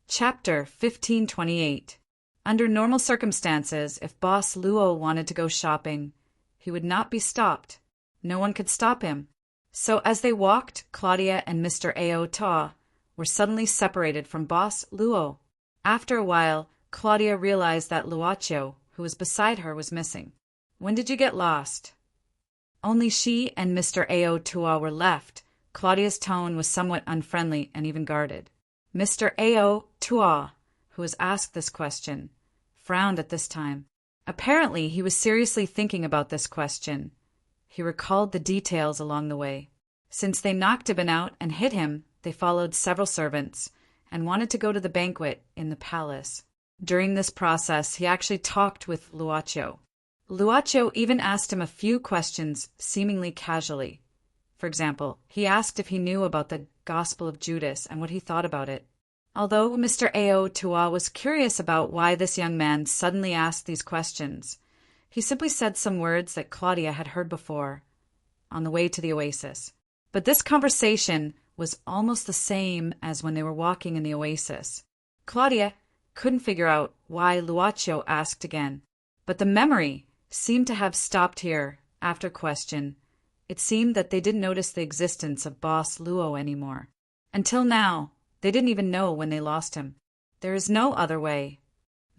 Chapter 1528. Under normal circumstances, if Boss Luo wanted to go shopping, he would not be stopped. No one could stop him. So as they walked, Claudia and Mr. Ao Ta were suddenly separated from Boss Luo. After a while, Claudia realized that Luocio, who was beside her, was missing. "When did you get lost?" Only she and Mr. Ao Ta were left. Claudia's tone was somewhat unfriendly and even guarded. Mr. Ao Ta, who was asked this question, frowned at this time. Apparently, he was seriously thinking about this question. He recalled the details along the way. Since they knocked Ibn out and hit him, they followed several servants and wanted to go to the banquet in the palace. During this process, he actually talked with Luocio. Luocio even asked him a few questions, seemingly casually. For example, he asked if he knew about the Gospel of Judas and what he thought about it. Although Mr. Ao Ta was curious about why this young man suddenly asked these questions, he simply said some words that Claudia had heard before, on the way to the oasis. But this conversation was almost the same as when they were walking in the oasis. Claudia couldn't figure out why Luocio asked again, but the memory seemed to have stopped here after question. It seemed that they didn't notice the existence of Boss Luo anymore. Until now, they didn't even know when they lost him. There is no other way.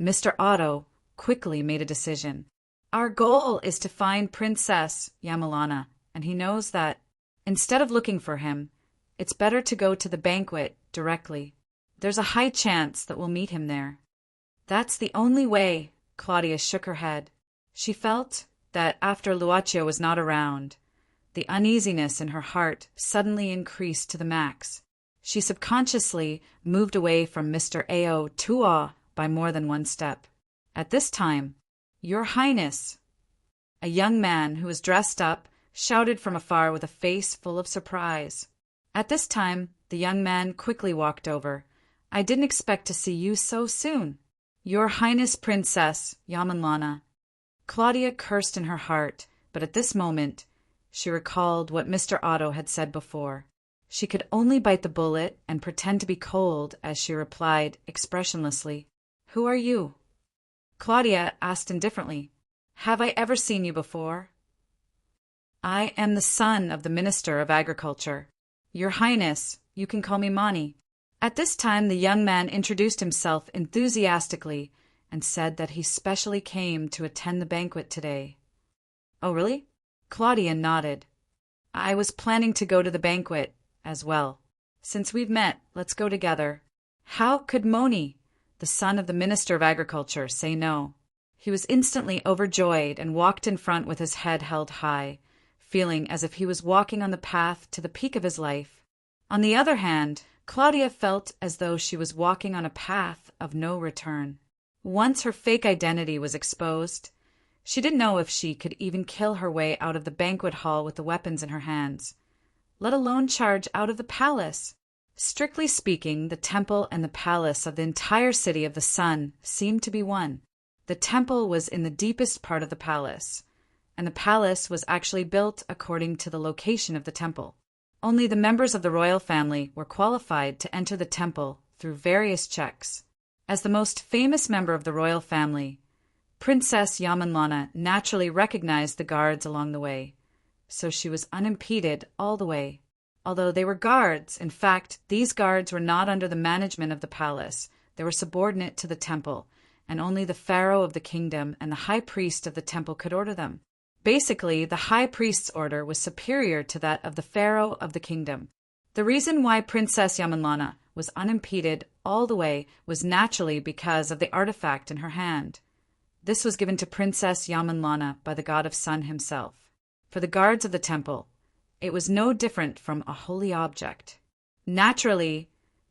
Mr. Otto quickly made a decision. Our goal is to find Princess Yamalana, and he knows that, instead of looking for him, it's better to go to the banquet directly. There's a high chance that we'll meet him there. That's the only way. Claudia shook her head. She felt that after Luocio was not around, the uneasiness in her heart suddenly increased to the max. She subconsciously moved away from Mr. Ao Ta by more than one step. At this time, "Your Highness," a young man who was dressed up shouted from afar with a face full of surprise. At this time, the young man quickly walked over. "I didn't expect to see you so soon. Your Highness Princess Yamanlana." Claudia cursed in her heart, but at this moment, she recalled what Mr. Otto had said before. She could only bite the bullet and pretend to be cold as she replied expressionlessly, "Who are you?" Claudia asked indifferently, "Have I ever seen you before?" "I am the son of the Minister of Agriculture. Your Highness, you can call me Mani." At this time the young man introduced himself enthusiastically and said that he specially came to attend the banquet today. "Oh, really?" Claudia nodded. "I was planning to go to the banquet as well. Since we've met, let's go together." How could Moni, the son of the Minister of Agriculture, say no? He was instantly overjoyed and walked in front with his head held high, feeling as if he was walking on the path to the peak of his life. On the other hand, Claudia felt as though she was walking on a path of no return. Once her fake identity was exposed, she didn't know if she could even kill her way out of the banquet hall with the weapons in her hands, let alone charge out of the palace. Strictly speaking, the temple and the palace of the entire city of the sun seemed to be one. The temple was in the deepest part of the palace, and the palace was actually built according to the location of the temple. Only the members of the royal family were qualified to enter the temple through various checks. As the most famous member of the royal family, Princess Yamanlana naturally recognized the guards along the way, so she was unimpeded all the way. Although they were guards, in fact, these guards were not under the management of the palace. They were subordinate to the temple, and only the pharaoh of the kingdom and the high priest of the temple could order them. Basically, the high priest's order was superior to that of the pharaoh of the kingdom. The reason why Princess Yamanlana was unimpeded all the way was naturally because of the artifact in her hand. This was given to Princess Yamanlana by the god of sun himself. For the guards of the temple, it was no different from a holy object. Naturally,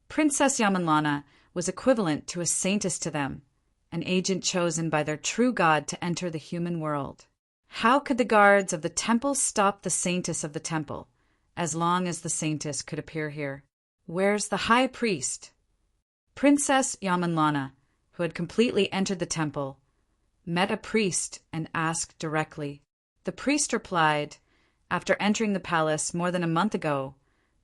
Princess Yamanlana was equivalent to a saintess to them, an agent chosen by their true god to enter the human world. How could the guards of the temple stop the saintess of the temple, as long as the saintess could appear here? Where's the high priest? Princess Yamanlana, who had completely entered the temple, met a priest and asked directly. The priest replied, "After entering the palace more than a month ago,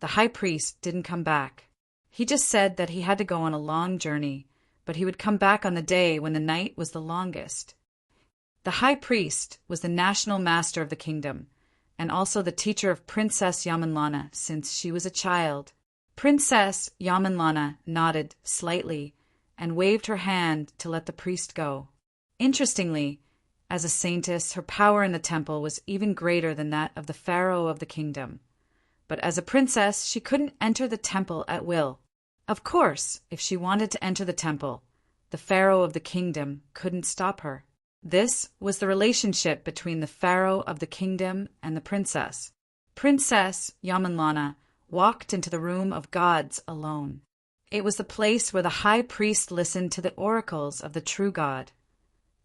the high priest didn't come back. He just said that he had to go on a long journey, but he would come back on the day when the night was the longest. The high priest was the national master of the kingdom, and also the teacher of Princess Yamanlana since she was a child. Princess Yamanlana nodded slightly and waved her hand to let the priest go. Interestingly, as a saintess, her power in the temple was even greater than that of the pharaoh of the kingdom. But as a princess, she couldn't enter the temple at will. Of course, if she wanted to enter the temple, the pharaoh of the kingdom couldn't stop her. This was the relationship between the pharaoh of the kingdom and the princess. Princess Yamanlana walked into the room of gods alone. It was the place where the high priest listened to the oracles of the true God.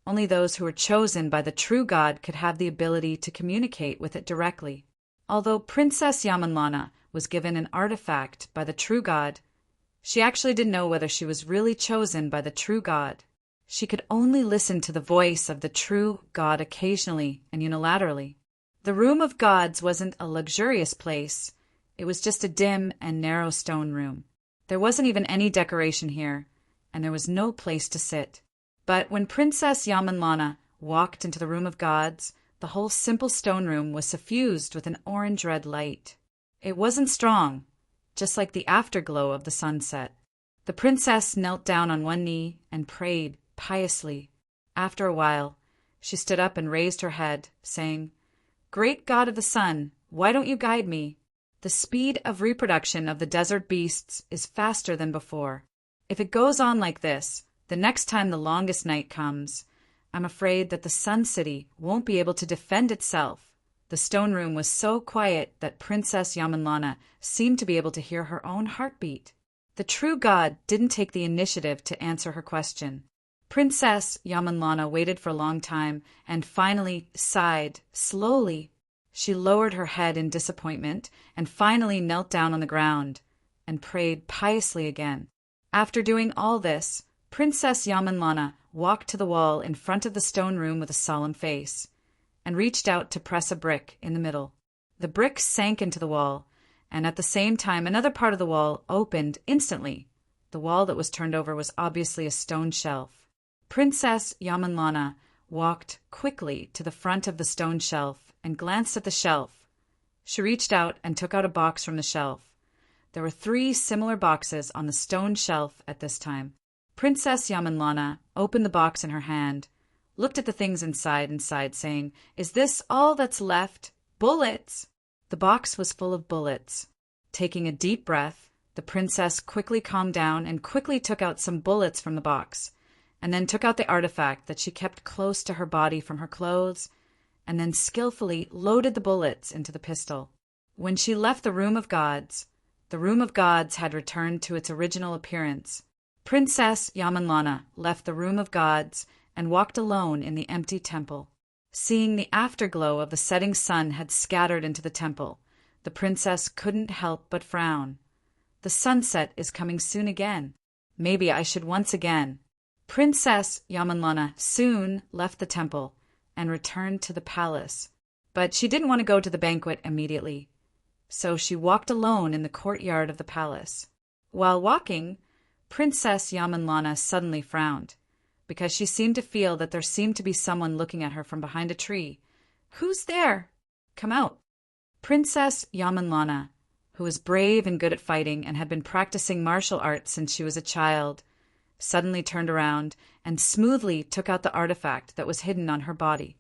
Only those who were chosen by the true God could have the ability to communicate with it directly. Although Princess Yamanlana was given an artifact by the true God, she actually didn't know whether she was really chosen by the true God. She could only listen to the voice of the true God occasionally and unilaterally. The room of gods wasn't a luxurious place. It was just a dim and narrow stone room. There wasn't even any decoration here, and there was no place to sit. But when Princess Yamanlana walked into the room of gods, the whole simple stone room was suffused with an orange-red light. It wasn't strong, just like the afterglow of the sunset. The princess knelt down on one knee and prayed piously. After a while, she stood up and raised her head, saying, "Great God of the sun, why don't you guide me? The speed of reproduction of the desert beasts is faster than before. If it goes on like this, the next time the longest night comes, I'm afraid that the Sun City won't be able to defend itself." The stone room was so quiet that Princess Yamanlana seemed to be able to hear her own heartbeat. The true God didn't take the initiative to answer her question. Princess Yamanlana waited for a long time and finally sighed slowly. She lowered her head in disappointment and finally knelt down on the ground and prayed piously again. After doing all this, Princess Yamanlana walked to the wall in front of the stone room with a solemn face and reached out to press a brick in the middle. The brick sank into the wall, and at the same time another part of the wall opened instantly. The wall that was turned over was obviously a stone shelf. Princess Yamanlana walked quickly to the front of the stone shelf and glanced at the shelf. She reached out and took out a box from the shelf. There were 3 similar boxes on the stone shelf at this time. Princess Yamanlana opened the box in her hand, looked at the things inside and sighed, saying, "Is this all that's left? Bullets!" The box was full of bullets. Taking a deep breath, the princess quickly calmed down and quickly took out some bullets from the box, and then took out the artifact that she kept close to her body from her clothes, and then skillfully loaded the bullets into the pistol. When she left the room of gods had returned to its original appearance. Princess Yamanlana left the room of gods and walked alone in the empty temple. Seeing the afterglow of the setting sun had scattered into the temple, the princess couldn't help but frown. The sunset is coming soon again. Maybe I should once again. Princess Yamanlana soon left the temple and returned to the palace. But she didn't want to go to the banquet immediately, so she walked alone in the courtyard of the palace. While walking, Princess Yamanlana suddenly frowned, because she seemed to feel that there seemed to be someone looking at her from behind a tree. "Who's there? Come out." Princess Yamanlana, who was brave and good at fighting and had been practicing martial arts since she was a child, suddenly turned around and smoothly took out the artifact that was hidden on her body.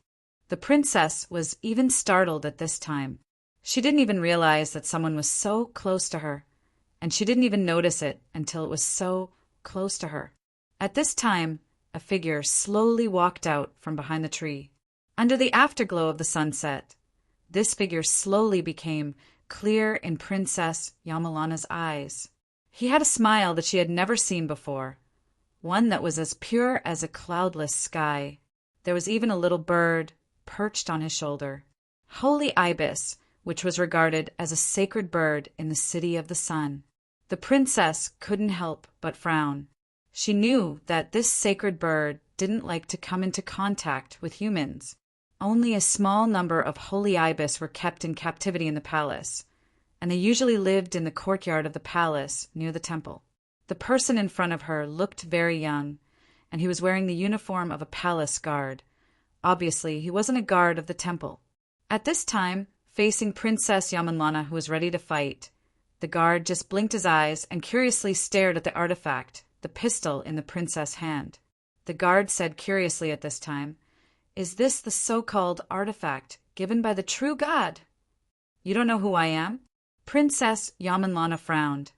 The princess was even startled at this time. She didn't even realize that someone was so close to her, and she didn't even notice it until it was so close to her. At this time, a figure slowly walked out from behind the tree. Under the afterglow of the sunset, this figure slowly became clear in Princess Yamanlana's eyes. He had a smile that she had never seen before, one that was as pure as a cloudless sky. There was even a little bird perched on his shoulder. Holy Ibis, which was regarded as a sacred bird in the city of the sun. The princess couldn't help but frown. She knew that this sacred bird didn't like to come into contact with humans. Only a small number of holy ibis were kept in captivity in the palace, and they usually lived in the courtyard of the palace near the temple. The person in front of her looked very young, and he was wearing the uniform of a palace guard. Obviously, he wasn't a guard of the temple. At this time, facing Princess Yamanlana, who was ready to fight, the guard just blinked his eyes and curiously stared at the artifact, the pistol in the princess' hand. The guard said curiously at this time, "Is this the so-called artifact given by the true God?" "You don't know who I am?" Princess Yamanlana frowned,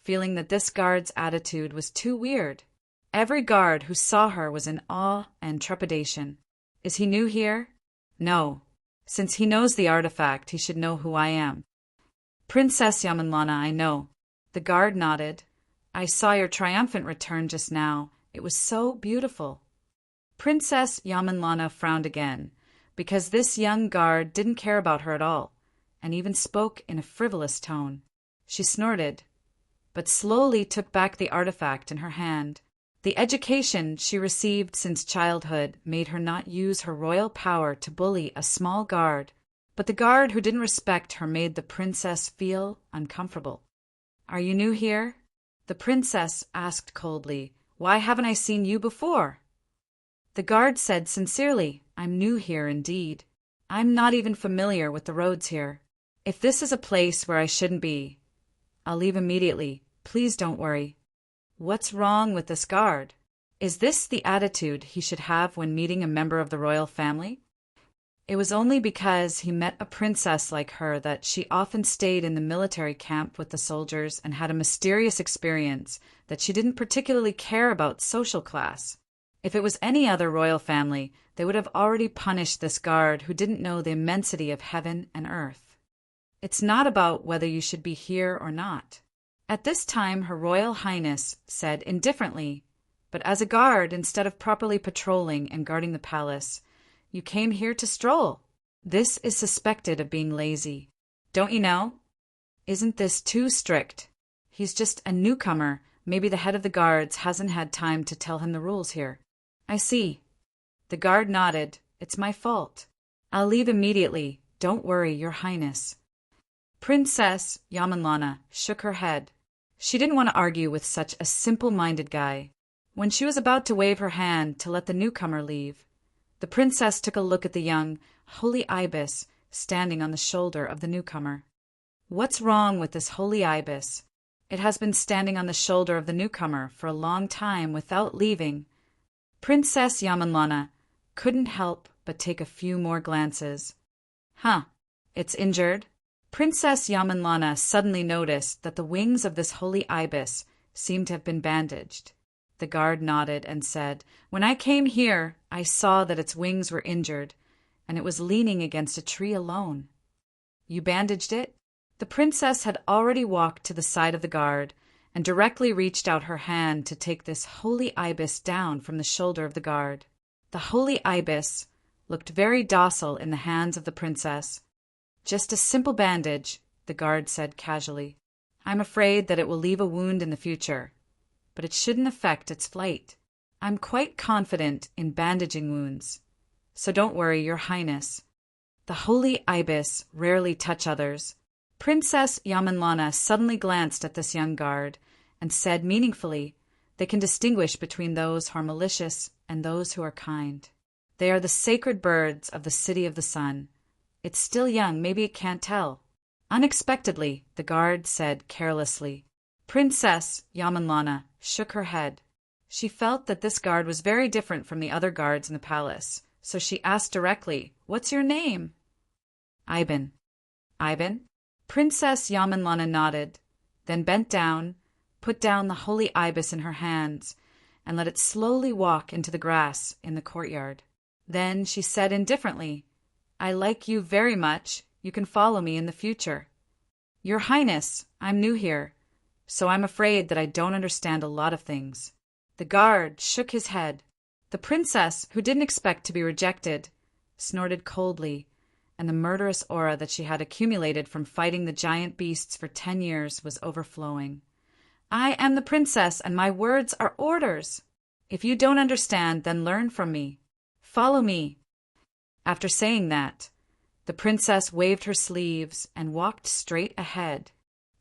feeling that this guard's attitude was too weird. Every guard who saw her was in awe and trepidation. "Is he new here?" "No. Since he knows the artifact, he should know who I am." "Princess Yamanlana, I know." The guard nodded. "I saw your triumphant return just now. It was so beautiful." Princess Yamanlana frowned again, because this young guard didn't care about her at all, and even spoke in a frivolous tone. She snorted, but slowly took back the artifact in her hand. The education she received since childhood made her not use her royal power to bully a small guard, but the guard who didn't respect her made the princess feel uncomfortable. "Are you new here?" The princess asked coldly. "Why haven't I seen you before?" The guard said sincerely, "I'm new here indeed. I'm not even familiar with the roads here. If this is a place where I shouldn't be, I'll leave immediately. Please don't worry." What's wrong with this guard? Is this the attitude he should have when meeting a member of the royal family? It was only because he met a princess like her that she often stayed in the military camp with the soldiers and had a mysterious experience that she didn't particularly care about social class. If it was any other royal family, they would have already punished this guard who didn't know the immensity of heaven and earth. It's not about whether you should be here or not. At this time, Her Royal Highness said indifferently, "But as a guard, instead of properly patrolling and guarding the palace, you came here to stroll. This is suspected of being lazy. Don't you know? Isn't this too strict? He's just a newcomer. Maybe the head of the guards hasn't had time to tell him the rules here." "I see." The guard nodded. "It's my fault. I'll leave immediately. Don't worry, Your Highness." Princess Yamanlana shook her head. She didn't want to argue with such a simple-minded guy. When she was about to wave her hand to let the newcomer leave, the princess took a look at the young, holy ibis standing on the shoulder of the newcomer. What's wrong with this holy ibis? It has been standing on the shoulder of the newcomer for a long time without leaving. Princess Yamanlana couldn't help but take a few more glances. "Huh, it's injured?" Princess Yamanlana suddenly noticed that the wings of this holy ibis seemed to have been bandaged. The guard nodded and said, "When I came here, I saw that its wings were injured, and it was leaning against a tree alone." "You bandaged it?" The princess had already walked to the side of the guard and directly reached out her hand to take this holy ibis down from the shoulder of the guard. The holy ibis looked very docile in the hands of the princess. "Just a simple bandage," the guard said casually. "I'm afraid that it will leave a wound in the future, but it shouldn't affect its flight. I'm quite confident in bandaging wounds, so don't worry, Your Highness." The holy ibis rarely touch others. Princess Yamanlana suddenly glanced at this young guard and said meaningfully, "They can distinguish between those who are malicious and those who are kind. They are the sacred birds of the City of the Sun. It's still young, maybe it can't tell." Unexpectedly, the guard said carelessly. Princess Yamanlana shook her head. She felt that this guard was very different from the other guards in the palace, so she asked directly, "What's your name?" "Ivan." "Ivan?" Princess Yamanlana nodded, then bent down, put down the holy ibis in her hands, and let it slowly walk into the grass in the courtyard. Then she said indifferently, "I like you very much. You can follow me in the future." "Your Highness, I'm new here, so I'm afraid that I don't understand a lot of things." The guard shook his head. The princess, who didn't expect to be rejected, snorted coldly, and the murderous aura that she had accumulated from fighting the giant beasts for 10 years was overflowing. "I am the princess, and my words are orders. If you don't understand, then learn from me. Follow me." After saying that, The princess waved her sleeves and walked straight ahead.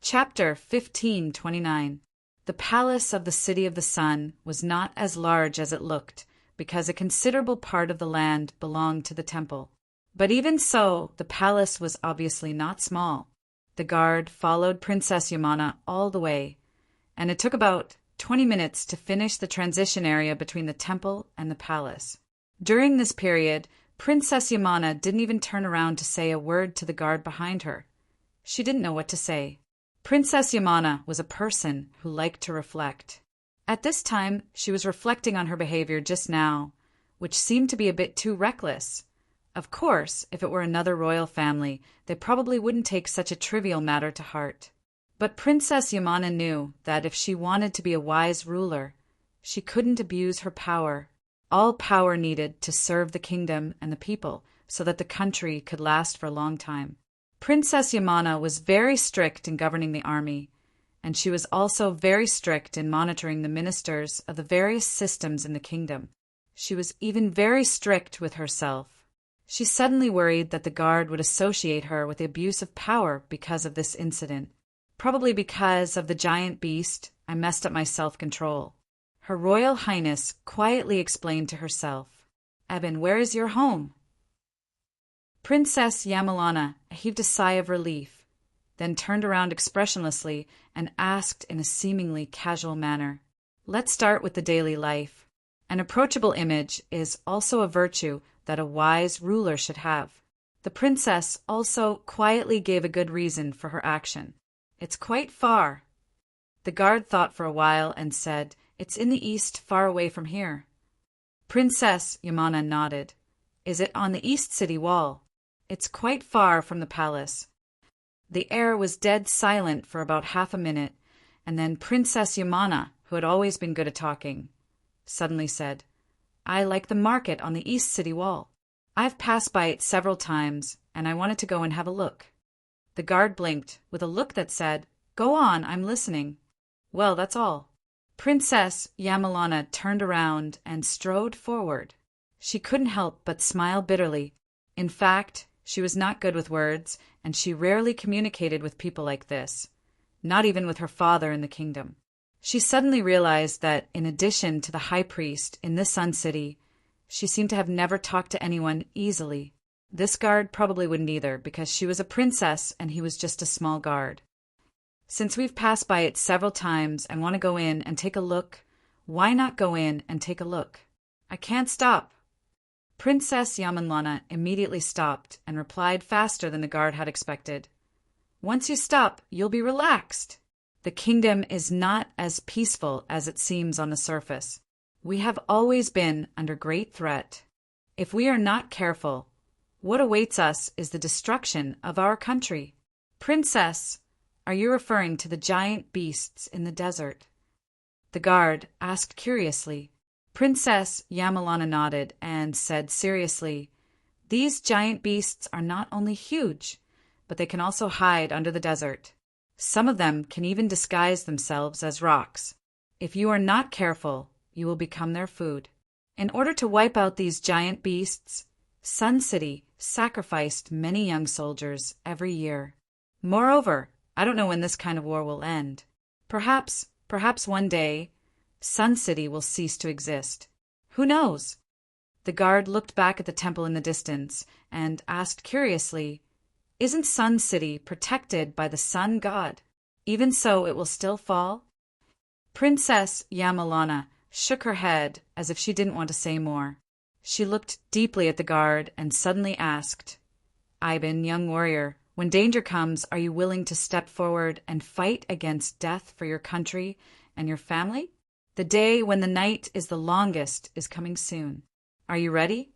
Chapter 15:29. The palace of the City of the Sun was not as large as it looked, because a considerable part of the land belonged to the temple. But even so, the palace was obviously not small. The guard followed Princess Yamana all the way, and it took about 20 minutes to finish the transition area between the temple and the palace. During this period, Princess Yamana didn't even turn around to say a word to the guard behind her. She didn't know what to say. Princess Yamana was a person who liked to reflect. At this time, she was reflecting on her behavior just now, which seemed to be a bit too reckless. Of course, if it were another royal family, they probably wouldn't take such a trivial matter to heart. But Princess Yamana knew that if she wanted to be a wise ruler, she couldn't abuse her power. All power needed to serve the kingdom and the people so that the country could last for a long time. Princess Yamana was very strict in governing the army, and she was also very strict in monitoring the ministers of the various systems in the kingdom. She was even very strict with herself. She suddenly worried that the guard would associate her with the abuse of power because of this incident. Probably because of the giant beast, I messed up my self-control. Her Royal Highness quietly explained to herself, "Eben, where is your home?" Princess Yamalana heaved a sigh of relief, then turned around expressionlessly and asked in a seemingly casual manner, "Let's start with the daily life. An approachable image is also a virtue that a wise ruler should have." The princess also quietly gave a good reason for her action. "It's quite far." The guard thought for a while and said, "It's in the east, far away from here." Princess Yamana nodded. "Is it on the east city wall?" "It's quite far from the palace." The air was dead silent for about half a minute, and then Princess Yamana, who had always been good at talking, suddenly said, "I like the market on the east city wall. I've passed by it several times, and I wanted to go and have a look." The guard blinked, with a look that said, "Go on, I'm listening." "Well, that's all." Princess Yamalana turned around and strode forward. She couldn't help but smile bitterly. In fact, she was not good with words, and she rarely communicated with people like this, not even with her father in the kingdom. She suddenly realized that, in addition to the high priest in this Sun City, she seemed to have never talked to anyone easily. This guard probably wouldn't either, because she was a princess and he was just a small guard. "Since we've passed by it several times and want to go in and take a look, why not go in and take a look?" "I can't stop." Princess Yamanlana immediately stopped and replied faster than the guard had expected. "Once you stop, you'll be relaxed. The kingdom is not as peaceful as it seems on the surface. We have always been under great threat. If we are not careful, what awaits us is the destruction of our country." "Princess, are you referring to the giant beasts in the desert?" the guard asked curiously. Princess Yamalana nodded and said seriously, "These giant beasts are not only huge, but they can also hide under the desert. Some of them can even disguise themselves as rocks. If you are not careful, you will become their food." In order to wipe out these giant beasts, Sun City sacrificed many young soldiers every year. Moreover, I don't know when this kind of war will end. Perhaps one day, Sun City will cease to exist. Who knows? The guard looked back at the temple in the distance and asked curiously, "Isn't Sun City protected by the sun god? Even so, it will still fall?" Princess Yamalana shook her head as if she didn't want to say more. She looked deeply at the guard and suddenly asked, "Ivan, young warrior, when danger comes, are you willing to step forward and fight against death for your country and your family? The day when the night is the longest is coming soon. Are you ready?"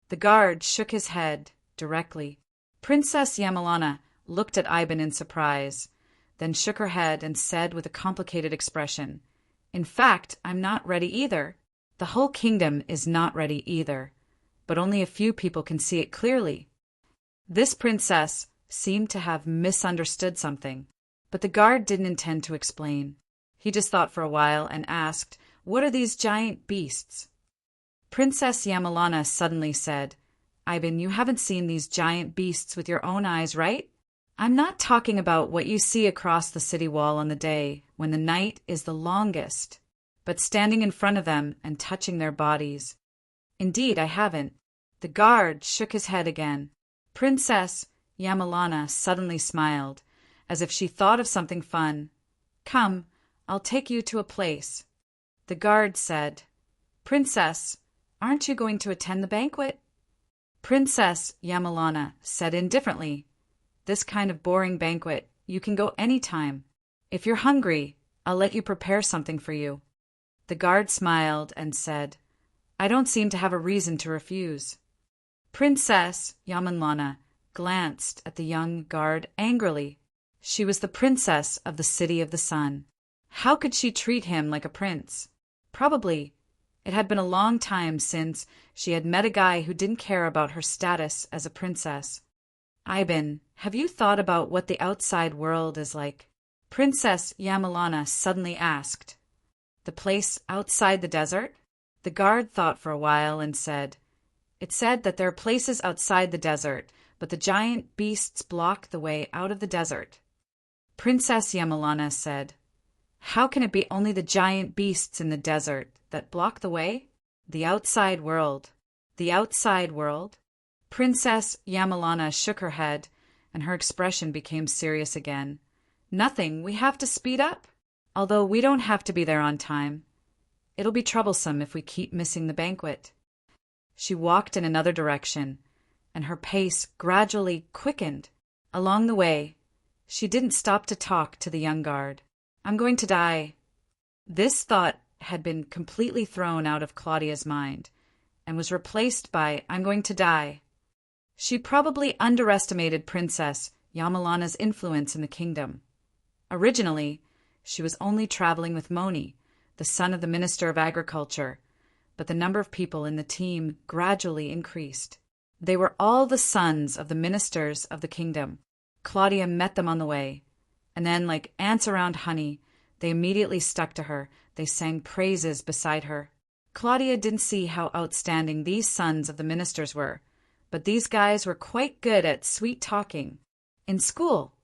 The guard shook his head directly. Princess Yamalana looked at Ivan in surprise, then shook her head and said with a complicated expression, "In fact, I'm not ready either. The whole kingdom is not ready either, but only a few people can see it clearly." This princess seemed to have misunderstood something, but the guard didn't intend to explain. He just thought for a while and asked, "What are these giant beasts?" Princess Yamalana suddenly said, Ivan, you haven't seen these giant beasts with your own eyes, right? I'm not talking about what you see across the city wall on the day when the night is the longest, but standing in front of them and touching their bodies. Indeed, I haven't. The guard shook his head again. Princess Yamalana suddenly smiled, as if she thought of something fun. Come, I'll take you to a place. The guard said, Princess, aren't you going to attend the banquet? Princess Yamalana said indifferently, This kind of boring banquet, you can go any time. If you're hungry, I'll let you prepare something for you. The guard smiled and said, I don't seem to have a reason to refuse. Princess Yamalana glanced at the young guard angrily. She was the princess of the City of the Sun. How could she treat him like a prince? Probably it had been a long time since she had met a guy who didn't care about her status as a princess. Ivan, have you thought about what the outside world is like? Princess Yamalana suddenly asked. The place outside the desert? The guard thought for a while and said, It said that there are places outside the desert, but the giant beasts block the way out of the desert. Princess Yamalana said, How can it be only the giant beasts in the desert that block the way? The outside world. The outside world? Princess Yamalana shook her head, and her expression became serious again. Nothing, we have to speed up. Although we don't have to be there on time. It'll be troublesome if we keep missing the banquet. She walked in another direction, and her pace gradually quickened. Along the way, she didn't stop to talk to the young guard. I'm going to die. This thought had been completely thrown out of Claudia's mind, and was replaced by, I'm going to die. She probably underestimated Princess Yamalana's influence in the kingdom. Originally, she was only traveling with Moni, the son of the Minister of Agriculture, but the number of people in the team gradually increased. They were all the sons of the ministers of the kingdom. Claudia met them on the way, and then, like ants around honey, they immediately stuck to her. They sang praises beside her. Claudia didn't see how outstanding these sons of the ministers were, but these guys were quite good at sweet talking. In school,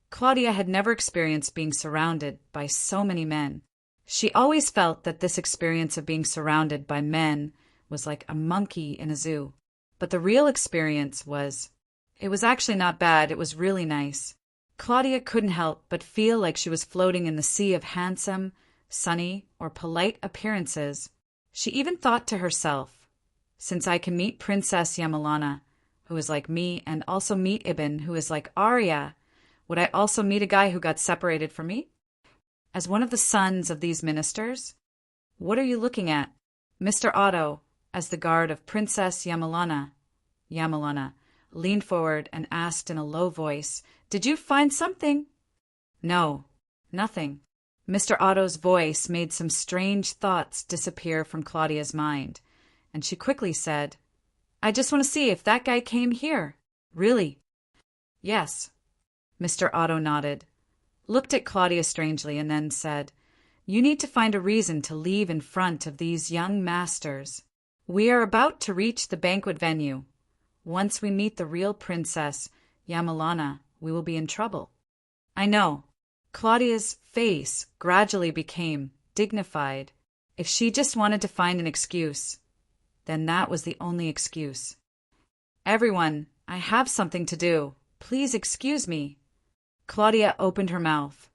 Claudia had never experienced being surrounded by so many men. She always felt that this experience of being surrounded by men was like a monkey in a zoo. But the real experience it was actually not bad, it was really nice. Claudia couldn't help but feel like she was floating in the sea of handsome, sunny, or polite appearances. She even thought to herself, since I can meet Princess Yamalana, who is like me, and also meet Ibn, who is like Arya, would I also meet a guy who got separated from me? As one of the sons of these ministers? What are you looking at? Mr. Otto, as the guard of Princess Yamalana, leaned forward and asked in a low voice, Did you find something? No, nothing. Mr. Otto's voice made some strange thoughts disappear from Claudia's mind, and she quickly said, I just want to see if that guy came here. Really? Yes. Mr. Otto nodded, looked at Claudia strangely, and then said, You need to find a reason to leave in front of these young masters. We are about to reach the banquet venue. Once we meet the real Princess Yamalana, we will be in trouble. I know. Claudia's face gradually became dignified. If she just wanted to find an excuse, then that was the only excuse. Everyone, I have something to do. Please excuse me. Claudia opened her mouth,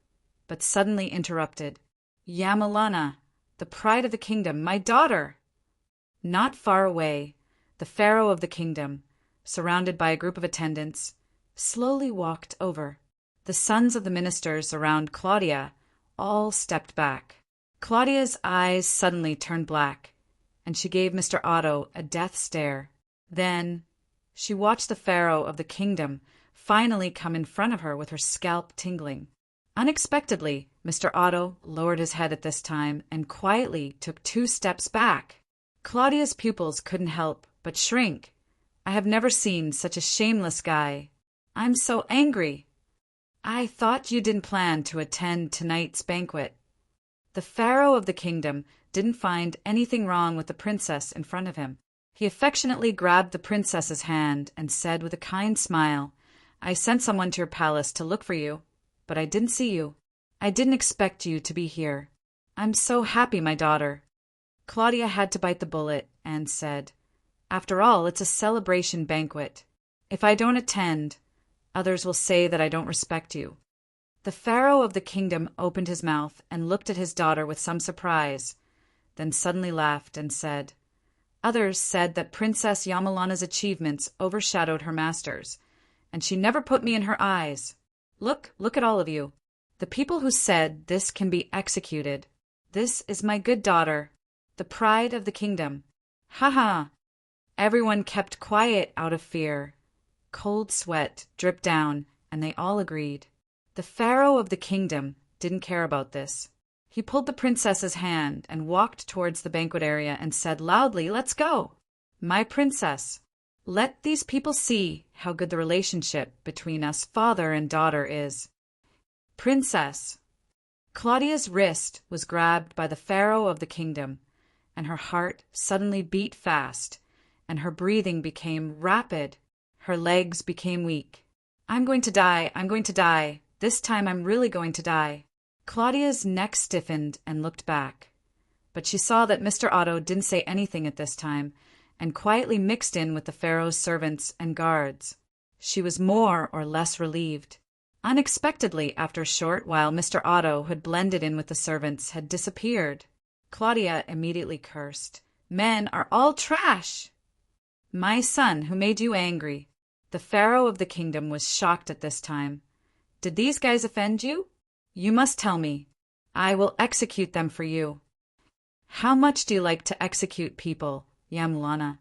but suddenly interrupted. Yamalana, the pride of the kingdom, my daughter! Not far away, the pharaoh of the kingdom, surrounded by a group of attendants, slowly walked over. The sons of the ministers around Claudia all stepped back. Claudia's eyes suddenly turned black, and she gave Mr. Otto a death stare. Then she watched the pharaoh of the kingdom finally come in front of her with her scalp tingling. Unexpectedly, Mr. Otto lowered his head at this time and quietly took 2 steps back. Claudia's pupils couldn't help but shrink. I have never seen such a shameless guy. I'm so angry. I thought you didn't plan to attend tonight's banquet. The pharaoh of the kingdom didn't find anything wrong with the princess in front of him. He affectionately grabbed the princess's hand and said with a kind smile, "I sent someone to your palace to look for you, but I didn't see you. I didn't expect you to be here. I'm so happy, my daughter." Claudia had to bite the bullet and said, "After all, it's a celebration banquet. If I don't attend, others will say that I don't respect you." The pharaoh of the kingdom opened his mouth and looked at his daughter with some surprise, then suddenly laughed and said, "Others said that Princess Yamalana's achievements overshadowed her master's, and she never put me in her eyes. Look at all of you. The people who said this can be executed. This is my good daughter, the pride of the kingdom. Ha ha!" Everyone kept quiet out of fear. Cold sweat dripped down, and they all agreed. The pharaoh of the kingdom didn't care about this. He pulled the princess's hand and walked towards the banquet area and said loudly, "Let's go! My princess, let these people see how good the relationship between us father and daughter is." "Princess!" Claudia's wrist was grabbed by the pharaoh of the kingdom, and her heart suddenly beat fast, and her breathing became rapid. Her legs became weak. "I'm going to die! I'm going to die! This time I'm really going to die!" Claudia's neck stiffened and looked back, but she saw that Mr. Otto didn't say anything at this time and quietly mixed in with the pharaoh's servants and guards. She was more or less relieved. Unexpectedly, after a short while, Mr. Otto, who had blended in with the servants, had disappeared. Claudia immediately cursed. "Men are all trash! My son, who made you angry." The pharaoh of the kingdom was shocked at this time. "Did these guys offend you? You must tell me. I will execute them for you." "How much do you like to execute people, Yamulana?"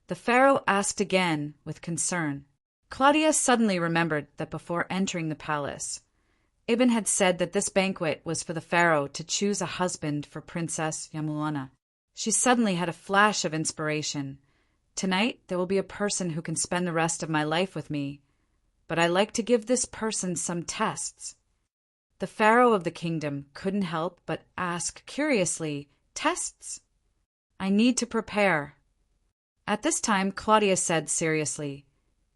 the pharaoh asked again with concern. Claudia suddenly remembered that before entering the palace, Ibn had said that this banquet was for the pharaoh to choose a husband for Princess Yamulana. She suddenly had a flash of inspiration. "Tonight there will be a person who can spend the rest of my life with me, but I like to give this person some tests." The pharaoh of the kingdom couldn't help but ask curiously, "Tests? I need to prepare." At this time, Claudia said seriously,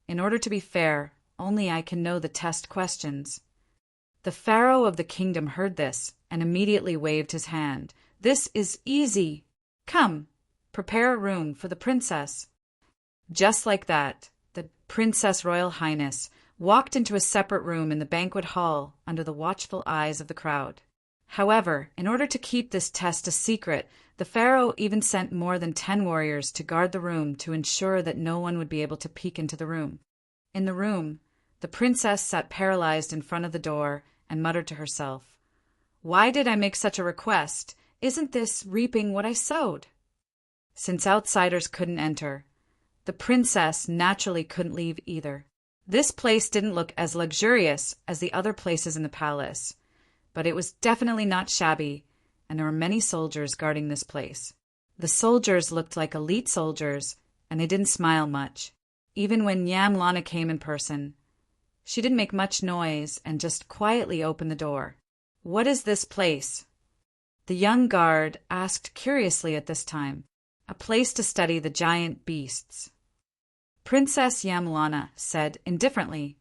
"In order to be fair, only I can know the test questions." The pharaoh of the kingdom heard this and immediately waved his hand. "This is easy. Come, prepare a room for the princess." Just like that, the Princess Royal Highness walked into a separate room in the banquet hall under the watchful eyes of the crowd. However, in order to keep this test a secret, the pharaoh even sent more than 10 warriors to guard the room to ensure that no one would be able to peek into the room. In the room, the princess sat paralyzed in front of the door and muttered to herself, "Why did I make such a request? Isn't this reaping what I sowed?" Since outsiders couldn't enter, the princess naturally couldn't leave either. This place didn't look as luxurious as the other places in the palace, but it was definitely not shabby, and there were many soldiers guarding this place. The soldiers looked like elite soldiers, and they didn't smile much. Even when Yamlana came in person, she didn't make much noise and just quietly opened the door. "What is this place?" the young guard asked curiously at this time. "A place to study the giant beasts." Princess Yamlana said indifferently,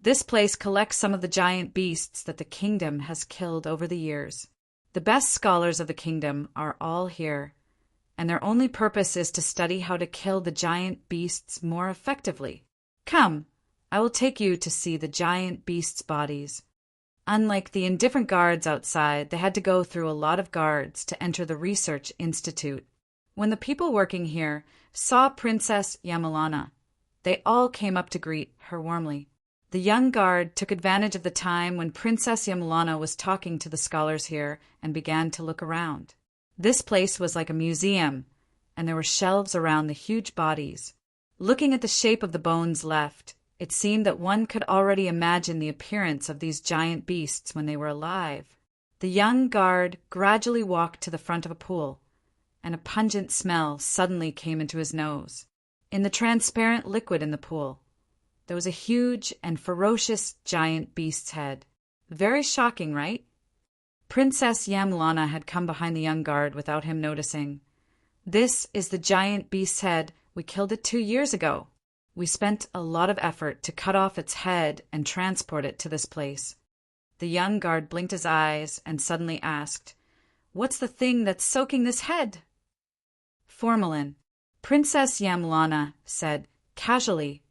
"This place collects some of the giant beasts that the kingdom has killed over the years. The best scholars of the kingdom are all here, and their only purpose is to study how to kill the giant beasts more effectively. Come, I will take you to see the giant beasts' bodies." Unlike the indifferent guards outside, they had to go through a lot of guards to enter the research institute. When the people working here saw Princess Yamulana, they all came up to greet her warmly. The young guard took advantage of the time when Princess Yamulana was talking to the scholars here and began to look around. This place was like a museum, and there were shelves around the huge bodies. Looking at the shape of the bones left, it seemed that one could already imagine the appearance of these giant beasts when they were alive. The young guard gradually walked to the front of a pool, and a pungent smell suddenly came into his nose. In the transparent liquid in the pool, there was a huge and ferocious giant beast's head. Very shocking, right? Princess Yamlana had come behind the young guard without him noticing. "This is the giant beast's head We killed it 2 years ago. We spent a lot of effort to cut off its head and transport it to this place." The young guard blinked his eyes and suddenly asked, "What's the thing that's soaking this head?" "Formalin," Princess Yamlana said casually.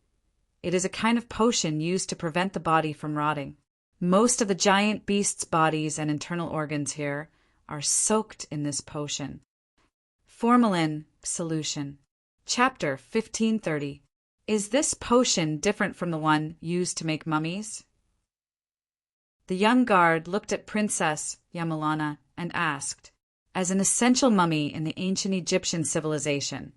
"It is a kind of potion used to prevent the body from rotting. Most of the giant beasts' bodies and internal organs here are soaked in this potion." Formalin solution. Chapter 1530. Is this potion different from the one used to make mummies? The young guard looked at Princess Yamlana and asked, "As an essential mummy in the ancient Egyptian civilization,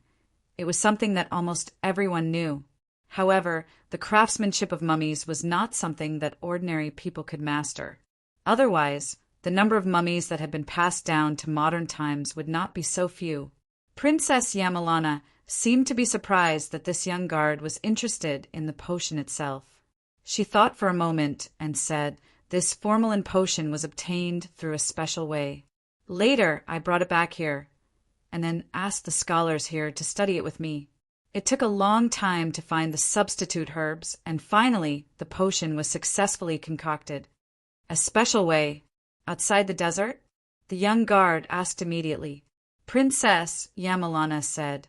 it was something that almost everyone knew. However, the craftsmanship of mummies was not something that ordinary people could master. Otherwise, the number of mummies that had been passed down to modern times would not be so few." Princess Yamlana seemed to be surprised that this young guard was interested in the potion itself. She thought for a moment and said, "This formalin potion was obtained through a special way. Later, I brought it back here, and then asked the scholars here to study it with me. It took a long time to find the substitute herbs, and finally the potion was successfully concocted." "A special way? Outside the desert?" the young guard asked immediately. Princess Yamlana said,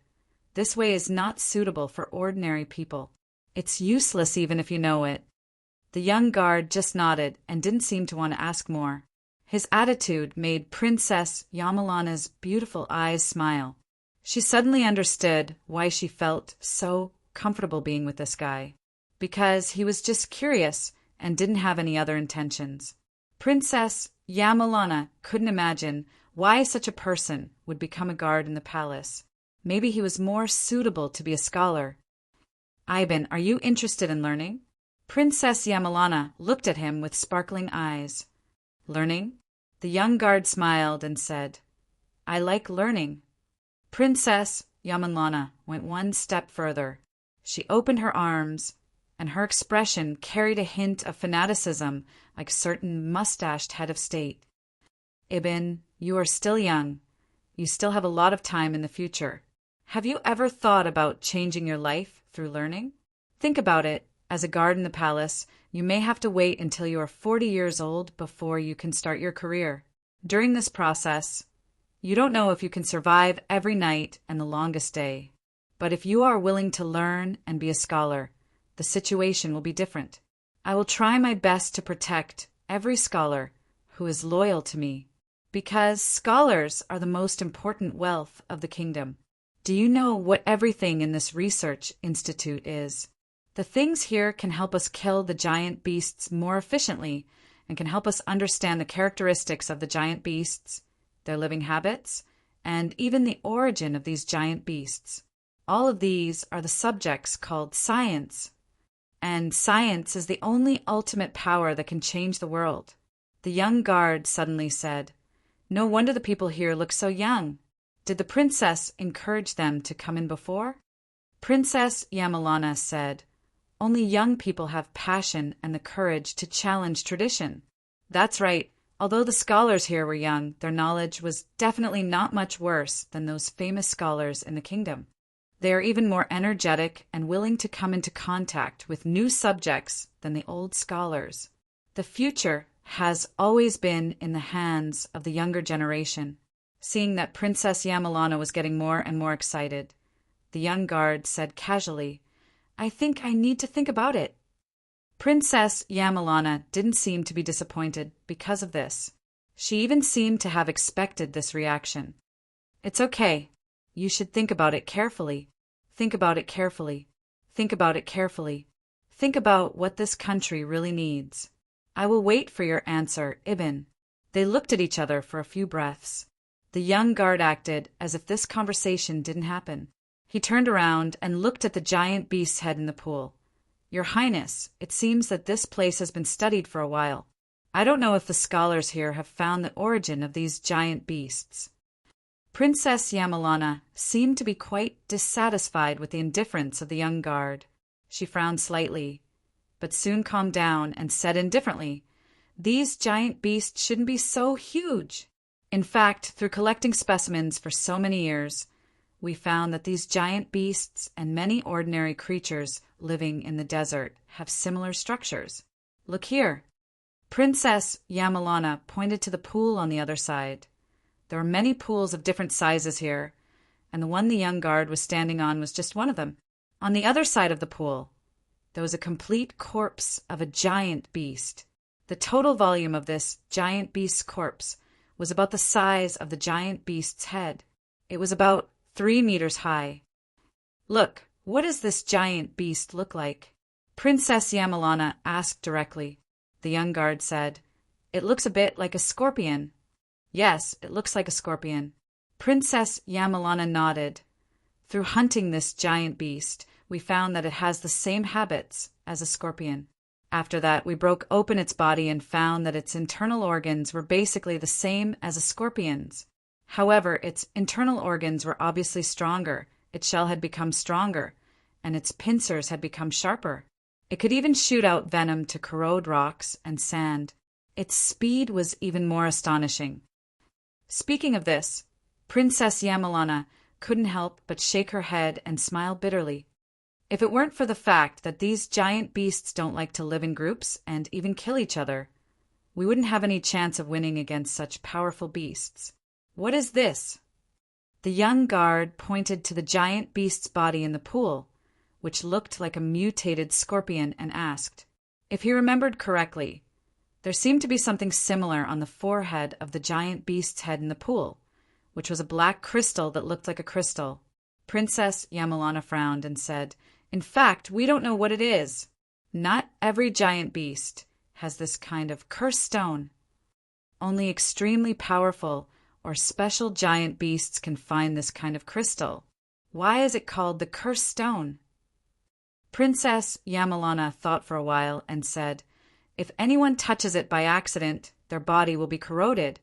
"This way is not suitable for ordinary people. It's useless even if you know it." The young guard just nodded and didn't seem to want to ask more. His attitude made Princess Yamlana's beautiful eyes smile. She suddenly understood why she felt so comfortable being with this guy. Because he was just curious and didn't have any other intentions. Princess Yamlana couldn't imagine why such a person would become a guard in the palace. Maybe he was more suitable to be a scholar. "Ivan, are you interested in learning?" Princess Yamlana looked at him with sparkling eyes. "Learning?" The young guard smiled and said, "I like learning." Princess Yamlana went one step further. She opened her arms, and her expression carried a hint of fanaticism like a certain mustached head of state. "Ibn, you are still young. You still have a lot of time in the future. Have you ever thought about changing your life through learning? Think about it. As a guard in the palace, you may have to wait until you are 40 years old before you can start your career. During this process, you don't know if you can survive every night and the longest day. But if you are willing to learn and be a scholar, the situation will be different. I will try my best to protect every scholar who is loyal to me, because scholars are the most important wealth of the kingdom. Do you know what everything in this research institute is? The things here can help us kill the giant beasts more efficiently and can help us understand the characteristics of the giant beasts, their living habits, and even the origin of these giant beasts. All of these are the subjects called science. And science is the only ultimate power that can change the world." The young guard suddenly said, "No wonder the people here look so young. Did the princess encourage them to come in before?" Princess Yamlana said, "Only young people have passion and the courage to challenge tradition." "That's right. Although the scholars here were young, their knowledge was definitely not much worse than those famous scholars in the kingdom. They are even more energetic and willing to come into contact with new subjects than the old scholars. The future has always been in the hands of the younger generation." Seeing that Princess Yamlana was getting more and more excited, the young guard said casually, "I think I need to think about it." Princess Yamlana didn't seem to be disappointed because of this. She even seemed to have expected this reaction. "It's okay. You should think about it carefully. Think about it carefully. Think about it carefully. Think about what this country really needs. I will wait for your answer, Ibn." They looked at each other for a few breaths. The young guard acted as if this conversation didn't happen. He turned around and looked at the giant beast's head in the pool. "Your Highness, it seems that this place has been studied for a while. I don't know if the scholars here have found the origin of these giant beasts." Princess Yamlana seemed to be quite dissatisfied with the indifference of the young guard. She frowned slightly, but soon calmed down and said indifferently, "These giant beasts shouldn't be so huge. In fact, through collecting specimens for so many years, we found that these giant beasts and many ordinary creatures living in the desert have similar structures. Look here. Princess Yamalana pointed to the pool on the other side. There are many pools of different sizes here, and the one the young guard was standing on was just one of them. On the other side of the pool, there was a complete corpse of a giant beast. The total volume of this giant beast's corpse was about the size of the giant beast's head. It was about 3 meters high. Look, what does this giant beast look like? Princess Yamalana asked directly. The young guard said, "It looks a bit like a scorpion." "Yes, it looks like a scorpion." Princess Yamalana nodded. "Through hunting this giant beast, we found that it has the same habits as a scorpion. After that, we broke open its body and found that its internal organs were basically the same as a scorpion's. However, its internal organs were obviously stronger, its shell had become stronger, and its pincers had become sharper. It could even shoot out venom to corrode rocks and sand. Its speed was even more astonishing." Speaking of this, Princess Yamalana couldn't help but shake her head and smile bitterly. If it weren't for the fact that these giant beasts don't like to live in groups and even kill each other, we wouldn't have any chance of winning against such powerful beasts. "What is this?" The young guard pointed to the giant beast's body in the pool, which looked like a mutated scorpion, and asked. If he remembered correctly, there seemed to be something similar on the forehead of the giant beast's head in the pool, which was a black crystal that looked like a crystal. Princess Yamalana frowned and said, "In fact, we don't know what it is. Not every giant beast has this kind of cursed stone. Only extremely powerful or special giant beasts can find this kind of crystal. Why is it called the cursed stone?" Princess Yamalana thought for a while and said, "If anyone touches it by accident, their body will be corroded,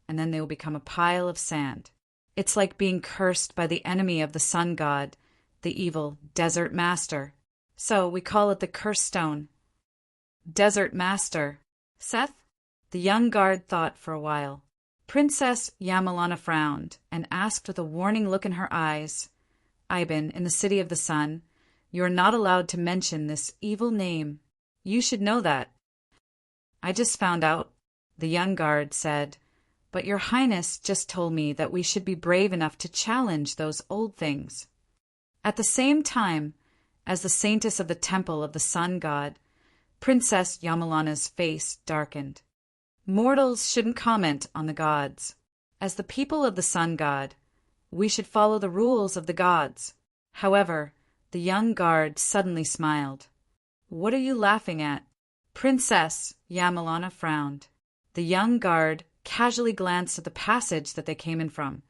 and then they will become a pile of sand. It's like being cursed by the enemy of the sun god, the evil Desert Master. So we call it the cursed stone." "Desert Master, Seth?" The young guard thought for a while. Princess Yamalana frowned and asked with a warning look in her eyes, "Ivan, in the City of the Sun, you are not allowed to mention this evil name. You should know that." "I just found out," the young guard said, "but your Highness just told me that we should be brave enough to challenge those old things." At the same time, as the saintess of the temple of the sun god, Princess Yamalana's face darkened. Mortals shouldn't comment on the gods. As the people of the sun god, we should follow the rules of the gods. However, the young guard suddenly smiled. "What are you laughing at?" Princess Yamalana frowned. The young guard casually glanced at the passage that they came in from,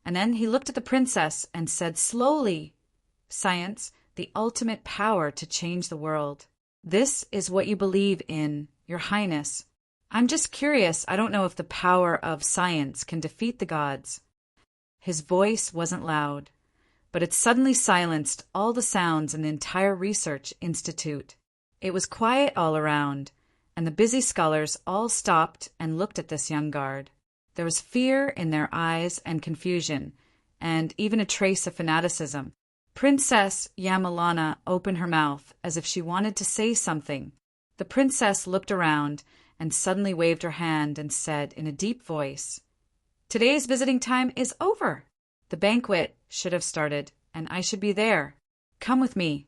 and then he looked at the princess and said slowly, "Science, the ultimate power to change the world. This is what you believe in, Your Highness. I'm just curious, I don't know if the power of science can defeat the gods." His voice wasn't loud, but it suddenly silenced all the sounds in the entire research institute. It was quiet all around, and the busy scholars all stopped and looked at this young guard. There was fear in their eyes and confusion, and even a trace of fanaticism. Princess Yamalana opened her mouth as if she wanted to say something. The princess looked around and suddenly waved her hand and said in a deep voice, "Today's visiting time is over. The banquet should have started, and I should be there. Come with me."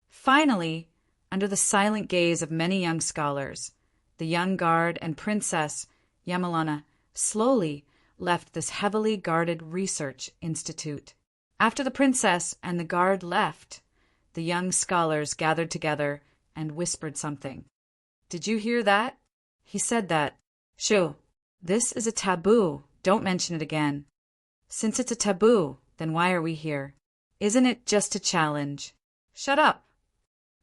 Finally, under the silent gaze of many young scholars, the young guard and Princess Yamalana slowly left this heavily guarded research institute. After the princess and the guard left, the young scholars gathered together and whispered something. "Did you hear that? He said that. Shoo, this is a taboo. Don't mention it again." "Since it's a taboo, then why are we here? Isn't it just a challenge?" "Shut up."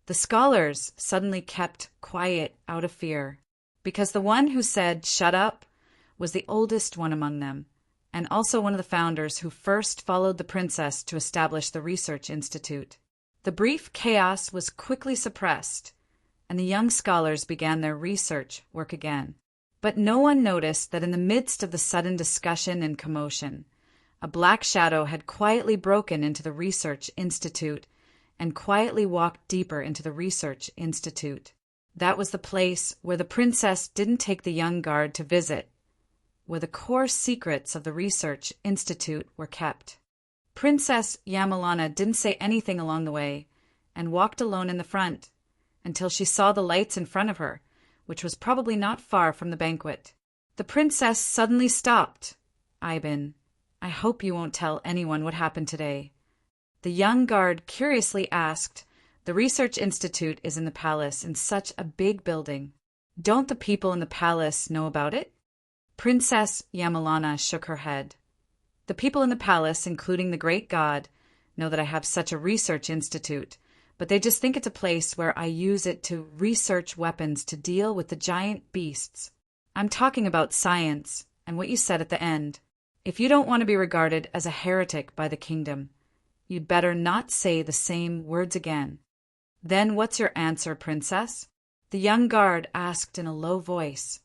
The scholars suddenly kept quiet out of fear, because the one who said "shut up" was the oldest one among them, and also one of the founders who first followed the princess to establish the research institute. The brief chaos was quickly suppressed, and the young scholars began their research work again. But no one noticed that in the midst of the sudden discussion and commotion, A black shadow had quietly broken into the research institute and quietly walked deeper into the research institute. That was the place where the princess didn't take the young guard to visit, where the core secrets of the research institute were kept. Princess Yamalana didn't say anything along the way and walked alone in the front until she saw the lights in front of her, which was probably not far from the banquet. The princess suddenly stopped. "Ivan, I hope you won't tell anyone what happened today." The young guard curiously asked, "The research institute is in the palace in such a big building. Don't the people in the palace know about it?" Princess Yamalana shook her head. "The people in the palace, including the great god, know that I have such a research institute, but they just think it's a place where I use it to research weapons to deal with the giant beasts. I'm talking about science and what you said at the end. If you don't want to be regarded as a heretic by the kingdom, you'd better not say the same words again." "Then what's your answer, princess?" the young guard asked in a low voice.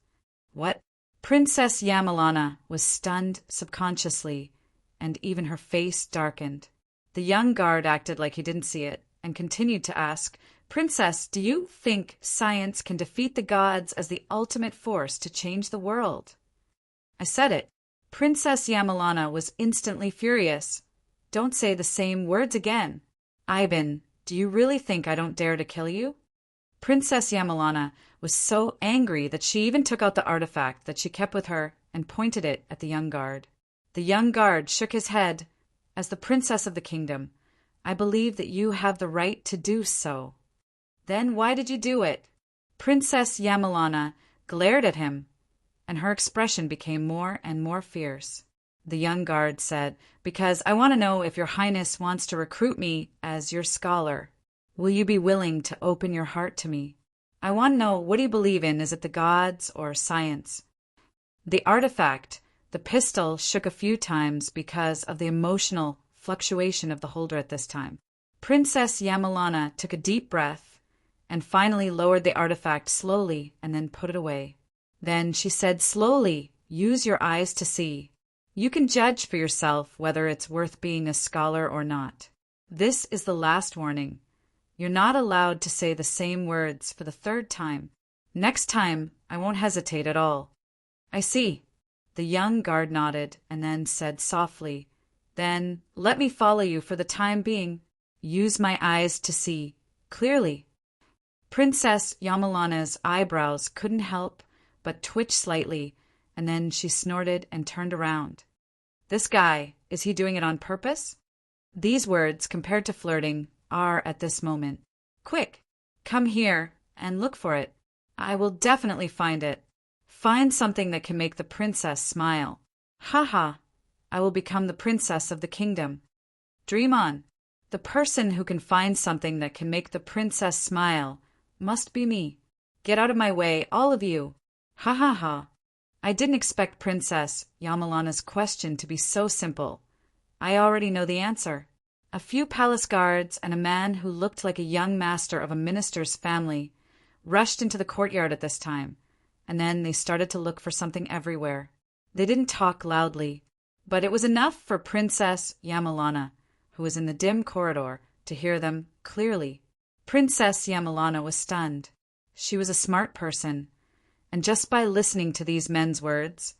"What?" Princess Yamalana was stunned subconsciously, and even her face darkened. The young guard acted like he didn't see it and continued to ask, "Princess, do you think science can defeat the gods as the ultimate force to change the world?" "I said it." Princess Yamalana was instantly furious. "Don't say the same words again. Ivan, do you really think I don't dare to kill you?" Princess Yamalana was so angry that she even took out the artifact that she kept with her and pointed it at the young guard. The young guard shook his head. "As the princess of the kingdom, I believe that you have the right to do so." "Then why did you do it?" Princess Yamalana glared at him, and her expression became more and more fierce. The young guard said, "Because I want to know if your highness wants to recruit me as your scholar. Will you be willing to open your heart to me? I want to know, what do you believe in? Is it the gods or science?" The artifact, the pistol, shook a few times because of the emotional fluctuation of the holder at this time. Princess Yamalana took a deep breath and finally lowered the artifact slowly and then put it away. Then she said slowly, "Use your eyes to see. You can judge for yourself whether it's worth being a scholar or not. This is the last warning. You're not allowed to say the same words for the third time. Next time, I won't hesitate at all." "I see." The young guard nodded and then said softly, "Then let me follow you for the time being. Use my eyes to see clearly." Princess Yamalana's eyebrows couldn't help but twitch slightly, and then she snorted and turned around. "This guy, is he doing it on purpose?" These words, compared to flirting, are at this moment. "Quick, come here and look for it. I will definitely find it. Find something that can make the princess smile. Ha ha, I will become the princess of the kingdom. Dream on. The person who can find something that can make the princess smile must be me. Get out of my way, all of you. Ha ha ha." I didn't expect Princess Yamalana's question to be so simple. I already know the answer. A few palace guards and a man who looked like a young master of a minister's family rushed into the courtyard at this time, and then they started to look for something everywhere. They didn't talk loudly, but it was enough for Princess Yamalana, who was in the dim corridor, to hear them clearly. Princess Yamalana was stunned. She was a smart person, and just by listening to these men's words,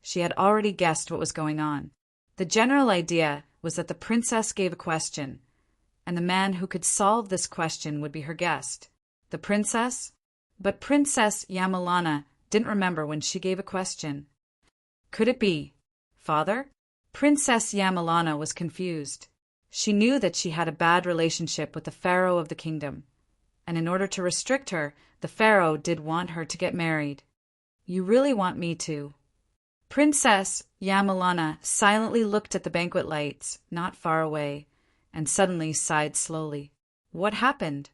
she had already guessed what was going on. The general idea was that the princess gave a question, and the man who could solve this question would be her guest. The princess? But Princess Yamalana didn't remember when she gave a question. Could it be father? Princess Yamalana was confused. She knew that she had a bad relationship with the pharaoh of the kingdom, and in order to restrict her, the pharaoh did want her to get married. "You really want me to?" Princess Yamalana silently looked at the banquet lights not far away and suddenly sighed slowly. What happened?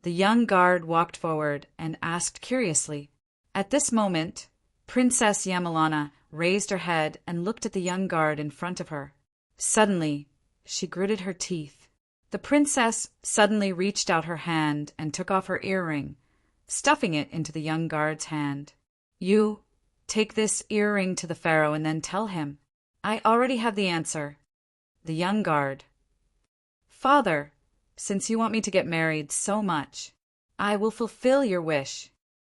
The young guard walked forward and asked curiously. At this moment, Princess Yamalana raised her head and looked at the young guard in front of her. Suddenly, she gritted her teeth. The princess suddenly reached out her hand and took off her earring, stuffing it into the young guard's hand. "You take this earring to the pharaoh and then tell him." I already have the answer. The young guard. Father, since you want me to get married so much, I will fulfill your wish.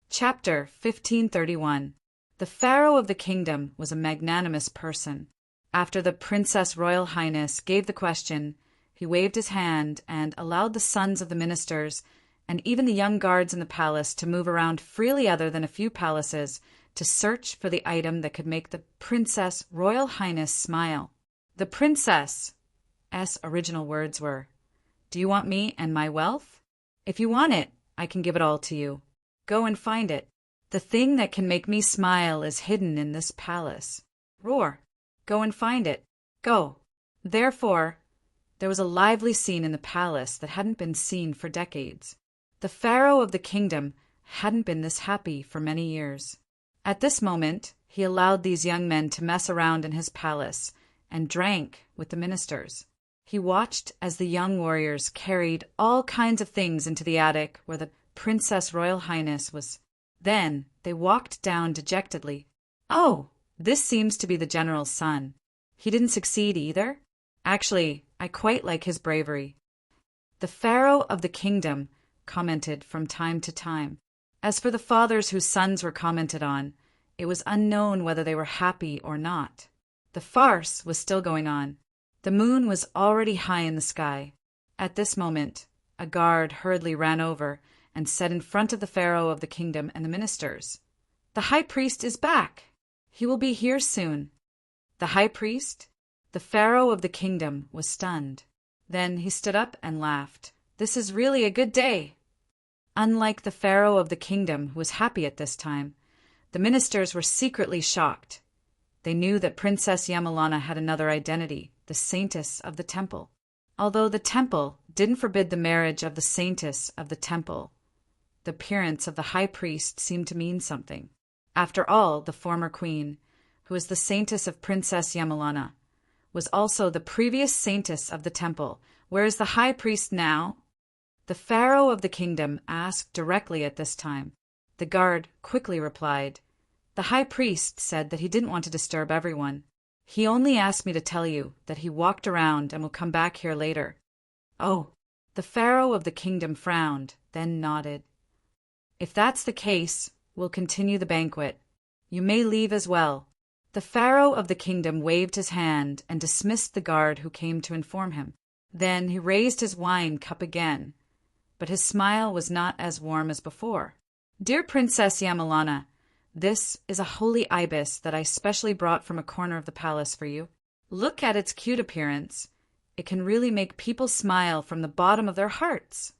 Chapter 1531. The Pharaoh of the kingdom was a magnanimous person. After the Princess Royal Highness gave the question, he waved his hand and allowed the sons of the ministers and even the young guards in the palace to move around freely other than a few palaces to search for the item that could make the Princess Royal Highness smile. The princess's original words were, "Do you want me and my wealth? If you want it, I can give it all to you. Go and find it. The thing that can make me smile is hidden in this palace. Roar. Go and find it. Go." Therefore, there was a lively scene in the palace that hadn't been seen for decades. The Pharaoh of the kingdom hadn't been this happy for many years. At this moment, he allowed these young men to mess around in his palace and drank with the ministers. He watched as the young warriors carried all kinds of things into the attic where the Princess Royal Highness was. Then they walked down dejectedly. "Oh, this seems to be the general's son. He didn't succeed either? Actually, I quite like his bravery." The Pharaoh of the kingdom commented from time to time. As for the fathers whose sons were commented on, it was unknown whether they were happy or not. The farce was still going on. The moon was already high in the sky. At this moment, a guard hurriedly ran over and said in front of the Pharaoh of the kingdom and the ministers, "The high priest is back. He will be here soon." The high priest? The Pharaoh of the kingdom was stunned. Then he stood up and laughed. "This is really a good day." Unlike the Pharaoh of the kingdom, who was happy at this time, the ministers were secretly shocked. They knew that Princess Yamalana had another identity, the saintess of the temple. Although the temple didn't forbid the marriage of the saintess of the temple, the appearance of the high priest seemed to mean something. After all, the former queen, who was the saintess of Princess Yamalana, was also the previous saintess of the temple. Where is the high priest now? The Pharaoh of the kingdom asked directly at this time. The guard quickly replied, "The high priest said that he didn't want to disturb everyone. He only asked me to tell you that he walked around and will come back here later." "Oh." The Pharaoh of the kingdom frowned, then nodded. "If that's the case, we'll continue the banquet. You may leave as well." The Pharaoh of the kingdom waved his hand and dismissed the guard who came to inform him. Then he raised his wine cup again, but his smile was not as warm as before. "Dear Princess Yamalana, this is a holy ibis that I specially brought from a corner of the palace for you. Look at its cute appearance. It can really make people smile from the bottom of their hearts."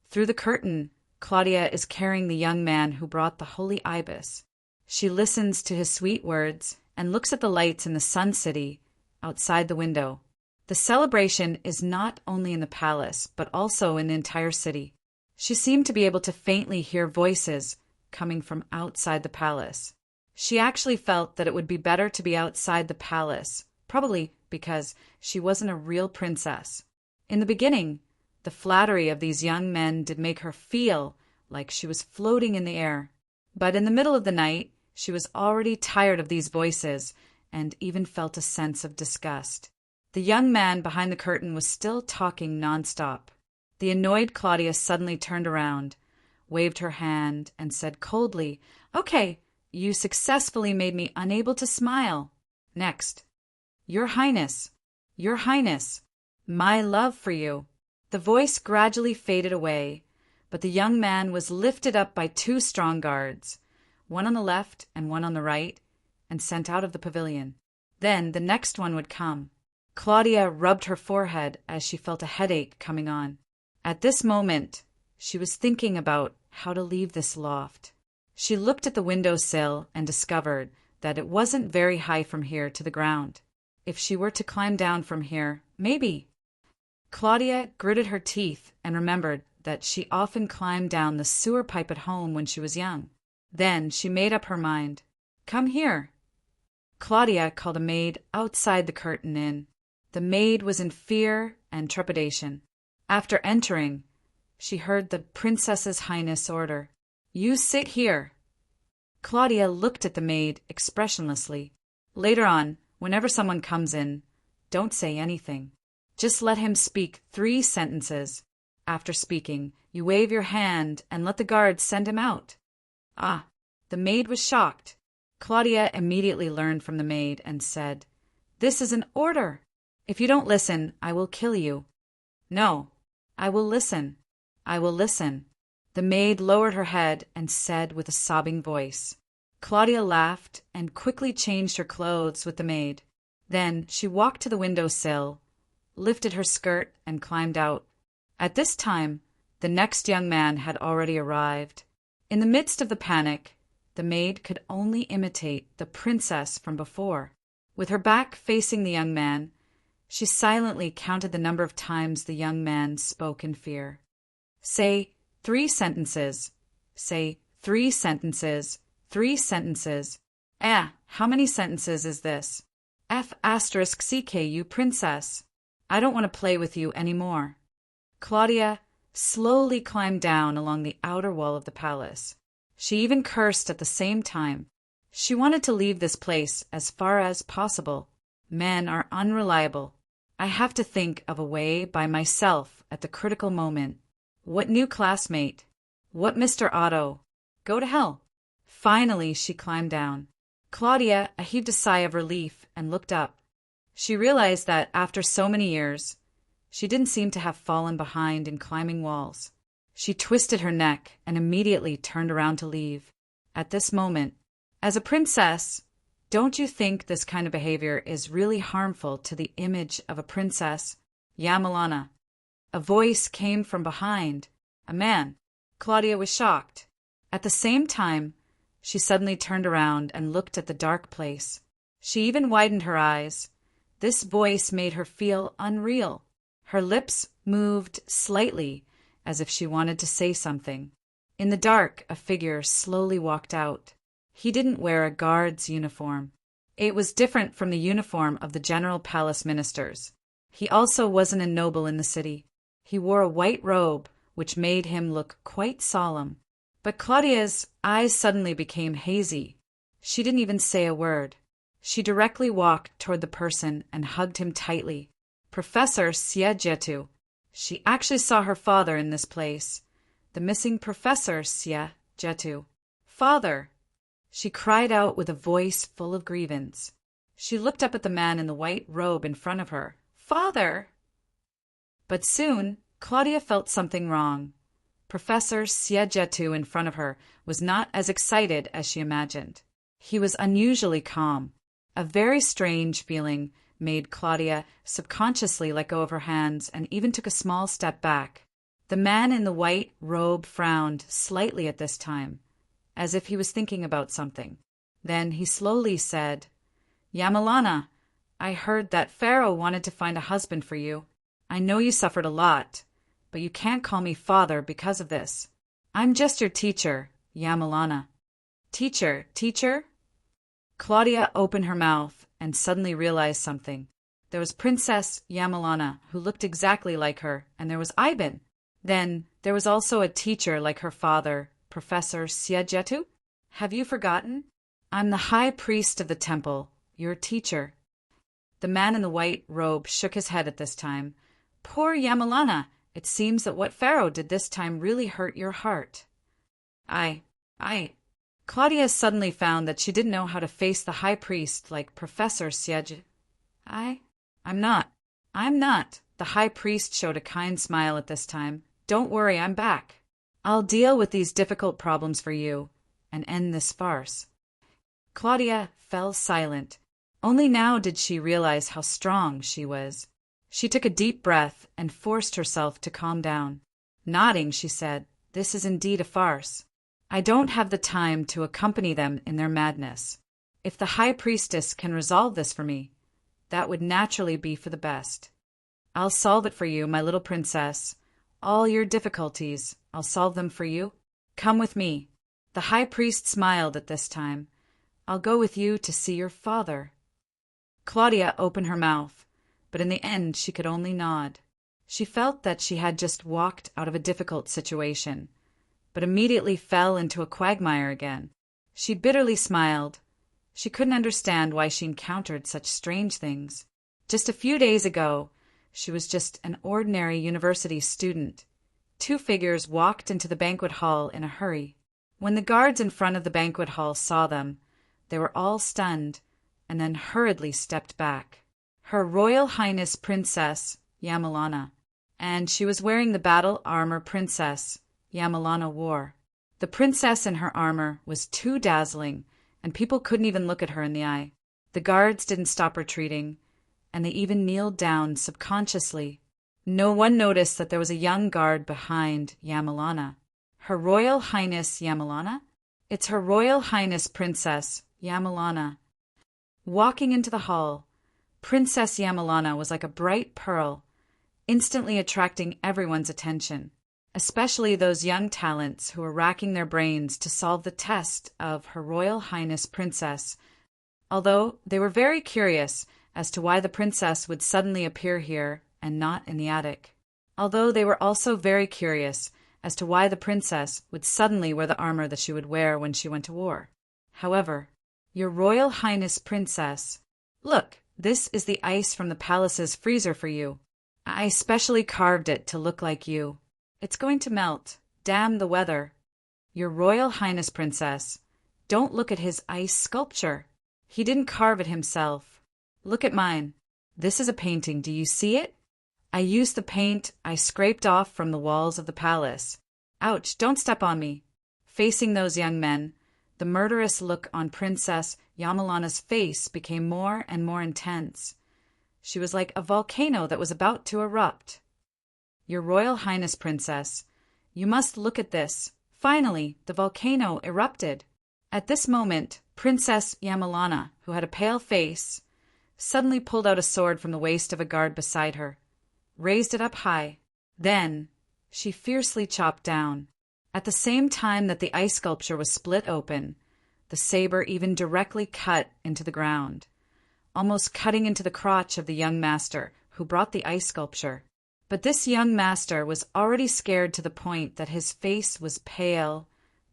Through the curtain, Claudia is carrying the young man who brought the holy ibis. She listens to his sweet words and looks at the lights in the Sun City outside the window. The celebration is not only in the palace, but also in the entire city. She seemed to be able to faintly hear voices coming from outside the palace. She actually felt that it would be better to be outside the palace, probably because she wasn't a real princess. In the beginning, the flattery of these young men did make her feel like she was floating in the air. But in the middle of the night, she was already tired of these voices and even felt a sense of disgust. The young man behind the curtain was still talking nonstop. The annoyed Claudia suddenly turned around, waved her hand, and said coldly, "Okay, you successfully made me unable to smile. Next. Your Highness, my love for you." The voice gradually faded away, but the young man was lifted up by two strong guards, one on the left and one on the right, and sent out of the pavilion. Then the next one would come. Claudia rubbed her forehead as she felt a headache coming on. At this moment, she was thinking about how to leave this loft. She looked at the windowsill and discovered that it wasn't very high from here to the ground. If she were to climb down from here, maybe. Claudia gritted her teeth and remembered that she often climbed down the sewer pipe at home when she was young. Then she made up her mind. "Come here." Claudia called a maid outside the curtain in. The maid was in fear and trepidation. After entering, she heard the Princess's Highness order, "You sit here." Claudia looked at the maid expressionlessly. Later on, Whenever someone comes in, don't say anything. Just let him speak 3 sentences. After speaking, you wave your hand and let the guards send him out. Ah, the maid was shocked. Claudia immediately learned from the maid and said, "This is an order. If you don't listen, I will kill you." "No, I will listen. I will listen." The maid lowered her head and said with a sobbing voice. Claudia laughed and quickly changed her clothes with the maid. Then she walked to the window sill, lifted her skirt, and climbed out. At this time, the next young man had already arrived. In the midst of the panic, the maid could only imitate the princess from before. With her back facing the young man, she silently counted the number of times the young man spoke in fear. "Say 3 sentences. Say 3 sentences. 3 sentences. How many sentences is this? F***CK, you princess. I don't want to play with you any more." Claudia slowly climbed down along the outer wall of the palace. She even cursed at the same time. She wanted to leave this place as far as possible. Men are unreliable. I have to think of a way by myself at the critical moment. What new classmate? What Mr. Otto? Go to hell. Finally, she climbed down. Claudia heaved a sigh of relief and looked up. She realized that after so many years, she didn't seem to have fallen behind in climbing walls. She twisted her neck and immediately turned around to leave. At this moment, as a princess, don't you think this kind of behavior is really harmful to the image of a princess? Yamalana. A voice came from behind. A man. Claudia was shocked. At the same time, she suddenly turned around and looked at the dark place. She even widened her eyes. This voice made her feel unreal. Her lips moved slightly, as if she wanted to say something. In the dark, a figure slowly walked out. He didn't wear a guard's uniform. It was different from the uniform of the general palace ministers. He also wasn't a noble in the city. He wore a white robe, which made him look quite solemn. But Claudia's eyes suddenly became hazy. She didn't even say a word. She directly walked toward the person and hugged him tightly. Professor Siegetu. She actually saw her father in this place. The missing Professor Siegetu. "Father!" She cried out with a voice full of grievance. She looked up at the man in the white robe in front of her. "Father!" But soon, Claudia felt something wrong. Professor Siegetu in front of her was not as excited as she imagined. He was unusually calm. A very strange feeling made Claudia subconsciously let go of her hands and even took a small step back. The man in the white robe frowned slightly at this time, as if he was thinking about something. Then he slowly said, "Yamalana, I heard that Pharaoh wanted to find a husband for you. I know you suffered a lot, but you can't call me father because of this. I'm just your teacher, Yamalana." "Teacher, teacher?" Claudia opened her mouth and suddenly realized something. There was Princess Yamalana, who looked exactly like her, and there was Ivan. Then there was also a teacher like her father, Professor Siegetu. "Have you forgotten? I'm the high priest of the temple, your teacher." The man in the white robe shook his head at this time. "Poor Yamalana, it seems that what Pharaoh did this time really hurt your heart." I. Claudia suddenly found that she didn't know how to face the high priest like Professor Siegetu. I'm not. The high priest showed a kind smile at this time. "Don't worry, I'm back. I'll deal with these difficult problems for you and end this farce." Claudia fell silent. Only now did she realize how strong she was. She took a deep breath and forced herself to calm down. Nodding, she said, "This is indeed a farce. I don't have the time to accompany them in their madness. If the high priestess can resolve this for me, that would naturally be for the best. I'll solve it for you, my little princess. All your difficulties, I'll solve them for you. Come with me." The high priest smiled at this time. "I'll go with you to see your father." Claudia opened her mouth, but in the end she could only nod. She felt that she had just walked out of a difficult situation, but immediately fell into a quagmire again. She bitterly smiled. She couldn't understand why she encountered such strange things. Just a few days ago, she was just an ordinary university student. Two figures walked into the banquet hall in a hurry. When the guards in front of the banquet hall saw them, they were all stunned, and then hurriedly stepped back. Her Royal Highness Princess Yamalana, and she was wearing the battle armor Princess Yamalana wore. The princess in her armor was too dazzling, and people couldn't even look at her in the eye. The guards didn't stop retreating, and they even kneeled down subconsciously. No one noticed that there was a young guard behind Yamalana. Her Royal Highness Yamalana? It's Her Royal Highness Princess Yamalana. Walking into the hall, Princess Yamalana was like a bright pearl, instantly attracting everyone's attention, especially those young talents who were racking their brains to solve the test of Her Royal Highness Princess, although they were very curious as to why the princess would suddenly appear here and not in the attic. Although they were also very curious as to why the princess would suddenly wear the armor that she would wear when she went to war. However, Your Royal Highness Princess, look, this is the ice from the palace's freezer for you. I specially carved it to look like you. It's going to melt. Damn the weather. Your Royal Highness Princess, don't look at his ice sculpture. He didn't carve it himself. Look at mine. This is a painting. Do you see it? I used the paint I scraped off from the walls of the palace. Ouch, don't step on me. Facing those young men, the murderous look on Princess Yamalana's face became more and more intense. She was like a volcano that was about to erupt. Your Royal Highness Princess, you must look at this. Finally, the volcano erupted. At this moment, Princess Yamalana, who had a pale face, suddenly pulled out a sword from the waist of a guard beside her, raised it up high. Then, she fiercely chopped down. At the same time that the ice sculpture was split open, the saber even directly cut into the ground, almost cutting into the crotch of the young master who brought the ice sculpture. But this young master was already scared to the point that his face was pale,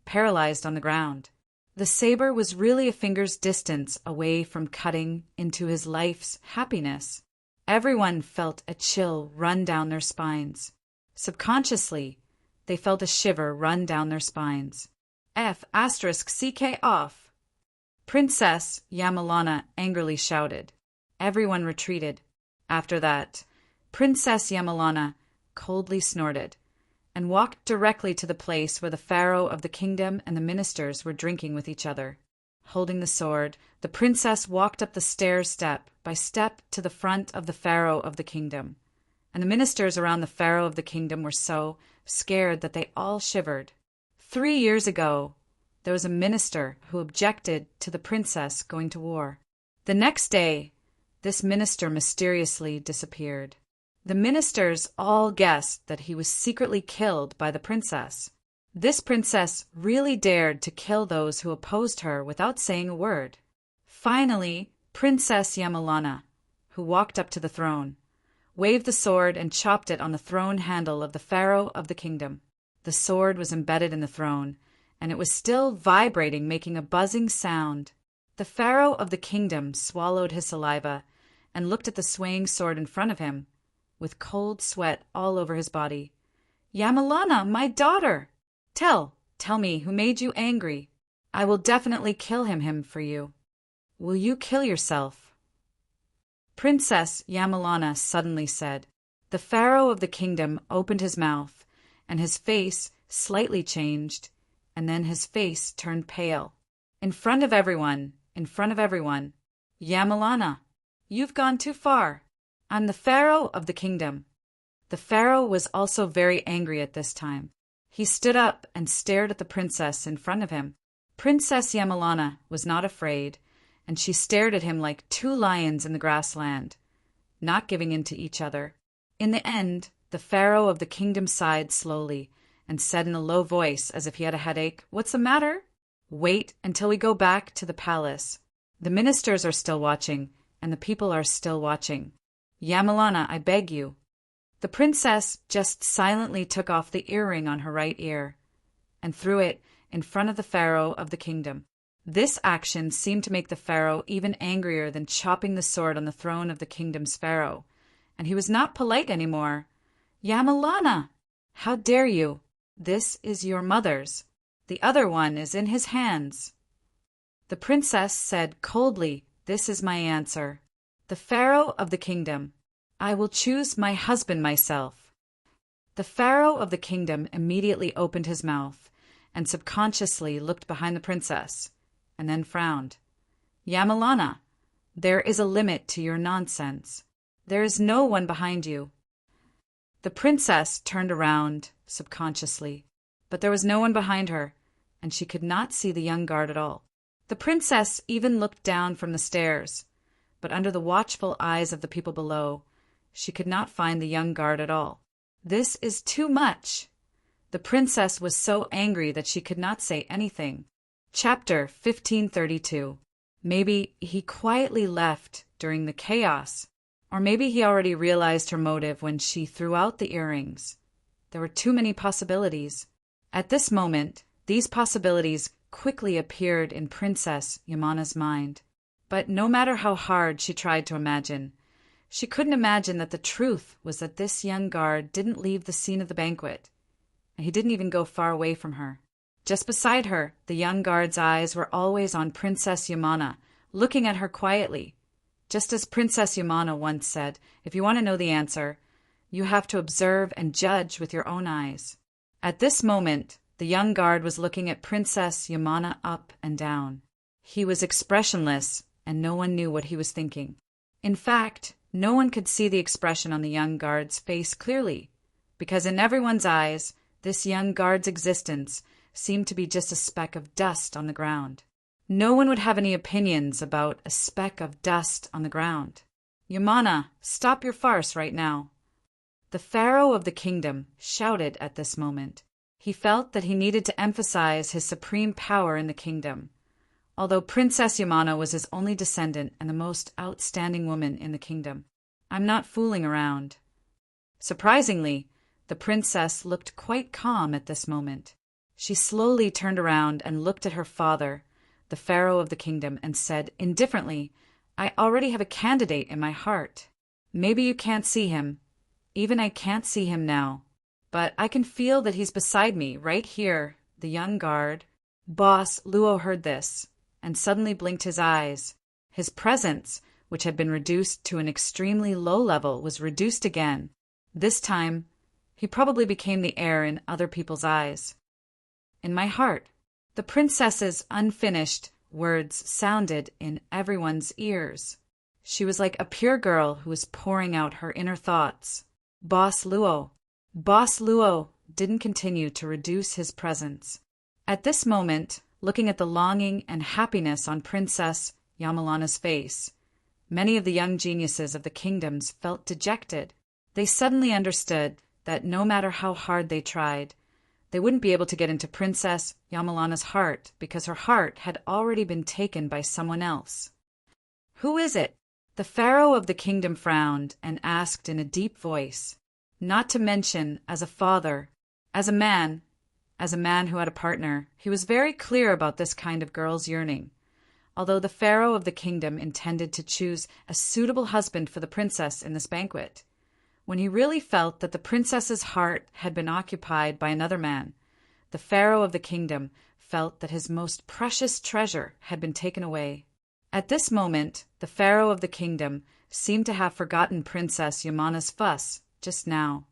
paralyzed on the ground. The saber was really a finger's distance away from cutting into his life's happiness. Everyone felt a chill run down their spines. Subconsciously, they felt a shiver run down their spines. F***CK off! Princess Yamalana angrily shouted. Everyone retreated. After that, Princess Yamalana coldly snorted and walked directly to the place where the pharaoh of the kingdom and the ministers were drinking with each other. Holding the sword, the princess walked up the stairs step by step to the front of the pharaoh of the kingdom, and the ministers around the pharaoh of the kingdom were so scared that they all shivered. 3 years ago, there was a minister who objected to the princess going to war. The next day, this minister mysteriously disappeared. The ministers all guessed that he was secretly killed by the princess. This princess really dared to kill those who opposed her without saying a word. Finally, Princess Yamalana, who walked up to the throne, waved the sword and chopped it on the throne handle of the pharaoh of the kingdom. The sword was embedded in the throne, and it was still vibrating, making a buzzing sound. The pharaoh of the kingdom swallowed his saliva and looked at the swaying sword in front of him, with cold sweat all over his body. Yamalana, my daughter! Tell me who made you angry. I will definitely kill him for you. Will you kill yourself? Princess Yamalana suddenly said. The pharaoh of the kingdom opened his mouth, and his face slightly changed, and then his face turned pale. In front of everyone, Yamalana, you've gone too far. I'm the pharaoh of the kingdom. The pharaoh was also very angry at this time. He stood up and stared at the princess in front of him. Princess Yamalana was not afraid, and she stared at him like two lions in the grassland, not giving in to each other. In the end, the pharaoh of the kingdom sighed slowly and said in a low voice, as if he had a headache, "What's the matter? Wait until we go back to the palace. The ministers are still watching, and the people are still watching. Yamalana, I beg you." The princess just silently took off the earring on her right ear and threw it in front of the pharaoh of the kingdom. This action seemed to make the pharaoh even angrier than chopping the sword on the throne of the kingdom's pharaoh, and he was not polite anymore. "Yamalana! How dare you? This is your mother's. The other one is in his hands." The princess said coldly, "This is my answer. The pharaoh of the kingdom. I will choose my husband myself." The pharaoh of the kingdom immediately opened his mouth and subconsciously looked behind the princess, and then frowned. "Yamalana, there is a limit to your nonsense. There is no one behind you." The princess turned around subconsciously, but there was no one behind her, and she could not see the young guard at all. The princess even looked down from the stairs, but under the watchful eyes of the people below, she could not find the young guard at all. This is too much. The princess was so angry that she could not say anything. Chapter 1532. Maybe he quietly left during the chaos, or maybe he already realized her motive when she threw out the earrings. There were too many possibilities. At this moment, these possibilities quickly appeared in Princess Yamana's mind. But no matter how hard she tried to imagine, she couldn't imagine that the truth was that this young guard didn't leave the scene of the banquet, and he didn't even go far away from her. Just beside her, the young guard's eyes were always on Princess Yamana, looking at her quietly. Just as Princess Yamana once said, if you want to know the answer, you have to observe and judge with your own eyes. At this moment, the young guard was looking at Princess Yamana up and down. He was expressionless, and no one knew what he was thinking. In fact, no one could see the expression on the young guard's face clearly, because in everyone's eyes, this young guard's existence seemed to be just a speck of dust on the ground. No one would have any opinions about a speck of dust on the ground. "Yamana, stop your farce right now." The pharaoh of the kingdom shouted at this moment. He felt that he needed to emphasize his supreme power in the kingdom, although Princess Yamana was his only descendant and the most outstanding woman in the kingdom. "I'm not fooling around." Surprisingly, the princess looked quite calm at this moment. She slowly turned around and looked at her father, the pharaoh of the kingdom, and said indifferently, "I already have a candidate in my heart. Maybe you can't see him. Even I can't see him now. But I can feel that he's beside me, right here, the young guard." Boss Luo heard this, and suddenly blinked his eyes. His presence, which had been reduced to an extremely low level, was reduced again. This time, he probably became the air in other people's eyes. "In my heart." The princess's unfinished words sounded in everyone's ears. She was like a pure girl who was pouring out her inner thoughts. Boss Luo didn't continue to reduce his presence. At this moment, looking at the longing and happiness on Princess Yamalana's face, many of the young geniuses of the kingdoms felt dejected. They suddenly understood that no matter how hard they tried, they wouldn't be able to get into Princess Yamalana's heart because her heart had already been taken by someone else. "Who is it?" The pharaoh of the kingdom frowned and asked in a deep voice, not to mention as a father, as a man who had a partner. He was very clear about this kind of girl's yearning, although the pharaoh of the kingdom intended to choose a suitable husband for the princess in this banquet. When he really felt that the princess's heart had been occupied by another man, the pharaoh of the kingdom felt that his most precious treasure had been taken away. At this moment, the pharaoh of the kingdom seemed to have forgotten Princess Yamana's fuss just now.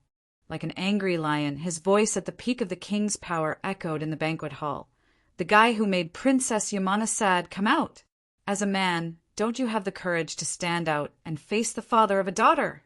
Like an angry lion, his voice at the peak of the king's power echoed in the banquet hall. "The guy who made Princess Yamana sad, come out! As a man, don't you have the courage to stand out and face the father of a daughter?"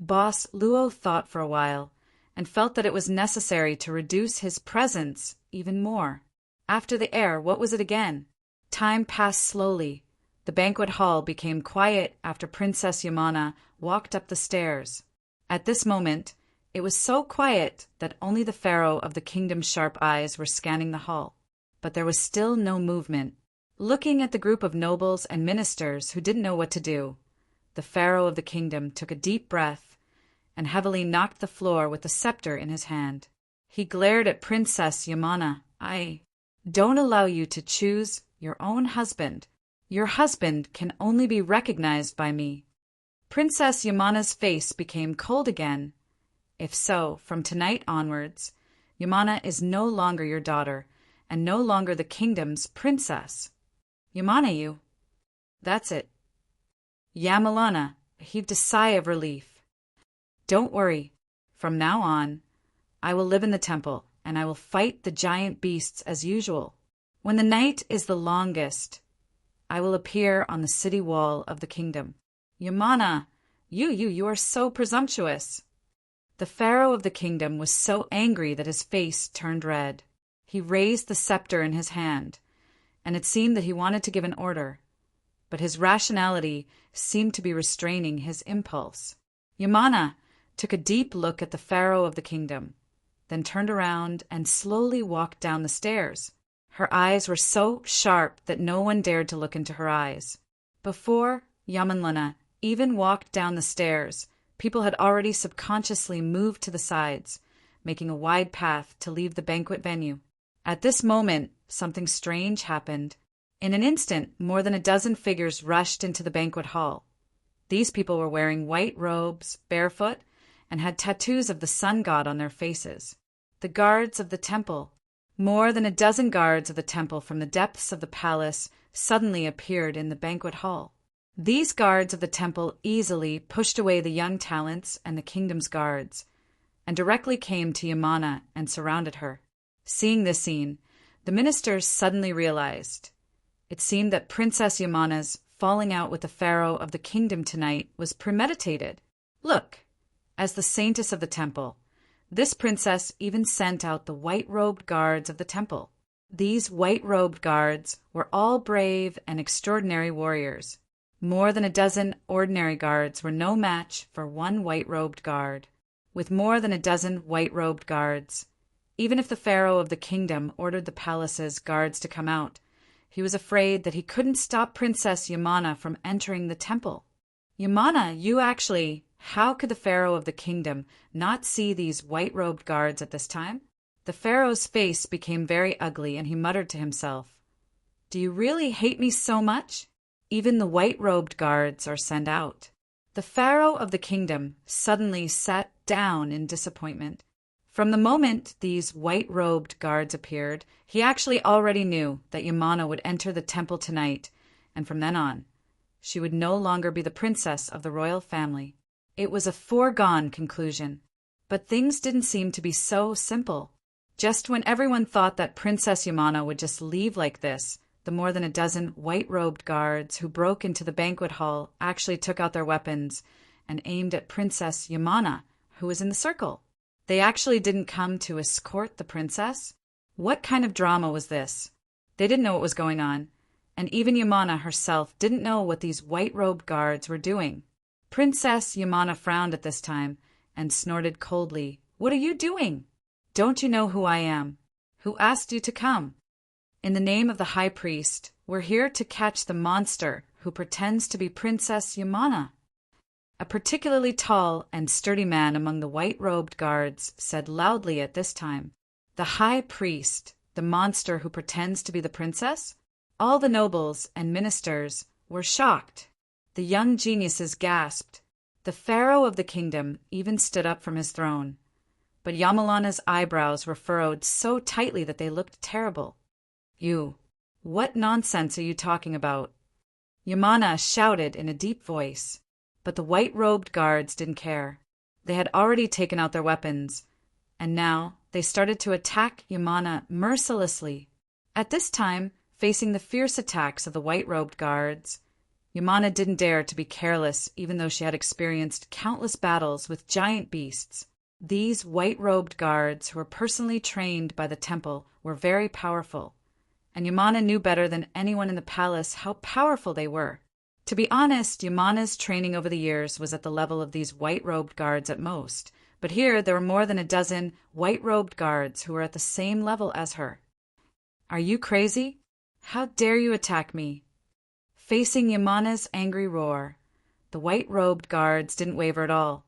Boss Luo thought for a while and felt that it was necessary to reduce his presence even more. After the air, what was it again? Time passed slowly. The banquet hall became quiet after Princess Yamana walked up the stairs. At this moment, it was so quiet that only the pharaoh of the kingdom's sharp eyes were scanning the hall. But there was still no movement. Looking at the group of nobles and ministers who didn't know what to do, the pharaoh of the kingdom took a deep breath and heavily knocked the floor with the scepter in his hand. He glared at Princess Yamana. don't allow you to choose your own husband. Your husband can only be recognized by me." Princess Yamana's face became cold again. "If so, from tonight onwards, Yamana is no longer your daughter, and no longer the kingdom's princess. Yamana, you. That's it." Yamalana heaved a sigh of relief. "Don't worry. From now on, I will live in the temple, and I will fight the giant beasts as usual. When the night is the longest, I will appear on the city wall of the kingdom." "Yamana, you are so presumptuous." The pharaoh of the kingdom was so angry that his face turned red. He raised the scepter in his hand, and it seemed that he wanted to give an order, but his rationality seemed to be restraining his impulse. Yamana took a deep look at the pharaoh of the kingdom, then turned around and slowly walked down the stairs. Her eyes were so sharp that no one dared to look into her eyes. Before Yamanlana even walked down the stairs, people had already subconsciously moved to the sides, making a wide path to leave the banquet venue. At this moment, something strange happened. In an instant, more than a dozen figures rushed into the banquet hall. These people were wearing white robes, barefoot, and had tattoos of the sun god on their faces. The guards of the temple. More than a dozen guards of the temple from the depths of the palace suddenly appeared in the banquet hall. These guards of the temple easily pushed away the young talents and the kingdom's guards, and directly came to Yamana and surrounded her. Seeing this scene, the ministers suddenly realized. It seemed that Princess Yamana's falling out with the pharaoh of the kingdom tonight was premeditated. Look, as the saintess of the temple, this princess even sent out the white-robed guards of the temple. These white-robed guards were all brave and extraordinary warriors. More than a dozen ordinary guards were no match for one white-robed guard. With more than a dozen white-robed guards, even if the pharaoh of the kingdom ordered the palace's guards to come out, he was afraid that he couldn't stop Princess Yamana from entering the temple. "Yamana, you actually... How could the pharaoh of the kingdom not see these white-robed guards at this time?" The pharaoh's face became very ugly, and he muttered to himself, "Do you really hate me so much? Even the white-robed guards are sent out." The pharaoh of the kingdom suddenly sat down in disappointment. From the moment these white-robed guards appeared, he actually already knew that Yamana would enter the temple tonight, and from then on, she would no longer be the princess of the royal family. It was a foregone conclusion. But things didn't seem to be so simple. Just when everyone thought that Princess Yamana would just leave like this, the more than a dozen white-robed guards who broke into the banquet hall actually took out their weapons and aimed at Princess Yamana, who was in the circle. They actually didn't come to escort the princess. What kind of drama was this? They didn't know what was going on, and even Yamana herself didn't know what these white-robed guards were doing. Princess Yamana frowned at this time and snorted coldly. "What are you doing? Don't you know who I am? Who asked you to come? In the name of the high priest, we're here to catch the monster who pretends to be Princess Yamana." A particularly tall and sturdy man among the white-robed guards said loudly at this time, "The high priest, the monster who pretends to be the princess?" All the nobles and ministers were shocked. The young geniuses gasped. The pharaoh of the kingdom even stood up from his throne. But Yamalana's eyebrows were furrowed so tightly that they looked terrible. "You, what nonsense are you talking about?" Yamana shouted in a deep voice. But the white-robed guards didn't care. They had already taken out their weapons, and now they started to attack Yamana mercilessly. At this time, facing the fierce attacks of the white-robed guards, Yamana didn't dare to be careless, even though she had experienced countless battles with giant beasts. These white-robed guards, who were personally trained by the temple, were very powerful, and Yamana knew better than anyone in the palace how powerful they were. To be honest, Yamana's training over the years was at the level of these white-robed guards at most, but here there were more than a dozen white-robed guards who were at the same level as her. "Are you crazy? How dare you attack me?" Facing Yamana's angry roar, the white-robed guards didn't waver at all,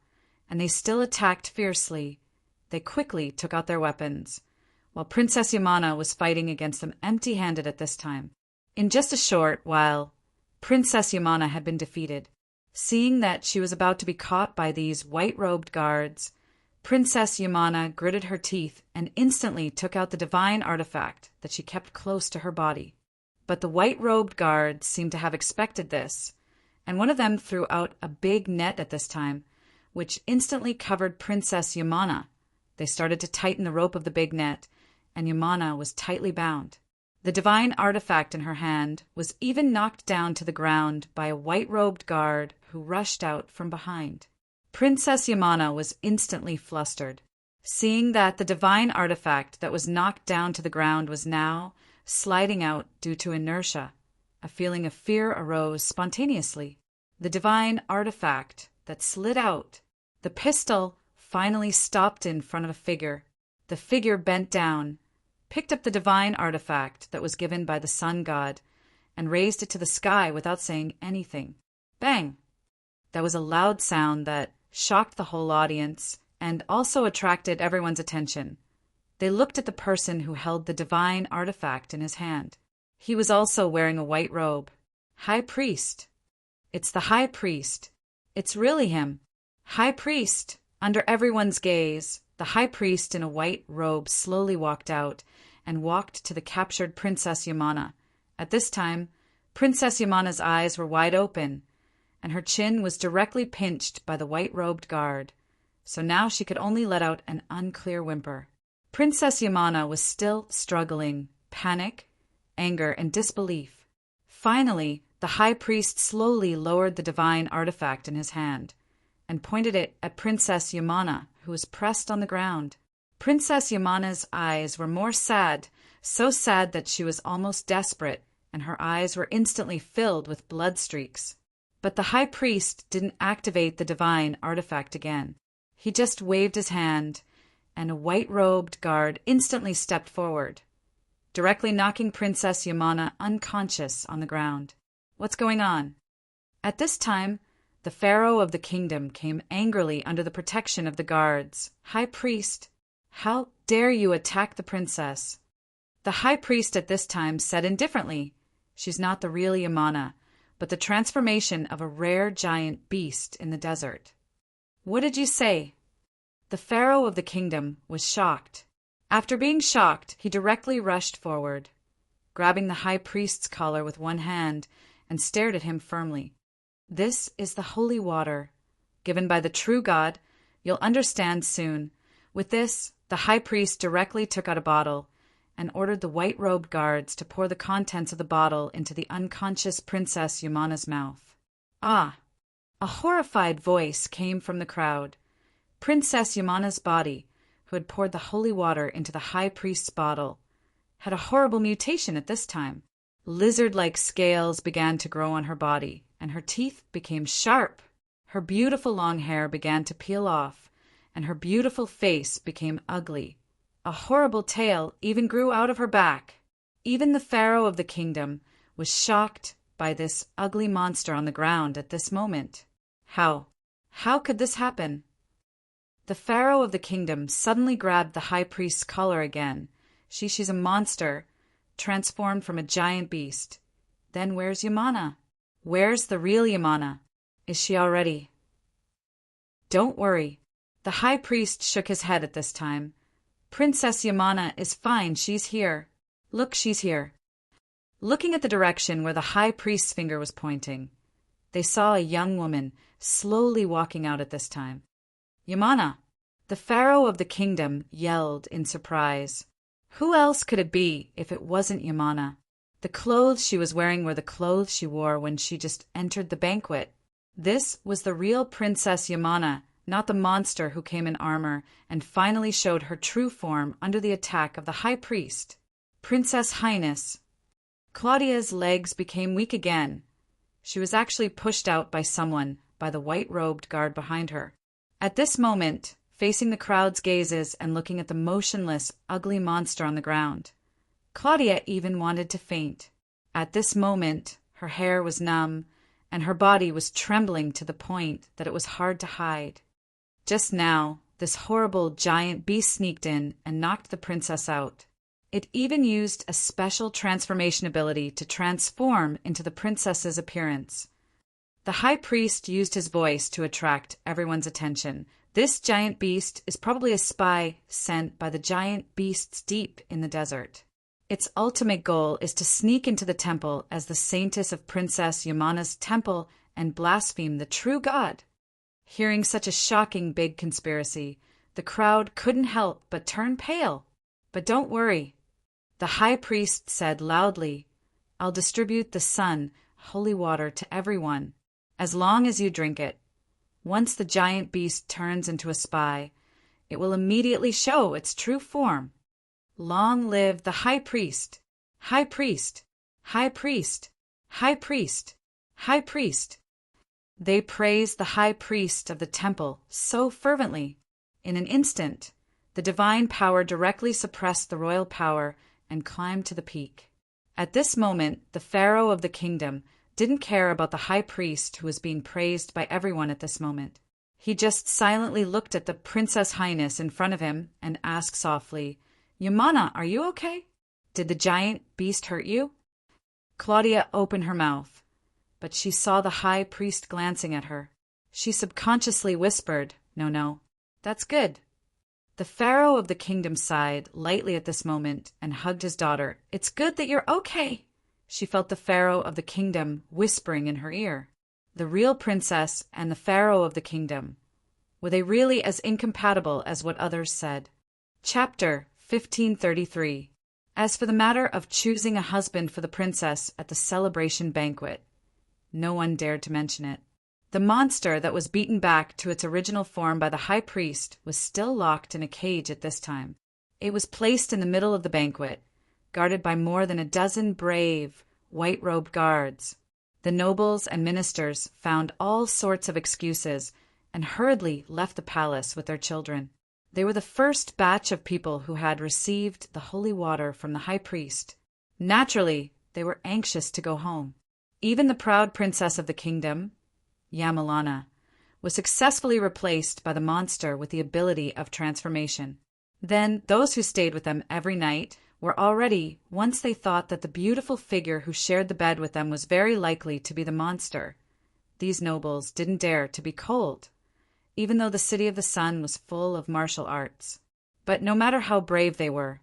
and they still attacked fiercely. They quickly took out their weapons. while Princess Yamana was fighting against them empty-handed at this time. In just a short while, Princess Yamana had been defeated. Seeing that she was about to be caught by these white-robed guards, Princess Yamana gritted her teeth and instantly took out the divine artifact that she kept close to her body. But the white-robed guards seemed to have expected this, and one of them threw out a big net at this time, which instantly covered Princess Yamana. They started to tighten the rope of the big net, and Yamana was tightly bound. The divine artifact in her hand was even knocked down to the ground by a white-robed guard who rushed out from behind. Princess Yamana was instantly flustered. Seeing that the divine artifact that was knocked down to the ground was now sliding out due to inertia, a feeling of fear arose spontaneously. The divine artifact that slid out. The pistol finally stopped in front of a figure. The figure bent down, picked up the divine artifact that was given by the sun god, and raised it to the sky without saying anything. Bang! That was a loud sound that shocked the whole audience and also attracted everyone's attention. They looked at the person who held the divine artifact in his hand. He was also wearing a white robe. High Priest. It's the High Priest. It's really him. High Priest. Under everyone's gaze, the High Priest in a white robe slowly walked out and walked to the captured Princess Yamana. At this time, Princess Yamana's eyes were wide open, and her chin was directly pinched by the white-robed guard, so now she could only let out an unclear whimper. Princess Yamana was still struggling, panic, anger, and disbelief. Finally, the High Priest slowly lowered the divine artifact in his hand and pointed it at Princess Yamana, who was pressed on the ground. Princess Yamana's eyes were more sad, so sad that she was almost desperate, and her eyes were instantly filled with blood streaks. But the High Priest didn't activate the divine artifact again. He just waved his hand, and a white-robed guard instantly stepped forward, directly knocking Princess Yamana unconscious on the ground. What's going on? At this time, the pharaoh of the kingdom came angrily under the protection of the guards. High Priest, how dare you attack the princess? The High Priest at this time said indifferently, she's not the real Yamana, but the transformation of a rare giant beast in the desert. What did you say? The pharaoh of the kingdom was shocked. After being shocked, he directly rushed forward, grabbing the High Priest's collar with one hand, and stared at him firmly. This is the holy water, given by the true God. You'll understand soon. With this, the High Priest directly took out a bottle and ordered the white-robed guards to pour the contents of the bottle into the unconscious Princess Yamana's mouth. Ah! A horrified voice came from the crowd. Princess Yamana's body, who had poured the holy water into the High Priest's bottle, had a horrible mutation at this time. Lizard-like scales began to grow on her body, and her teeth became sharp. Her beautiful long hair began to peel off, and her beautiful face became ugly. A horrible tail even grew out of her back. Even the pharaoh of the kingdom was shocked by this ugly monster on the ground at this moment. How could this happen? The pharaoh of the kingdom suddenly grabbed the High Priest's collar again. She's a monster, transformed from a giant beast. Then where's Yamana? Where's the real Yamana? Is she already? Don't worry. The High Priest shook his head at this time. Princess Yamana is fine, she's here. Look, she's here. Looking at the direction where the High Priest's finger was pointing, they saw a young woman slowly walking out at this time. Yamana! The pharaoh of the kingdom yelled in surprise. Who else could it be if it wasn't Yamana? The clothes she was wearing were the clothes she wore when she just entered the banquet. This was the real Princess Yamana, not the monster who came in armor and finally showed her true form under the attack of the High Priest. Princess Highness. Claudia's legs became weak again. She was actually pushed out by someone, by the white-robed guard behind her. At this moment, facing the crowd's gazes and looking at the motionless, ugly monster on the ground, Claudia even wanted to faint. At this moment, her hair was numb, and her body was trembling to the point that it was hard to hide. Just now, this horrible giant beast sneaked in and knocked the princess out. It even used a special transformation ability to transform into the princess's appearance. The high priest used his voice to attract everyone's attention. This giant beast is probably a spy sent by the giant beasts deep in the desert. Its ultimate goal is to sneak into the temple as the saintess of Princess Yamana's temple and blaspheme the true God. Hearing such a shocking big conspiracy, the crowd couldn't help but turn pale. But don't worry, the high priest said loudly, "I'll distribute the sun, holy water, to everyone, as long as you drink it. Once the giant beast turns into a spy, it will immediately show its true form. Long live the high priest! High priest! High priest! High priest! High priest!" They praised the high priest of the temple so fervently. In an instant, the divine power directly suppressed the royal power and climbed to the peak. At this moment, the pharaoh of the kingdom didn't care about the high priest who was being praised by everyone at this moment. He just silently looked at the princess highness in front of him and asked softly, "Yamana, are you okay? Did the giant beast hurt you?" Claudia opened her mouth, but she saw the high priest glancing at her. She subconsciously whispered, "No, that's good." The pharaoh of the kingdom sighed lightly at this moment and hugged his daughter. "It's good that you're okay." She felt the pharaoh of the kingdom whispering in her ear. The real princess and the pharaoh of the kingdom, were they really as incompatible as what others said? Chapter 1533. As for the matter of choosing a husband for the princess at the celebration banquet, no one dared to mention it. The monster that was beaten back to its original form by the high priest was still locked in a cage at this time. It was placed in the middle of the banquet, guarded by more than a dozen brave, white-robed guards. The nobles and ministers found all sorts of excuses and hurriedly left the palace with their children. They were the first batch of people who had received the holy water from the high priest. Naturally, they were anxious to go home. Even the proud princess of the kingdom, Yamalana, was successfully replaced by the monster with the ability of transformation. Then those who stayed with them every night were already, once they thought that the beautiful figure who shared the bed with them was very likely to be the monster. These nobles didn't dare to be cold, even though the city of the sun was full of martial arts. But no matter how brave they were,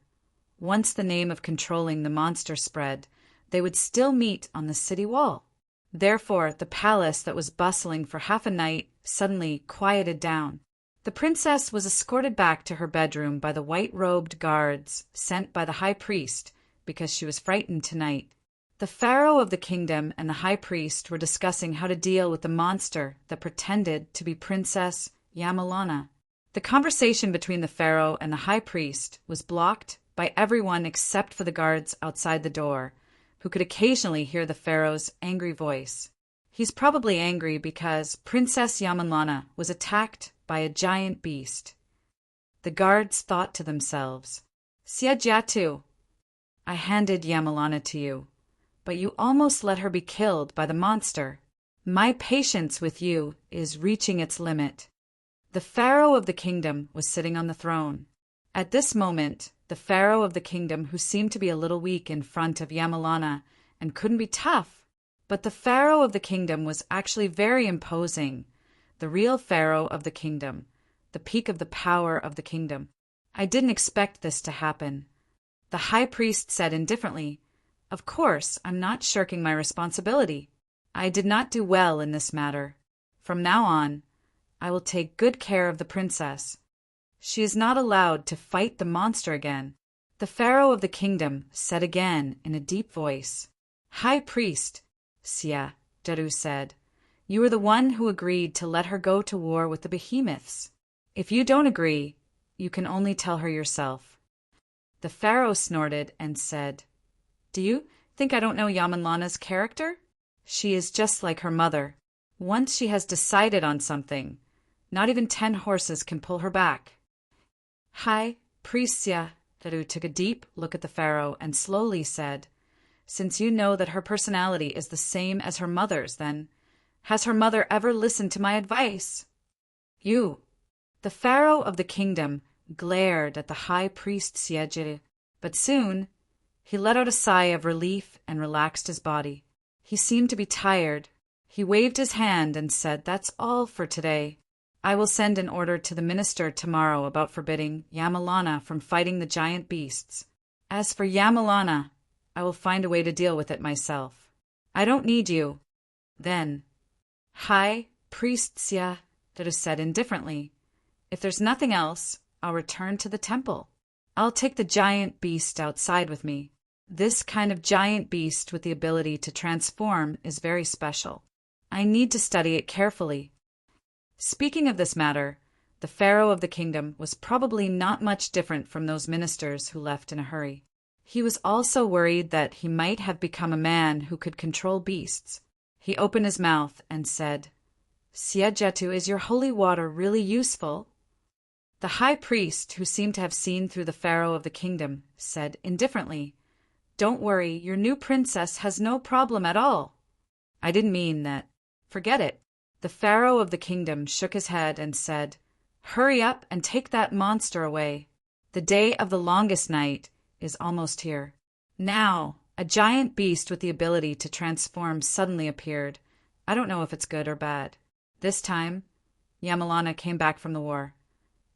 once the name of controlling the monster spread, they would still meet on the city wall. Therefore, the palace that was bustling for half a night suddenly quieted down. The princess was escorted back to her bedroom by the white-robed guards sent by the high priest because she was frightened tonight. The pharaoh of the kingdom and the high priest were discussing how to deal with the monster that pretended to be Princess Yamalana. The conversation between the pharaoh and the high priest was blocked by everyone except for the guards outside the door, who could occasionally hear the pharaoh's angry voice. He's probably angry because Princess Yamalana was attacked by a giant beast. The guards thought to themselves, "Siajatu, I handed Yamalana to you, but you almost let her be killed by the monster. My patience with you is reaching its limit." The pharaoh of the kingdom was sitting on the throne. At this moment, the pharaoh of the kingdom, who seemed to be a little weak in front of Yamalana and couldn't be tough, but the pharaoh of the kingdom was actually very imposing, the real pharaoh of the kingdom, the peak of the power of the kingdom. "I didn't expect this to happen." The high priest said indifferently, "Of course, I'm not shirking my responsibility. I did not do well in this matter. From now on, I will take good care of the princess. She is not allowed to fight the monster again." The pharaoh of the kingdom said again in a deep voice, "High priest," Sia, Daru said, "you are the one who agreed to let her go to war with the behemoths. If you don't agree, you can only tell her yourself." The pharaoh snorted and said, "Do you think I don't know Yamalana's character? She is just like her mother. Once she has decided on something, not even 10 horses can pull her back." High priest Sia, Daru took a deep look at the pharaoh and slowly said, "Since you know that her personality is the same as her mother's, then, has her mother ever listened to my advice?" "You," The pharaoh of the kingdom glared at the high priest Siejere, but soon he let out a sigh of relief and relaxed his body. He seemed to be tired. He waved his hand and said, "That's all for today. I will send an order to the minister tomorrow about forbidding Yamalana from fighting the giant beasts. As for Yamalana, I will find a way to deal with it myself. I don't need you." Then, "High priest Siejere said indifferently, if there's nothing else, I'll return to the temple. I'll take the giant beast outside with me. This kind of giant beast with the ability to transform is very special. I need to study it carefully." Speaking of this matter, the pharaoh of the kingdom was probably not much different from those ministers who left in a hurry. He was also worried that he might have become a man who could control beasts. He opened his mouth and said, "Siejetu, is your holy water really useful?" The high priest, who seemed to have seen through the pharaoh of the kingdom, said indifferently, "Don't worry, your new princess has no problem at all." "I didn't mean that. Forget it." The pharaoh of the kingdom shook his head and said, "Hurry up and take that monster away. The day of the longest night is almost here." Now, a giant beast with the ability to transform suddenly appeared. I don't know if it's good or bad. This time, Yamalana came back from the war,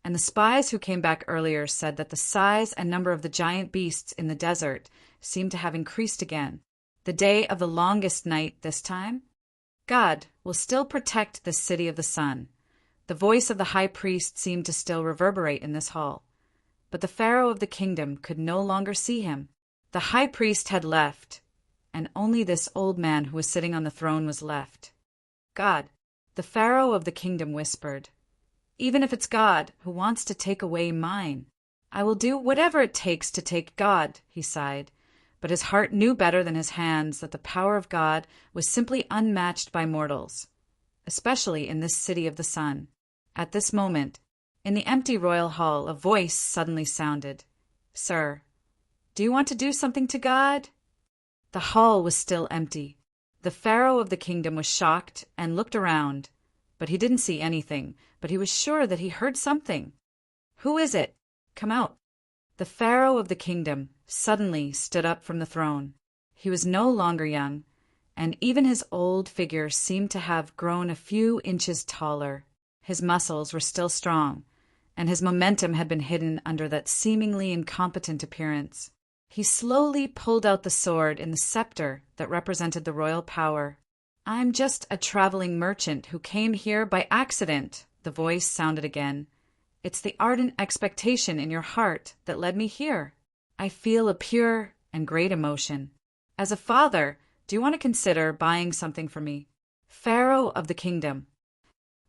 and the spies who came back earlier said that the size and number of the giant beasts in the desert seemed to have increased again. The day of the longest night this time? God will still protect this city of the sun. The voice of the high priest seemed to still reverberate in this hall, but the pharaoh of the kingdom could no longer see him. The high priest had left, and only this old man who was sitting on the throne was left. "God," the pharaoh of the kingdom whispered, "even if it's God who wants to take away mine, I will do whatever it takes to take God," he sighed. But his heart knew better than his hands that the power of God was simply unmatched by mortals, especially in this city of the sun. At this moment, in the empty royal hall, a voice suddenly sounded. "Sir, do you want to do something to God?" The hall was still empty. The pharaoh of the kingdom was shocked and looked around, but he didn't see anything, but he was sure that he heard something. "Who is it? Come out." The pharaoh of the kingdom suddenly stood up from the throne. He was no longer young, and even his old figure seemed to have grown a few inches taller. His muscles were still strong, and his momentum had been hidden under that seemingly incompetent appearance. He slowly pulled out the sword in the scepter that represented the royal power. "I'm just a traveling merchant who came here by accident," the voice sounded again. "It's the ardent expectation in your heart that led me here. I feel a pure and great emotion. As a father, do you want to consider buying something for me?" Pharaoh of the kingdom.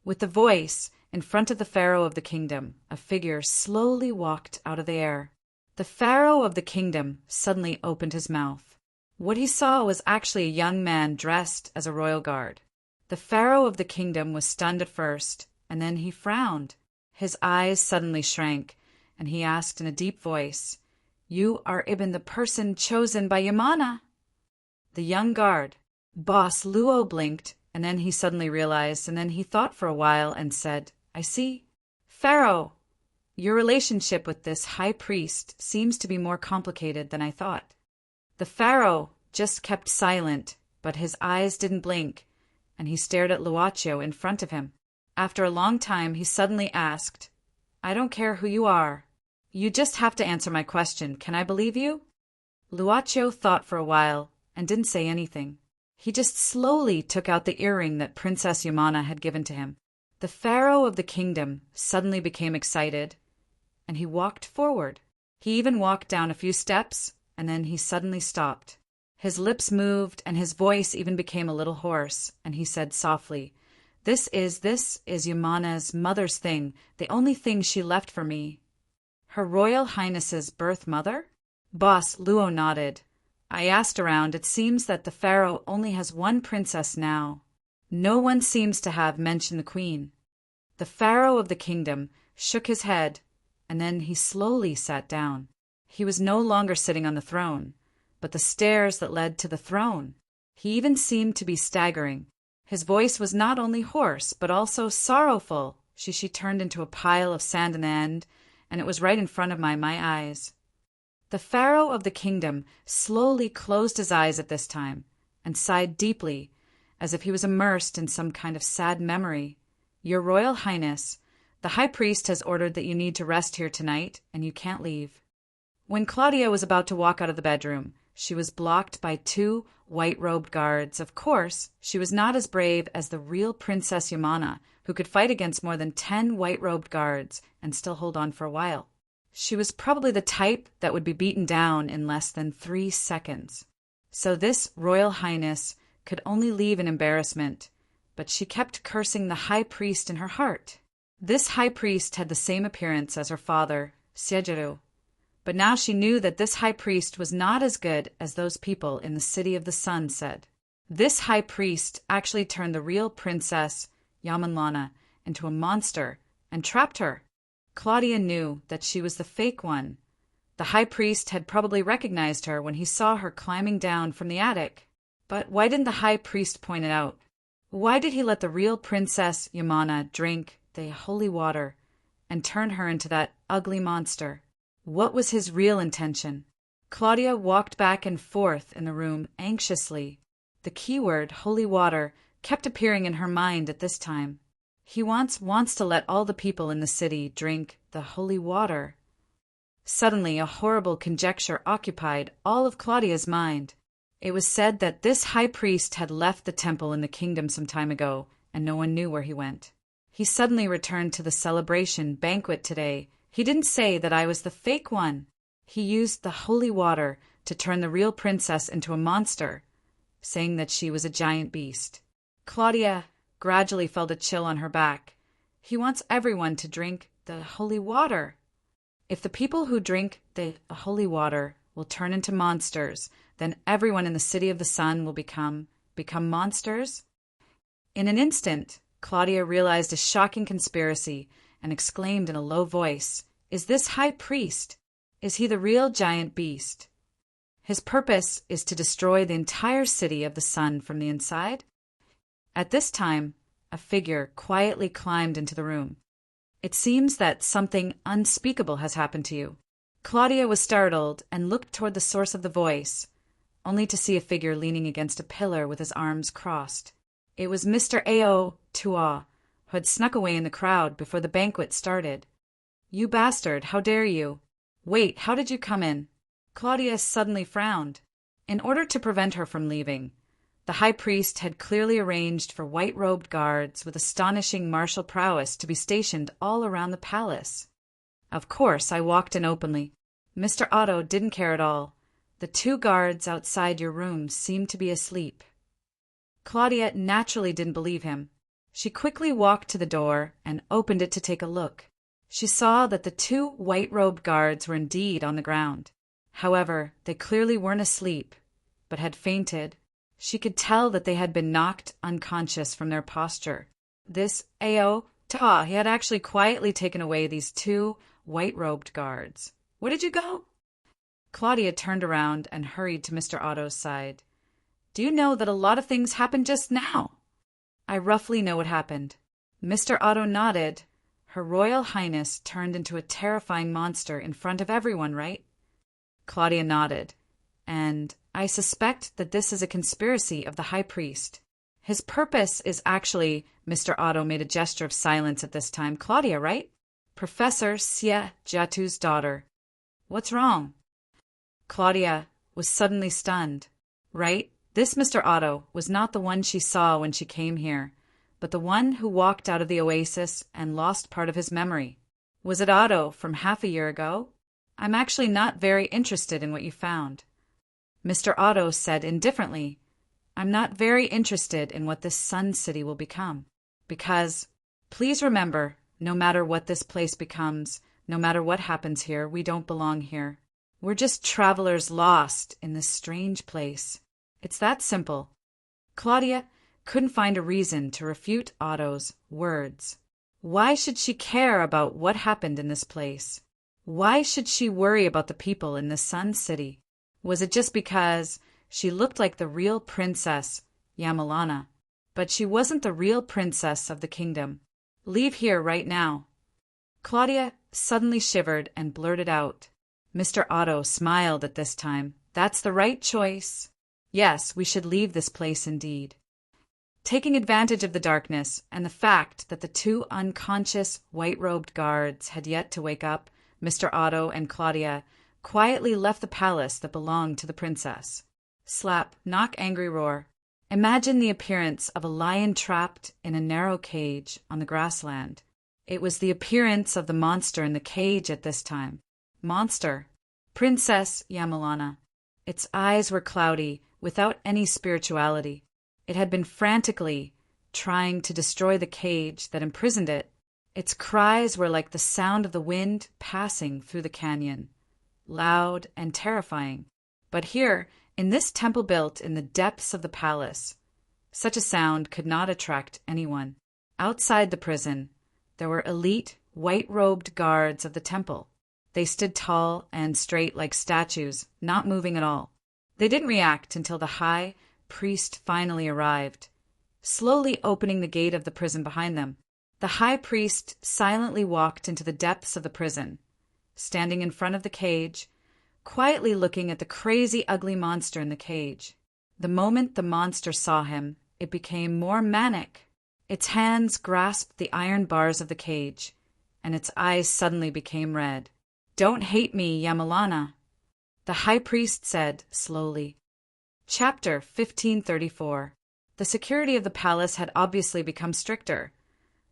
With the voice, in front of the pharaoh of the kingdom, a figure slowly walked out of the air. The pharaoh of the kingdom suddenly opened his mouth. What he saw was actually a young man dressed as a royal guard. The pharaoh of the kingdom was stunned at first, and then he frowned. His eyes suddenly shrank, and he asked in a deep voice, "You are Ibn, the person chosen by Yamana?" The young guard, Boss Luo, blinked, and then he suddenly realized, and then he thought for a while and said, "I see. Pharaoh, your relationship with this high priest seems to be more complicated than I thought." The pharaoh just kept silent, but his eyes didn't blink, and he stared at Luaccio in front of him. After a long time, he suddenly asked, "I don't care who you are. You just have to answer my question. Can I believe you?" Luaccio thought for a while and didn't say anything. He just slowly took out the earring that Princess Yamana had given to him. The pharaoh of the kingdom suddenly became excited, and he walked forward. He even walked down a few steps, and then he suddenly stopped. His lips moved, and his voice even became a little hoarse, and he said softly, This is Yamana's mother's thing, the only thing she left for me." "Her Royal Highness's birth mother?" Boss Luo nodded. "I asked around. It seems that the pharaoh only has one princess now. No one seems to have mentioned the queen." The pharaoh of the kingdom shook his head, and then he slowly sat down. He was no longer sitting on the throne, but the stairs that led to the throne. He even seemed to be staggering. His voice was not only hoarse, but also sorrowful, She turned into a pile of sand in the end, and it was right in front of my eyes. The pharaoh of the kingdom slowly closed his eyes at this time and sighed deeply, as if he was immersed in some kind of sad memory. Your Royal Highness, the high priest has ordered that you need to rest here tonight, and you can't leave. When Claudia was about to walk out of the bedroom, she was blocked by 2 white-robed guards. Of course, she was not as brave as the real Princess Yamana, who could fight against more than 10 white-robed guards and still hold on for a while. She was probably the type that would be beaten down in less than 3 seconds. So this Royal Highness could only leave in embarrassment, but she kept cursing the high priest in her heart. This high priest had the same appearance as her father, Siejiru, but now she knew that this high priest was not as good as those people in the City of the Sun said. This high priest actually turned the real Princess Yamanlana into a monster and trapped her. Claudia knew that she was the fake one. The high priest had probably recognized her when he saw her climbing down from the attic. But why didn't the high priest point it out? Why did he let the real Princess Yamana drink the holy water and turn her into that ugly monster? What was his real intention? Claudia walked back and forth in the room anxiously. The keyword, holy water, kept appearing in her mind at this time. He wants to let all the people in the city drink the holy water. Suddenly, a horrible conjecture occupied all of Claudia's mind. It was said that this high priest had left the temple in the kingdom some time ago, and no one knew where he went. He suddenly returned to the celebration banquet today. He didn't say that I was the fake one. He used the holy water to turn the real princess into a monster, saying that she was a giant beast. Claudia gradually felt a chill on her back. He wants everyone to drink the holy water. If the people who drink the holy water will turn into monsters, then everyone in the City of the Sun will become monsters? In an instant, Claudia realized a shocking conspiracy and exclaimed in a low voice, "Is this high priest? Is he the real giant beast? His purpose is to destroy the entire City of the Sun from the inside?" At this time, a figure quietly climbed into the room. "It seems that something unspeakable has happened to you." Claudia was startled and looked toward the source of the voice, only to see a figure leaning against a pillar with his arms crossed. It was Mr. Ao Tua, who had snuck away in the crowd before the banquet started. "You bastard, how dare you? Wait, how did you come in?" Claudia suddenly frowned. In order to prevent her from leaving, the high priest had clearly arranged for white-robed guards with astonishing martial prowess to be stationed all around the palace. Of course, I walked in openly. Mr. Otto didn't care at all. The 2 guards outside your room seemed to be asleep. Claudia naturally didn't believe him. She quickly walked to the door and opened it to take a look. She saw that the 2 white-robed guards were indeed on the ground. However, they clearly weren't asleep, but had fainted. She could tell that they had been knocked unconscious from their posture. This Ao Ta, he had actually quietly taken away these 2 white-robed guards. "Where did you go?" Claudia turned around and hurried to Mr. Otto's side. "Do you know that a lot of things happened just now?" "I roughly know what happened." Mr. Otto nodded. "Her Royal Highness turned into a terrifying monster in front of everyone, right?" Claudia nodded. "And I suspect that this is a conspiracy of the High Priest. His purpose is actually," Mr. Otto made a gesture of silence at this time, "Claudia, right? Professor Sia Jatu's daughter. What's wrong?" Claudia was suddenly stunned. Right? This Mr. Otto was not the one she saw when she came here, but the one who walked out of the oasis and lost part of his memory. Was it Otto from half a year ago? "I'm actually not very interested in what you found." Mr. Otto said indifferently, "I'm not very interested in what this Sun City will become. Because, please remember, no matter what this place becomes, no matter what happens here, we don't belong here. We're just travelers lost in this strange place. It's that simple." Claudia couldn't find a reason to refute Otto's words. Why should she care about what happened in this place? Why should she worry about the people in the Sun City? Was it just because she looked like the real princess, Yamalana? But she wasn't the real princess of the kingdom. Leave here right now." Claudia suddenly shivered and blurted out. Mr. Otto smiled at this time. "That's the right choice. Yes, we should leave this place indeed." Taking advantage of the darkness and the fact that the two unconscious, white-robed guards had yet to wake up, Mr. Otto and Claudia quietly left the palace that belonged to the princess. Slap, knock, angry roar. Imagine the appearance of a lion trapped in a narrow cage on the grassland. It was the appearance of the monster in the cage at this time. Monster. Princess Yamalana. Its eyes were cloudy, without any spirituality. It had been frantically trying to destroy the cage that imprisoned it. Its cries were like the sound of the wind passing through the canyon, loud and terrifying. But here, in this temple built in the depths of the palace, such a sound could not attract anyone. Outside the prison, there were elite, white-robed guards of the temple. They stood tall and straight like statues, not moving at all. They didn't react until the high priest finally arrived, slowly opening the gate of the prison behind them. The high priest silently walked into the depths of the prison, standing in front of the cage, quietly looking at the crazy, ugly monster in the cage. The moment the monster saw him, it became more manic. Its hands grasped the iron bars of the cage, and its eyes suddenly became red. "Don't hate me, Yamalana," the high priest said slowly. Chapter 1534. The security of the palace had obviously become stricter.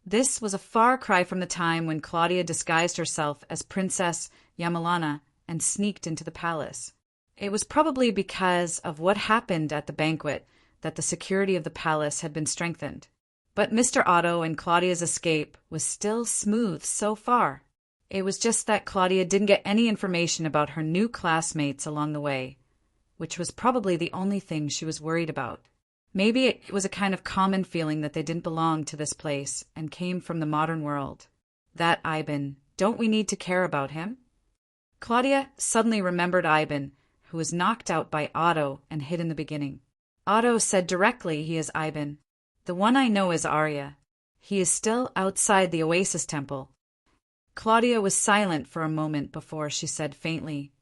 This was a far cry from the time when Claudia disguised herself as Princess Yamalana and sneaked into the palace. It was probably because of what happened at the banquet that the security of the palace had been strengthened. But Mr. Otto and Claudia's escape was still smooth so far. It was just that Claudia didn't get any information about her new classmates along the way, which was probably the only thing she was worried about. Maybe it was a kind of common feeling that they didn't belong to this place and came from the modern world. That Ivan, don't we need to care about him? Claudia suddenly remembered Ivan, who was knocked out by Otto and hid in the beginning. Otto said directly he is Ivan. The one I know is Arya. He is still outside the Oasis Temple. Claudia was silent for a moment before she said faintly,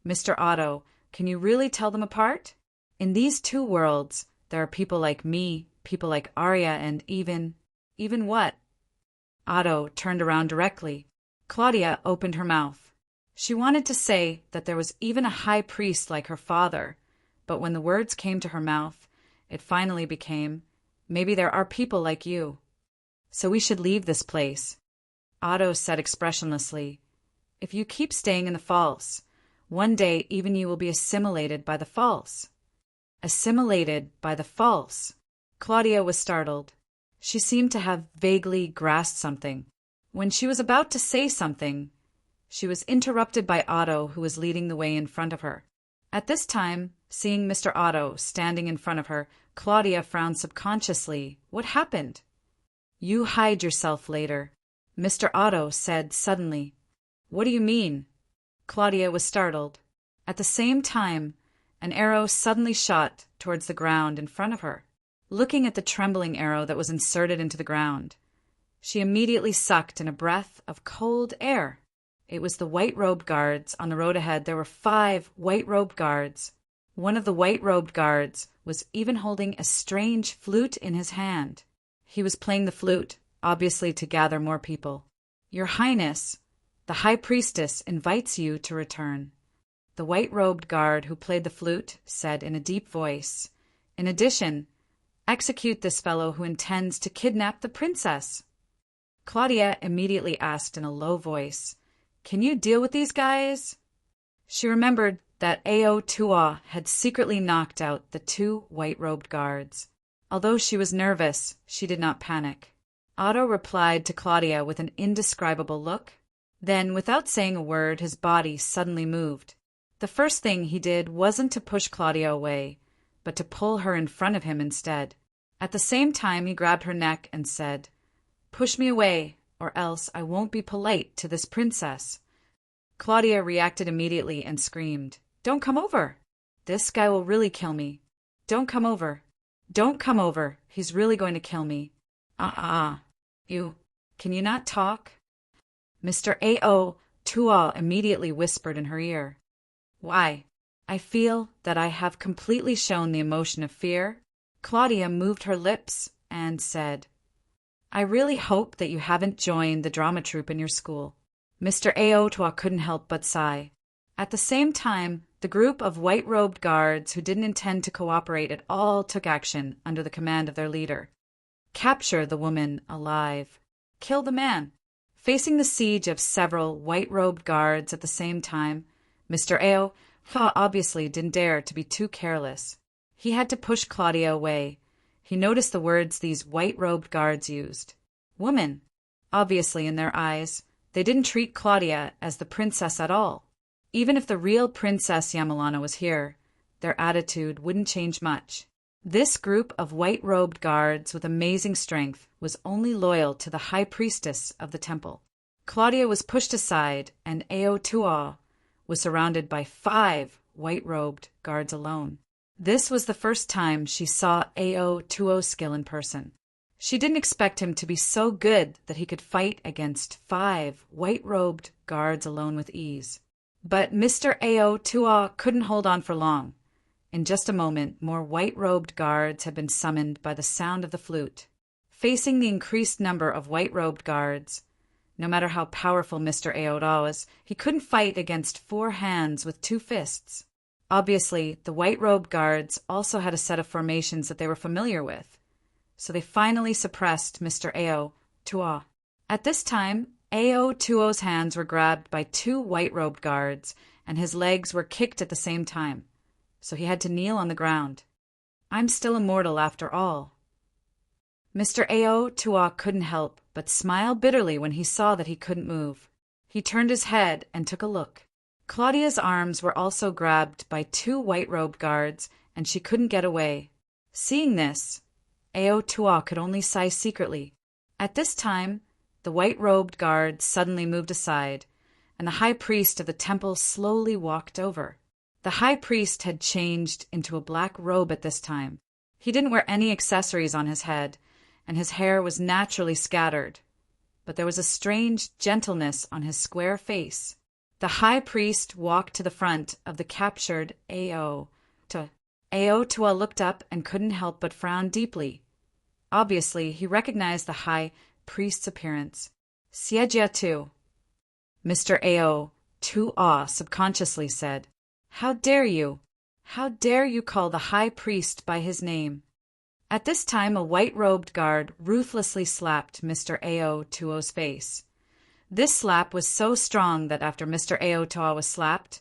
"Mr. Otto, can you really tell them apart? In these two worlds, there are people like me, people like Arya, and even what?" Otto turned around directly. Claudia opened her mouth. She wanted to say that there was even a high priest like her father, but when the words came to her mouth, it finally became, "Maybe there are people like you. So we should leave this place." Otto said expressionlessly, "If you keep staying in the false, one day even you will be assimilated by the false." Assimilated by the false. Claudia was startled. She seemed to have vaguely grasped something. When she was about to say something, she was interrupted by Otto, who was leading the way in front of her. At this time, seeing Mr. Otto standing in front of her, Claudia frowned subconsciously. What happened? "You hide yourself later," Mr. Otto said suddenly. "What do you mean?" Claudia was startled. At the same time, an arrow suddenly shot towards the ground in front of her. Looking at the trembling arrow that was inserted into the ground, she immediately sucked in a breath of cold air. It was the white-robed guards on the road ahead. There were 5 white-robed guards. One of the white-robed guards was even holding a strange flute in his hand. He was playing the flute, obviously to gather more people. "Your Highness, the High Priestess invites you to return," the white-robed guard who played the flute said in a deep voice. "In addition, execute this fellow who intends to kidnap the princess." Claudia immediately asked in a low voice, "Can you deal with these guys?" She remembered that Ao Tua had secretly knocked out the 2 white-robed guards. Although she was nervous, she did not panic. Otto replied to Claudia with an indescribable look. Then, without saying a word, his body suddenly moved. The first thing he did wasn't to push Claudia away, but to pull her in front of him instead. At the same time, he grabbed her neck and said, "Push me away, or else I won't be polite to this princess." Claudia reacted immediately and screamed, "Don't come over! This guy will really kill me. Don't come over. Don't come over. He's really going to kill me. You Can you not talk? Mr. A.O. Tua immediately whispered in her ear. Why? I feel that I have completely shown the emotion of fear. Claudia moved her lips and said, I really hope that you haven't joined the drama troupe in your school. Mr. A.O. Tua couldn't help but sigh. At the same time, the group of white-robed guards who didn't intend to cooperate at all took action under the command of their leader. Capture the woman alive. Kill the man. Facing the siege of several white-robed guards at the same time, Mr. A.O. Tua obviously didn't dare to be too careless. He had to push Claudia away. He noticed the words these white-robed guards used. Woman. Obviously, in their eyes, they didn't treat Claudia as the princess at all. Even if the real Princess Yamelana was here, their attitude wouldn't change much. This group of white-robed guards with amazing strength was only loyal to the high priestess of the temple. Claudia was pushed aside, and A.O. Tua was surrounded by 5 white-robed guards alone. This was the first time she saw A.O. Tuo's skill in person. She didn't expect him to be so good that he could fight against 5 white-robed guards alone with ease. But Mr. A.O. Tua couldn't hold on for long. In just a moment, more white-robed guards had been summoned by the sound of the flute. Facing the increased number of white-robed guards, no matter how powerful Mr. A.O. Tua was, he couldn't fight against 4 hands with 2 fists. Obviously, the white-robed guards also had a set of formations that they were familiar with, so they finally suppressed Mr. A.O. Tua. At this time, A.O. Tuo's hands were grabbed by 2 white-robed guards, and his legs were kicked at the same time, so he had to kneel on the ground. I'm still immortal after all. Mr. A.O. Tua couldn't help but smile bitterly when he saw that he couldn't move. He turned his head and took a look. Claudia's arms were also grabbed by 2 white-robed guards, and she couldn't get away. Seeing this, A.O. Tua could only sigh secretly. At this time, the white-robed guards suddenly moved aside, and the high priest of the temple slowly walked over. The high priest had changed into a black robe at this time. He didn't wear any accessories on his head, and his hair was naturally scattered. But there was a strange gentleness on his square face. The high priest walked to the front of the captured A.O. Tua. A.O. Tua looked up and couldn't help but frown deeply. Obviously, he recognized the high priest's appearance. Siejia tu. Mr. A.O. Tua subconsciously said, How dare you? How dare you call the high priest by his name? At this time, a white-robed guard ruthlessly slapped Mr. A.O. Tuo's face. This slap was so strong that after Mr. A.O. Tua was slapped,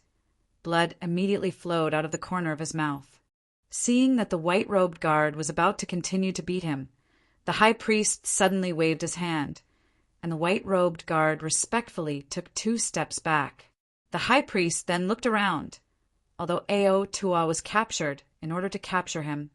blood immediately flowed out of the corner of his mouth. Seeing that the white-robed guard was about to continue to beat him, the high priest suddenly waved his hand, and the white-robed guard respectfully took 2 steps back. The high priest then looked around. Although A.O. Tua was captured, in order to capture him,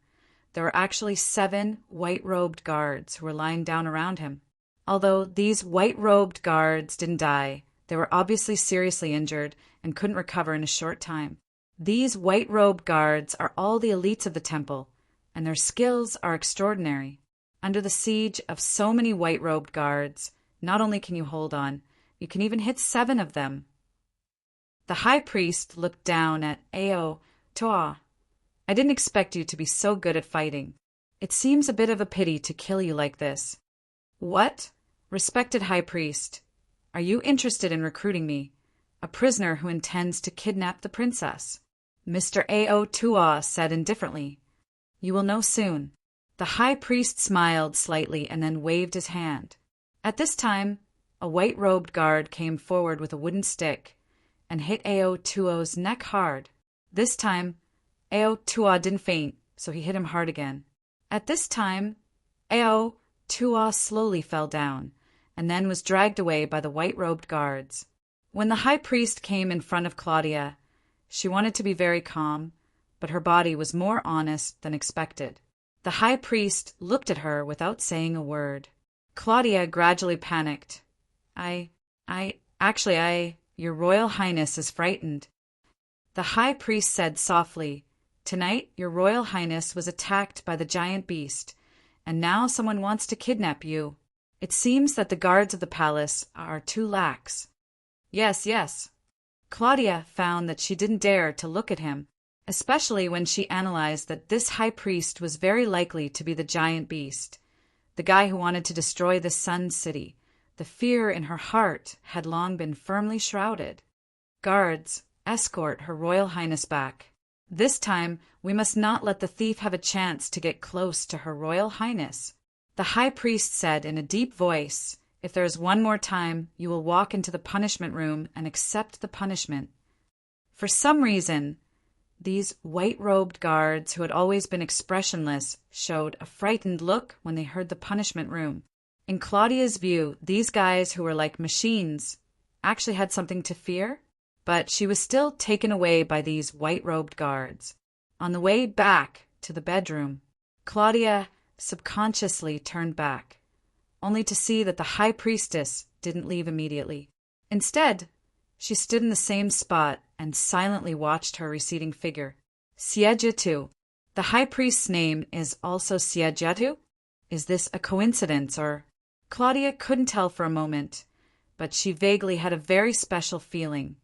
there were actually 7 white-robed guards who were lying down around him. Although these white-robed guards didn't die, they were obviously seriously injured and couldn't recover in a short time. These white-robed guards are all the elites of the temple, and their skills are extraordinary. Under the siege of so many white-robed guards, not only can you hold on, you can even hit 7 of them. The high priest looked down at A.O. Tua. I didn't expect you to be so good at fighting. It seems a bit of a pity to kill you like this. What? Respected high priest, are you interested in recruiting me, a prisoner who intends to kidnap the princess? Mr. A.O. Tua said indifferently. You will know soon. The high priest smiled slightly and then waved his hand. At this time, a white-robed guard came forward with a wooden stick and hit A.O. Tuo's neck hard. This time, A.O. Tua didn't faint, so he hit him hard again. At this time, A.O. Tua slowly fell down, and then was dragged away by the white-robed guards. When the high priest came in front of Claudia, she wanted to be very calm, but her body was more honest than expected. The high priest looked at her without saying a word. Claudia gradually panicked. Your Royal Highness is frightened. The high priest said softly, Tonight, your Royal Highness was attacked by the giant beast, and now someone wants to kidnap you. It seems that the guards of the palace are too lax. Yes, yes. Claudia found that she didn't dare to look at him, especially when she analyzed that this high priest was very likely to be the giant beast, the guy who wanted to destroy the Sun City. The fear in her heart had long been firmly shrouded. Guards, escort Her Royal Highness back. This time, we must not let the thief have a chance to get close to Her Royal Highness. The high priest said in a deep voice, "If there is one more time, you will walk into the punishment room and accept the punishment." For some reason, these white-robed guards who had always been expressionless showed a frightened look when they heard the punishment room. In Claudia's view, these guys who were like machines actually had something to fear, but she was still taken away by these white-robed guards. On the way back to the bedroom, Claudia subconsciously turned back, only to see that the high priestess didn't leave immediately. Instead, she stood in the same spot and silently watched her receding figure. Siegetu. The high priest's name is also Siegetu? Is this a coincidence, or? Claudia couldn't tell for a moment, but she vaguely had a very special feeling.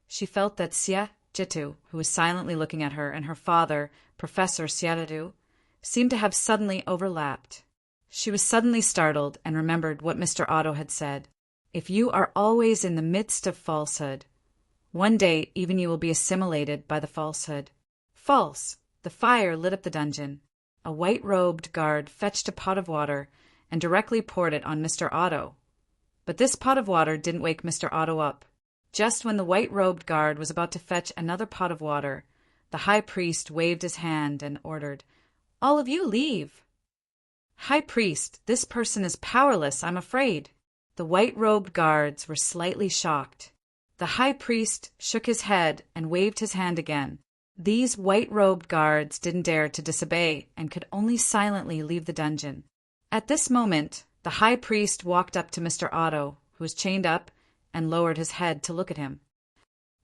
She felt that Siegetu, who was silently looking at her, and her father, Professor Siegetu, seemed to have suddenly overlapped. She was suddenly startled and remembered what Mr. Otto had said. If you are always in the midst of falsehood, one day even you will be assimilated by the falsehood. False! The fire lit up the dungeon. A white-robed guard fetched a pot of water and directly poured it on Mr. Otto. But this pot of water didn't wake Mr. Otto up. Just when the white-robed guard was about to fetch another pot of water, the high priest waved his hand and ordered, "All of you leave." "High priest, this person is powerless, I'm afraid." The white-robed guards were slightly shocked. The high priest shook his head and waved his hand again. These white-robed guards didn't dare to disobey and could only silently leave the dungeon. At this moment, the high priest walked up to Mr. Otto, who was chained up, and lowered his head to look at him.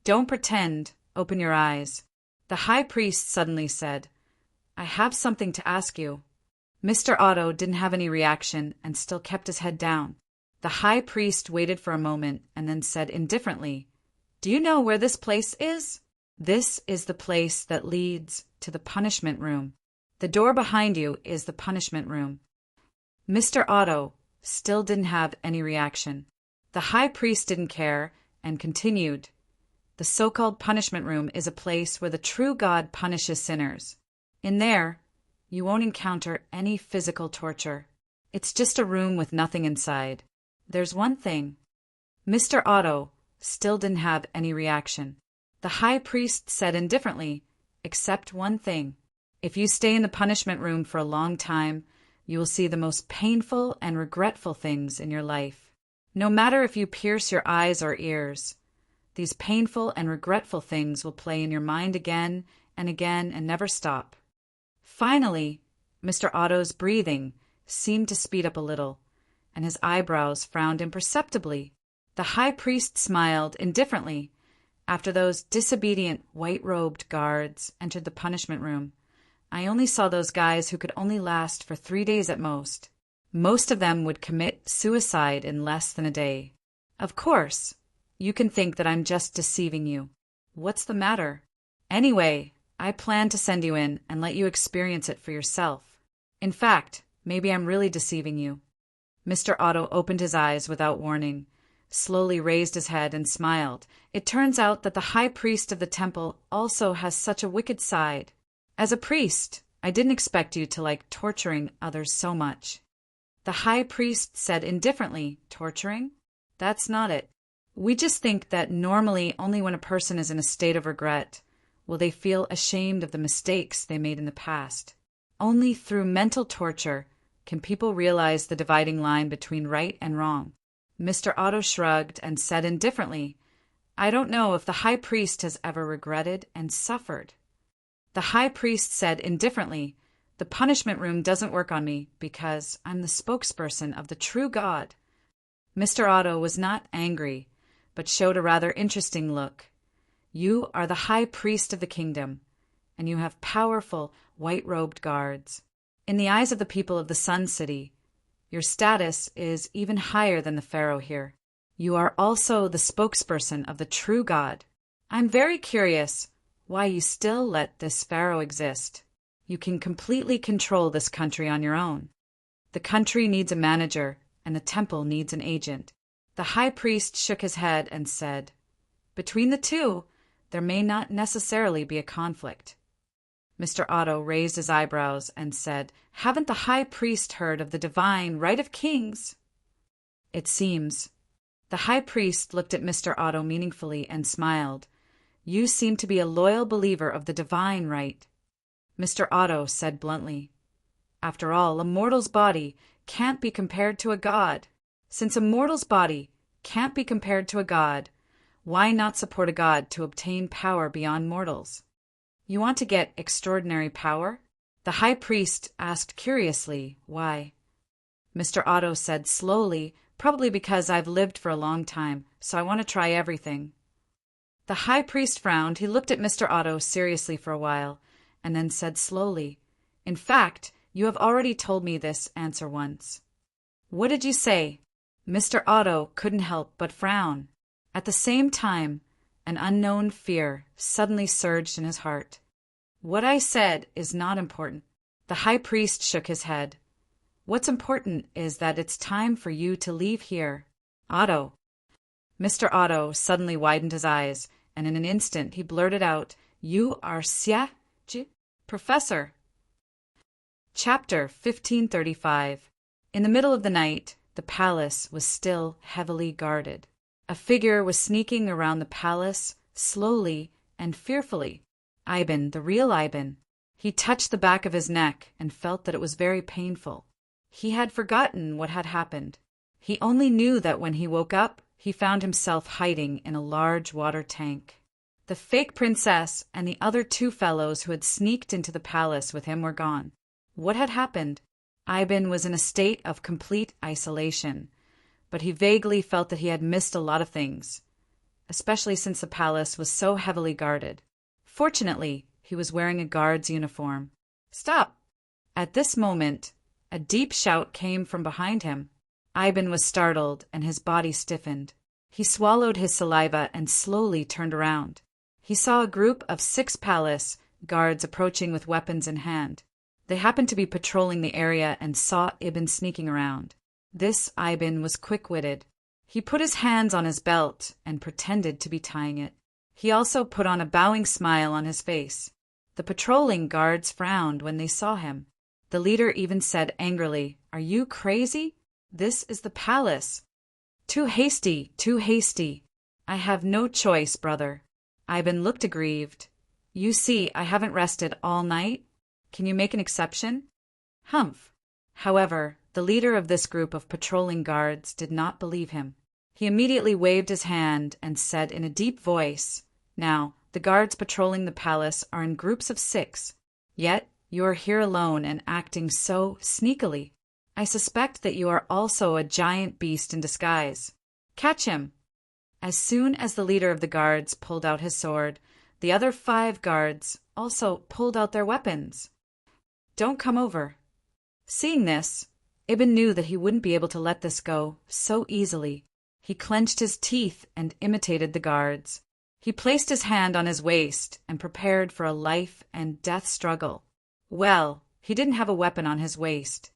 "Don't pretend. Open your eyes." The high priest suddenly said, "I have something to ask you." Mr. Otto didn't have any reaction and still kept his head down. The high priest waited for a moment and then said indifferently, "Do you know where this place is?" "This is the place that leads to the punishment room. The door behind you is the punishment room." Mr. Otto still didn't have any reaction. The high priest didn't care and continued, "The so-called punishment room is a place where the true God punishes sinners. In there, you won't encounter any physical torture. It's just a room with nothing inside. There's one thing." Mr. Otto still didn't have any reaction. The high priest said indifferently, "Except one thing. If you stay in the punishment room for a long time, you will see the most painful and regretful things in your life. No matter if you pierce your eyes or ears, these painful and regretful things will play in your mind again and again and never stop." Finally, Mr. Otto's breathing seemed to speed up a little, and his eyebrows frowned imperceptibly. The high priest smiled indifferently after those disobedient white-robed guards entered the punishment room. "I only saw those guys who could only last for 3 days at most. Most of them would commit suicide in less than a day. Of course, you can think that I'm just deceiving you. What's the matter? Anyway, I plan to send you in and let you experience it for yourself. In fact, maybe I'm really deceiving you." Mr. Otto opened his eyes without warning, slowly raised his head and smiled. It turns out that the high priest of the temple also has such a wicked side. "As a priest, I didn't expect you to like torturing others so much." The high priest said indifferently, "Torturing? That's not it. We just think that normally only when a person is in a state of regret will they feel ashamed of the mistakes they made in the past. Only through mental torture can people realize the dividing line between right and wrong." Mr. Otto shrugged and said indifferently, "I don't know if the high priest has ever regretted and suffered." The high priest said indifferently, "The punishment room doesn't work on me because I'm the spokesperson of the true God." Mr. Otto was not angry, but showed a rather interesting look. "You are the high priest of the kingdom, and you have powerful white-robed guards. In the eyes of the people of the Sun City, Your status is even higher than the pharaoh here. You are also the spokesperson of the true God. I'm very curious why you still let this pharaoh exist. You can completely control this country on your own. The country needs a manager, and the temple needs an agent. The high priest shook his head and said, Between the two, there may not necessarily be a conflict. Mr. Otto raised his eyebrows and said, Haven't the high priest heard of the divine right of kings? It seems. The high priest looked at Mr. Otto meaningfully and smiled. You seem to be a loyal believer of the divine right. Mr. Otto said bluntly, After all, a mortal's body can't be compared to a god. Since a mortal's body can't be compared to a god, why not support a god to obtain power beyond mortals? You want to get extraordinary power? The high priest asked curiously, Why? Mr. Otto said slowly, Probably because I've lived for a long time, so I want to try everything. The high priest frowned. He looked at Mr. Otto seriously for a while, and then said slowly, In fact, you have already told me this answer once. What did you say? Mr. Otto couldn't help but frown. At the same time, an unknown fear suddenly surged in his heart. What I said is not important. The high priest shook his head. What's important is that it's time for you to leave here. Otto. Mr. Otto suddenly widened his eyes, and in an instant he blurted out, You are Professor. Chapter 1535. In the middle of the night, the palace was still heavily guarded. A figure was sneaking around the palace, slowly and fearfully. Ivan, the real Ivan. He touched the back of his neck and felt that it was very painful. He had forgotten what had happened. He only knew that when he woke up, he found himself hiding in a large water tank. The fake princess and the other two fellows who had sneaked into the palace with him were gone. What had happened? Ivan was in a state of complete isolation, but he vaguely felt that he had missed a lot of things, especially since the palace was so heavily guarded. Fortunately, he was wearing a guard's uniform. Stop! At this moment, a deep shout came from behind him. Ivan was startled and his body stiffened. He swallowed his saliva and slowly turned around. He saw a group of 6 palace guards approaching with weapons in hand. They happened to be patrolling the area and saw Ivan sneaking around. This Ivan was quick-witted. He put his hands on his belt and pretended to be tying it. He also put on a bowing smile on his face. The patrolling guards frowned when they saw him. The leader even said angrily, Are you crazy? This is the palace. Too hasty, too hasty. I have no choice, brother. Ivan looked aggrieved. You see, I haven't rested all night. Can you make an exception? Humph. However, the leader of this group of patrolling guards did not believe him. He immediately waved his hand and said in a deep voice, Now, the guards patrolling the palace are in groups of 6. Yet, you are here alone and acting so sneakily. I suspect that you are also a giant beast in disguise. Catch him. As soon as the leader of the guards pulled out his sword, the other 5 guards also pulled out their weapons. Don't come over. Seeing this, Ibn knew that he wouldn't be able to let this go so easily. He clenched his teeth and imitated the guards. He placed his hand on his waist and prepared for a life and death struggle. Well, he didn't have a weapon on his waist.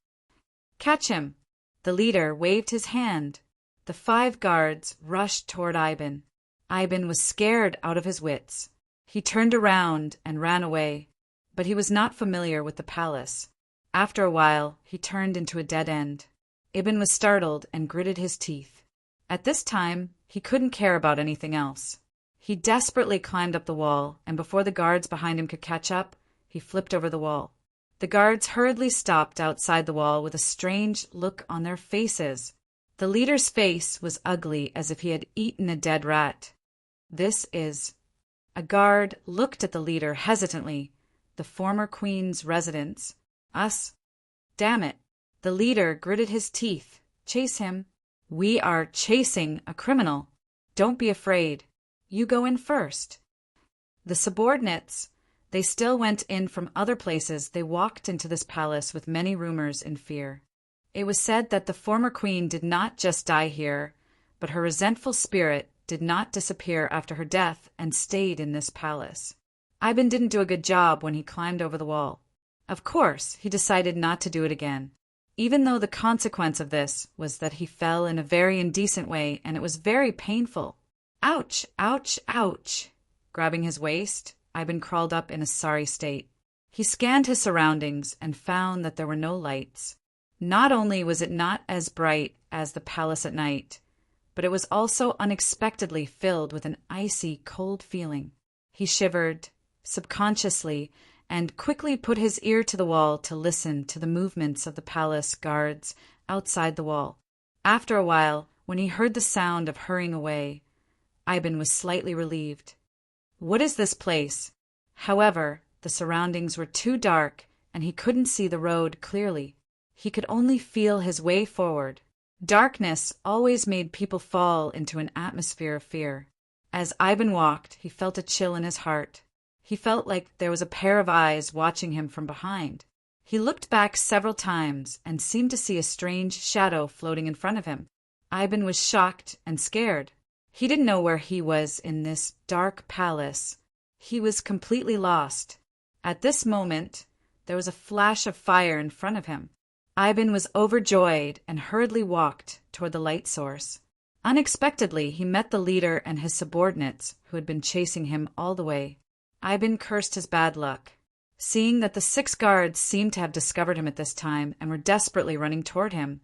Catch him. The leader waved his hand. The 5 guards rushed toward Ivan. Ivan was scared out of his wits. He turned around and ran away, but he was not familiar with the palace. After a while, he turned into a dead end. Ibn was startled and gritted his teeth. At this time, he couldn't care about anything else. He desperately climbed up the wall, and before the guards behind him could catch up, he flipped over the wall. The guards hurriedly stopped outside the wall with a strange look on their faces. The leader's face was ugly as if he had eaten a dead rat. This is... A guard looked at the leader hesitantly. The former queen's residence. Us? Damn it. The leader gritted his teeth. Chase him. We are chasing a criminal. Don't be afraid. You go in first. The subordinates, they still went in from other places. They walked into this palace with many rumors and fear. It was said that the former queen did not just die here, but her resentful spirit did not disappear after her death and stayed in this palace. Ivan didn't do a good job when he climbed over the wall. Of course, he decided not to do it again, even though the consequence of this was that he fell in a very indecent way and it was very painful. Ouch, ouch, ouch. Grabbing his waist, Ivan crawled up in a sorry state. He scanned his surroundings and found that there were no lights. Not only was it not as bright as the palace at night, but it was also unexpectedly filled with an icy, cold feeling. He shivered, subconsciously, and quickly put his ear to the wall to listen to the movements of the palace guards outside the wall. After a while, when he heard the sound of hurrying away, Ivan was slightly relieved. What is this place? However, the surroundings were too dark and he couldn't see the road clearly. He could only feel his way forward. Darkness always made people fall into an atmosphere of fear. As Ivan walked, he felt a chill in his heart. He felt like there was a pair of eyes watching him from behind. He looked back several times and seemed to see a strange shadow floating in front of him. Ivan was shocked and scared. He didn't know where he was in this dark palace. He was completely lost. At this moment, there was a flash of fire in front of him. Ivan was overjoyed and hurriedly walked toward the light source. Unexpectedly, he met the leader and his subordinates who had been chasing him all the way. Ivan cursed his bad luck. Seeing that the 6 guards seemed to have discovered him at this time and were desperately running toward him,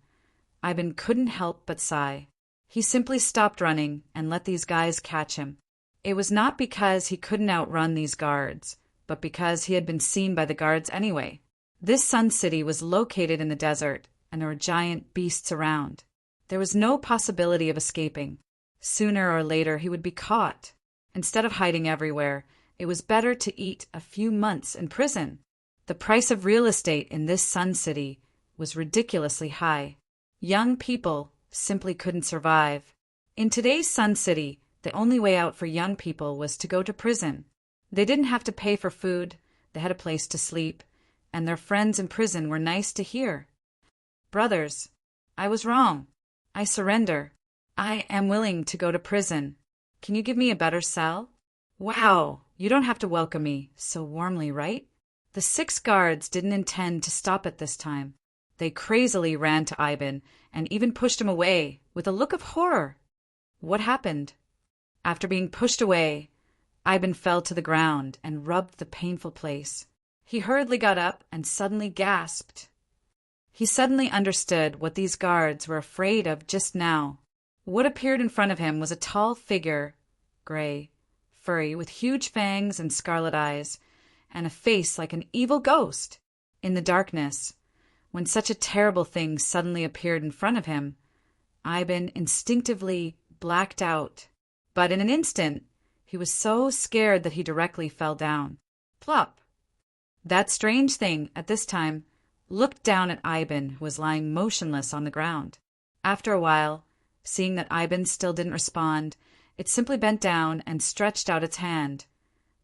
Ivan couldn't help but sigh. He simply stopped running and let these guys catch him. It was not because he couldn't outrun these guards, but because he had been seen by the guards anyway. This sun city was located in the desert, and there were giant beasts around. There was no possibility of escaping. Sooner or later he would be caught. Instead of hiding everywhere, it was better to eat a few months in prison. The price of real estate in this sun city was ridiculously high. Young people simply couldn't survive. In today's sun city, the only way out for young people was to go to prison. They didn't have to pay for food, they had a place to sleep, and their friends in prison were nice to hear. Brothers, I was wrong. I surrender. I am willing to go to prison. Can you give me a better cell? Wow, you don't have to welcome me so warmly, right? The 6 guards didn't intend to stop at this time. They crazily ran to Ivan and even pushed him away with a look of horror. What happened? After being pushed away, Ivan fell to the ground and rubbed the painful place. He hurriedly got up and suddenly gasped. He suddenly understood what these guards were afraid of just now. What appeared in front of him was a tall figure, gray, furry, with huge fangs and scarlet eyes, and a face like an evil ghost. In the darkness, when such a terrible thing suddenly appeared in front of him, Ivan instinctively blacked out. But in an instant, he was so scared that he directly fell down. Plop! That strange thing, at this time, looked down at Ivan, who was lying motionless on the ground. After a while, seeing that Ivan still didn't respond, it simply bent down and stretched out its hand,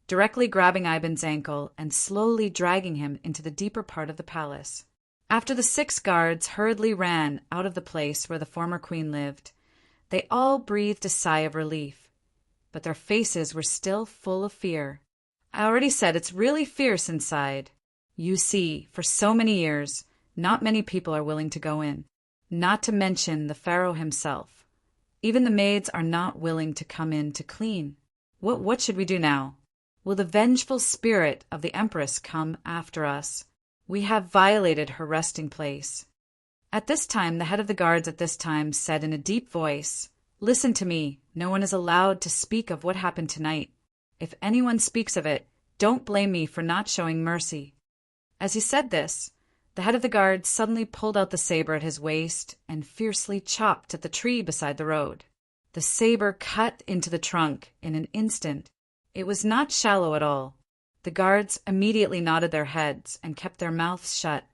directly grabbing Ivan's ankle and slowly dragging him into the deeper part of the palace. After the 6 guards hurriedly ran out of the place where the former queen lived, they all breathed a sigh of relief, but their faces were still full of fear. I already said it's really fierce inside. You see, for so many years, not many people are willing to go in, not to mention the pharaoh himself. Even the maids are not willing to come in to clean. What should we do now? Will the vengeful spirit of the empress come after us? We have violated her resting place. At this time, the head of the guards said in a deep voice, "Listen to me. No one is allowed to speak of what happened tonight. If anyone speaks of it, don't blame me for not showing mercy." As he said this, the head of the guard suddenly pulled out the saber at his waist and fiercely chopped at the tree beside the road. The saber cut into the trunk in an instant. It was not shallow at all. The guards immediately nodded their heads and kept their mouths shut.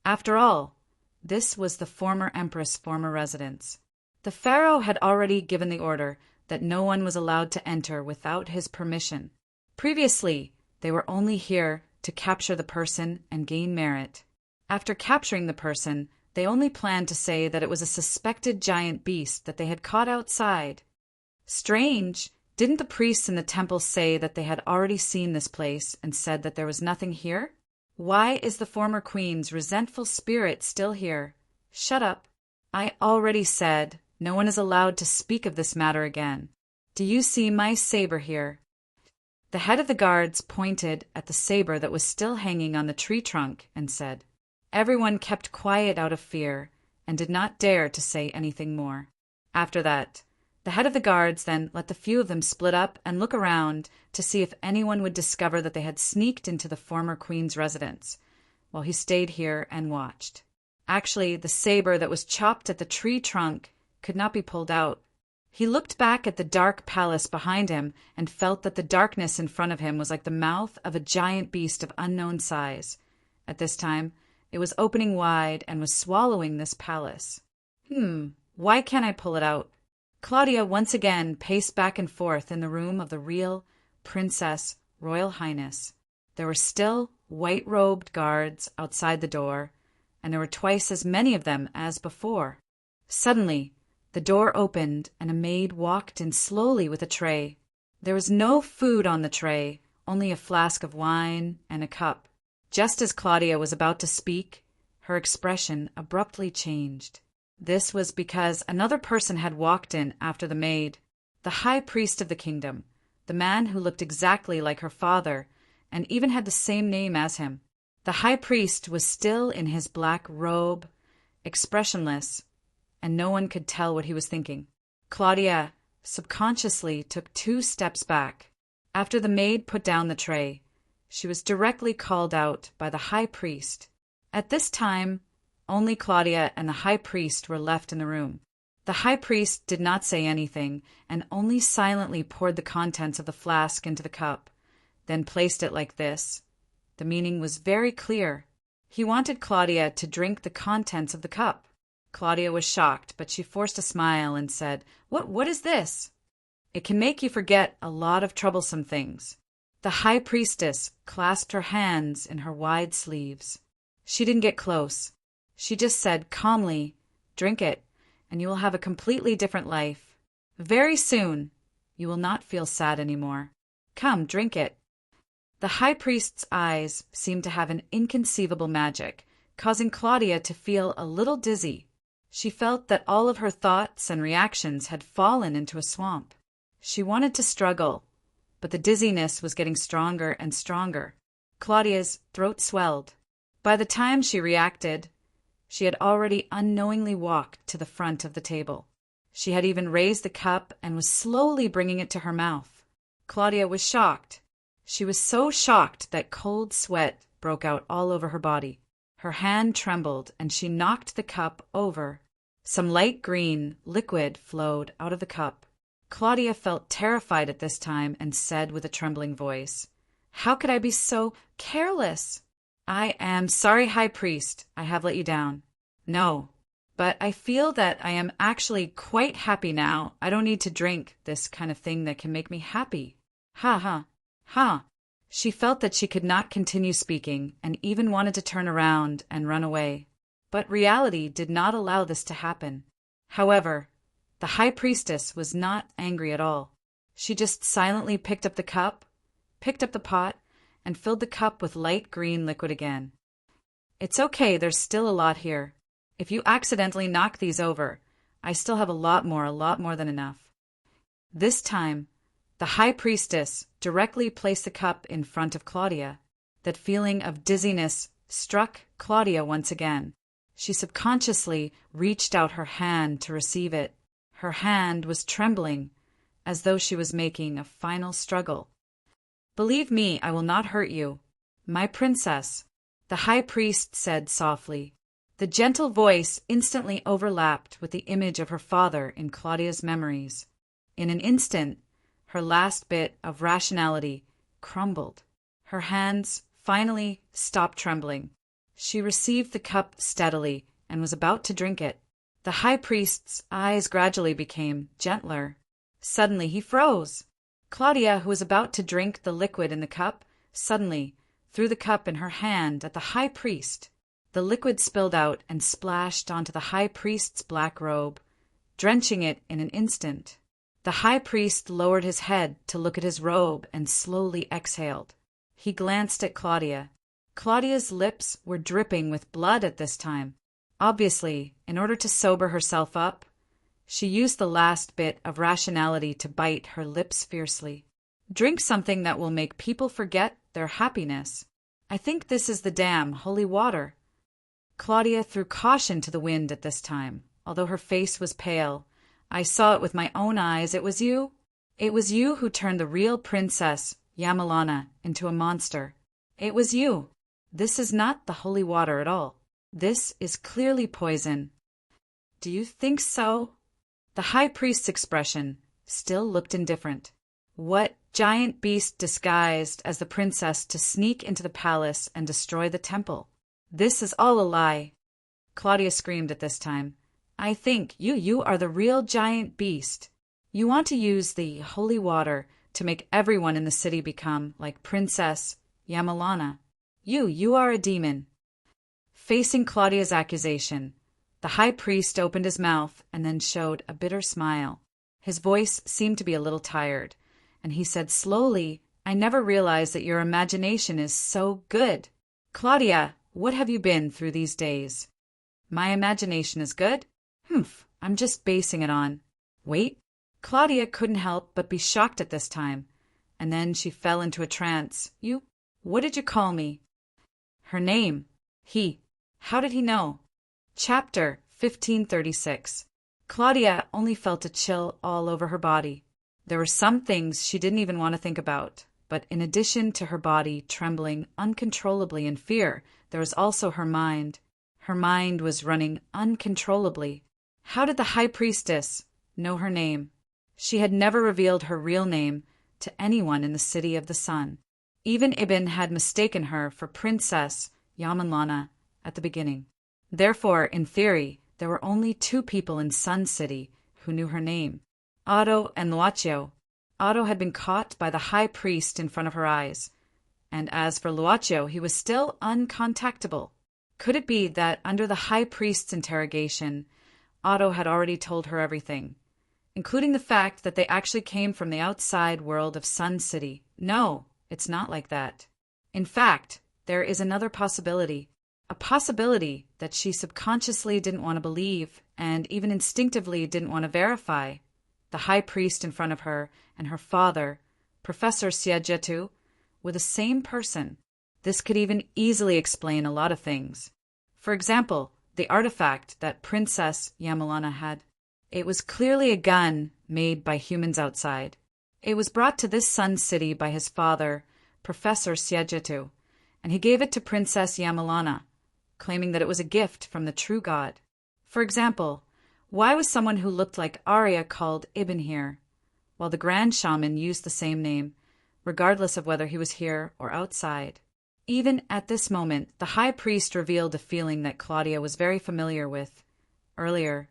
After all, this was the former empress' former residence. The pharaoh had already given the order that no one was allowed to enter without his permission. Previously, they were only here to capture the person and gain merit. After capturing the person, They only planned to say that it was a suspected giant beast that they had caught outside. Strange! Didn't the priests in the temple say that they had already seen this place and said that there was nothing here? Why is the former queen's resentful spirit still here? Shut up. I already said no one is allowed to speak of this matter again. Do you see my saber here? The head of the guards pointed at the saber that was still hanging on the tree trunk and said, Everyone kept quiet out of fear and did not dare to say anything more. After that, the head of the guards then let the few of them split up and look around to see if anyone would discover that they had sneaked into the former queen's residence, while he stayed here and watched. Actually, the saber that was chopped at the tree trunk could not be pulled out. He looked back at the dark palace behind him and felt that the darkness in front of him was like the mouth of a giant beast of unknown size. At this time, it was opening wide and was swallowing this palace. Why can't I pull it out? Claudia once again paced back and forth in the room of the real Princess Royal Highness. There were still white-robed guards outside the door, and there were twice as many of them as before. Suddenly, the door opened and a maid walked in slowly with a tray. There was no food on the tray, only a flask of wine and a cup. Just as Claudia was about to speak, her expression abruptly changed. This was because another person had walked in after the maid, the high priest of the kingdom, the man who looked exactly like her father and even had the same name as him. The high priest was still in his black robe, expressionless, and no one could tell what he was thinking. Claudia subconsciously took 2 steps back. After the maid put down the tray, she was directly called out by the high priest. At this time, only Claudia and the high priest were left in the room. The high priest did not say anything and only silently poured the contents of the flask into the cup, then placed it like this. The meaning was very clear. He wanted Claudia to drink the contents of the cup. Claudia was shocked, but she forced a smile and said, What is this? It can make you forget a lot of troublesome things. The high priestess clasped her hands in her wide sleeves. She didn't get close. She just said calmly, Drink it, and you will have a completely different life. Very soon, you will not feel sad anymore. Come, drink it. The high priest's eyes seemed to have an inconceivable magic, causing Claudia to feel a little dizzy. She felt that all of her thoughts and reactions had fallen into a swamp. She wanted to struggle, but the dizziness was getting stronger and stronger. Claudia's throat swelled. By the time she reacted, she had already unknowingly walked to the front of the table. She had even raised the cup and was slowly bringing it to her mouth. Claudia was shocked. She was so shocked that cold sweat broke out all over her body. Her hand trembled and she knocked the cup over. Some light green liquid flowed out of the cup. Claudia felt terrified at this time and said with a trembling voice, How could I be so careless? I am sorry, High Priest, I have let you down. No, but I feel that I am actually quite happy now. I don't need to drink this kind of thing that can make me happy. Ha ha, ha. She felt that she could not continue speaking and even wanted to turn around and run away. But reality did not allow this to happen. However, the high priestess was not angry at all. She just silently picked up the cup, picked up the pot, and filled the cup with light green liquid again. It's okay, there's still a lot here. If you accidentally knock these over, I still have a lot more than enough. This time, the high priestess directly placed the cup in front of Claudia. That feeling of dizziness struck Claudia once again. She subconsciously reached out her hand to receive it. Her hand was trembling, as though she was making a final struggle. Believe me, I will not hurt you. My princess, the high priest said softly. The gentle voice instantly overlapped with the image of her father in Claudia's memories. In an instant, her last bit of rationality crumbled. Her hands finally stopped trembling. She received the cup steadily and was about to drink it. The high priest's eyes gradually became gentler. Suddenly he froze. Claudia, who was about to drink the liquid in the cup, suddenly threw the cup in her hand at the high priest. The liquid spilled out and splashed onto the high priest's black robe, drenching it in an instant. The high priest lowered his head to look at his robe and slowly exhaled. He glanced at Claudia. Claudia's lips were dripping with blood at this time. Obviously, in order to sober herself up, she used the last bit of rationality to bite her lips fiercely. Drink something that will make people forget their happiness. I think this is the damn holy water. Claudia threw caution to the wind at this time, although her face was pale. I saw it with my own eyes. It was you. It was you who turned the real princess, Yamalana, into a monster. It was you. This is not the holy water at all. This is clearly poison. Do you think so? The high priest's expression still looked indifferent. What giant beast disguised as the princess to sneak into the palace and destroy the temple? This is all a lie. Claudia screamed at this time. I think you are the real giant beast. You want to use the holy water to make everyone in the city become like Princess Yamalana. You are a demon. Facing Claudia's accusation, the high priest opened his mouth and then showed a bitter smile. His voice seemed to be a little tired, and he said slowly, I never realized that your imagination is so good. Claudia, what have you been through these days? My imagination is good? Humph, I'm just basing it on. Wait. Claudia couldn't help but be shocked at this time, and then she fell into a trance. What did you call me? Her name. He. How did he know? Chapter 1536. Claudia only felt a chill all over her body. There were some things she didn't even want to think about, but in addition to her body trembling uncontrollably in fear, there was also her mind. Her mind was running uncontrollably. How did the high priestess know her name? She had never revealed her real name to anyone in the City of the Sun. Even Ibn had mistaken her for Princess Yamanlana at the beginning. Therefore, in theory, there were only two people in Sun City who knew her name, Otto and Luaccio. Otto had been caught by the high priest in front of her eyes, and as for Luaccio, he was still uncontactable. Could it be that under the high priest's interrogation, Otto had already told her everything, including the fact that they actually came from the outside world of Sun City? No, it's not like that. In fact, there is another possibility, a possibility that she subconsciously didn't want to believe and even instinctively didn't want to verify. The high priest in front of her and her father, Professor Siajetu, were the same person. This could even easily explain a lot of things. For example, the artifact that Princess Yamalana had. It was clearly a gun made by humans outside. It was brought to this Sun City by his father, Professor Siajetu, and he gave it to Princess Yamalana, claiming that it was a gift from the true god. For example, why was someone who looked like Arya called Ibn here, while the Grand Shaman used the same name, regardless of whether he was here or outside? Even at this moment, the high priest revealed a feeling that Claudia was very familiar with. Earlier,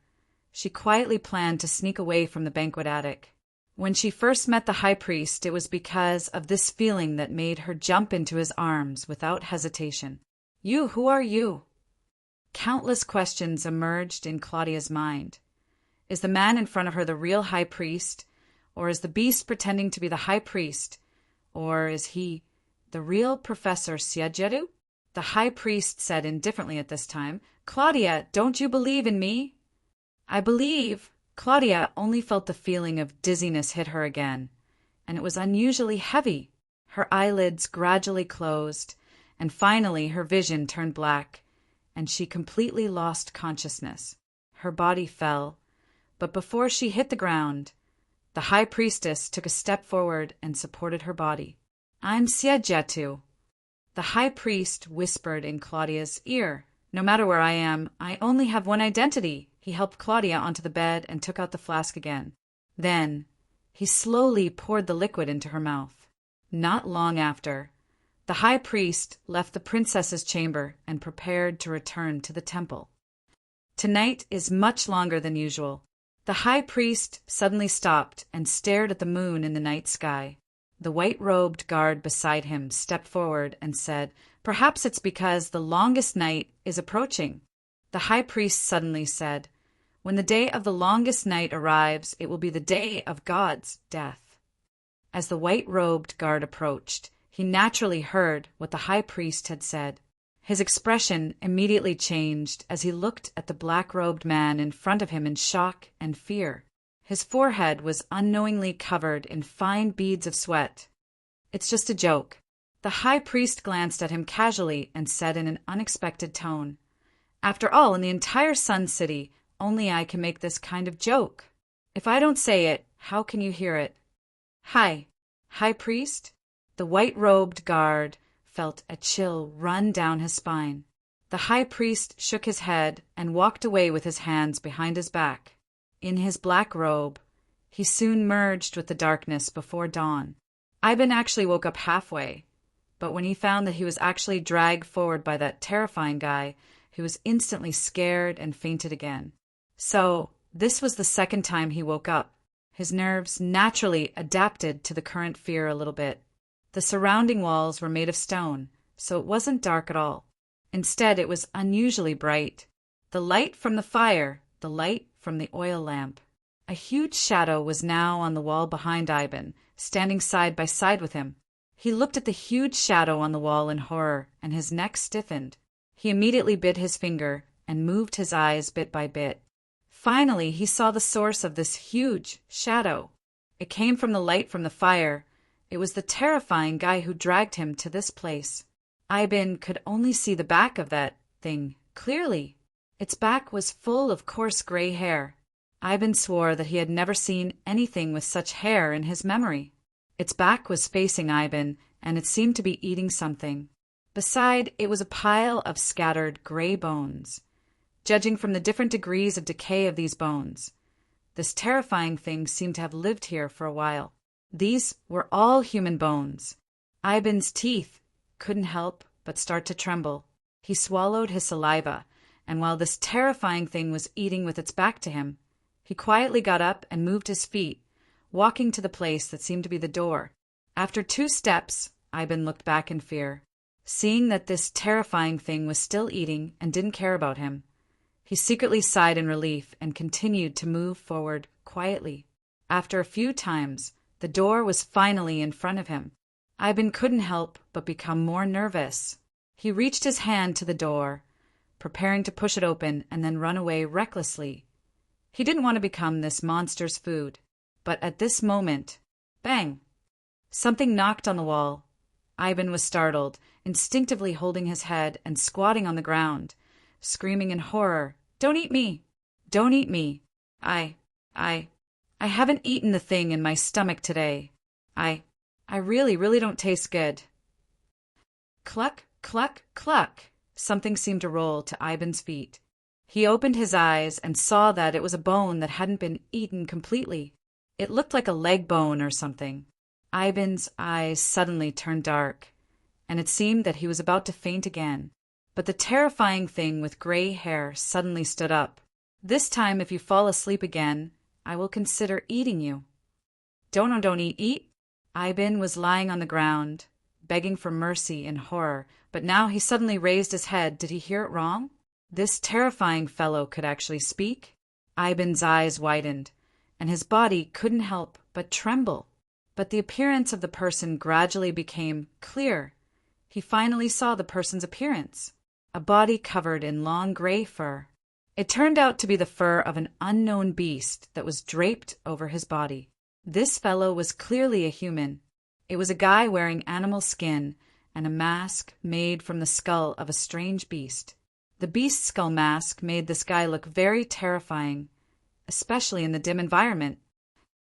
she quietly planned to sneak away from the banquet attic. When she first met the high priest, it was because of this feeling that made her jump into his arms without hesitation. Who are you? Countless questions emerged in Claudia's mind. Is the man in front of her the real high priest, or is the beast pretending to be the high priest, or is he the real Professor Siajetu? The high priest said indifferently at this time, Claudia, don't you believe in me? I believe. Claudia only felt the feeling of dizziness hit her again, and it was unusually heavy. Her eyelids gradually closed, and finally her vision turned black, and she completely lost consciousness. Her body fell, but before she hit the ground, the high priestess took a step forward and supported her body. I'm Siajetu. The high priest whispered in Claudia's ear. No matter where I am, I only have one identity. He helped Claudia onto the bed and took out the flask again. Then, he slowly poured the liquid into her mouth. Not long after, the high priest left the princess's chamber and prepared to return to the temple. Tonight is much longer than usual. The high priest suddenly stopped and stared at the moon in the night sky. The white-robed guard beside him stepped forward and said, "Perhaps it's because the longest night is approaching." The high priest suddenly said, "When the day of the longest night arrives, it will be the day of God's death." As the white-robed guard approached, he naturally heard what the high priest had said. His expression immediately changed as he looked at the black-robed man in front of him in shock and fear. His forehead was unknowingly covered in fine beads of sweat. "It's just a joke." The high priest glanced at him casually and said in an unexpected tone, "After all, in the entire Sun City, only I can make this kind of joke. If I don't say it, how can you hear it?" "High priest?" The white-robed guard felt a chill run down his spine. The high priest shook his head and walked away with his hands behind his back. In his black robe, he soon merged with the darkness before dawn. Ivan actually woke up halfway, but when he found that he was actually dragged forward by that terrifying guy, he was instantly scared and fainted again. So, this was the second time he woke up. His nerves naturally adapted to the current fear a little bit. The surrounding walls were made of stone, so it wasn't dark at all. Instead, it was unusually bright. The light from the fire, the light from the oil lamp. A huge shadow was now on the wall behind Ivan, standing side by side with him. He looked at the huge shadow on the wall in horror, and his neck stiffened. He immediately bit his finger and moved his eyes bit by bit. Finally, he saw the source of this huge shadow. It came from the light from the fire. It was the terrifying guy who dragged him to this place. Ivan could only see the back of that thing clearly. Its back was full of coarse gray hair. Ivan swore that he had never seen anything with such hair in his memory. Its back was facing Ivan, and it seemed to be eating something. Beside, it was a pile of scattered gray bones. Judging from the different degrees of decay of these bones, this terrifying thing seemed to have lived here for a while. These were all human bones. Ivan's teeth couldn't help but start to tremble. He swallowed his saliva, and while this terrifying thing was eating with its back to him, he quietly got up and moved his feet, walking to the place that seemed to be the door. After 2 steps, Ivan looked back in fear. Seeing that this terrifying thing was still eating and didn't care about him, he secretly sighed in relief and continued to move forward quietly. After a few times, the door was finally in front of him. Ivan couldn't help but become more nervous. He reached his hand to the door, preparing to push it open and then run away recklessly. He didn't want to become this monster's food. But at this moment, bang! Something knocked on the wall. Ivan was startled, instinctively holding his head and squatting on the ground, screaming in horror, "Don't eat me! Don't eat me! I haven't eaten the thing in my stomach today. I really don't taste good." Cluck, cluck, cluck! Something seemed to roll to Ivan's feet. He opened his eyes and saw that it was a bone that hadn't been eaten completely. It looked like a leg bone or something. Ivan's eyes suddenly turned dark, and it seemed that he was about to faint again. But the terrifying thing with gray hair suddenly stood up. "This time, if you fall asleep again, I will consider eating you." Don't eat. Ivan was lying on the ground, begging for mercy in horror, but now he suddenly raised his head. Did he hear it wrong? This terrifying fellow could actually speak? Ivan's eyes widened, and his body couldn't help but tremble. But the appearance of the person gradually became clear. He finally saw the person's appearance, a body covered in long gray fur. It turned out to be the fur of an unknown beast that was draped over his body. This fellow was clearly a human. It was a guy wearing animal skin and a mask made from the skull of a strange beast. The beast's skull mask made this guy look very terrifying, especially in the dim environment.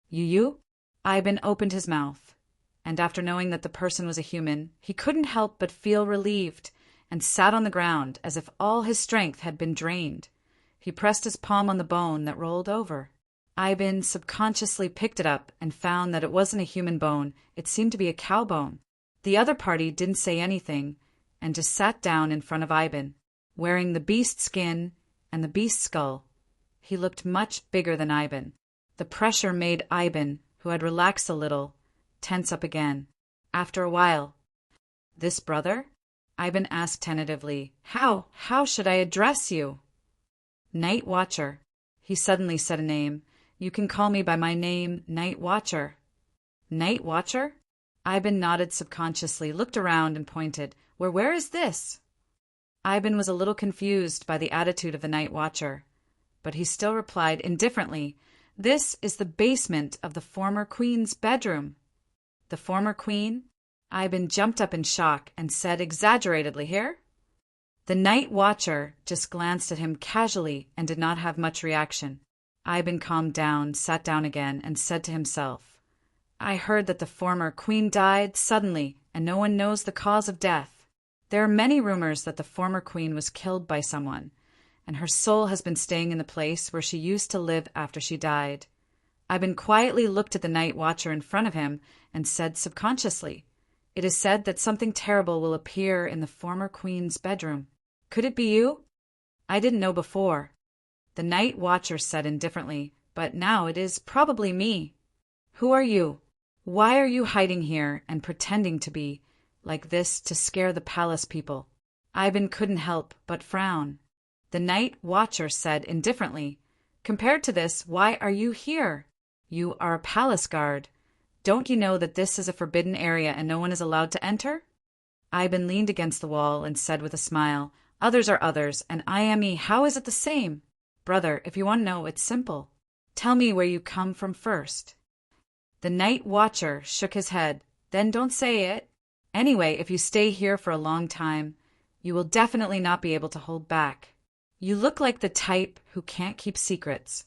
You? Ivan opened his mouth, and after knowing that the person was a human, he couldn't help but feel relieved and sat on the ground as if all his strength had been drained. He pressed his palm on the bone that rolled over. Ivan subconsciously picked it up and found that it wasn't a human bone. It seemed to be a cow bone. The other party didn't say anything and just sat down in front of Ivan, wearing the beast skin and the beast skull. He looked much bigger than Ivan. The pressure made Ivan, who had relaxed a little, tense up again. After a while, "This brother?" Ivan asked tentatively. How should I address you?" "Night Watcher." He suddenly said a name. "You can call me by my name, Night Watcher." "Night Watcher?" Ivan nodded subconsciously, looked around, and pointed. Where is this?" Ivan was a little confused by the attitude of the Night Watcher, but he still replied indifferently, "This is the basement of the former queen's bedroom." "The former queen?" Ivan jumped up in shock and said exaggeratedly, "Here?" The Night Watcher just glanced at him casually and did not have much reaction. Ivan calmed down, sat down again, and said to himself, "I heard that the former queen died suddenly, and no one knows the cause of death. There are many rumors that the former queen was killed by someone, and her soul has been staying in the place where she used to live after she died." Ivan quietly looked at the Night Watcher in front of him and said subconsciously, "It is said that something terrible will appear in the former queen's bedroom. Could it be you?" "I didn't know before," the Night Watcher said indifferently, "but now it is probably me." "Who are you? Why are you hiding here and pretending to be like this to scare the palace people?" Ivan couldn't help but frown. The Night Watcher said indifferently, "Compared to this, why are you here? You are a palace guard. Don't you know that this is a forbidden area and no one is allowed to enter?" Ivan leaned against the wall and said with a smile, "Others are others, and I am me. How is it the same?" "Brother, if you want to know, it's simple. Tell me where you come from first." The Night Watcher shook his head. "Then don't say it. Anyway, if you stay here for a long time, you will definitely not be able to hold back. You look like the type who can't keep secrets.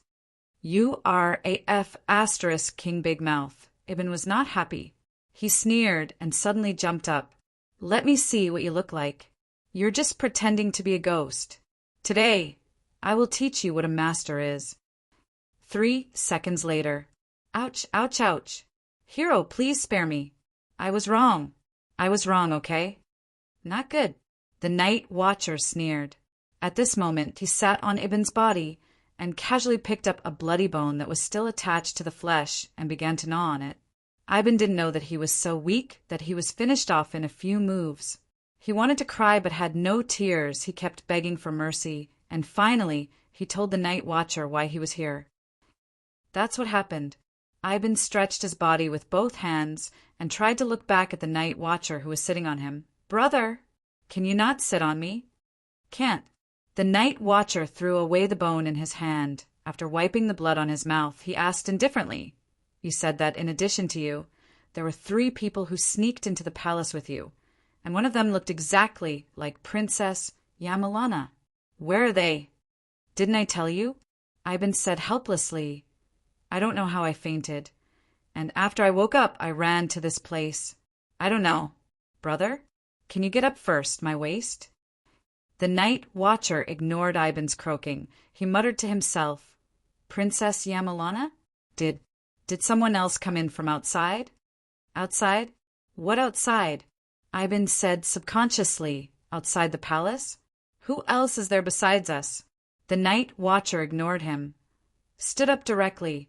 You are AF *, King Big Mouth." Ibn was not happy. He sneered and suddenly jumped up. "Let me see what you look like. You're just pretending to be a ghost. Today, I will teach you what a master is." 3 seconds later. "Ouch, ouch, ouch. Hero, please spare me. I was wrong, okay? Not good." The Night Watcher sneered. At this moment, he sat on Ibn's body and casually picked up a bloody bone that was still attached to the flesh and began to gnaw on it. Ivan didn't know that he was so weak that he was finished off in a few moves. He wanted to cry but had no tears. He kept begging for mercy, and finally he told the Night Watcher why he was here. That's what happened. Ivan stretched his body with both hands and tried to look back at the Night Watcher who was sitting on him. "Brother, can you not sit on me?" "Can't." The Night Watcher threw away the bone in his hand. After wiping the blood on his mouth, he asked indifferently, "You said that in addition to you, there were 3 people who sneaked into the palace with you, and one of them looked exactly like Princess Yamalana. Where are they?" "Didn't I tell you?" Ivan said helplessly. "I don't know how I fainted, and after I woke up, I ran to this place. I don't know. Brother, can you get up first, my waist?" The Night Watcher ignored Ivan's croaking. He muttered to himself, "Princess Yamalana? Did someone else come in from outside?" "Outside? What outside?" Ivan said subconsciously. "Outside the palace? Who else is there besides us?" The Night Watcher ignored him, stood up directly,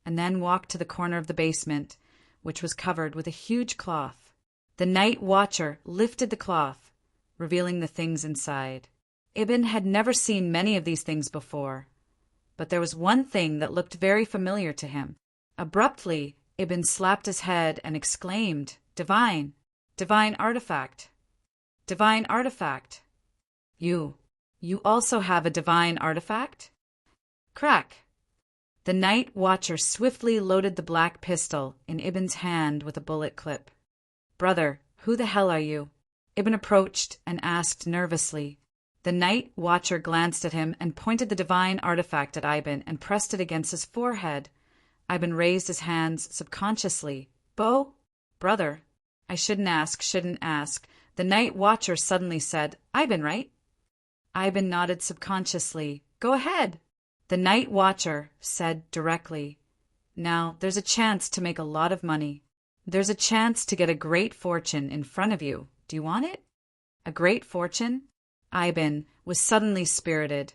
and then walked to the corner of the basement, which was covered with a huge cloth. The Night Watcher lifted the cloth, revealing the things inside. Ibn had never seen many of these things before, but there was one thing that looked very familiar to him. Abruptly, Ibn slapped his head and exclaimed, "Divine! Divine artifact! Divine artifact! You also have a divine artifact?" Crack! The Night Watcher swiftly loaded the black pistol in Ibn's hand with a bullet clip. "Brother, who the hell are you?" Ibn approached and asked nervously. The Night Watcher glanced at him and pointed the divine artifact at Ivan and pressed it against his forehead. Ivan raised his hands subconsciously. "Bo? Brother, I shouldn't ask. The Night Watcher suddenly said, "Ivan, right?" Ivan nodded subconsciously. "Go ahead." The Night Watcher said directly, "Now, there's a chance to make a lot of money. There's a chance to get a great fortune in front of you. Do you want it?" A great fortune? Ivan was suddenly spirited,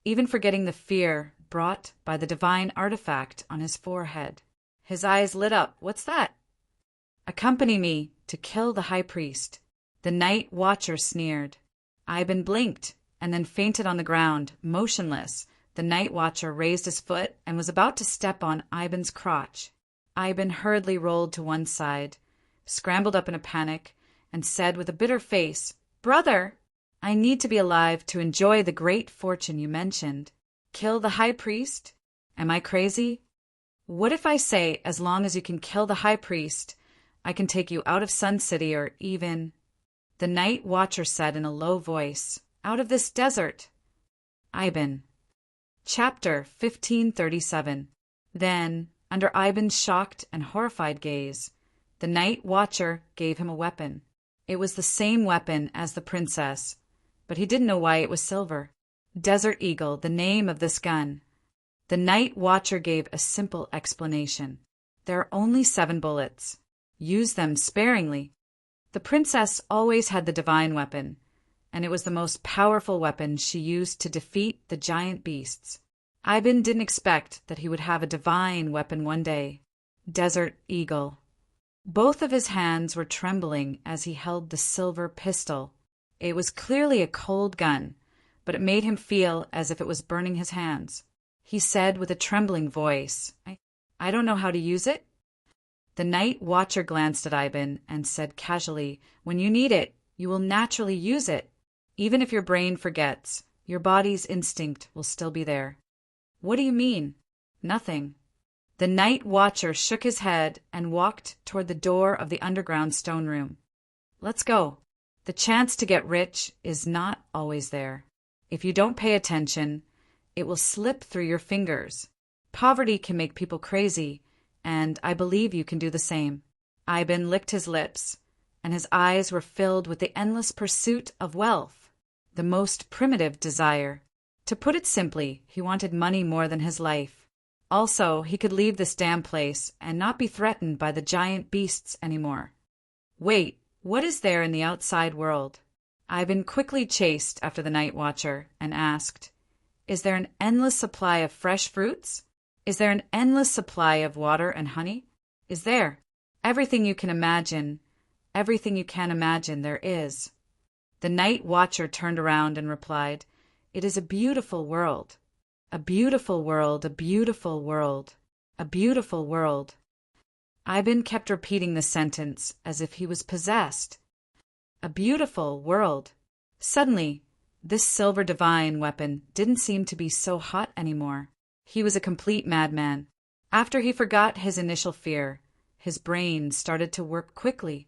even forgetting the fear brought by the divine artifact on his forehead. His eyes lit up. "What's that?" Accompany me to kill the high priest. The night watcher sneered. Ivan blinked and then fainted on the ground, motionless. The night watcher raised his foot and was about to step on Ivan's crotch. Ivan hurriedly rolled to one side, scrambled up in a panic, and said with a bitter face, "Brother, I need to be alive to enjoy the great fortune you mentioned. Kill the high priest? Am I crazy? What if I say, as long as you can kill the high priest, I can take you out of Sun City or even—" The night watcher said in a low voice, "Out of this desert." Ivan. Chapter 1537. Then, under Ivan's shocked and horrified gaze, the night watcher gave him a weapon. It was the same weapon as the princess, but he didn't know why it was silver. Desert Eagle, the name of this gun. The night watcher gave a simple explanation. There are only 7 bullets. Use them sparingly. The princess always had the divine weapon, and it was the most powerful weapon she used to defeat the giant beasts. Ivan didn't expect that he would have a divine weapon one day. Desert Eagle. Both of his hands were trembling as he held the silver pistol. It was clearly a cold gun, but it made him feel as if it was burning his hands. He said with a trembling voice, I don't know how to use it." The night watcher glanced at Ivan and said casually, "When you need it, you will naturally use it. Even if your brain forgets, your body's instinct will still be there." "What do you mean?" "Nothing." The night watcher shook his head and walked toward the door of the underground stone room. "Let's go. The chance to get rich is not always there. If you don't pay attention, it will slip through your fingers. Poverty can make people crazy, and I believe you can do the same." Ivan licked his lips, and his eyes were filled with the endless pursuit of wealth, the most primitive desire. To put it simply, he wanted money more than his life. Also, he could leave this damn place and not be threatened by the giant beasts anymore. Wait, what is there in the outside world? Ivan quickly chased after the night watcher and asked, "Is there an endless supply of fresh fruits? Is there an endless supply of water and honey? Is there? Everything you can imagine there is." The night watcher turned around and replied, "It is a beautiful world. A beautiful world, a beautiful world, a beautiful world." Ivan kept repeating the sentence as if he was possessed. A beautiful world. Suddenly, this silver divine weapon didn't seem to be so hot anymore. He was a complete madman. After he forgot his initial fear, his brain started to work quickly.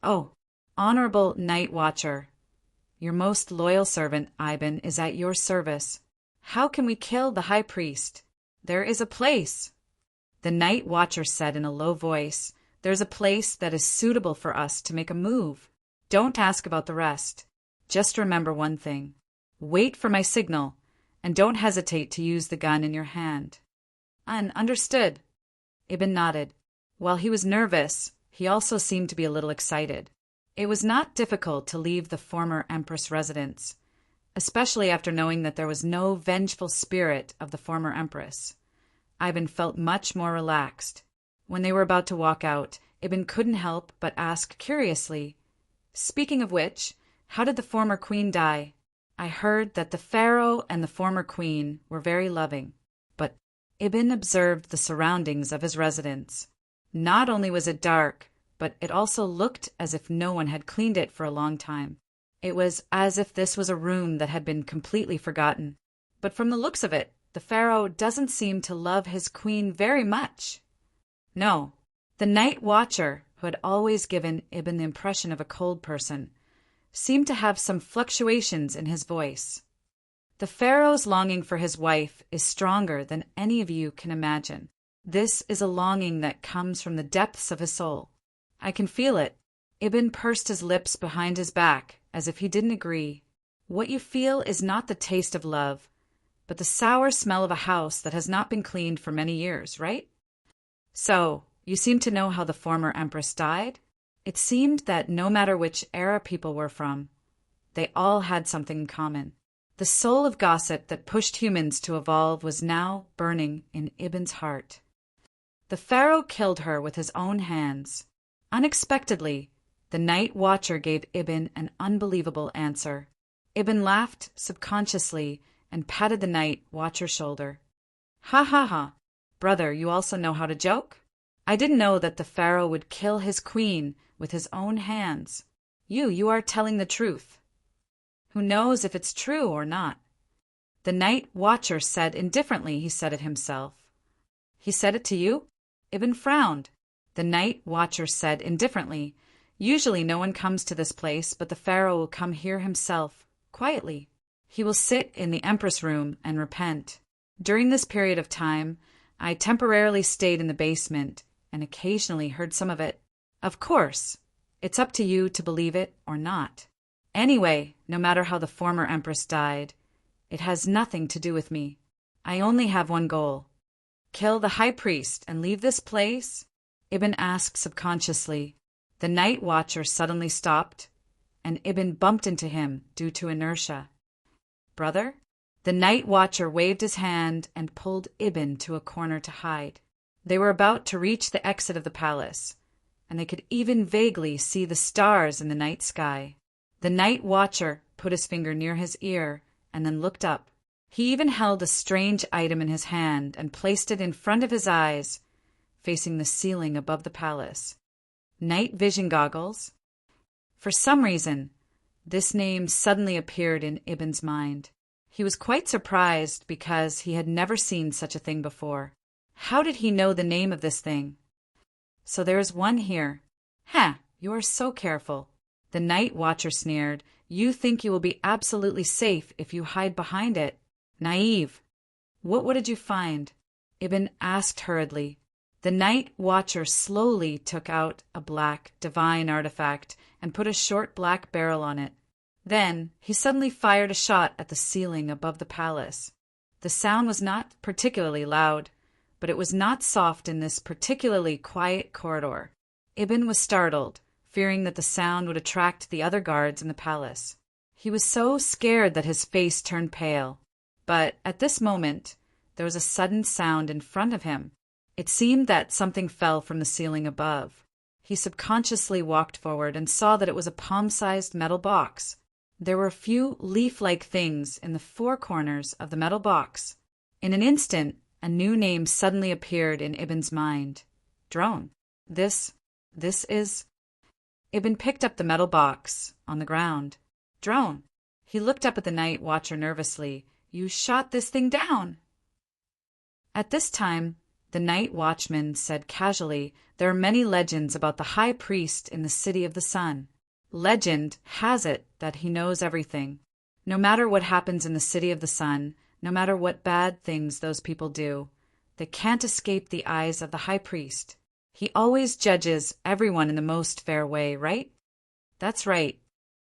"Oh, honorable night watcher, your most loyal servant, Ivan, is at your service. How can we kill the high priest? There is a place." The night watcher said in a low voice, "There's a place that is suitable for us to make a move. Don't ask about the rest. Just remember one thing. Wait for my signal, and don't hesitate to use the gun in your hand." Understood." Ibn nodded. While he was nervous, he also seemed to be a little excited. It was not difficult to leave the former empress' residence, especially after knowing that there was no vengeful spirit of the former empress. Ivan felt much more relaxed. When they were about to walk out, Ibn couldn't help but ask curiously, "Speaking of which, how did the former queen die? I heard that the pharaoh and the former queen were very loving." But Ibn observed the surroundings of his residence. Not only was it dark, but it also looked as if no one had cleaned it for a long time. It was as if this was a room that had been completely forgotten. But from the looks of it, the pharaoh doesn't seem to love his queen very much. No, the night watcher, who had always given Ibn the impression of a cold person, seemed to have some fluctuations in his voice. "The pharaoh's longing for his wife is stronger than any of you can imagine. This is a longing that comes from the depths of his soul. I can feel it." Ibn pursed his lips behind his back, as if he didn't agree. "What you feel is not the taste of love, but the sour smell of a house that has not been cleaned for many years, right? So, you seem to know how the former empress died? It seemed that no matter which era people were from, they all had something in common. The soul of gossip that pushed humans to evolve was now burning in Ibn's heart. The pharaoh killed her with his own hands. Unexpectedly, the night watcher gave Ibn an unbelievable answer. Ibn laughed subconsciously and patted the night watcher's shoulder. Ha ha ha! Brother, you also know how to joke? I didn't know that the pharaoh would kill his queen with his own hands. You are telling the truth. Who knows if it's true or not? The night watcher said indifferently. He said it himself. He said it to you? Ibn frowned. The night watcher said indifferently, usually no one comes to this place, but the pharaoh will come here himself, quietly. He will sit in the empress room and repent. During this period of time, I temporarily stayed in the basement and occasionally heard some of it. Of course, it's up to you to believe it or not. Anyway, no matter how the former empress died, it has nothing to do with me. I only have one goal. Kill the high priest and leave this place? Ibn asked subconsciously. The night watcher suddenly stopped, and Ibn bumped into him due to inertia. Brother? The night watcher waved his hand and pulled Ibn to a corner to hide. They were about to reach the exit of the palace, and they could even vaguely see the stars in the night sky. The night watcher put his finger near his ear and then looked up. He even held a strange item in his hand and placed it in front of his eyes, facing the ceiling above the palace. Night vision goggles? For some reason, this name suddenly appeared in Ibn's mind. He was quite surprised because he had never seen such a thing before. How did he know the name of this thing? So there is one here. You are so careful. The night watcher sneered. You think you will be absolutely safe if you hide behind it. Naive. What did you find? Ibn asked hurriedly. The night watcher slowly took out a black, divine artifact and put a short black barrel on it. Then he suddenly fired a shot at the ceiling above the palace. The sound was not particularly loud, but it was not soft in this particularly quiet corridor. Ibn was startled, fearing that the sound would attract the other guards in the palace. He was so scared that his face turned pale. But at this moment, there was a sudden sound in front of him. It seemed that something fell from the ceiling above. He subconsciously walked forward and saw that it was a palm-sized metal box. There were a few leaf-like things in the four corners of the metal box. In an instant, a new name suddenly appeared in Ibn's mind. Drone. This is... Ibn picked up the metal box on the ground. Drone. He looked up at the night watcher nervously. You shot this thing down. At this time, the night watchman said casually, there are many legends about the high priest in the city of the sun. Legend has it that he knows everything. No matter what happens in the city of the sun, no matter what bad things those people do, they can't escape the eyes of the high priest. He always judges everyone in the most fair way, right? That's right.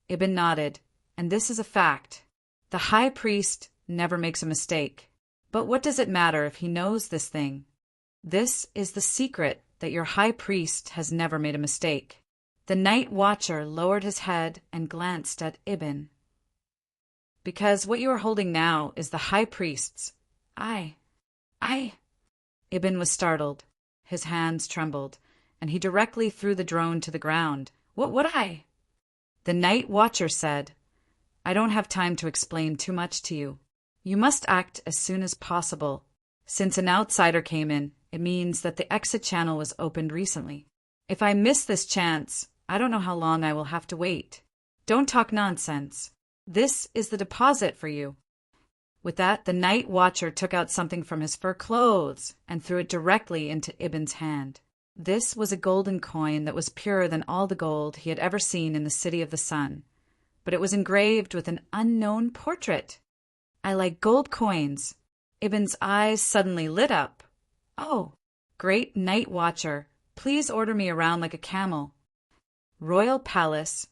Ibn nodded. And this is a fact. The high priest never makes a mistake. But what does it matter if he knows this thing? This is the secret, that your high priest has never made a mistake. The night watcher lowered his head and glanced at Ibn. Because what you are holding now is the high priest's. I. Ibn was startled. His hands trembled, and he directly threw the drone to the ground. What would I? The night watcher said, I don't have time to explain too much to you. You must act as soon as possible. Since an outsider came in, it means that the exit channel was opened recently. If I miss this chance, I don't know how long I will have to wait. Don't talk nonsense. This is the deposit for you. With that, the night watcher took out something from his fur clothes and threw it directly into Ibn's hand. This was a golden coin that was purer than all the gold he had ever seen in the city of the sun, but it was engraved with an unknown portrait. I like gold coins. Ibn's eyes suddenly lit up. Oh, great night watcher, please order me around like a camel. Royal Palace,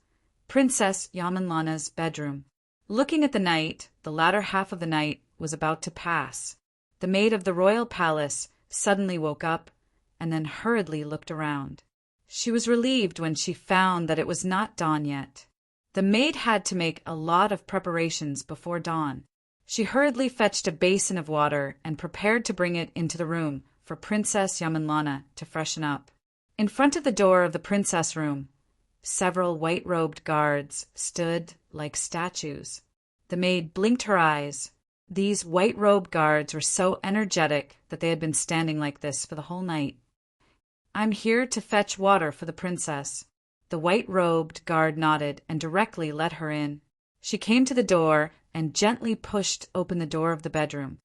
Princess Yamanlana's bedroom. Looking at the night, the latter half of the night was about to pass. The maid of the royal palace suddenly woke up and then hurriedly looked around. She was relieved when she found that it was not dawn yet. The maid had to make a lot of preparations before dawn. She hurriedly fetched a basin of water and prepared to bring it into the room for Princess Yamanlana to freshen up. In front of the door of the princess room, several white-robed guards stood like statues. The maid blinked her eyes. These white-robed guards were so energetic that they had been standing like this for the whole night. "I'm here to fetch water for the princess." The white-robed guard nodded and directly let her in. She came to the door and gently pushed open the door of the bedroom.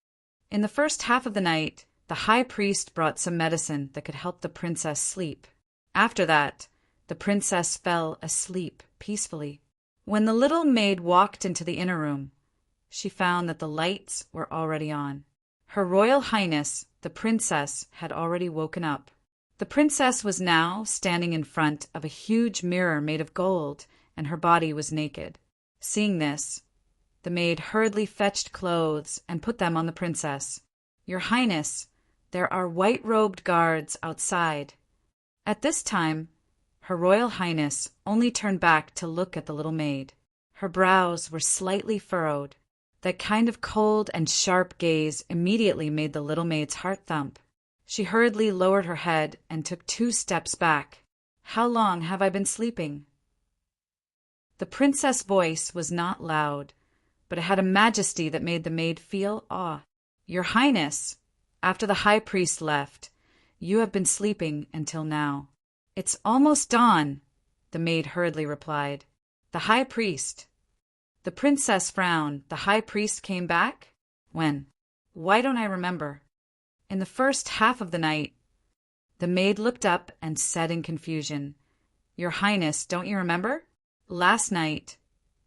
In the first half of the night, the high priest brought some medicine that could help the princess sleep. After that, the princess fell asleep peacefully. When the little maid walked into the inner room, she found that the lights were already on. Her Royal Highness, the princess, had already woken up. The princess was now standing in front of a huge mirror made of gold, and her body was naked. Seeing this, the maid hurriedly fetched clothes and put them on the princess. "Your Highness, there are white-robed guards outside." At this time, Her Royal Highness only turned back to look at the little maid. Her brows were slightly furrowed. That kind of cold and sharp gaze immediately made the little maid's heart thump. She hurriedly lowered her head and took 2 steps back. "How long have I been sleeping?" The princess' voice was not loud, but it had a majesty that made the maid feel awe. "Your Highness, after the high priest left, you have been sleeping until now." "It's almost dawn," the maid hurriedly replied. "The high priest." The princess frowned. "The high priest came back? When? Why don't I remember?" "In the first half of the night." The maid looked up and said in confusion, "Your Highness, don't you remember? Last night,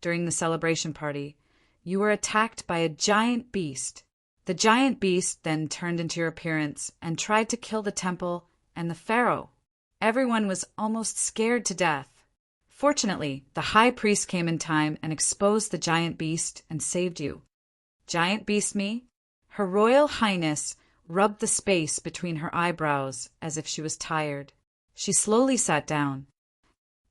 during the celebration party, you were attacked by a giant beast. The giant beast then turned into your appearance and tried to kill the temple and the pharaoh. Everyone was almost scared to death. Fortunately, the high priest came in time and exposed the giant beast and saved you." "Giant beast me?" Her Royal Highness rubbed the space between her eyebrows as if she was tired. She slowly sat down.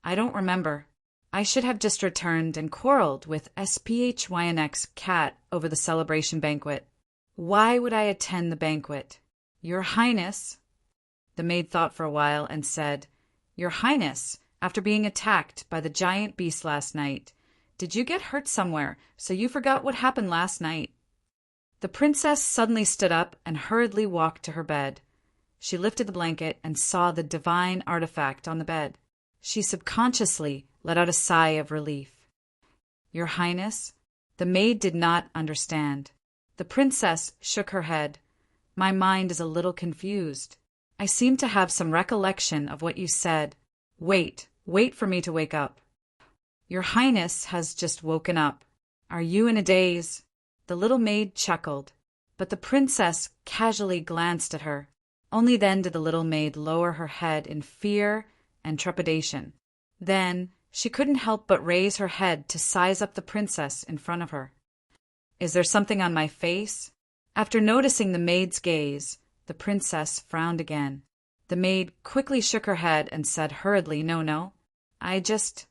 "I don't remember. I should have just returned and quarreled with Sphinx cat over the celebration banquet. Why would I attend the banquet?" "Your Highness." The maid thought for a while and said, "Your Highness, after being attacked by the giant beast last night, did you get hurt somewhere so you forgot what happened last night?" The princess suddenly stood up and hurriedly walked to her bed. She lifted the blanket and saw the divine artifact on the bed. She subconsciously let out a sigh of relief. "Your Highness?" The maid did not understand. The princess shook her head. "My mind is a little confused. I seem to have some recollection of what you said. Wait for me to wake up." "Your Highness has just woken up. Are you in a daze?" The little maid chuckled, but the princess casually glanced at her. Only then did the little maid lower her head in fear and trepidation. Then she couldn't help but raise her head to size up the princess in front of her. "Is there something on my face?" After noticing the maid's gaze, the princess frowned again. The maid quickly shook her head and said hurriedly, No. I just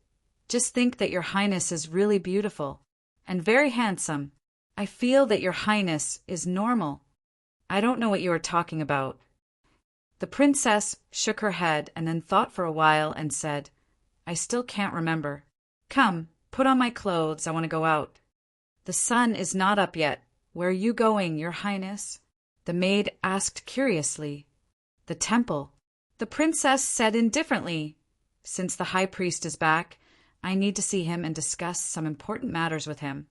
think that your Highness is really beautiful and very handsome. I feel that your Highness is normal. I don't know what you are talking about." The princess shook her head and then thought for a while and said, "I still can't remember. Come, put on my clothes. I want to go out." "The sun is not up yet. Where are you going, your Highness?" The maid asked curiously. "The temple." The princess said indifferently, "Since the high priest is back, I need to see him and discuss some important matters with him.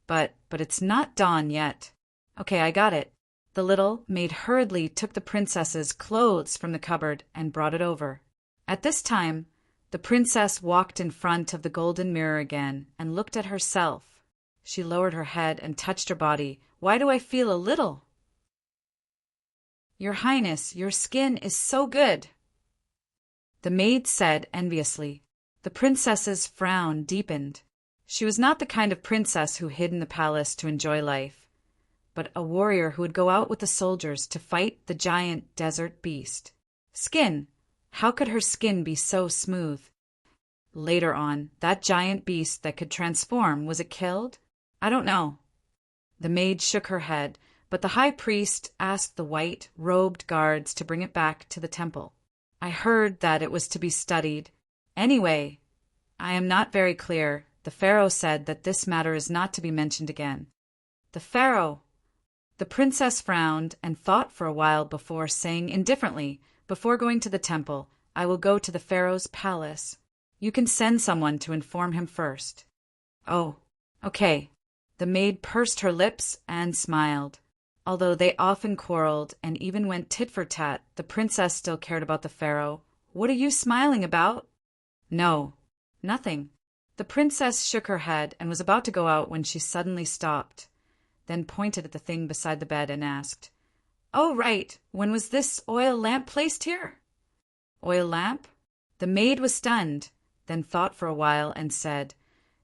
But it's not dawn yet." "Okay, I got it." The little maid hurriedly took the princess's clothes from the cupboard and brought it over. At this time, the princess walked in front of the golden mirror again and looked at herself. She lowered her head and touched her body. "Why do I feel a little?" "Your Highness, your skin is so good," the maid said enviously. The princess's frown deepened. She was not the kind of princess who hid in the palace to enjoy life, but a warrior who would go out with the soldiers to fight the giant desert beast. Skin! How could her skin be so smooth? Later on, that giant beast that could transform, was it killed? I don't know. The maid shook her head, but the high priest asked the white-robed guards to bring it back to the temple. I heard that it was to be studied. Anyway, I am not very clear. The pharaoh said that this matter is not to be mentioned again. The pharaoh! The princess frowned and thought for a while before saying indifferently, before going to the temple, I will go to the pharaoh's palace. You can send someone to inform him first. Oh, okay. The maid pursed her lips and smiled. Although they often quarreled and even went tit for tat, the princess still cared about the pharaoh. What are you smiling about? No, nothing. The princess shook her head and was about to go out when she suddenly stopped, then pointed at the thing beside the bed and asked, Oh, right. When was this oil lamp placed here? Oil lamp? The maid was stunned, then thought for a while and said,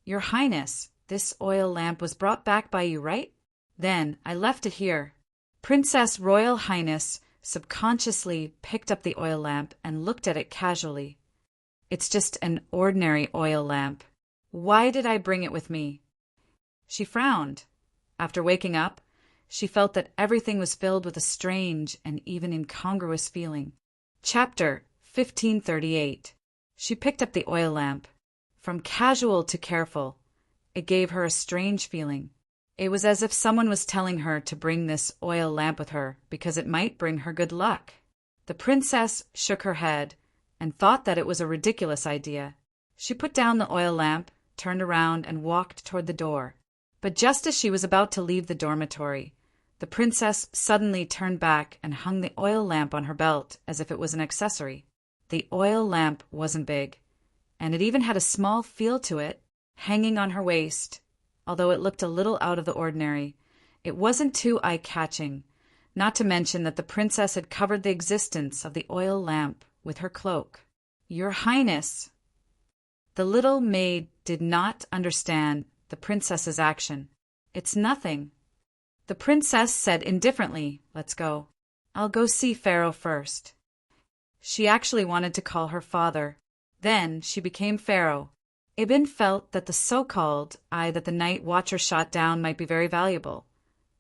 Your Highness, this oil lamp was brought back by you, right? Then I left it here. Princess Royal Highness subconsciously picked up the oil lamp and looked at it casually. It's just an ordinary oil lamp. Why did I bring it with me? She frowned. After waking up, she felt that everything was filled with a strange and even incongruous feeling. Chapter 1538. She picked up the oil lamp. From casual to careful, it gave her a strange feeling. It was as if someone was telling her to bring this oil lamp with her because it might bring her good luck. The princess shook her head and thought that it was a ridiculous idea. She put down the oil lamp, turned around, and walked toward the door. But just as she was about to leave the dormitory, the princess suddenly turned back and hung the oil lamp on her belt as if it was an accessory. The oil lamp wasn't big, and it even had a small feel to it, hanging on her waist. Although it looked a little out of the ordinary, it wasn't too eye-catching, not to mention that the princess had covered the existence of the oil lamp with her cloak. Your Highness! The little maid did not understand the princess's action. It's nothing. The princess said indifferently, Let's go. I'll go see Pharaoh first. She actually wanted to call her father. Then she became Pharaoh. Ibn felt that the so-called eye that the night watcher shot down might be very valuable,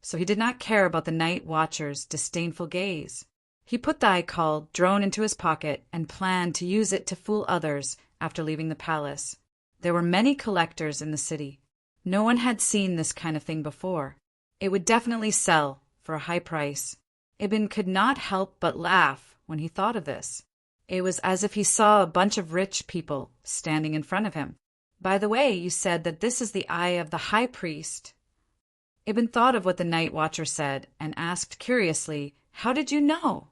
so he did not care about the night watcher's disdainful gaze. He put the eye called drone into his pocket and planned to use it to fool others after leaving the palace. There were many collectors in the city. No one had seen this kind of thing before. It would definitely sell for a high price. Ibn could not help but laugh when he thought of this. It was as if he saw a bunch of rich people standing in front of him. By the way, you said that this is the eye of the high priest. Ibn thought of what the night watcher said and asked curiously, How did you know?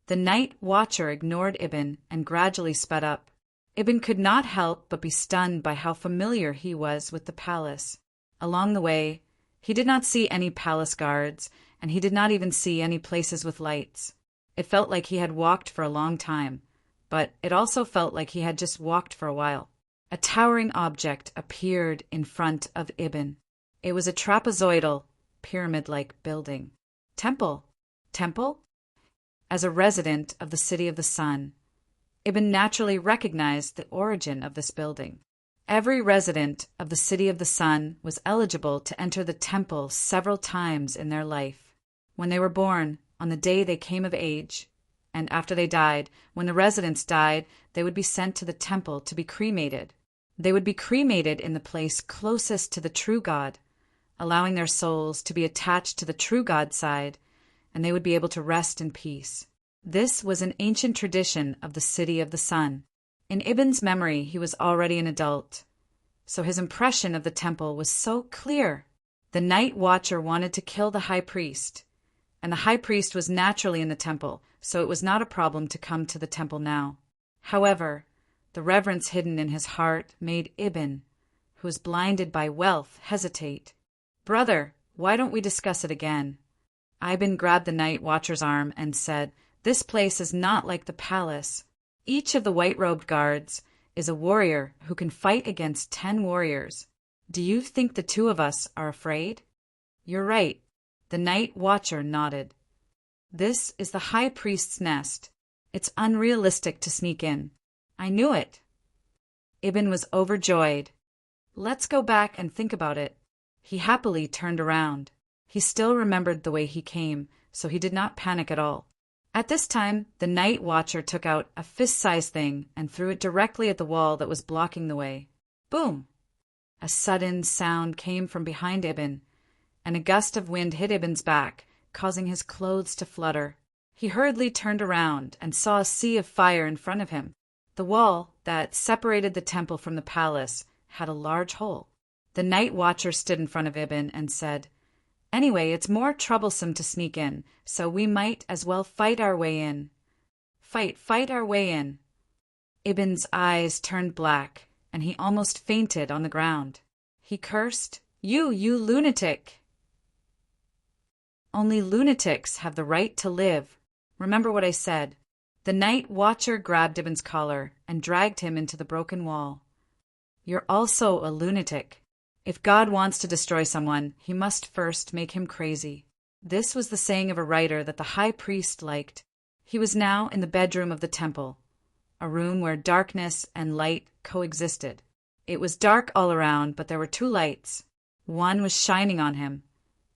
The night watcher ignored Ibn and gradually sped up. Ibn could not help but be stunned by how familiar he was with the palace. Along the way, he did not see any palace guards, and he did not even see any places with lights. It felt like he had walked for a long time, but it also felt like he had just walked for a while. A towering object appeared in front of Ibn. It was a trapezoidal, pyramid-like building. Temple? Temple? As a resident of the City of the Sun, Ibn naturally recognized the origin of this building. Every resident of the City of the Sun was eligible to enter the temple several times in their life. When they were born, on the day they came of age, and after they died, when the residents died, they would be sent to the temple to be cremated. They would be cremated in the place closest to the true God, allowing their souls to be attached to the true God's side, and they would be able to rest in peace. This was an ancient tradition of the City of the Sun. In Ibn's memory, he was already an adult, so his impression of the temple was so clear. The night watcher wanted to kill the high priest, and the high priest was naturally in the temple, so it was not a problem to come to the temple now. However, the reverence hidden in his heart made Ibn, who was blinded by wealth, hesitate. Brother, why don't we discuss it again? Ibn grabbed the night watcher's arm and said, This place is not like the palace. Each of the white-robed guards is a warrior who can fight against 10 warriors. Do you think the two of us are afraid? You're right. The night watcher nodded. This is the high priest's nest. It's unrealistic to sneak in. I knew it. Ibn was overjoyed. Let's go back and think about it. He happily turned around. He still remembered the way he came, so he did not panic at all. At this time, the night watcher took out a fist-sized thing and threw it directly at the wall that was blocking the way. Boom! A sudden sound came from behind Ibn, and a gust of wind hit Ibn's back, causing his clothes to flutter. He hurriedly turned around and saw a sea of fire in front of him. The wall that separated the temple from the palace had a large hole. The night watcher stood in front of Ibn and said, "Anyway, it's more troublesome to sneak in, so we might as well fight our way in." Fight our way in. Ibn's eyes turned black, and he almost fainted on the ground. He cursed, You lunatic! Only lunatics have the right to live. Remember what I said. The night watcher grabbed Ibn's collar and dragged him into the broken wall. You're also a lunatic. If God wants to destroy someone, he must first make him crazy. This was the saying of a writer that the high priest liked. He was now in the bedroom of the temple, a room where darkness and light coexisted. It was dark all around, but there were two lights. One was shining on him,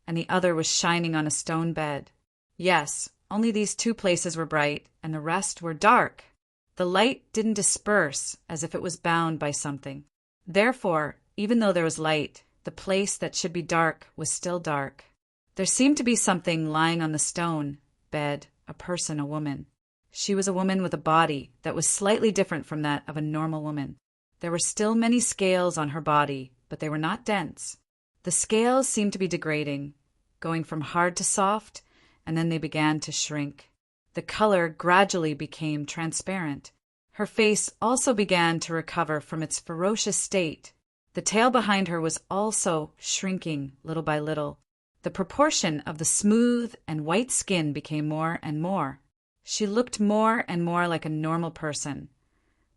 and the other was shining on a stone bed. Yes, only these two places were bright, and the rest were dark. The light didn't disperse as if it was bound by something. Therefore, even though there was light, the place that should be dark was still dark. There seemed to be something lying on the stone bed, a person, a woman. She was a woman with a body that was slightly different from that of a normal woman. There were still many scales on her body, but they were not dense. The scales seemed to be degrading, going from hard to soft, and then they began to shrink. The color gradually became transparent. Her face also began to recover from its ferocious state. The tail behind her was also shrinking little by little. The proportion of the smooth and white skin became more and more. She looked more and more like a normal person.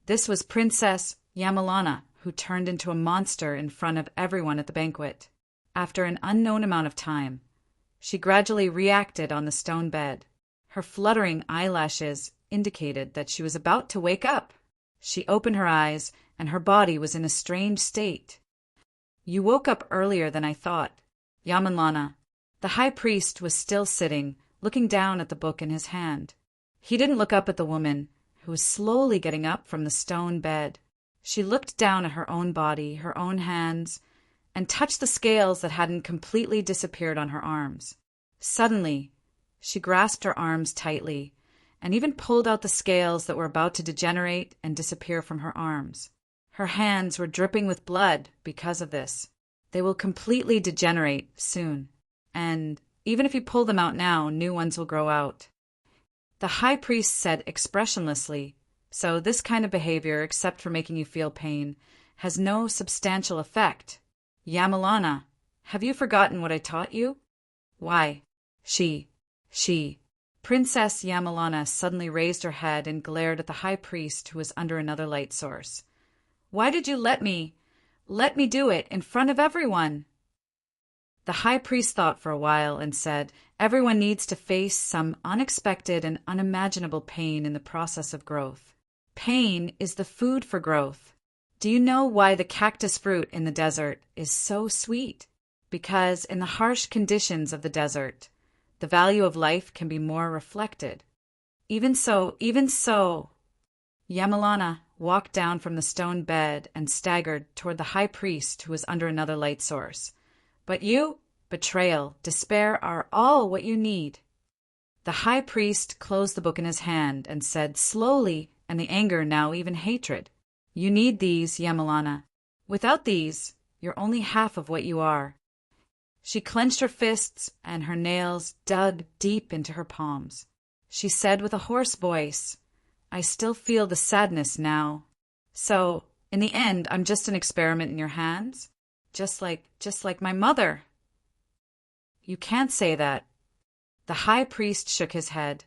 This was Princess Yamalana, who turned into a monster in front of everyone at the banquet. After an unknown amount of time, she gradually reacted on the stone bed. Her fluttering eyelashes indicated that she was about to wake up. She opened her eyes, and her body was in a strange state. You woke up earlier than I thought. Yamalana. The high priest was still sitting, looking down at the book in his hand. He didn't look up at the woman, who was slowly getting up from the stone bed. She looked down at her own body, her own hands, and touched the scales that hadn't completely disappeared on her arms. Suddenly, she grasped her arms tightly, and even pulled out the scales that were about to degenerate and disappear from her arms. Her hands were dripping with blood because of this. They will completely degenerate soon, and even if you pull them out now, new ones will grow out. The high priest said expressionlessly, "So this kind of behavior, except for making you feel pain, has no substantial effect. Yamalana, have you forgotten what I taught you?" "Why?" She. Princess Yamalana suddenly raised her head and glared at the high priest, who was under another light source. "Why did you let me do it in front of everyone?" The high priest thought for a while and said, "Everyone needs to face some unexpected and unimaginable pain in the process of growth. Pain is the food for growth. Do you know why the cactus fruit in the desert is so sweet? Because in the harsh conditions of the desert, the value of life can be more reflected. Even so. Yamalana walked down from the stone bed and staggered toward the high priest, who was under another light source. "But you, betrayal, despair are all what you need." The high priest closed the book in his hand and said slowly, and the anger now even hatred, "You need these, Yamalana. Without these, you're only half of what you are." She clenched her fists, and her nails dug deep into her palms. She said with a hoarse voice, "I still feel the sadness now. So, in the end, I'm just an experiment in your hands? Just like my mother." "You can't say that." The high priest shook his head.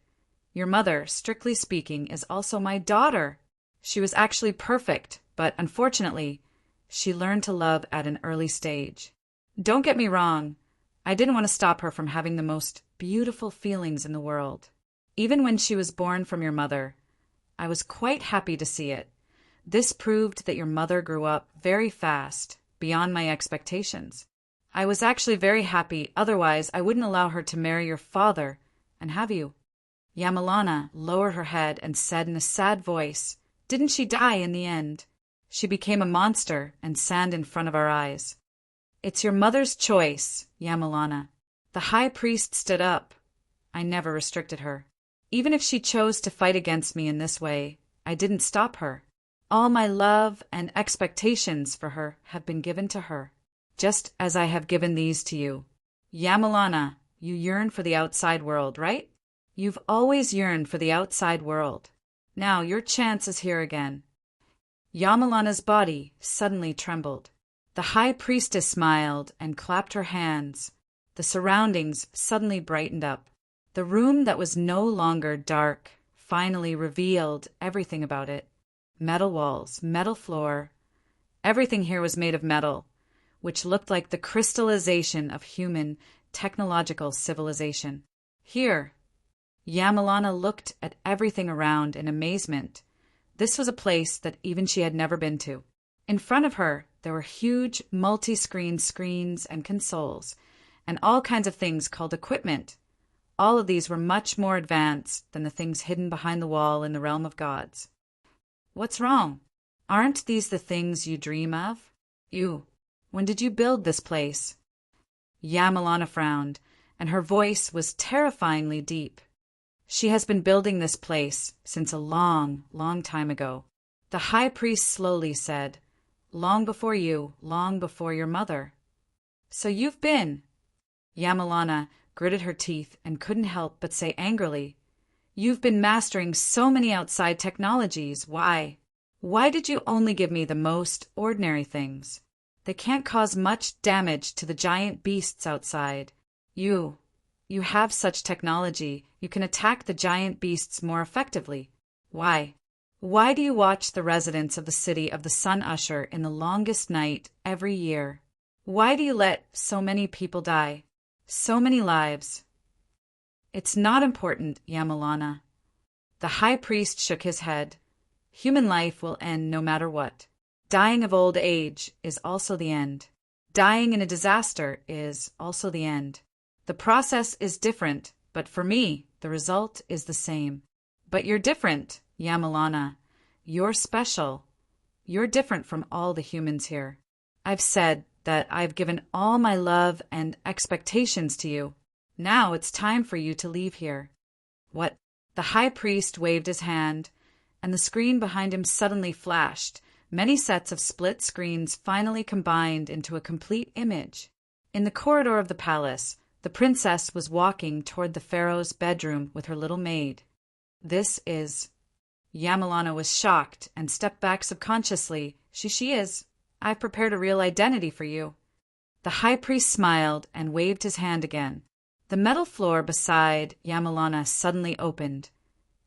"Your mother, strictly speaking, is also my daughter. She was actually perfect, but unfortunately, she learned to love at an early stage. Don't get me wrong, I didn't want to stop her from having the most beautiful feelings in the world. Even when she was born from your mother, I was quite happy to see it. This proved that your mother grew up very fast, beyond my expectations. I was actually very happy, otherwise I wouldn't allow her to marry your father and have you." Yamalana lowered her head and said in a sad voice, "Didn't she die in the end? She became a monster and sand in front of our eyes." "It's your mother's choice, Yamalana." The high priest stood up. "I never restricted her. Even if she chose to fight against me in this way, I didn't stop her. All my love and expectations for her have been given to her, just as I have given these to you. Yamalana, you yearn for the outside world, right? You've always yearned for the outside world. Now your chance is here again." Yamalana's body suddenly trembled. The high priestess smiled and clapped her hands. The surroundings suddenly brightened up. The room that was no longer dark finally revealed everything about it. Metal walls, metal floor. Everything here was made of metal, which looked like the crystallization of human technological civilization. Here, Yamalana looked at everything around in amazement. This was a place that even she had never been to. In front of her, there were huge multi-screen screens and consoles, and all kinds of things called equipment. All of these were much more advanced than the things hidden behind the wall in the realm of gods. "What's wrong? Aren't these the things you dream of? When did you build this place?" Yamalana frowned, and her voice was terrifyingly deep. "She has been building this place since a long, long time ago." The high priest slowly said, "Long before you, long before your mother." "So you've been—" Yamalana gritted her teeth and couldn't help but say angrily, "You've been mastering so many outside technologies. Why? Why did you only give me the most ordinary things? They can't cause much damage to the giant beasts outside. You have such technology, you can attack the giant beasts more effectively. Why? Why do you watch the residents of the city of the Sun Usher in the longest night every year? Why do you let so many people die? So many lives?" "It's not important, Yamalana." The high priest shook his head. "Human life will end no matter what. Dying of old age is also the end. Dying in a disaster is also the end. The process is different, but for me, the result is the same. But you're different, Yamalana. You're special. You're different from all the humans here. I've said that I've given all my love and expectations to you. Now it's time for you to leave here." "What?" The high priest waved his hand, and the screen behind him suddenly flashed. Many sets of split screens finally combined into a complete image. In the corridor of the palace, the princess was walking toward the pharaoh's bedroom with her little maid. "This is—" Yamalana was shocked and stepped back subconsciously. She is. I've prepared a real identity for you." The high priest smiled and waved his hand again. The metal floor beside Yamalana suddenly opened,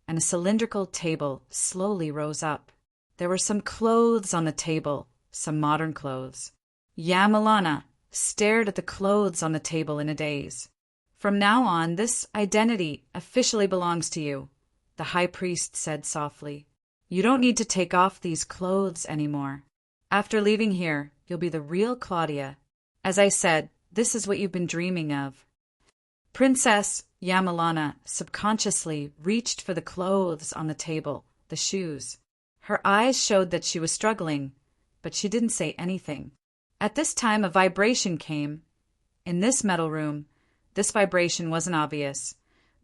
and a cylindrical table slowly rose up. There were some clothes on the table, some modern clothes. Yamalana stared at the clothes on the table in a daze. "From now on, this identity officially belongs to you," the high priest said softly. "You don't need to take off these clothes anymore. After leaving here, you'll be the real Claudia. As I said, this is what you've been dreaming of." Princess Yamalana subconsciously reached for the clothes on the table, the shoes. Her eyes showed that she was struggling, but she didn't say anything. At this time, a vibration came. In this metal room, this vibration wasn't obvious,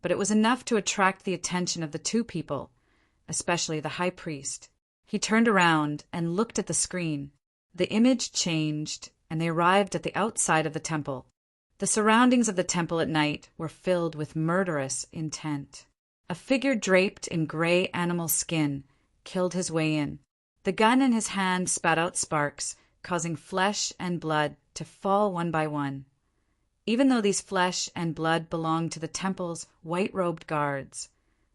but it was enough to attract the attention of the two people, especially the high priest. He turned around and looked at the screen. The image changed, and they arrived at the outside of the temple. The surroundings of the temple at night were filled with murderous intent. A figure draped in gray animal skin killed his way in. The gun in his hand spat out sparks, causing flesh and blood to fall one by one. Even though these flesh and blood belonged to the temple's white-robed guards,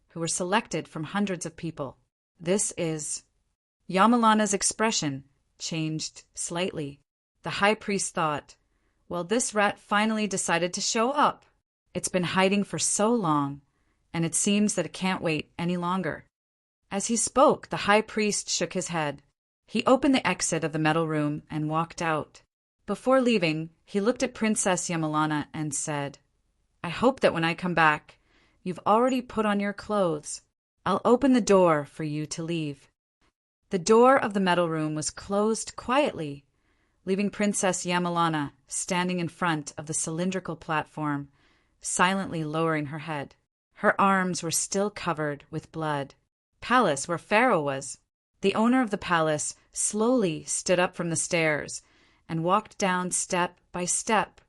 who were selected from hundreds of people. This is... Yamalana's expression changed slightly. The high priest thought, "Well, this rat finally decided to show up. It's been hiding for so long, and it seems that it can't wait any longer." As he spoke, the high priest shook his head. He opened the exit of the metal room and walked out. Before leaving, he looked at Princess Yamalana and said, "I hope that when I come back, You've already put on your clothes. I'll open the door for you to leave." The door of the metal room was closed quietly, leaving Princess Yamalana standing in front of the cylindrical platform, silently lowering her head. Her arms were still covered with blood. Palace where Pharaoh was. The owner of the palace slowly stood up from the stairs and walked down step by step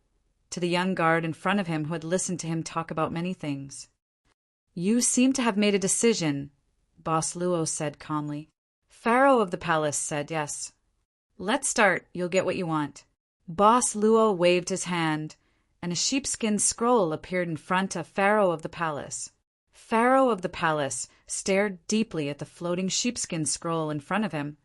to the young guard in front of him who had listened to him talk about many things. "You seem to have made a decision," Boss Luo said calmly. Pharaoh of the palace said yes. "Let's start. You'll get what you want." Boss Luo waved his hand, and a sheepskin scroll appeared in front of Pharaoh of the palace. Pharaoh of the palace stared deeply at the floating sheepskin scroll in front of him.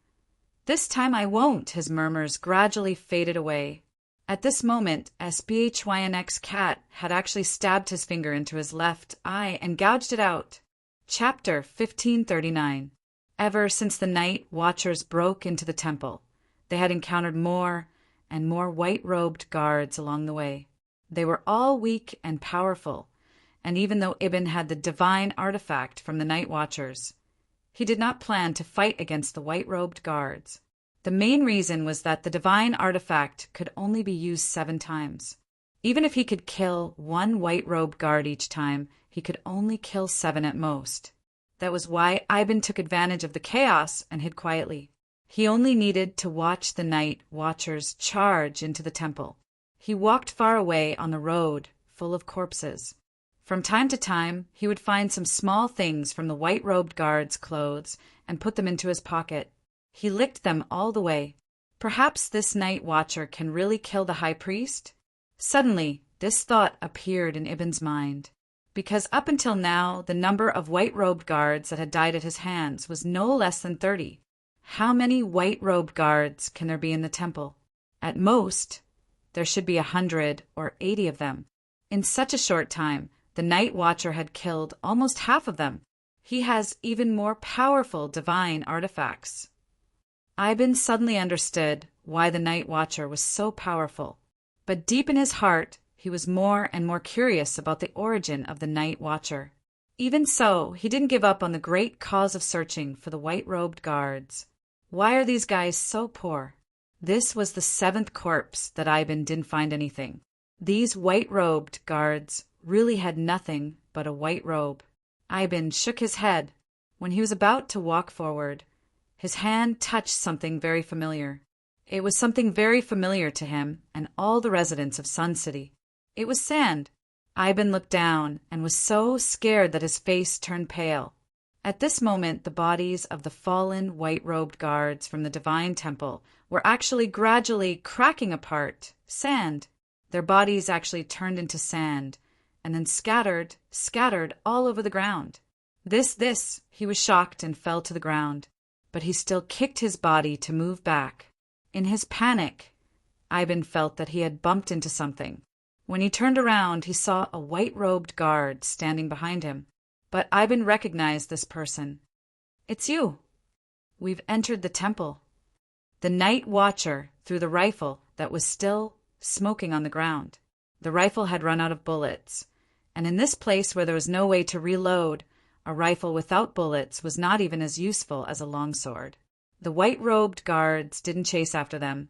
"This time I won't," his murmurs gradually faded away. At this moment, SBHYNX cat had actually stabbed his finger into his left eye and gouged it out. Chapter 1539. Ever since the night watchers broke into the temple, they had encountered more and more white-robed guards along the way. They were all weak and powerful, and even though Ibn had the divine artifact from the night watchers, he did not plan to fight against the white-robed guards. The main reason was that the divine artifact could only be used 7 times. Even if he could kill 1 white-robed guard each time, he could only kill 7 at most. That was why Ibn took advantage of the chaos and hid quietly. He only needed to watch the night watchers charge into the temple. He walked far away on the road, full of corpses. From time to time, he would find some small things from the white-robed guards' clothes and put them into his pocket. He licked them all the way. Perhaps this night watcher can really kill the high priest? Suddenly, this thought appeared in Ibn's mind. Because up until now, the number of white-robed guards that had died at his hands was no less than 30. How many white-robed guards can there be in the temple? At most, there should be 100 or 80 of them. In such a short time, the night watcher had killed almost half of them. He has even more powerful divine artifacts. Ibn suddenly understood why the night watcher was so powerful. But deep in his heart, he was more and more curious about the origin of the night watcher. Even so, he didn't give up on the great cause of searching for the white-robed guards. Why are these guys so poor? This was the 7th corpse that Ibn didn't find anything. These white-robed guards really had nothing but a white robe. Ibn shook his head. When he was about to walk forward, his hand touched something very familiar. It was something very familiar to him and all the residents of Sun City. It was sand. Ibn looked down and was so scared that his face turned pale. At this moment, the bodies of the fallen white-robed guards from the divine temple were actually gradually cracking apart. Sand. Their bodies actually turned into sand and then scattered all over the ground. He was shocked and fell to the ground, but he still kicked his body to move back. In his panic, Ibn felt that he had bumped into something. When he turned around, he saw a white-robed guard standing behind him. But Ibn recognized this person. "It's you. We've entered the temple." The night watcher threw the rifle that was still smoking on the ground. The rifle had run out of bullets, and in this place where there was no way to reload, a rifle without bullets was not even as useful as a longsword. The white-robed guards didn't chase after them,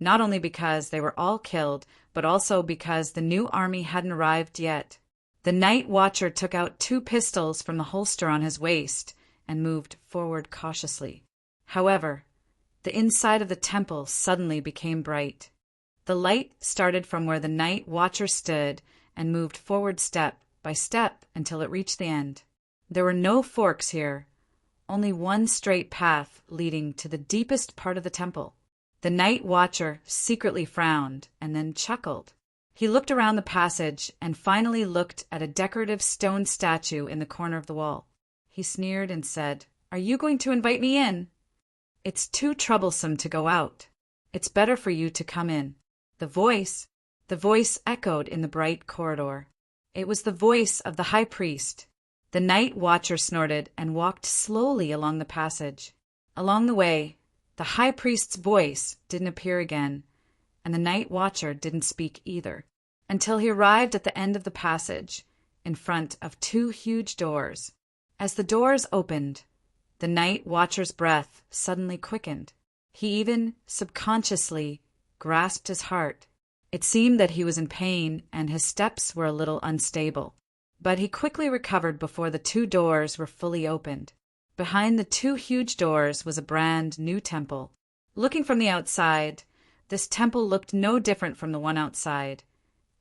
not only because they were all killed, but also because the new army hadn't arrived yet. The night watcher took out 2 pistols from the holster on his waist and moved forward cautiously. However, the inside of the temple suddenly became bright. The light started from where the night watcher stood and moved forward step by step until it reached the end. There were no forks here, only one straight path leading to the deepest part of the temple. The night watcher secretly frowned and then chuckled. He looked around the passage and finally looked at a decorative stone statue in the corner of the wall. He sneered and said, "Are you going to invite me in? It's too troublesome to go out. It's better for you to come in." The voice echoed in the bright corridor. It was the voice of the high priest. The night watcher snorted and walked slowly along the passage. Along the way, the high priest's voice didn't appear again, and the night watcher didn't speak either, until he arrived at the end of the passage in front of two huge doors. As the doors opened, the night watcher's breath suddenly quickened. He even subconsciously grasped his heart. It seemed that he was in pain and his steps were a little unstable. But he quickly recovered before the two doors were fully opened. Behind the two huge doors was a brand new temple. Looking from the outside, this temple looked no different from the one outside,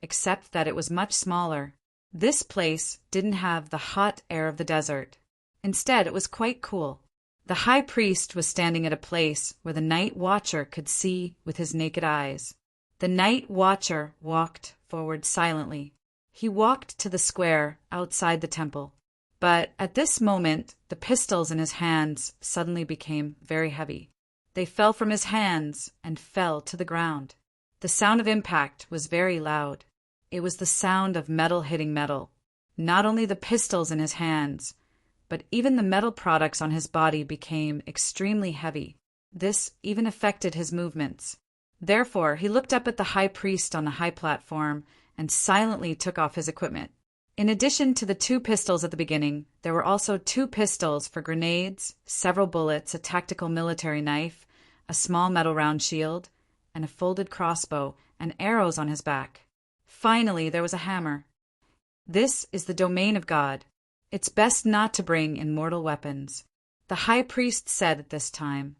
except that it was much smaller. This place didn't have the hot air of the desert. Instead, it was quite cool. The high priest was standing at a place where the night watcher could see with his naked eyes. The night watcher walked forward silently. He walked to the square outside the temple. But at this moment, the pistols in his hands suddenly became very heavy. They fell from his hands and fell to the ground. The sound of impact was very loud. It was the sound of metal hitting metal. Not only the pistols in his hands, but even the metal products on his body became extremely heavy. This even affected his movements. Therefore, he looked up at the high priest on the high platform and silently took off his equipment. In addition to the two pistols at the beginning, there were also two pistols for grenades, several bullets, a tactical military knife, a small metal round shield, and a folded crossbow, and arrows on his back. Finally, there was a hammer. This is the domain of God. It's best not to bring in mortal weapons, the high priest said at this time.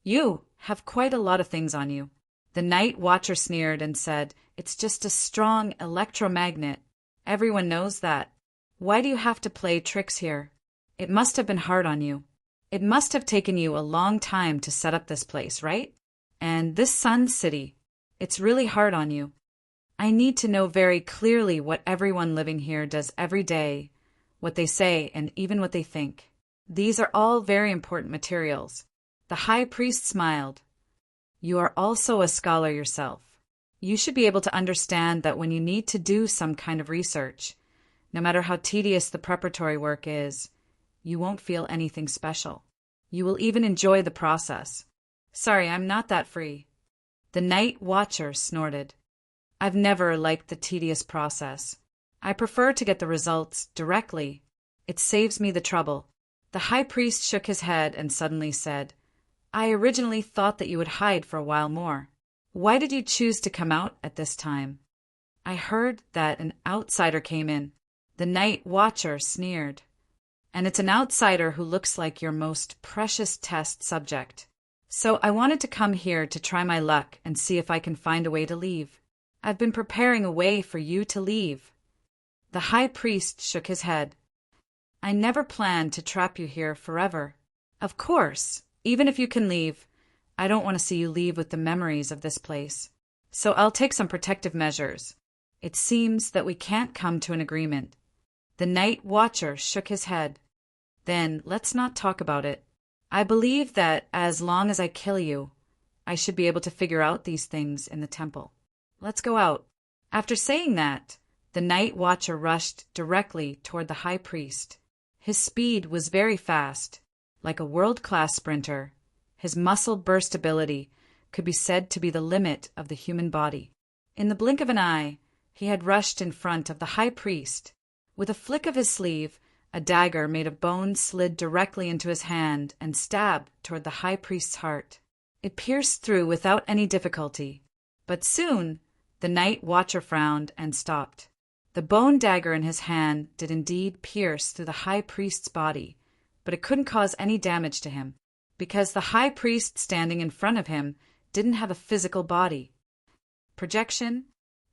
You have quite a lot of things on you. The night watcher sneered and said, It's just a strong electromagnet. Everyone knows that. Why do you have to play tricks here? It must have been hard on you. It must have taken you a long time to set up this place, right? And this Sun City. It's really hard on you. I need to know very clearly what everyone living here does every day, what they say, and even what they think. These are all very important materials. The high priest smiled. You are also a scholar yourself. You should be able to understand that when you need to do some kind of research, no matter how tedious the preparatory work is, you won't feel anything special. You will even enjoy the process. Sorry, I'm not that free. The night watcher snorted. I've never liked the tedious process. I prefer to get the results directly. It saves me the trouble. The high priest shook his head and suddenly said, I originally thought that you would hide for a while more. Why did you choose to come out at this time? I heard that an outsider came in. The night watcher sneered. And it's an outsider who looks like your most precious test subject. So I wanted to come here to try my luck and see if I can find a way to leave. I've been preparing a way for you to leave. The high priest shook his head. I never planned to trap you here forever. Of course, even if you can leave, I don't want to see you leave with the memories of this place. So I'll take some protective measures. It seems that we can't come to an agreement. The night watcher shook his head. Then let's not talk about it. I believe that as long as I kill you, I should be able to figure out these things in the temple. Let's go out. After saying that, the night watcher rushed directly toward the high priest. His speed was very fast, like a world-class sprinter. His muscle-burst ability could be said to be the limit of the human body. In the blink of an eye, he had rushed in front of the high priest. With a flick of his sleeve, a dagger made of bone slid directly into his hand and stabbed toward the high priest's heart. It pierced through without any difficulty, but soon the night watcher frowned and stopped. The bone dagger in his hand did indeed pierce through the high priest's body, but it couldn't cause any damage to him, because the high priest standing in front of him didn't have a physical body. Projection?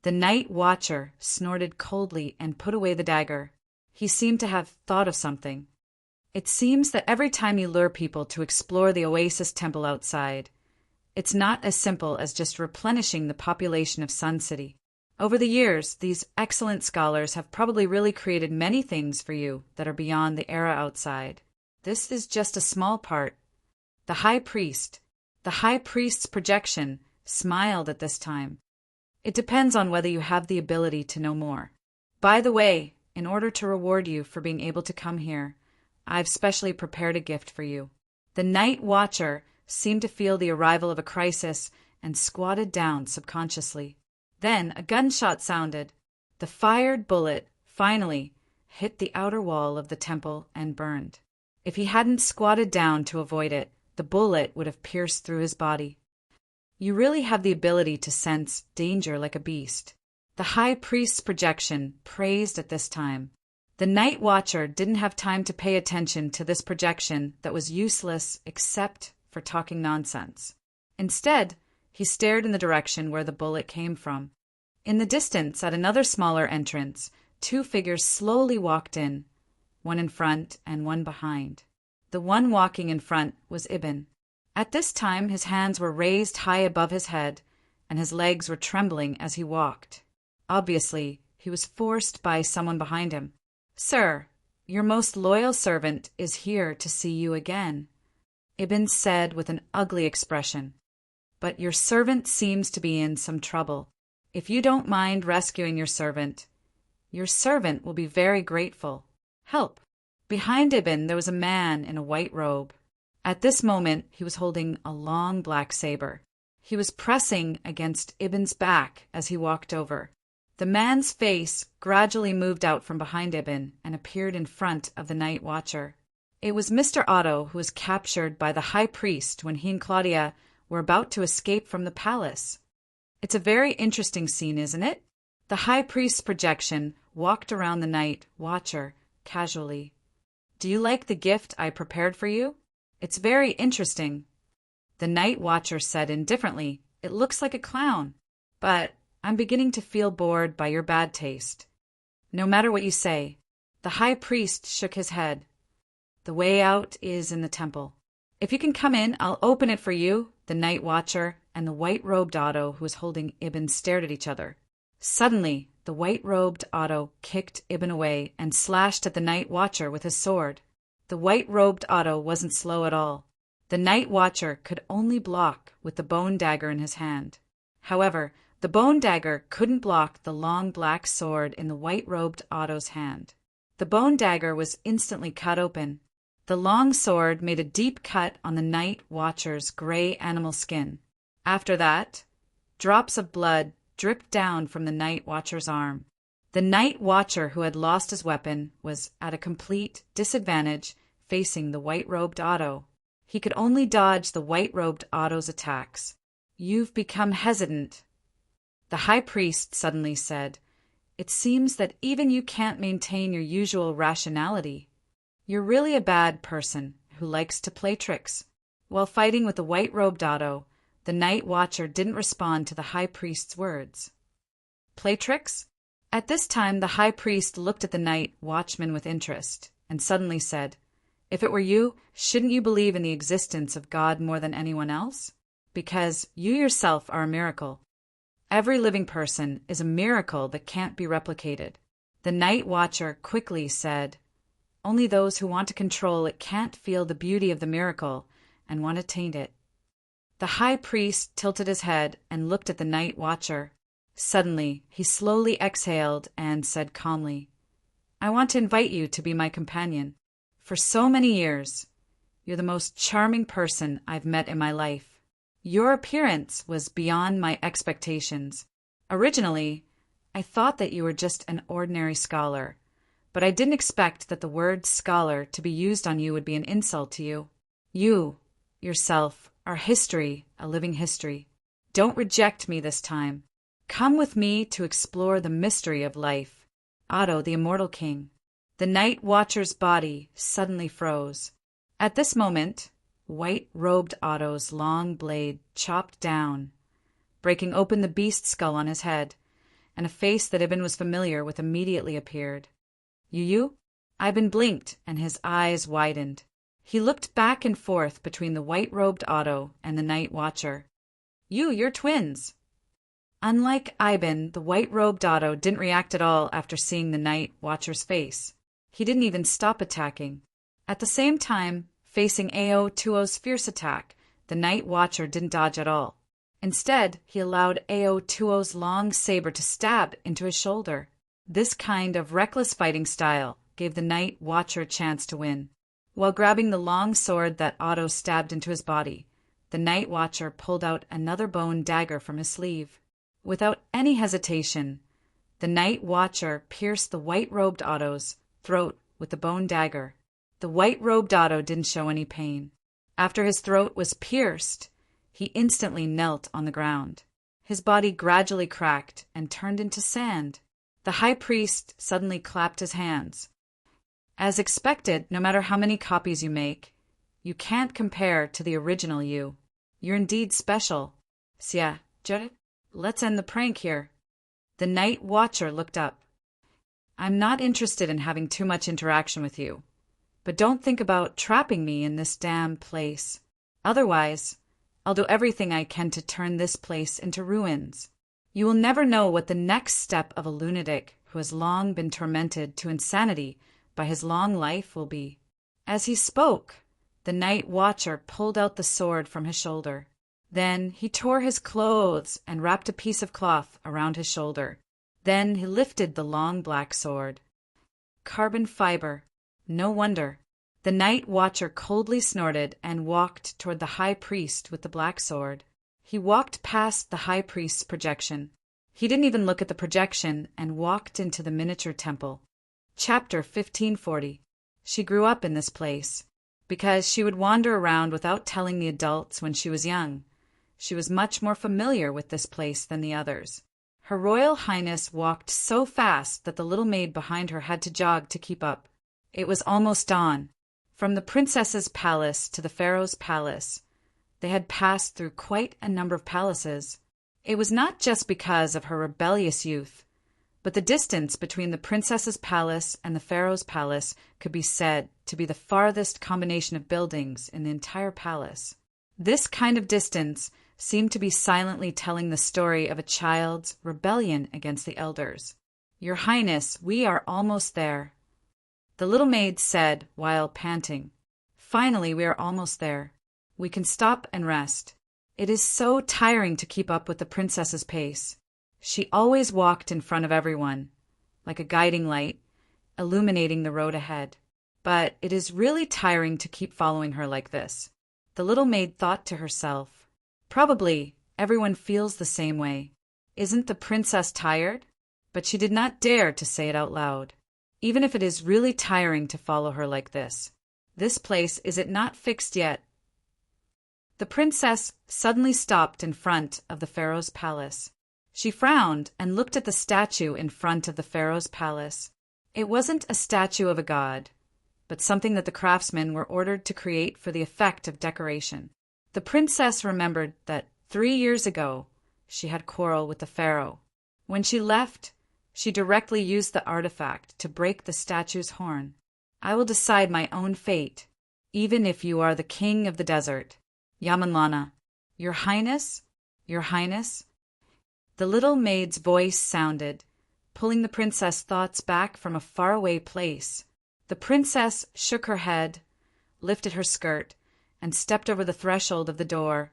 The night watcher snorted coldly and put away the dagger. He seemed to have thought of something. It seems that every time you lure people to explore the Oasis Temple outside, it's not as simple as just replenishing the population of Sun City. Over the years, these excellent scholars have probably really created many things for you that are beyond the era outside. This is just a small part. The high priest's projection, smiled at this time. It depends on whether you have the ability to know more. By the way, in order to reward you for being able to come here, I've specially prepared a gift for you. The night watcher seemed to feel the arrival of a crisis and squatted down subconsciously. Then a gunshot sounded. The fired bullet finally hit the outer wall of the temple and burned. If he hadn't squatted down to avoid it, the bullet would have pierced through his body. You really have the ability to sense danger like a beast. The high priest's projection praised at this time. The night watcher didn't have time to pay attention to this projection that was useless except for talking nonsense. Instead, he stared in the direction where the bullet came from. In the distance, at another smaller entrance, two figures slowly walked in, one in front and one behind. The one walking in front was Ibn. At this time, his hands were raised high above his head, and his legs were trembling as he walked. Obviously, he was forced by someone behind him. "Sir, your most loyal servant is here to see you again," Ibn said with an ugly expression. "But your servant seems to be in some trouble. If you don't mind rescuing your servant will be very grateful. Help." Behind Ibn there was a man in a white robe. At this moment he was holding a long black saber. He was pressing against Ibn's back as he walked over. The man's face gradually moved out from behind Ibn and appeared in front of the night watcher. It was Mr. Otto, who was captured by the high priest when he and Claudia were about to escape from the palace. It's a very interesting scene, isn't it? The high priest's projection walked around the night watcher casually. "Do you like the gift I prepared for you? It's very interesting." The night watcher said indifferently, "It looks like a clown, but I'm beginning to feel bored by your bad taste." "No matter what you say." The high priest shook his head. "The way out is in the temple. If you can come in, I'll open it for you." The night watcher and the white-robed Otto, who was holding Ibn, stared at each other. Suddenly, the white-robed Otto kicked Ibn away and slashed at the night watcher with his sword. The white-robed Otto wasn't slow at all. The night watcher could only block with the bone dagger in his hand. However, the bone dagger couldn't block the long black sword in the white-robed Otto's hand. The bone dagger was instantly cut open. The long sword made a deep cut on the night watcher's gray animal skin. After that, drops of blood dripped down from the night watcher's arm. The night watcher, who had lost his weapon, was at a complete disadvantage facing the white-robed Otto. He could only dodge the white-robed Otto's attacks. "You've become hesitant," the high priest suddenly said. "It seems that even you can't maintain your usual rationality. You're really a bad person who likes to play tricks." While fighting with the white-robed Otto, the night watcher didn't respond to the high priest's words. Play tricks? At this time, the high priest looked at the night watchman with interest and suddenly said, "If it were you, shouldn't you believe in the existence of God more than anyone else? Because you yourself are a miracle. Every living person is a miracle that can't be replicated." The night watcher quickly said, "Only those who want to control it can't feel the beauty of the miracle and want to taint it." The high priest tilted his head and looked at the night watcher. Suddenly, he slowly exhaled and said calmly, "I want to invite you to be my companion. For so many years, you're the most charming person I've met in my life. Your appearance was beyond my expectations. Originally, I thought that you were just an ordinary scholar, but I didn't expect that the word scholar to be used on you would be an insult to you. You, yourself, are history, a living history. Don't reject me this time. Come with me to explore the mystery of life." Otto, the immortal king. The night watcher's body suddenly froze. At this moment, white-robed Otto's long blade chopped down, breaking open the beast skull on his head, and a face that Ibn was familiar with immediately appeared. "You?" Ibn blinked, and his eyes widened. He looked back and forth between the white-robed Otto and the night watcher. You're twins." Unlike Ibn, the white-robed Otto didn't react at all after seeing the night watcher's face. He didn't even stop attacking. At the same time, facing Ao-Tuo's fierce attack, the night watcher didn't dodge at all. Instead, he allowed Ao-Tuo's long saber to stab into his shoulder. This kind of reckless fighting style gave the night watcher a chance to win. While grabbing the long sword that Otto stabbed into his body, the night watcher pulled out another bone dagger from his sleeve. Without any hesitation, The night watcher pierced the white-robed Otto's throat with the bone dagger. The white-robed Otto didn't show any pain. After his throat was pierced, he instantly knelt on the ground. His body gradually cracked and turned into sand. The high priest suddenly clapped his hands. As expected, no matter how many copies you make, you can't compare to the original you. You're indeed special. Sia, Jared, let's end the prank here. The night watcher looked up. I'm not interested in having too much interaction with you, but don't think about trapping me in this damn place. Otherwise, I'll do everything I can to turn this place into ruins. You will never know what the next step of a lunatic who has long been tormented to insanity by his long life will be. As he spoke, the night watcher pulled out the sword from his shoulder. Then he tore his clothes and wrapped a piece of cloth around his shoulder. Then he lifted the long black sword. Carbon fiber. No wonder. The night watcher coldly snorted and walked toward the high priest with the black sword. He walked past the high priest's projection. He didn't even look at the projection and walked into the miniature temple. Chapter 1540. She grew up in this place. Because she would wander around without telling the adults when she was young, she was much more familiar with this place than the others. Her Royal Highness walked so fast that the little maid behind her had to jog to keep up. It was almost dawn. From the princess's palace to the pharaoh's palace, they had passed through quite a number of palaces. It was not just because of her rebellious youth, but the distance between the princess's palace and the pharaoh's palace could be said to be the farthest combination of buildings in the entire palace. This kind of distance seemed to be silently telling the story of a child's rebellion against the elders. Your Highness, we are almost there, the little maid said while panting. Finally, we are almost there. We can stop and rest. It is so tiring to keep up with the princess's pace. She always walked in front of everyone, like a guiding light, illuminating the road ahead. But it is really tiring to keep following her like this. The little maid thought to herself. Probably everyone feels the same way. Isn't the princess tired? But she did not dare to say it out loud. Even if it is really tiring to follow her like this. This place, is it not fixed yet? The princess suddenly stopped in front of the pharaoh's palace. She frowned and looked at the statue in front of the pharaoh's palace. It wasn't a statue of a god, but something that the craftsmen were ordered to create for the effect of decoration. The princess remembered that 3 years ago she had quarrel with the pharaoh. When she left, she directly used the artifact to break the statue's horn. I will decide my own fate, even if you are the king of the desert. Yamanlana. Your Highness? Your Highness? The little maid's voice sounded, pulling the princess' thoughts back from a faraway place. The princess shook her head, lifted her skirt, and stepped over the threshold of the door,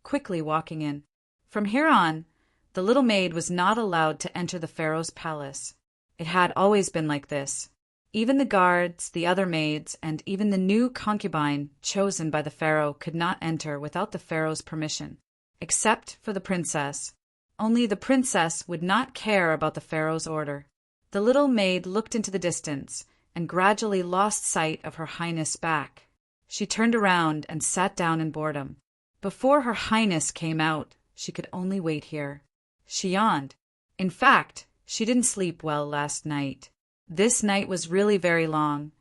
quickly walking in. From here on, the little maid was not allowed to enter the pharaoh's palace. It had always been like this. Even the guards, the other maids, and even the new concubine chosen by the pharaoh could not enter without the pharaoh's permission, except for the princess. Only the princess would not care about the pharaoh's order. The little maid looked into the distance and gradually lost sight of her highness back. She turned around and sat down in boredom. Before her highness came out, she could only wait here. She yawned. In fact, she didn't sleep well last night. This night was really very long,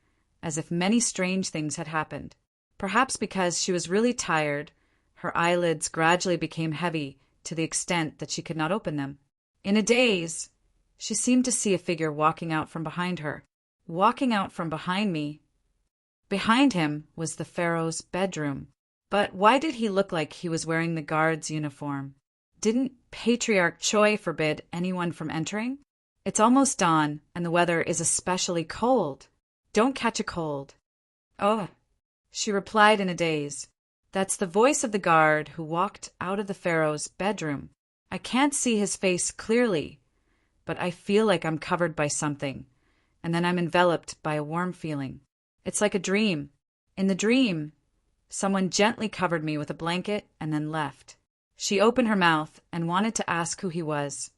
as if many strange things had happened. Perhaps because she was really tired, her eyelids gradually became heavy to the extent that she could not open them. In a daze, she seemed to see a figure walking out from behind her. Walking out from behind me. Behind him was the pharaoh's bedroom. But why did he look like he was wearing the guard's uniform? Didn't Patriarch Choi forbid anyone from entering? It's almost dawn, and the weather is especially cold. Don't catch a cold. Oh, she replied in a daze. That's the voice of the guard who walked out of the pharaoh's bedroom. I can't see his face clearly, but I feel like I'm covered by something, and then I'm enveloped by a warm feeling. It's like a dream. In the dream, someone gently covered me with a blanket and then left. She opened her mouth and wanted to ask who he was,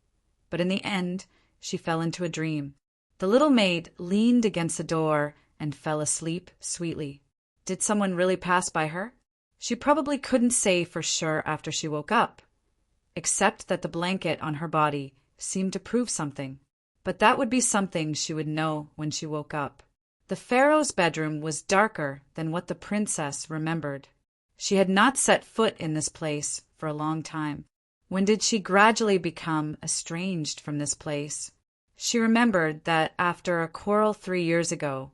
but in the end, she fell into a dream. The little maid leaned against the door and fell asleep sweetly. Did someone really pass by her? She probably couldn't say for sure after she woke up, except that the blanket on her body seemed to prove something. But that would be something she would know when she woke up. The pharaoh's bedroom was darker than what the princess remembered. She had not set foot in this place for a long time. When did she gradually become estranged from this place? She remembered that after a quarrel 3 years ago,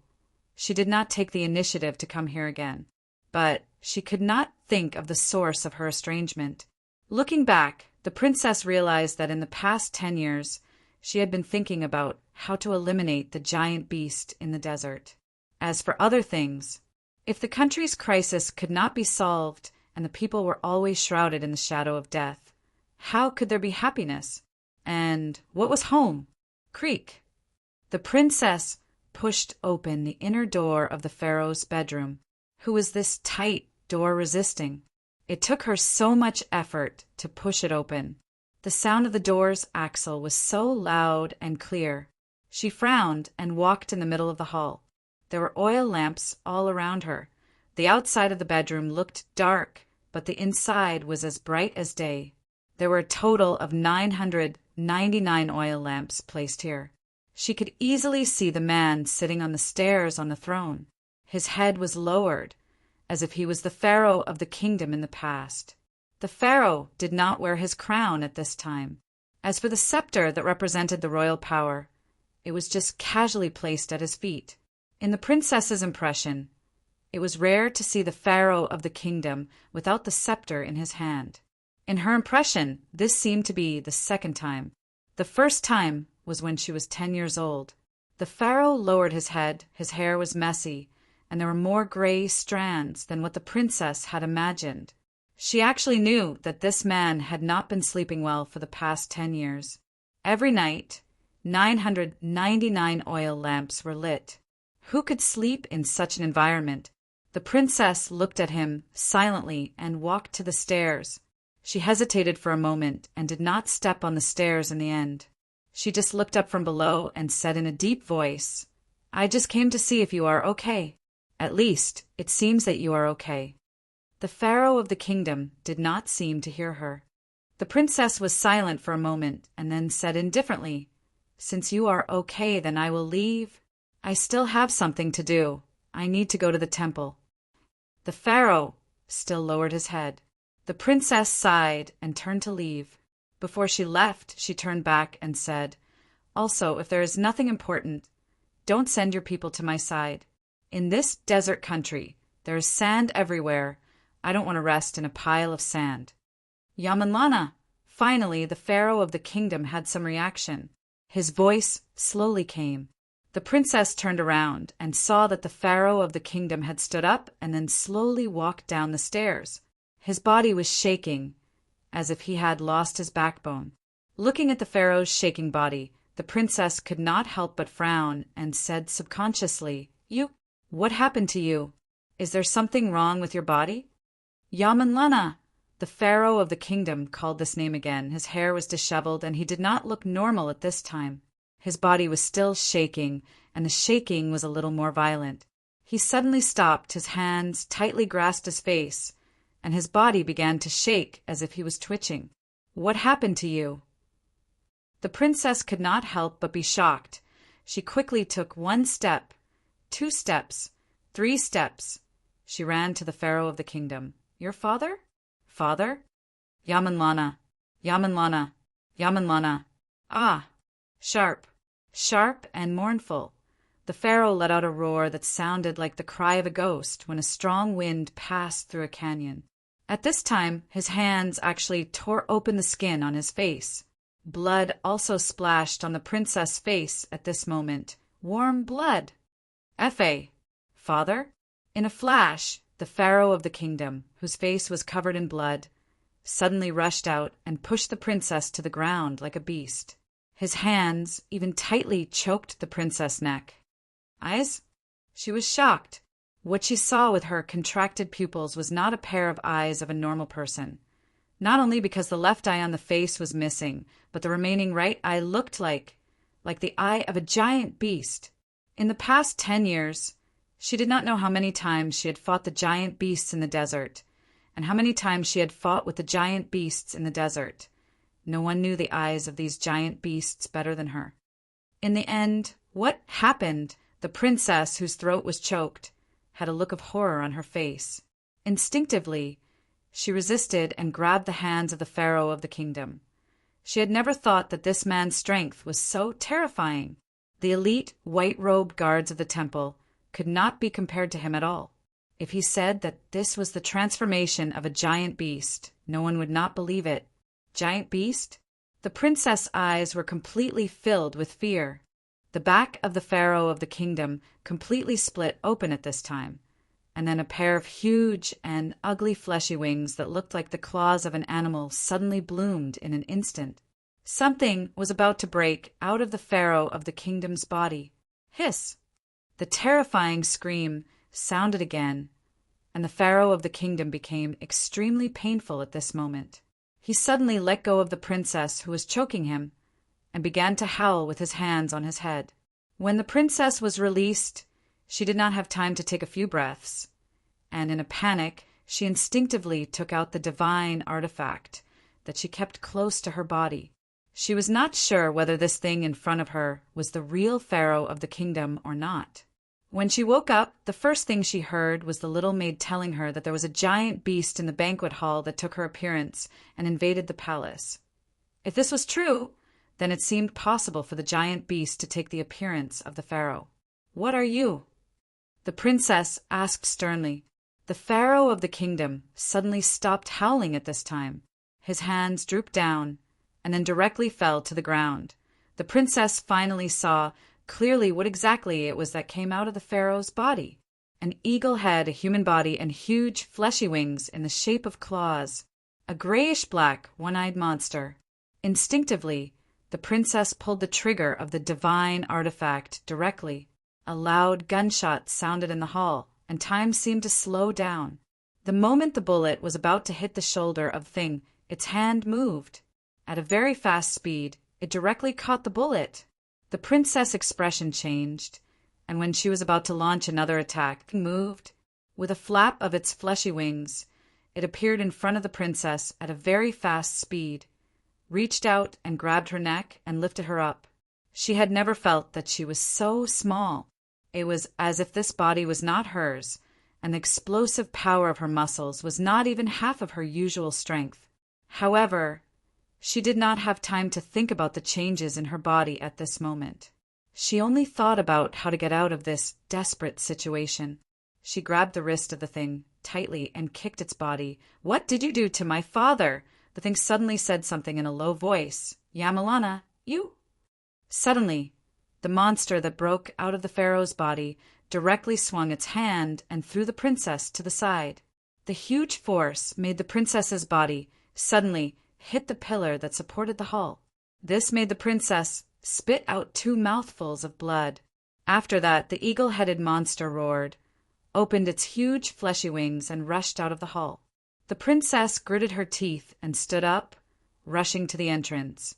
she did not take the initiative to come here again. But she could not think of the source of her estrangement. Looking back, the princess realized that in the past 10 years, she had been thinking about how to eliminate the giant beast in the desert. As for other things, if the country's crisis could not be solved and the people were always shrouded in the shadow of death, how could there be happiness? And what was home? Creek. The princess pushed open the inner door of the pharaoh's bedroom. Who was this tight door resisting? It took her so much effort to push it open. The sound of the door's axle was so loud and clear. She frowned and walked in the middle of the hall. There were oil lamps all around her. The outside of the bedroom looked dark, but the inside was as bright as day. There were a total of 999 oil lamps placed here. She could easily see the man sitting on the stairs on the throne. His head was lowered, as if he was the pharaoh of the kingdom in the past. The pharaoh did not wear his crown at this time. As for the scepter that represented the royal power, it was just casually placed at his feet. In the princess's impression, it was rare to see the pharaoh of the kingdom without the scepter in his hand. In her impression, this seemed to be the second time. The first time was when she was 10 years old. The pharaoh lowered his head, his hair was messy, and there were more gray strands than what the princess had imagined. She actually knew that this man had not been sleeping well for the past 10 years. Every night, 999 oil lamps were lit. Who could sleep in such an environment? The princess looked at him silently and walked to the stairs. She hesitated for a moment and did not step on the stairs in the end. She just looked up from below and said in a deep voice, "I just came to see if you are okay. At least, it seems that you are okay." The pharaoh of the kingdom did not seem to hear her. The princess was silent for a moment and then said indifferently, "Since you are okay, then I will leave. I still have something to do. I need to go to the temple." The pharaoh still lowered his head. The princess sighed and turned to leave. Before she left, she turned back and said, "Also, if there is nothing important, don't send your people to my side. In this desert country, there is sand everywhere. I don't want to rest in a pile of sand." Yamanlana! Finally, the pharaoh of the kingdom had some reaction. His voice slowly came. The princess turned around and saw that the pharaoh of the kingdom had stood up and then slowly walked down the stairs. His body was shaking, as if he had lost his backbone. Looking at the pharaoh's shaking body, the princess could not help but frown and said subconsciously, What happened to you? Is there something wrong with your body?" "Yamanlana!" The pharaoh of the kingdom called this name again. His hair was disheveled, and he did not look normal at this time. His body was still shaking, and the shaking was a little more violent. He suddenly stopped, his hands tightly grasped his face, and his body began to shake as if he was twitching. "What happened to you?" The princess could not help but be shocked. She quickly took 1 step, 2 steps, 3 steps. She ran to the pharaoh of the kingdom. "Your father? Father? Yamanlana, Yamanlana, Yamanlana." Ah! Sharp, sharp and mournful. The pharaoh let out a roar that sounded like the cry of a ghost when a strong wind passed through a canyon. At this time, his hands actually tore open the skin on his face. Blood also splashed on the princess' face at this moment. Warm blood. "Efe, father?" In a flash, the pharaoh of the kingdom, whose face was covered in blood, suddenly rushed out and pushed the princess to the ground like a beast. His hands even tightly choked the princess' neck. Eyes? She was shocked. What she saw with her contracted pupils was not a pair of eyes of a normal person. Not only because the left eye on the face was missing, but the remaining right eye looked like like the eye of a giant beast. In the past 10 years, she did not know how many times she had fought the giant beasts in the desert, and how many times she had fought with the giant beasts in the desert. No one knew the eyes of these giant beasts better than her. In the end, what happened? The princess, whose throat was choked, had a look of horror on her face. Instinctively, she resisted and grabbed the hands of the pharaoh of the kingdom. She had never thought that this man's strength was so terrifying. The elite, white-robed guards of the temple could not be compared to him at all. If he said that this was the transformation of a giant beast, no one would not believe it. Giant beast? The princess' eyes were completely filled with fear. The back of the pharaoh of the kingdom completely split open at this time, and then a pair of huge and ugly fleshy wings that looked like the claws of an animal suddenly bloomed in an instant. Something was about to break out of the pharaoh of the kingdom's body. Hiss! The terrifying scream sounded again, and the pharaoh of the kingdom became extremely painful at this moment. He suddenly let go of the princess who was choking him and began to howl with his hands on his head. When the princess was released, she did not have time to take a few breaths, and in a panic, she instinctively took out the divine artifact that she kept close to her body. She was not sure whether this thing in front of her was the real pharaoh of the kingdom or not. When she woke up, the first thing she heard was the little maid telling her that there was a giant beast in the banquet hall that took her appearance and invaded the palace. If this was true, then it seemed possible for the giant beast to take the appearance of the pharaoh. "What are you?" the princess asked sternly. The pharaoh of the kingdom suddenly stopped howling at this time. His hands drooped down and then directly fell to the ground. The princess finally saw clearly what exactly it was that came out of the pharaoh's body. An eagle head, a human body, and huge fleshy wings in the shape of claws. A grayish-black, one-eyed monster. Instinctively, the princess pulled the trigger of the divine artifact directly. A loud gunshot sounded in the hall, and time seemed to slow down. The moment the bullet was about to hit the shoulder of the thing, its hand moved. At a very fast speed, it directly caught the bullet. The princess' expression changed, and when she was about to launch another attack, it moved. With a flap of its fleshy wings, it appeared in front of the princess at a very fast speed, reached out and grabbed her neck and lifted her up. She had never felt that she was so small. It was as if this body was not hers, and the explosive power of her muscles was not even half of her usual strength. However, she did not have time to think about the changes in her body at this moment. She only thought about how to get out of this desperate situation. She grabbed the wrist of the thing tightly and kicked its body. "What did you do to my father?" The thing suddenly said something in a low voice. "Yamalana, you?" Suddenly, the monster that broke out of the pharaoh's body directly swung its hand and threw the princess to the side. The huge force made the princess's body suddenly hit the pillar that supported the hall. This made the princess spit out 2 mouthfuls of blood. After that, the eagle-headed monster roared, opened its huge fleshy wings, and rushed out of the hall. The princess gritted her teeth and stood up, rushing to the entrance.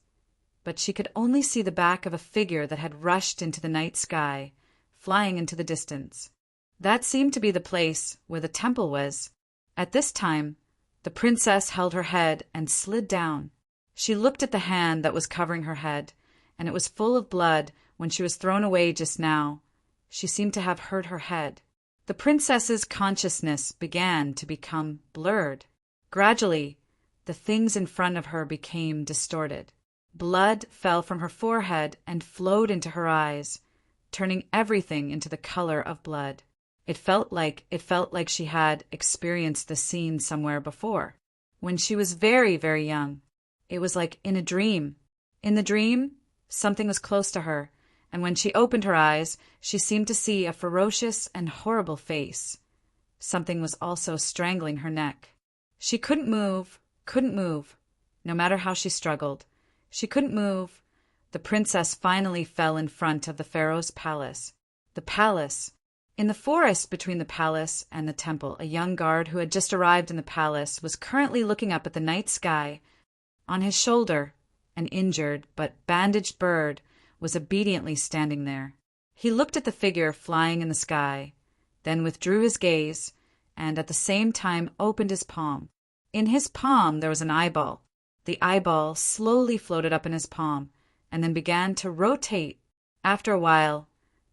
But she could only see the back of a figure that had rushed into the night sky, flying into the distance. That seemed to be the place where the temple was. At this time, the princess held her head and slid down. She looked at the hand that was covering her head, and it was full of blood. When she was thrown away just now, she seemed to have hurt her head. The princess's consciousness began to become blurred. Gradually, the things in front of her became distorted. Blood fell from her forehead and flowed into her eyes, turning everything into the color of blood. It felt like she had experienced the scene somewhere before. When she was very, very young, it was like in a dream. In the dream, something was close to her, and when she opened her eyes, she seemed to see a ferocious and horrible face. Something was also strangling her neck. She couldn't move, no matter how she struggled. She couldn't move. The princess finally fell in front of the pharaoh's palace. The palace. In the forest between the palace and the temple, a young guard who had just arrived in the palace was currently looking up at the night sky. On his shoulder, an injured but bandaged bird was obediently standing there. He looked at the figure flying in the sky, then withdrew his gaze, and at the same time opened his palm. In his palm there was an eyeball. The eyeball slowly floated up in his palm, and then began to rotate. After a while,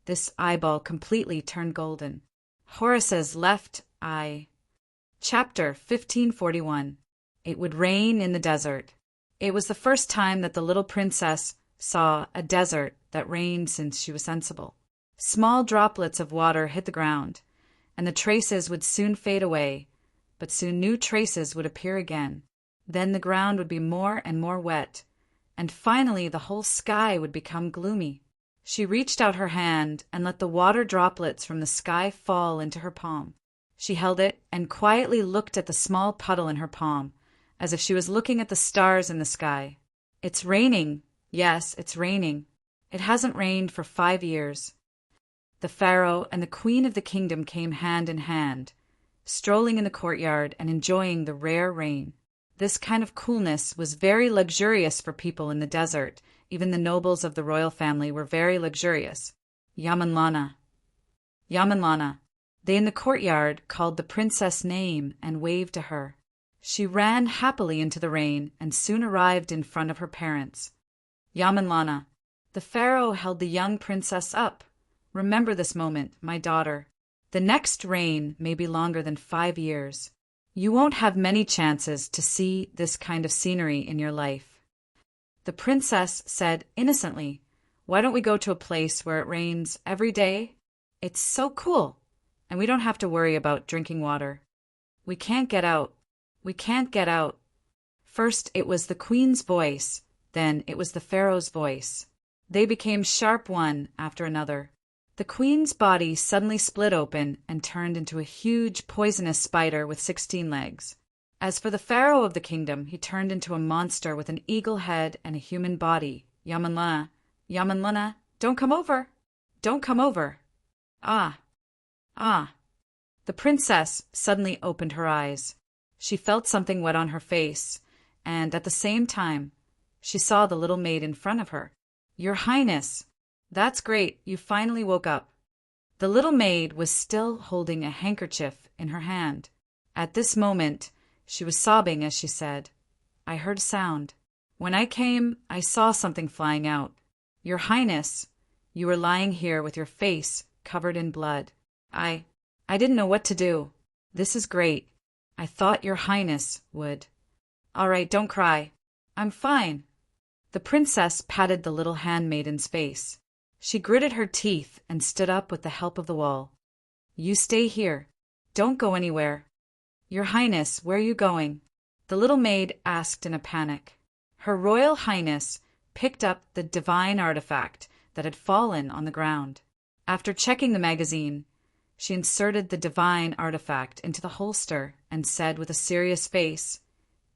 this eyeball completely turned golden. Horace's left eye. Chapter 1541. It would rain in the desert. It was the first time that the little princess saw a desert that rained since she was sensible. Small droplets of water hit the ground, and the traces would soon fade away, but soon new traces would appear again. Then the ground would be more and more wet, and finally the whole sky would become gloomy. She reached out her hand and let the water droplets from the sky fall into her palm. She held it and quietly looked at the small puddle in her palm, as if she was looking at the stars in the sky. It's raining. Yes, it's raining. It hasn't rained for 5 years. The pharaoh and the queen of the kingdom came hand in hand, strolling in the courtyard and enjoying the rare rain. This kind of coolness was very luxurious for people in the desert. Even the nobles of the royal family were very luxurious. Yamanlana. Yamanlana. They in the courtyard called the princess' name and waved to her. She ran happily into the rain and soon arrived in front of her parents. Yamanlana. The pharaoh held the young princess up. Remember this moment, my daughter. The next rain may be longer than 5 years. You won't have many chances to see this kind of scenery in your life. The princess said innocently, "Why don't we go to a place where it rains every day? It's so cool, and we don't have to worry about drinking water. We can't get out. We can't get out." First it was the queen's voice, then it was the pharaoh's voice. They became sharp one after another. The queen's body suddenly split open and turned into a huge poisonous spider with 16 legs. As for the pharaoh of the kingdom, he turned into a monster with an eagle head and a human body. Yamanlana, Yamanlana, don't come over! Don't come over! Ah! Ah! The princess suddenly opened her eyes. She felt something wet on her face, and at the same time, she saw the little maid in front of her. "Your Highness! That's great, you finally woke up." The little maid was still holding a handkerchief in her hand. At this moment, she was sobbing as she said, "I heard a sound. When I came, I saw something flying out. Your Highness, you were lying here with your face covered in blood. I didn't know what to do. This is great. I thought your Highness would. All right, don't cry. I'm fine." The princess patted the little handmaiden's face. She gritted her teeth and stood up with the help of the wall. "You stay here. Don't go anywhere." "Your Highness, where are you going?" the little maid asked in a panic. Her Royal Highness picked up the divine artifact that had fallen on the ground. After checking the magazine, she inserted the divine artifact into the holster and said with a serious face,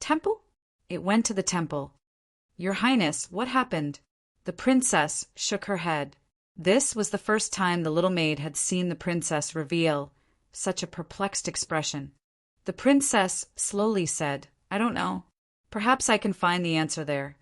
"Temple?" It went to the temple. "Your Highness, what happened?" The princess shook her head. This was the first time the little maid had seen the princess reveal such a perplexed expression. The princess slowly said, "I don't know. Perhaps I can find the answer there."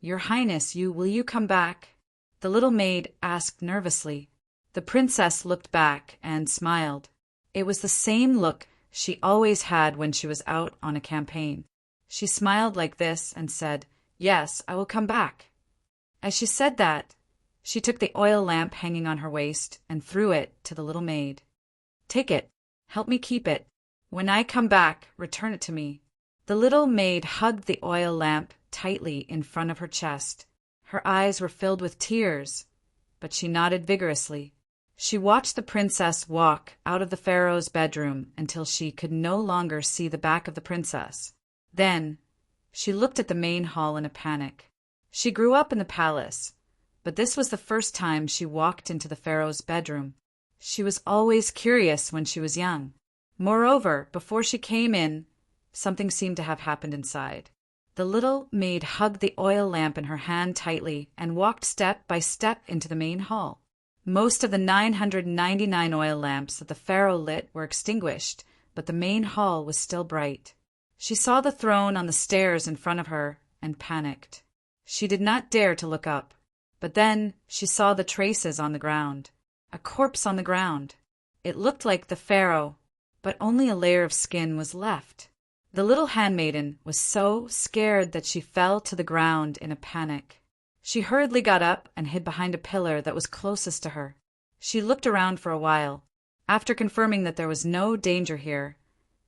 "Your Highness, will you come back?" the little maid asked nervously. The princess looked back and smiled. It was the same look she always had when she was out on a campaign. She smiled like this and said, "Yes, I will come back." As she said that, she took the oil lamp hanging on her waist and threw it to the little maid. "Take it. Help me keep it. When I come back, return it to me." The little maid hugged the oil lamp tightly in front of her chest. Her eyes were filled with tears, but she nodded vigorously. She watched the princess walk out of the pharaoh's bedroom until she could no longer see the back of the princess. Then she looked at the main hall in a panic. She grew up in the palace, but this was the first time she walked into the pharaoh's bedroom. She was always curious when she was young. Moreover, before she came in, something seemed to have happened inside. The little maid hugged the oil lamp in her hand tightly and walked step by step into the main hall. Most of the 999 oil lamps that the pharaoh lit were extinguished, but the main hall was still bright. She saw the throne on the stairs in front of her and panicked. She did not dare to look up, But then she saw the traces on the ground. A corpse on the ground. It looked like the pharaoh, but only a layer of skin was left. The little handmaiden was so scared that she fell to the ground in a panic. She hurriedly got up and hid behind a pillar that was closest to her. She looked around for a while. After confirming that there was no danger here,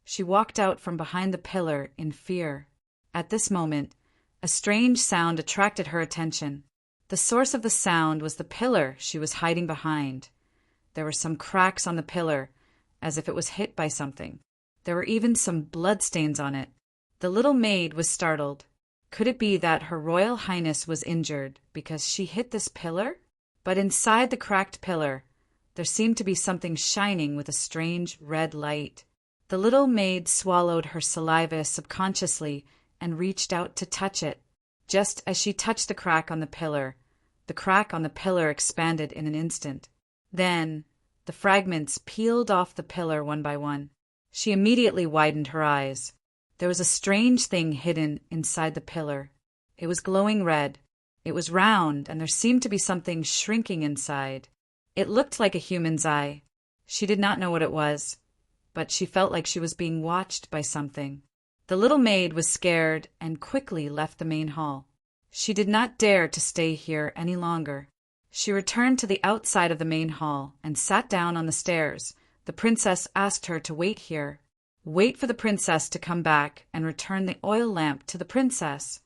she walked out from behind the pillar in fear. At this moment, a strange sound attracted her attention. The source of the sound was the pillar she was hiding behind. There were some cracks on the pillar, as if it was hit by something. There were even some bloodstains on it. The little maid was startled. Could it be that Her Royal Highness was injured because she hit this pillar? But inside the cracked pillar, there seemed to be something shining with a strange red light. The little maid swallowed her saliva subconsciously and reached out to touch it. Just as she touched the crack on the pillar expanded in an instant. Then, the fragments peeled off the pillar one by one. She immediately widened her eyes. There was a strange thing hidden inside the pillar. It was glowing red. It was round, and there seemed to be something shrinking inside. It looked like a human's eye. She did not know what it was, but she felt like she was being watched by something. The little maid was scared and quickly left the main hall. She did not dare to stay here any longer. She returned to the outside of the main hall and sat down on the stairs. The princess asked her to wait here. Wait for the princess to come back and return the oil lamp to the princess.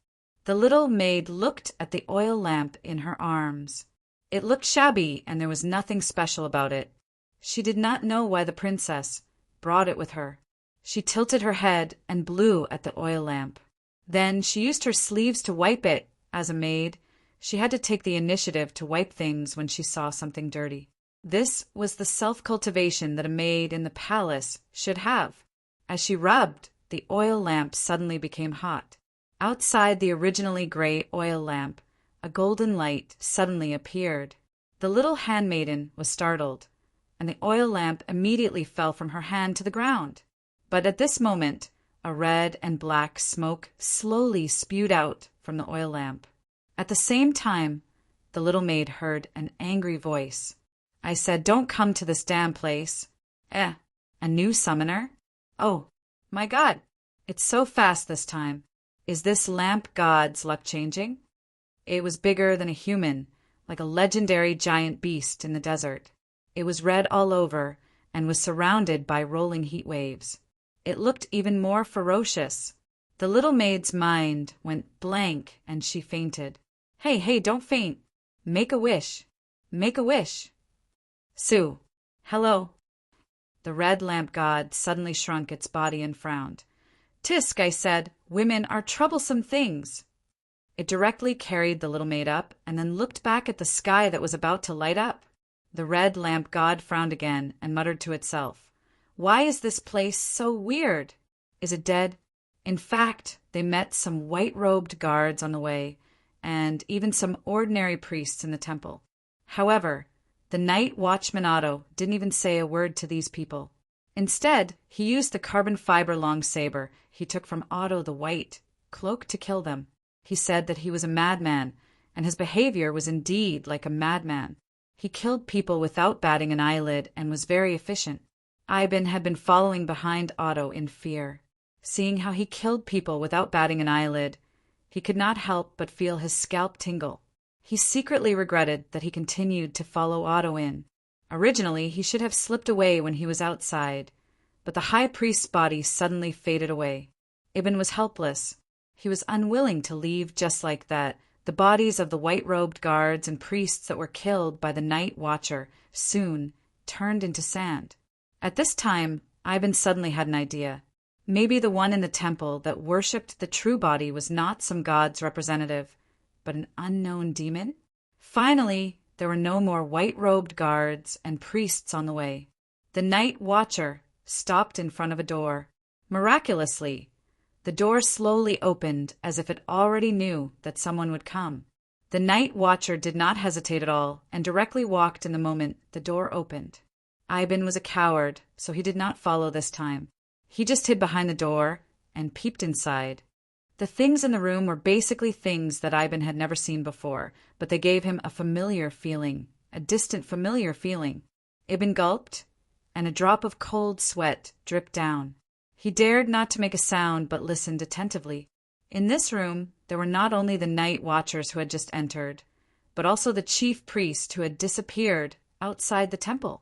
The little maid looked at the oil lamp in her arms. It looked shabby and there was nothing special about it. She did not know why the princess brought it with her. She tilted her head and blew at the oil lamp. Then she used her sleeves to wipe it. As a maid, she had to take the initiative to wipe things when she saw something dirty. This was the self-cultivation that a maid in the palace should have. As she rubbed, the oil lamp suddenly became hot. Outside the originally gray oil lamp, a golden light suddenly appeared. The little handmaiden was startled, and the oil lamp immediately fell from her hand to the ground. But at this moment, a red and black smoke slowly spewed out from the oil lamp. At the same time, the little maid heard an angry voice. I said, don't come to this damn place. A new summoner? Oh, my God, it's so fast this time. Is this lamp god's luck changing? It was bigger than a human, like a legendary giant beast in the desert. It was red all over and was surrounded by rolling heat waves. It looked even more ferocious. The little maid's mind went blank and she fainted. Hey, don't faint. Make a wish. Make a wish. Sue. Hello. The red lamp god suddenly shrunk its body and frowned. Tisk, I said, women are troublesome things. It directly carried the little maid up and then looked back at the sky that was about to light up. The red lamp god frowned again and muttered to itself, why is this place so weird? Is it dead? In fact, they met some white-robed guards on the way, and even some ordinary priests in the temple. However, the night watchman Otto didn't even say a word to these people. Instead, he used the carbon fiber long saber he took from Otto the White cloak to kill them. He said that he was a madman, and his behavior was indeed like a madman. He killed people without batting an eyelid and was very efficient. Ivan had been following behind Otto in fear. Seeing how he killed people without batting an eyelid, he could not help but feel his scalp tingle. He secretly regretted that he continued to follow Otto in. Originally, he should have slipped away when he was outside, but the high priest's body suddenly faded away. Ibn was helpless. He was unwilling to leave just like that. The bodies of the white-robed guards and priests that were killed by the night watcher soon turned into sand. At this time, Ivan suddenly had an idea. Maybe the one in the temple that worshipped the true body was not some god's representative, but an unknown demon? Finally, there were no more white-robed guards and priests on the way. The night watcher stopped in front of a door. Miraculously, the door slowly opened as if it already knew that someone would come. The night watcher did not hesitate at all and directly walked in the moment the door opened. Ivan was a coward, so he did not follow this time. He just hid behind the door and peeped inside. The things in the room were basically things that Ivan had never seen before, but they gave him a familiar feeling, a distant familiar feeling. Ibn gulped, and a drop of cold sweat dripped down. He dared not to make a sound but listened attentively. In this room, there were not only the night watchers who had just entered, but also the chief priest who had disappeared outside the temple.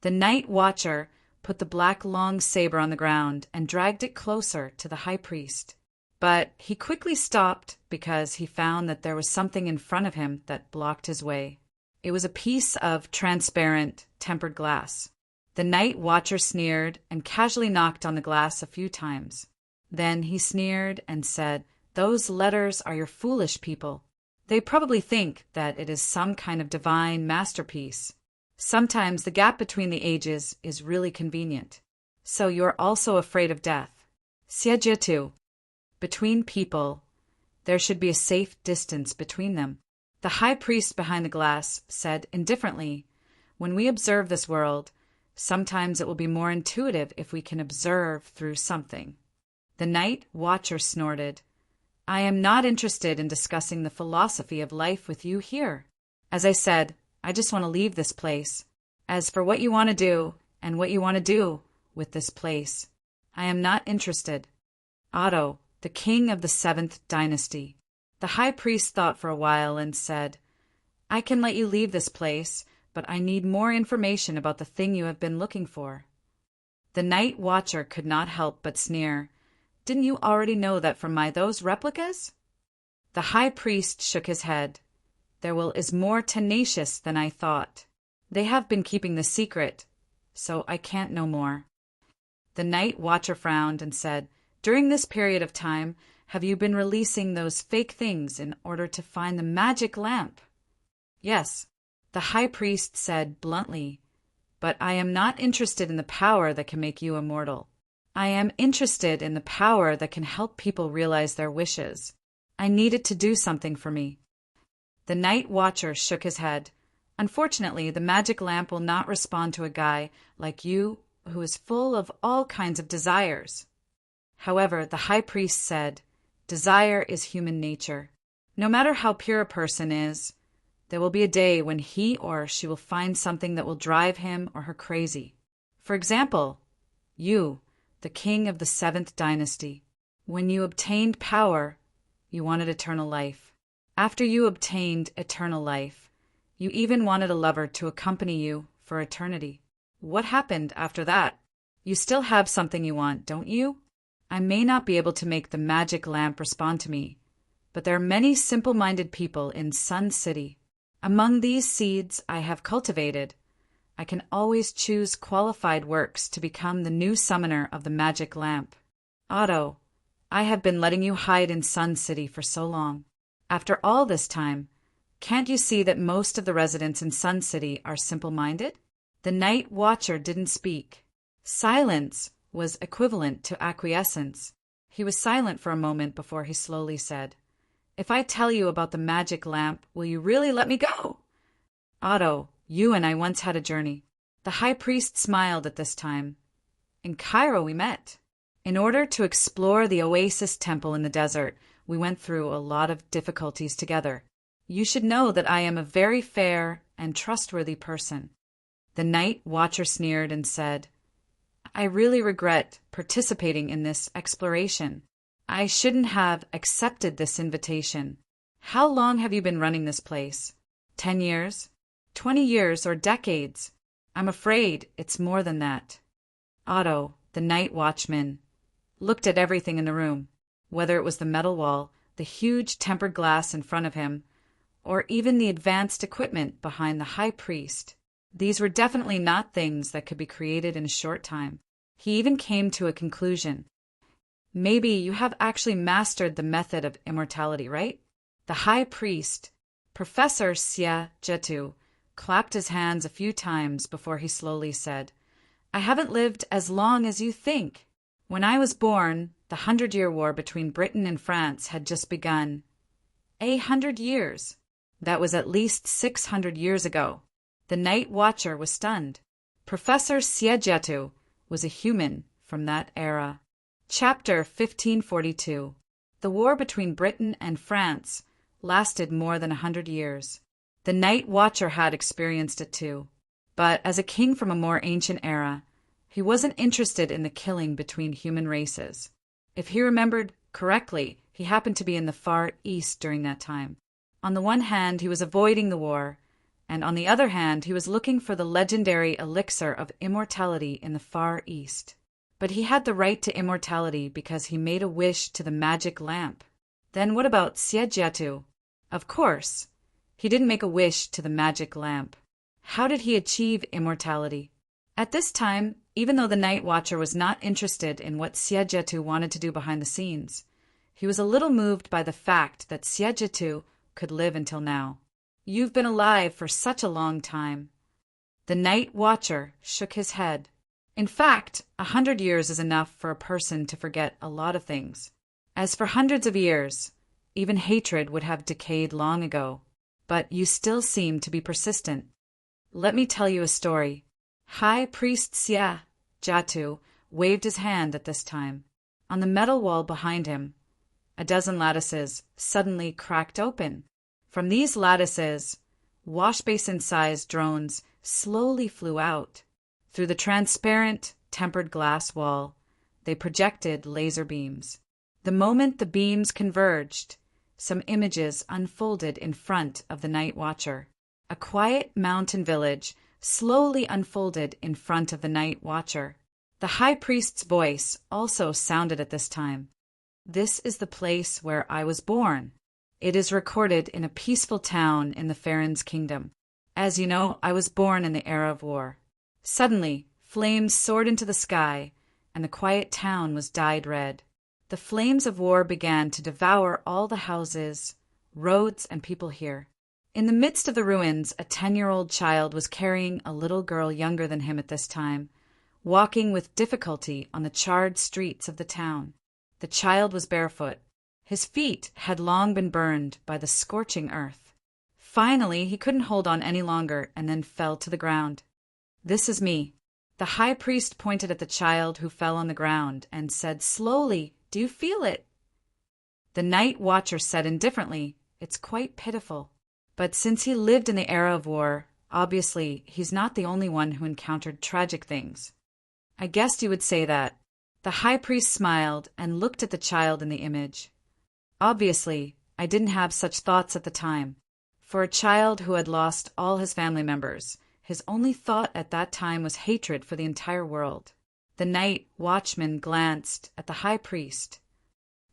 The night watcher put the black long saber on the ground and dragged it closer to the high priest. But he quickly stopped because he found that there was something in front of him that blocked his way. It was a piece of transparent, tempered glass. The night watcher sneered and casually knocked on the glass a few times. Then he sneered and said, "Those letters are your foolish people. They probably think that it is some kind of divine masterpiece. Sometimes the gap between the ages is really convenient. So you're also afraid of death. Siejetu. Between people, there should be a safe distance between them." The high priest behind the glass said indifferently, "When we observe this world, sometimes it will be more intuitive if we can observe through something." The night watcher snorted, "I am not interested in discussing the philosophy of life with you here. As I said, I just want to leave this place. As for what you want to do, and what you want to do with this place, I am not interested." Otto, the king of the 7th dynasty. The high priest thought for a while and said, "I can let you leave this place, but I need more information about the thing you have been looking for." The night watcher could not help but sneer. "Didn't you already know that from those replicas?" The high priest shook his head. "Their will is more tenacious than I thought. They have been keeping the secret, so I can't know more." The night watcher frowned and said, "During this period of time, have you been releasing those fake things in order to find the magic lamp?" "Yes," the high priest said bluntly, "but I am not interested in the power that can make you immortal. I am interested in the power that can help people realize their wishes. I need it to do something for me." The night watcher shook his head. "Unfortunately, the magic lamp will not respond to a guy like you who is full of all kinds of desires." However, the high priest said, "Desire is human nature. No matter how pure a person is, there will be a day when he or she will find something that will drive him or her crazy. For example, you, the king of the 7th dynasty. When you obtained power, you wanted eternal life. After you obtained eternal life, you even wanted a lover to accompany you for eternity. What happened after that? You still have something you want, don't you? I may not be able to make the magic lamp respond to me, but there are many simple-minded people in Sun City. Among these seeds I have cultivated, I can always choose qualified works to become the new summoner of the magic lamp. Otto, I have been letting you hide in Sun City for so long. After all this time, can't you see that most of the residents in Sun City are simple-minded?" The night watcher didn't speak. Silence was equivalent to acquiescence. He was silent for a moment before he slowly said, "If I tell you about the magic lamp, will you really let me go?" "Otto, you and I once had a journey." The high priest smiled at this time. "In Cairo we met. In order to explore the oasis temple in the desert, we went through a lot of difficulties together. You should know that I am a very fair and trustworthy person." The night watcher sneered and said, "I really regret participating in this exploration. I shouldn't have accepted this invitation. How long have you been running this place? 10 years? 20 years or decades? I'm afraid it's more than that." Otto, the night watchman, looked at everything in the room, whether it was the metal wall, the huge tempered glass in front of him, or even the advanced equipment behind the high priest. These were definitely not things that could be created in a short time. He even came to a conclusion. "Maybe you have actually mastered the method of immortality, right?" The high priest, Professor Sia Jetu, clapped his hands a few times before he slowly said, "I haven't lived as long as you think. When I was born, the 100-Year War between Britain and France had just begun. 100 years. That was at least 600 years ago." The night watcher was stunned. Professor Siejetu was a human from that era. Chapter 1542. The war between Britain and France lasted more than 100 years. The Night Watcher had experienced it too, but as a king from a more ancient era, he wasn't interested in the killing between human races. If he remembered correctly, he happened to be in the Far East during that time. On the one hand, he was avoiding the war, and on the other hand, he was looking for the legendary elixir of immortality in the Far East. But he had the right to immortality because he made a wish to the magic lamp. Then what about Siegetu? Of course, he didn't make a wish to the magic lamp. How did he achieve immortality? At this time, even though the Night Watcher was not interested in what Siegetu wanted to do behind the scenes, he was a little moved by the fact that Siegetu could live until now. You've been alive for such a long time. The Night Watcher shook his head. In fact, 100 years is enough for a person to forget a lot of things. As for hundreds of years, even hatred would have decayed long ago. But you still seem to be persistent. Let me tell you a story. High Priest Siegetu waved his hand at this time. On the metal wall behind him, a dozen lattices suddenly cracked open. From these lattices, wash-basin-sized drones slowly flew out. Through the transparent, tempered glass wall, they projected laser beams. The moment the beams converged, some images unfolded in front of the Night Watcher. A quiet mountain village slowly unfolded in front of the Night Watcher. The High Priest's voice also sounded at this time. This is the place where I was born. It is recorded in a peaceful town in the Farin's kingdom. As you know, I was born in the era of war. Suddenly, flames soared into the sky, and the quiet town was dyed red. The flames of war began to devour all the houses, roads, and people here. In the midst of the ruins, a 10-year-old child was carrying a little girl younger than him at this time, walking with difficulty on the charred streets of the town. The child was barefoot. His feet had long been burned by the scorching earth. Finally, he couldn't hold on any longer and then fell to the ground. This is me. The High Priest pointed at the child who fell on the ground and said slowly, "Do you feel it?" The Night Watcher said indifferently, "It's quite pitiful." But since he lived in the era of war, obviously he's not the only one who encountered tragic things. I guessed you would say that. The High Priest smiled and looked at the child in the image. Obviously, I didn't have such thoughts at the time. For a child who had lost all his family members, his only thought at that time was hatred for the entire world. The Night Watchman glanced at the High Priest.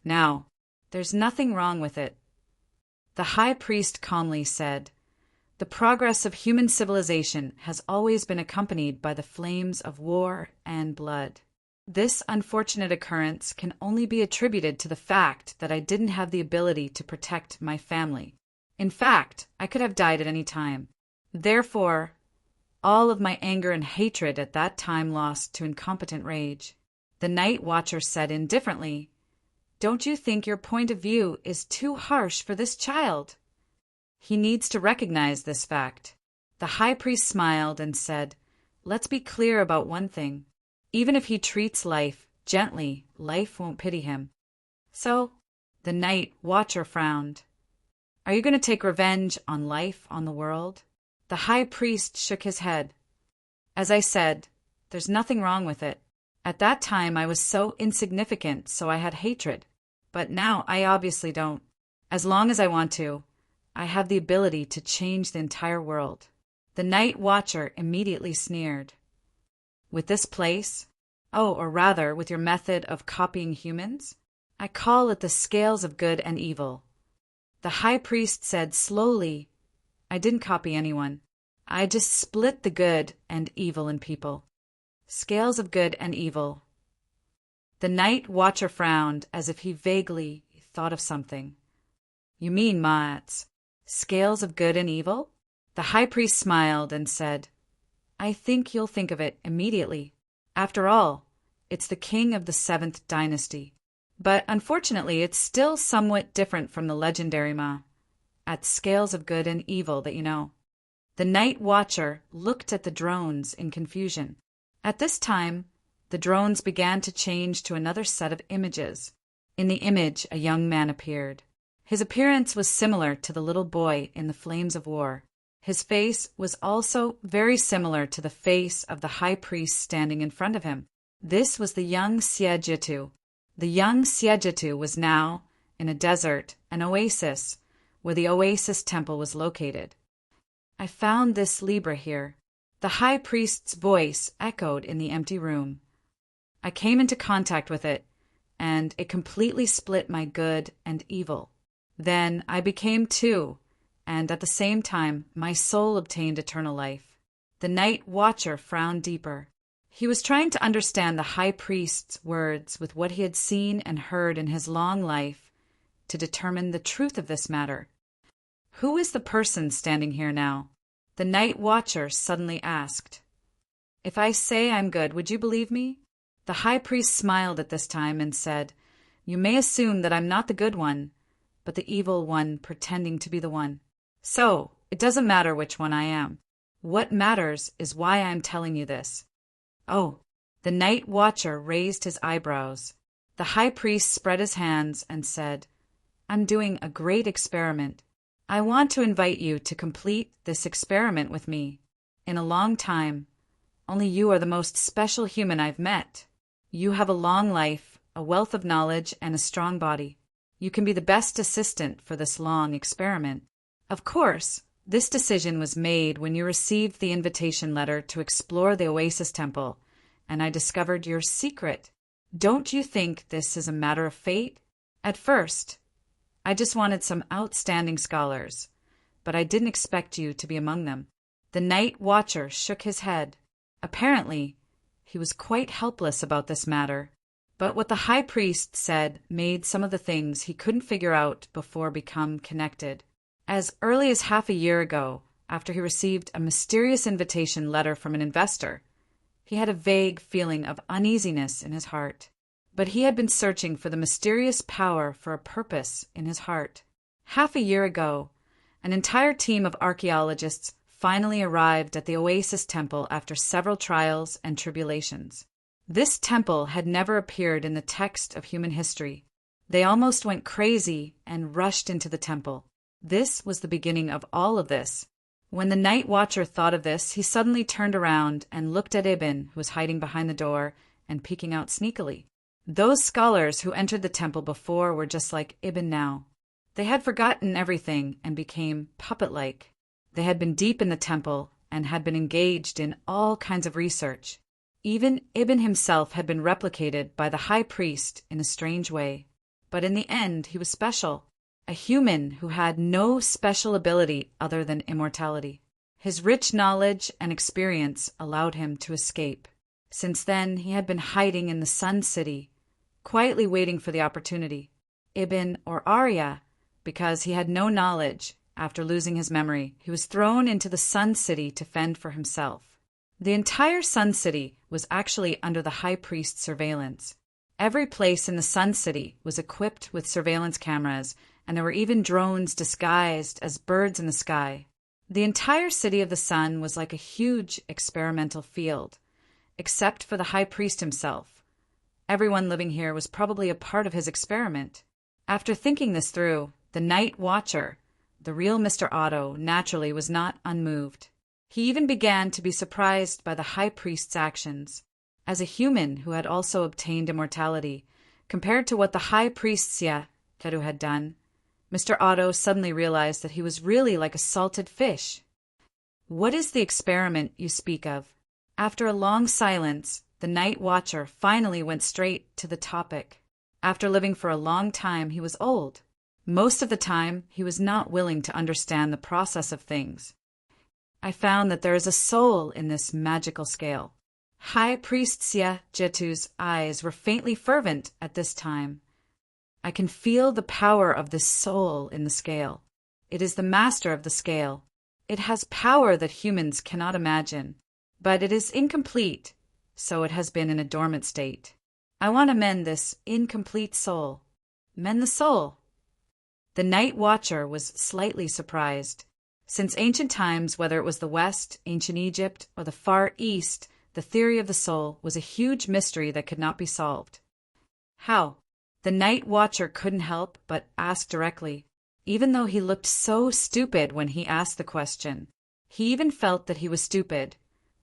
Now, there's nothing wrong with it. The High Priest calmly said, "The progress of human civilization has always been accompanied by the flames of war and blood. This unfortunate occurrence can only be attributed to the fact that I didn't have the ability to protect my family. In fact, I could have died at any time. Therefore, all of my anger and hatred at that time lost to incompetent rage." The Night Watcher said indifferently, "Don't you think your point of view is too harsh for this child? He needs to recognize this fact." The High Priest smiled and said, "Let's be clear about one thing. Even if he treats life gently, life won't pity him." So, the Night Watcher frowned. "Are you going to take revenge on life, on the world?" The High Priest shook his head. "As I said, there's nothing wrong with it. At that time I was so insignificant, so I had hatred. But now I obviously don't. As long as I want to, I have the ability to change the entire world." The Night Watcher immediately sneered. "With this place? Oh, or rather, with your method of copying humans? I call it the scales of good and evil." The High Priest said slowly, "I didn't copy anyone. I just split the good and evil in people. Scales of good and evil." The Night Watcher frowned as if he vaguely thought of something. "You mean, Maats, scales of good and evil?" The High Priest smiled and said, "I think you'll think of it immediately. After all, it's the king of the 7th dynasty. But unfortunately, it's still somewhat different from the legendary at scales of good and evil that you know." The Night Watcher looked at the drones in confusion. At this time, the drones began to change to another set of images. In the image, a young man appeared. His appearance was similar to the little boy in the flames of war. His face was also very similar to the face of the high priest standing in front of him. This was the young Siejitu. The young Siejitu was now in a desert, an oasis, where the oasis temple was located. I found this Libra here. The high priest's voice echoed in the empty room. I came into contact with it, and it completely split my good and evil. Then I became two, and at the same time my soul obtained eternal life. The night watcher frowned deeper. He was trying to understand the high priest's words with what he had seen and heard in his long life to determine the truth of this matter. Who is the person standing here now? The night watcher suddenly asked. If I say I'm good, would you believe me? The high priest smiled at this time and said, You may assume that I'm not the good one, but the evil one pretending to be the one. So, it doesn't matter which one I am. What matters is why I'm telling you this. Oh, the night watcher raised his eyebrows. The high priest spread his hands and said, I'm doing a great experiment. I want to invite you to complete this experiment with me. In a long time, only you are the most special human I've met. You have a long life, a wealth of knowledge, and a strong body. You can be the best assistant for this long experiment. Of course, this decision was made when you received the invitation letter to explore the Oasis Temple, and I discovered your secret. Don't you think this is a matter of fate? At first, I just wanted some outstanding scholars, but I didn't expect you to be among them. The night watcher shook his head. Apparently, he was quite helpless about this matter. But what the high priest said made some of the things he couldn't figure out before become connected. As early as half a year ago, after he received a mysterious invitation letter from an investor, he had a vague feeling of uneasiness in his heart. But he had been searching for the mysterious power for a purpose in his heart. Half a year ago, an entire team of archaeologists finally arrived at the Oasis Temple after several trials and tribulations. This temple had never appeared in the text of human history. They almost went crazy and rushed into the temple. This was the beginning of all of this. When the night watcher thought of this, he suddenly turned around and looked at Ibn, who was hiding behind the door and peeking out sneakily. Those scholars who entered the temple before were just like Ibn now. They had forgotten everything and became puppet-like. They had been deep in the temple and had been engaged in all kinds of research. Even Ibn himself had been replicated by the high priest in a strange way. But in the end, he was special, a human who had no special ability other than immortality. His rich knowledge and experience allowed him to escape. Since then, he had been hiding in the Sun City, quietly waiting for the opportunity. Ibn, or Arya, because he had no knowledge, after losing his memory, he was thrown into the Sun City to fend for himself. The entire Sun City was actually under the high priest's surveillance. Every place in the Sun City was equipped with surveillance cameras, and there were even drones disguised as birds in the sky. The entire city of the sun was like a huge experimental field, except for the high priest himself. Everyone living here was probably a part of his experiment. After thinking this through, the night watcher, the real Mr. Otto, naturally was not unmoved. He even began to be surprised by the high priest's actions. As a human who had also obtained immortality, compared to what the high priest Keru had done, Mr. Otto suddenly realized that he was really like a salted fish. What is the experiment you speak of? After a long silence, the night watcher finally went straight to the topic. After living for a long time, he was old. Most of the time, he was not willing to understand the process of things. I found that there is a soul in this magical scale. High Priest Jetu's eyes were faintly fervent at this time. I can feel the power of this soul in the scale. It is the master of the scale. It has power that humans cannot imagine, but it is incomplete, so it has been in a dormant state. I want to mend this incomplete soul. Mend the soul. The night watcher was slightly surprised. Since ancient times, whether it was the West, ancient Egypt, or the Far East, the theory of the soul was a huge mystery that could not be solved. How? The night watcher couldn't help but ask directly, even though he looked so stupid when he asked the question. He even felt that he was stupid,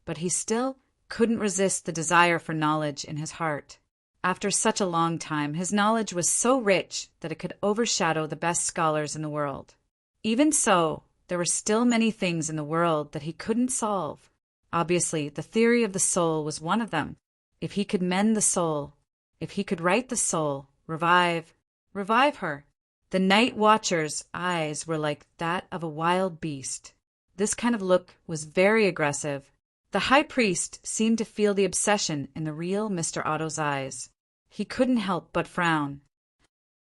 but he still couldn't resist the desire for knowledge in his heart. After such a long time, his knowledge was so rich that it could overshadow the best scholars in the world. Even so, there were still many things in the world that he couldn't solve. Obviously, the theory of the soul was one of them. If he could mend the soul, if he could right the soul, revive her. The night watcher's eyes were like that of a wild beast. This kind of look was very aggressive. The high priest seemed to feel the obsession in the real Mr. Otto's eyes. He couldn't help but frown.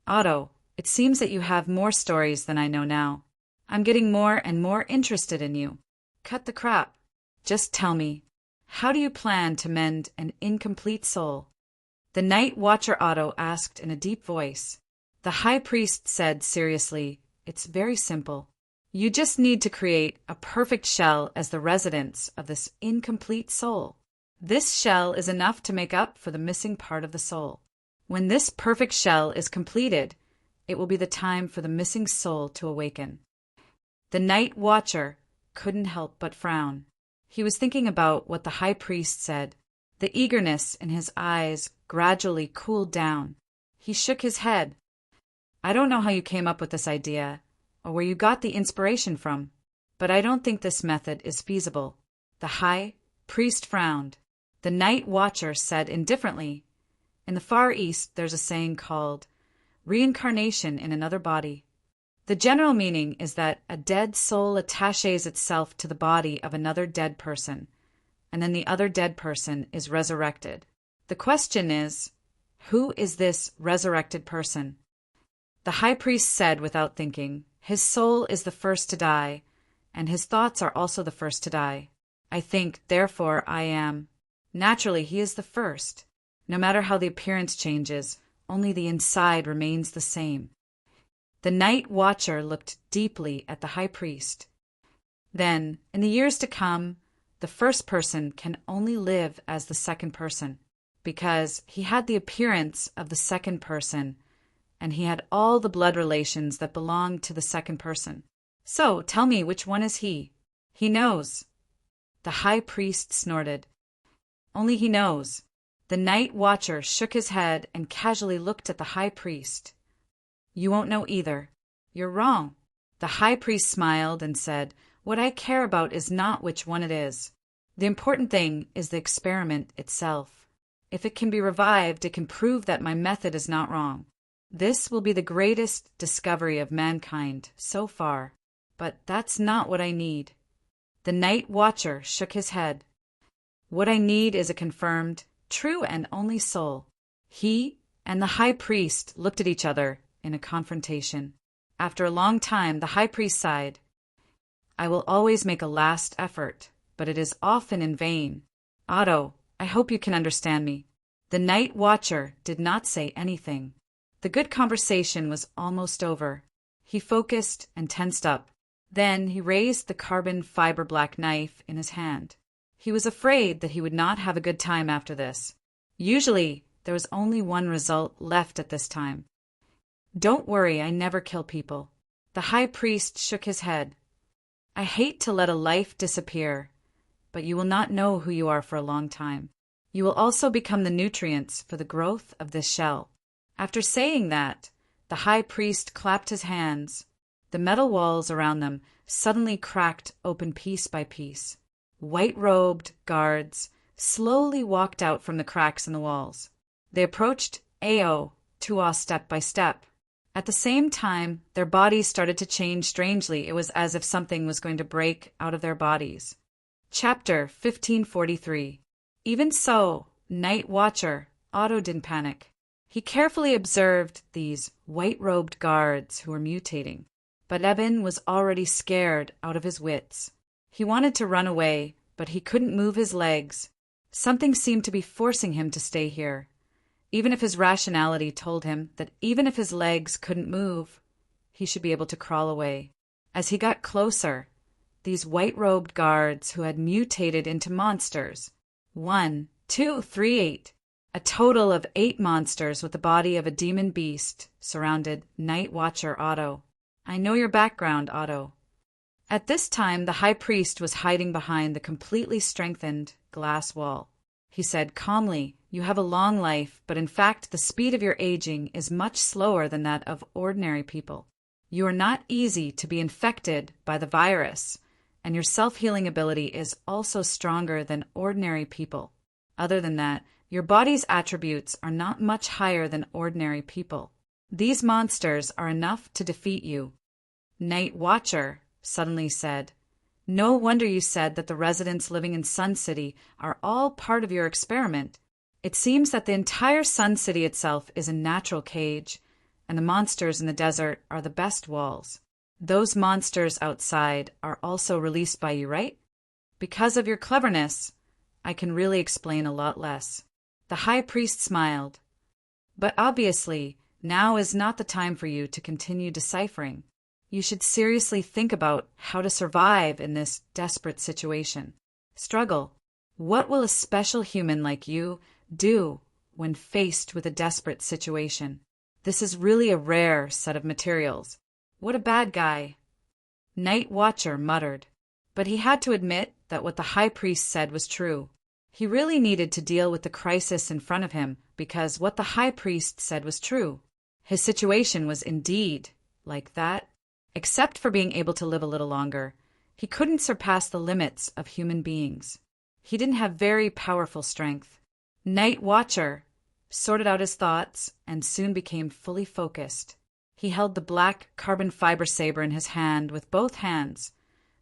Otto, it seems that you have more stories than I know now. I'm getting more and more interested in you. Cut the crap. Just tell me, how do you plan to mend an incomplete soul? The night watcher Otto asked in a deep voice. The high priest said seriously, it's very simple. You just need to create a perfect shell as the residence of this incomplete soul. This shell is enough to make up for the missing part of the soul. When this perfect shell is completed, it will be the time for the missing soul to awaken. The night watcher couldn't help but frown. He was thinking about what the high priest said. The eagerness in his eyes gradually cooled down. He shook his head. I don't know how you came up with this idea, or where you got the inspiration from, but I don't think this method is feasible. The high priest frowned. The night watcher said indifferently, in the Far East there's a saying called reincarnation in another body. The general meaning is that a dead soul attaches itself to the body of another dead person, and then the other dead person is resurrected. The question is, who is this resurrected person? The high priest said without thinking, his soul is the first to die, and his thoughts are also the first to die. I think, therefore, I am. Naturally, he is the first. No matter how the appearance changes, only the inside remains the same. The night watcher looked deeply at the high priest. Then, in the years to come, the first person can only live as the second person, because he had the appearance of the second person, and he had all the blood relations that belonged to the second person. So, tell me, which one is he? He knows. The high priest snorted. Only he knows. The night watcher shook his head and casually looked at the high priest. You won't know either. You're wrong. The high priest smiled and said, what I care about is not which one it is. The important thing is the experiment itself. If it can be revived, it can prove that my method is not wrong. This will be the greatest discovery of mankind so far. But that's not what I need. The night watcher shook his head. What I need is a confirmed, true and only soul. He and the high priest looked at each other in a confrontation. After a long time, the high priest sighed. I will always make a last effort, but it is often in vain. Otto, I hope you can understand me. The night watcher did not say anything. The good conversation was almost over. He focused and tensed up. Then he raised the carbon fiber black knife in his hand. He was afraid that he would not have a good time after this. Usually, there was only one result left at this time. Don't worry, I never kill people. The high priest shook his head. I hate to let a life disappear, but you will not know who you are for a long time. You will also become the nutrients for the growth of this shell. After saying that, the high priest clapped his hands. The metal walls around them suddenly cracked open piece by piece. White-robed guards slowly walked out from the cracks in the walls. They approached Tuo step by step. At the same time, their bodies started to change strangely. It was as if something was going to break out of their bodies. Chapter 1543. Even so, Night Watcher Otto didn't panic. He carefully observed these white-robed guards who were mutating. But Eben was already scared out of his wits. He wanted to run away, but he couldn't move his legs. Something seemed to be forcing him to stay here. Even if his rationality told him that even if his legs couldn't move, he should be able to crawl away. As he got closer, these white-robed guards who had mutated into monsters, 1, 2, 3, 8, A total of 8 monsters with the body of a demon beast surrounded Night Watcher Otto. I know your background, Otto. At this time, the high priest was hiding behind the completely strengthened glass wall. He said calmly, "You have a long life, but in fact the speed of your aging is much slower than that of ordinary people. You are not easy to be infected by the virus, and your self-healing ability is also stronger than ordinary people. Other than that, your body's attributes are not much higher than ordinary people. These monsters are enough to defeat you." Night Watcher suddenly said, "No wonder you said that the residents living in Sun City are all part of your experiment. It seems that the entire Sun City itself is a natural cage, and the monsters in the desert are the best walls. Those monsters outside are also released by you, right? Because of your cleverness, I can really explain a lot less." The high priest smiled. "But obviously, now is not the time for you to continue deciphering. You should seriously think about how to survive in this desperate situation. Struggle. What will a special human like you do when faced with a desperate situation? This is really a rare set of materials. What a bad guy." Night Watcher muttered. But he had to admit that what the high priest said was true. He really needed to deal with the crisis in front of him because what the high priest said was true. His situation was indeed like that. Except for being able to live a little longer, he couldn't surpass the limits of human beings. He didn't have very powerful strength. Night Watcher sorted out his thoughts and soon became fully focused. He held the black carbon fiber saber in his hand with both hands,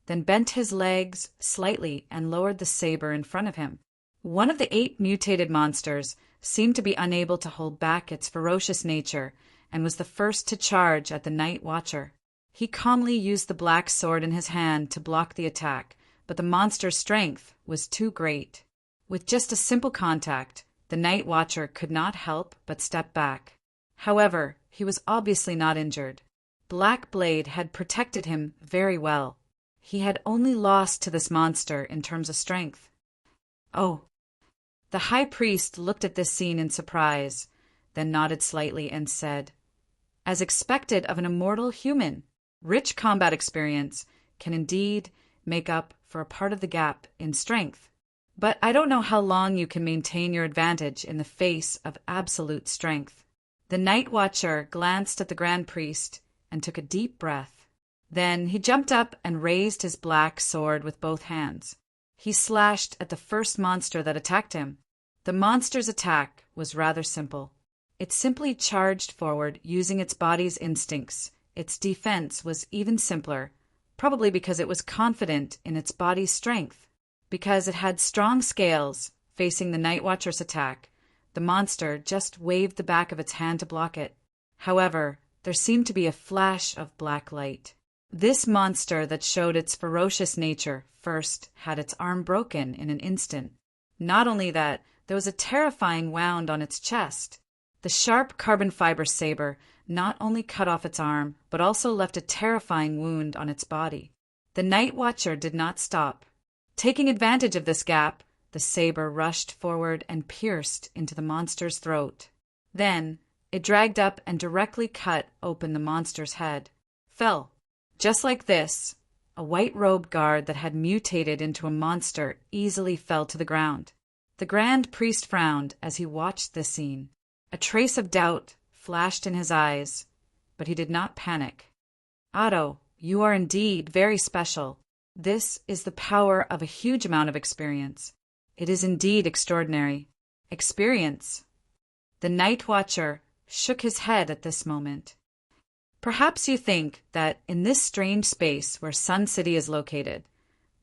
then bent his legs slightly and lowered the saber in front of him. One of the 8 mutated monsters seemed to be unable to hold back its ferocious nature and was the first to charge at the Night Watcher. He calmly used the black sword in his hand to block the attack, but the monster's strength was too great. With just a simple contact, the Night Watcher could not help but step back. However, he was obviously not injured. Black Blade had protected him very well. He had only lost to this monster in terms of strength. "Oh." The high priest looked at this scene in surprise, then nodded slightly and said, "As expected of an immortal human, rich combat experience can indeed make up for a part of the gap in strength. But I don't know how long you can maintain your advantage in the face of absolute strength." The Night Watcher glanced at the Grand Priest and took a deep breath. Then he jumped up and raised his black sword with both hands. He slashed at the first monster that attacked him. The monster's attack was rather simple. It simply charged forward using its body's instincts. Its defense was even simpler, probably because it was confident in its body's strength. Because it had strong scales facing the Night Watcher's attack, the monster just waved the back of its hand to block it. However, there seemed to be a flash of black light. This monster that showed its ferocious nature first had its arm broken in an instant. Not only that, there was a terrifying wound on its chest. The sharp carbon fiber saber not only cut off its arm, but also left a terrifying wound on its body. The Night Watcher did not stop. Taking advantage of this gap, the saber rushed forward and pierced into the monster's throat. Then, it dragged up and directly cut open the monster's head. Fell. Just like this, a white-robed guard that had mutated into a monster easily fell to the ground. The Grand Priest frowned as he watched this scene. A trace of doubt flashed in his eyes, but he did not panic. "Otto, you are indeed very special. This is the power of a huge amount of experience. It is indeed extraordinary. Experience." The Night Watcher shook his head at this moment. "Perhaps you think that in this strange space where Sun City is located,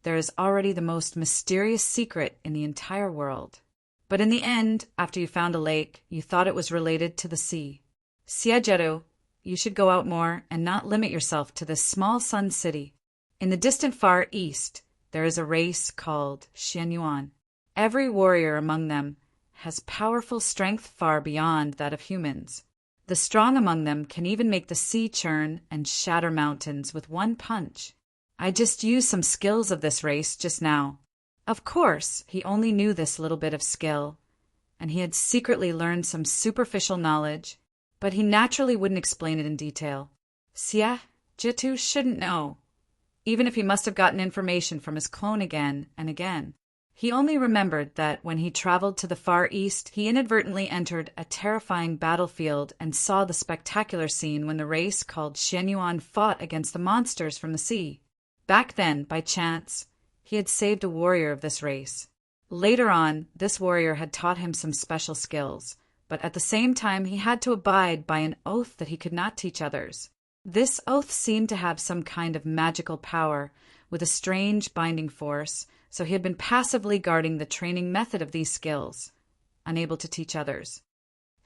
there is already the most mysterious secret in the entire world. But in the end, after you found a lake, you thought it was related to the sea. Siegeru, you should go out more and not limit yourself to this small Sun City. In the distant Far East, there is a race called Xianyuan. Every warrior among them has powerful strength far beyond that of humans. The strong among them can even make the sea churn and shatter mountains with one punch. I just used some skills of this race just now. Of course, he only knew this little bit of skill, and he had secretly learned some superficial knowledge, but he naturally wouldn't explain it in detail. Xia Jitu shouldn't know, even if he must have gotten information from his clone again and again. He only remembered that when he traveled to the Far East, he inadvertently entered a terrifying battlefield and saw the spectacular scene when the race called Xianyuan fought against the monsters from the sea. Back then, by chance, he had saved a warrior of this race. Later on, this warrior had taught him some special skills, but at the same time he had to abide by an oath that he could not teach others. This oath seemed to have some kind of magical power, with a strange binding force, so he had been passively guarding the training method of these skills, unable to teach others.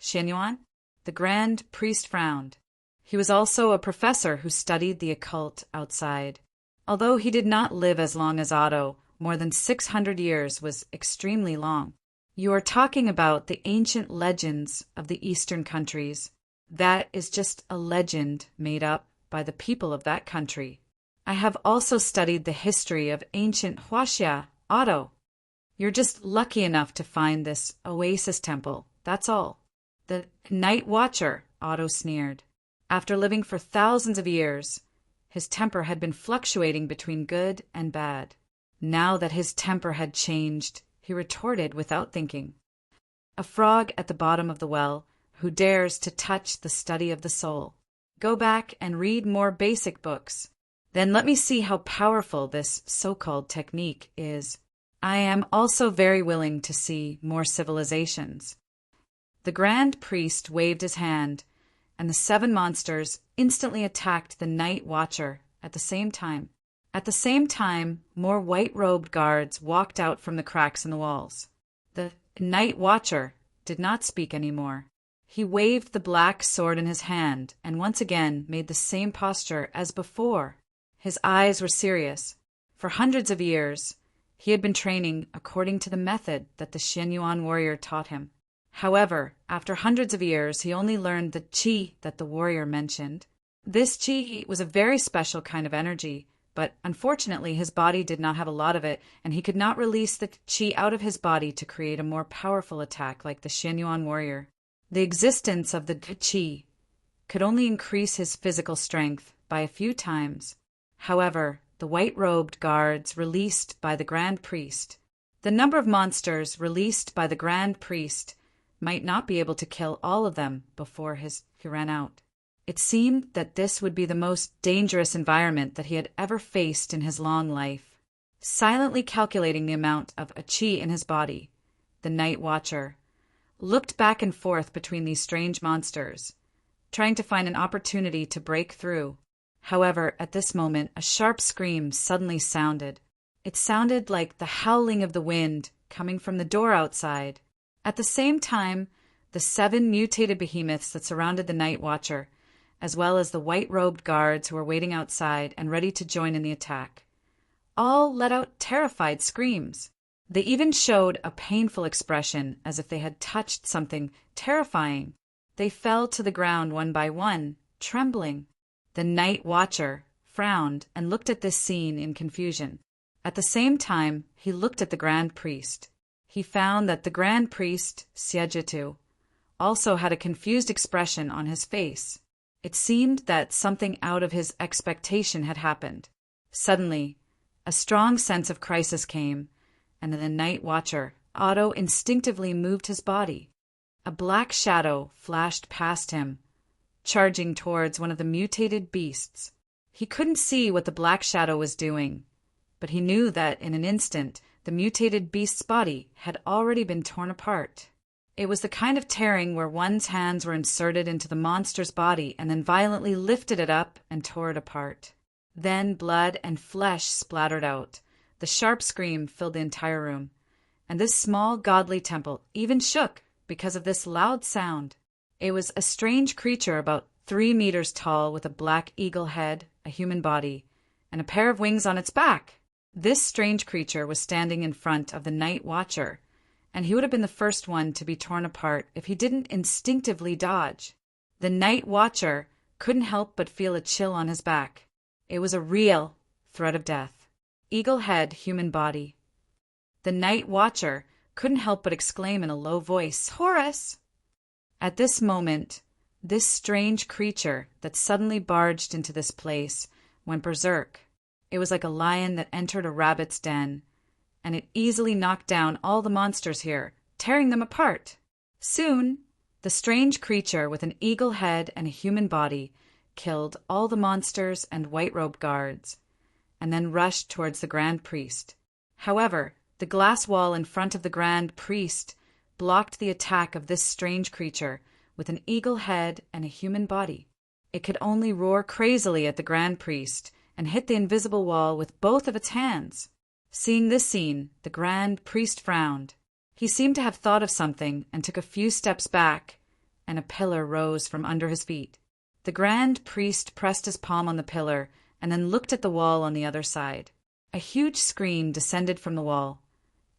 Xianyuan? The Grand Priest frowned. He was also a professor who studied the occult outside. Although he did not live as long as Otto, more than 600 years was extremely long. You are talking about the ancient legends of the Eastern countries. That is just a legend made up by the people of that country. I have also studied the history of ancient Huaxia, Otto. You're just lucky enough to find this oasis temple, that's all. The Night Watcher, Otto sneered. After living for thousands of years, his temper had been fluctuating between good and bad. Now that his temper had changed, he retorted without thinking. A frog at the bottom of the well, who dares to touch the study of the soul. Go back and read more basic books. Then let me see how powerful this so-called technique is. I am also very willing to see more civilizations. The Grand Priest waved his hand, and the 7 monsters instantly attacked the Night Watcher at the same time. At the same time, more white-robed guards walked out from the cracks in the walls. The Night Watcher did not speak anymore. He waved the black sword in his hand and once again made the same posture as before. His eyes were serious. For hundreds of years, he had been training according to the method that the Xianyuan warrior taught him. However, after hundreds of years, he only learned the qi that the warrior mentioned. This qi was a very special kind of energy, but unfortunately his body did not have a lot of it, and he could not release the qi out of his body to create a more powerful attack like the Xianyuan warrior. The existence of the qi could only increase his physical strength by a few times. However, the white-robed guards released by the Grand Priest. The number of monsters released by the Grand Priest might not be able to kill all of them before he ran out. It seemed that this would be the most dangerous environment that he had ever faced in his long life. Silently calculating the amount of qi in his body, the Night Watcher looked back and forth between these strange monsters, trying to find an opportunity to break through. However, at this moment, a sharp scream suddenly sounded. It sounded like the howling of the wind coming from the door outside. At the same time, the 7 mutated behemoths that surrounded the Night Watcher, as well as the white-robed guards who were waiting outside and ready to join in the attack, all let out terrified screams. They even showed a painful expression, as if they had touched something terrifying. They fell to the ground one by one, trembling. The Night Watcher frowned and looked at this scene in confusion. At the same time, he looked at the Grand Priest. He found that the Grand Priest, Xiejitu, also had a confused expression on his face. It seemed that something out of his expectation had happened. Suddenly, a strong sense of crisis came, and the Night Watcher, Otto, instinctively moved his body. A black shadow flashed past him, charging towards one of the mutated beasts. He couldn't see what the black shadow was doing, but he knew that in an instant the mutated beast's body had already been torn apart. It was the kind of tearing where one's hands were inserted into the monster's body and then violently lifted it up and tore it apart. Then blood and flesh splattered out. The sharp scream filled the entire room, and this small godly temple even shook because of this loud sound. It was a strange creature about 3 meters tall with a black eagle head, a human body, and a pair of wings on its back. This strange creature was standing in front of the Night Watcher, and he would have been the first one to be torn apart if he didn't instinctively dodge. The Night Watcher couldn't help but feel a chill on his back. It was a real threat of death. Eagle head, human body. The Night Watcher couldn't help but exclaim in a low voice, "Horace!" At this moment, this strange creature that suddenly barged into this place went berserk. It was like a lion that entered a rabbit's den, and it easily knocked down all the monsters here, tearing them apart. Soon, the strange creature with an eagle head and a human body killed all the monsters and white-robed guards, and then rushed towards the Grand Priest. However, the glass wall in front of the Grand Priest blocked the attack of this strange creature with an eagle head and a human body. It could only roar crazily at the Grand Priest and hit the invisible wall with both of its hands. Seeing this scene, the Grand Priest frowned. He seemed to have thought of something and took a few steps back, and a pillar rose from under his feet. The Grand Priest pressed his palm on the pillar and then looked at the wall on the other side. A huge screen descended from the wall,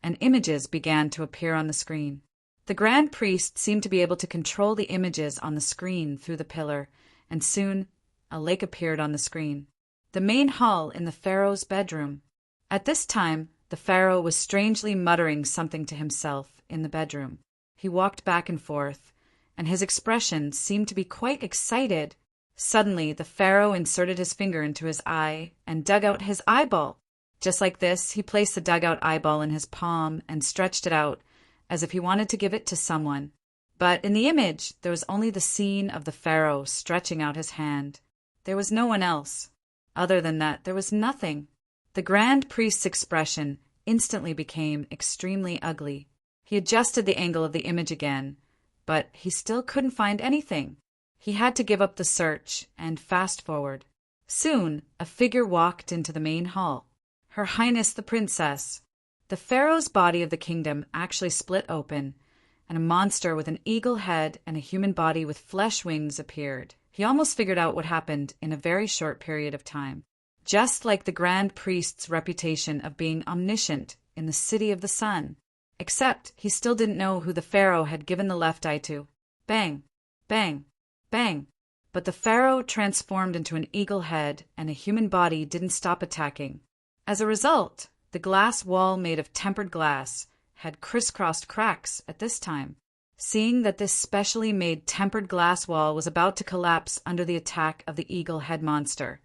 and images began to appear on the screen. The Grand Priest seemed to be able to control the images on the screen through the pillar, and soon a lake appeared on the screen. The main hall in the Pharaoh's bedroom. At this time, the Pharaoh was strangely muttering something to himself in the bedroom. He walked back and forth, and his expression seemed to be quite excited. Suddenly, the Pharaoh inserted his finger into his eye and dug out his eyeball. Just like this, he placed the dug-out eyeball in his palm and stretched it out, as if he wanted to give it to someone. But in the image, there was only the scene of the Pharaoh stretching out his hand. There was no one else. Other than that, there was nothing. The Grand Priest's expression instantly became extremely ugly. He adjusted the angle of the image again, but he still couldn't find anything. He had to give up the search and fast forward. Soon, a figure walked into the main hall. Her Highness the Princess. The Pharaoh's body of the kingdom actually split open, and a monster with an eagle head and a human body with flesh wings appeared. He almost figured out what happened in a very short period of time. Just like the Grand Priest's reputation of being omniscient in the City of the Sun. Except he still didn't know who the Pharaoh had given the left eye to. Bang, bang, bang. But the Pharaoh transformed into an eagle head, and a human body didn't stop attacking. As a result, the glass wall made of tempered glass had crisscrossed cracks at this time. Seeing that this specially made tempered glass wall was about to collapse under the attack of the eagle head monster,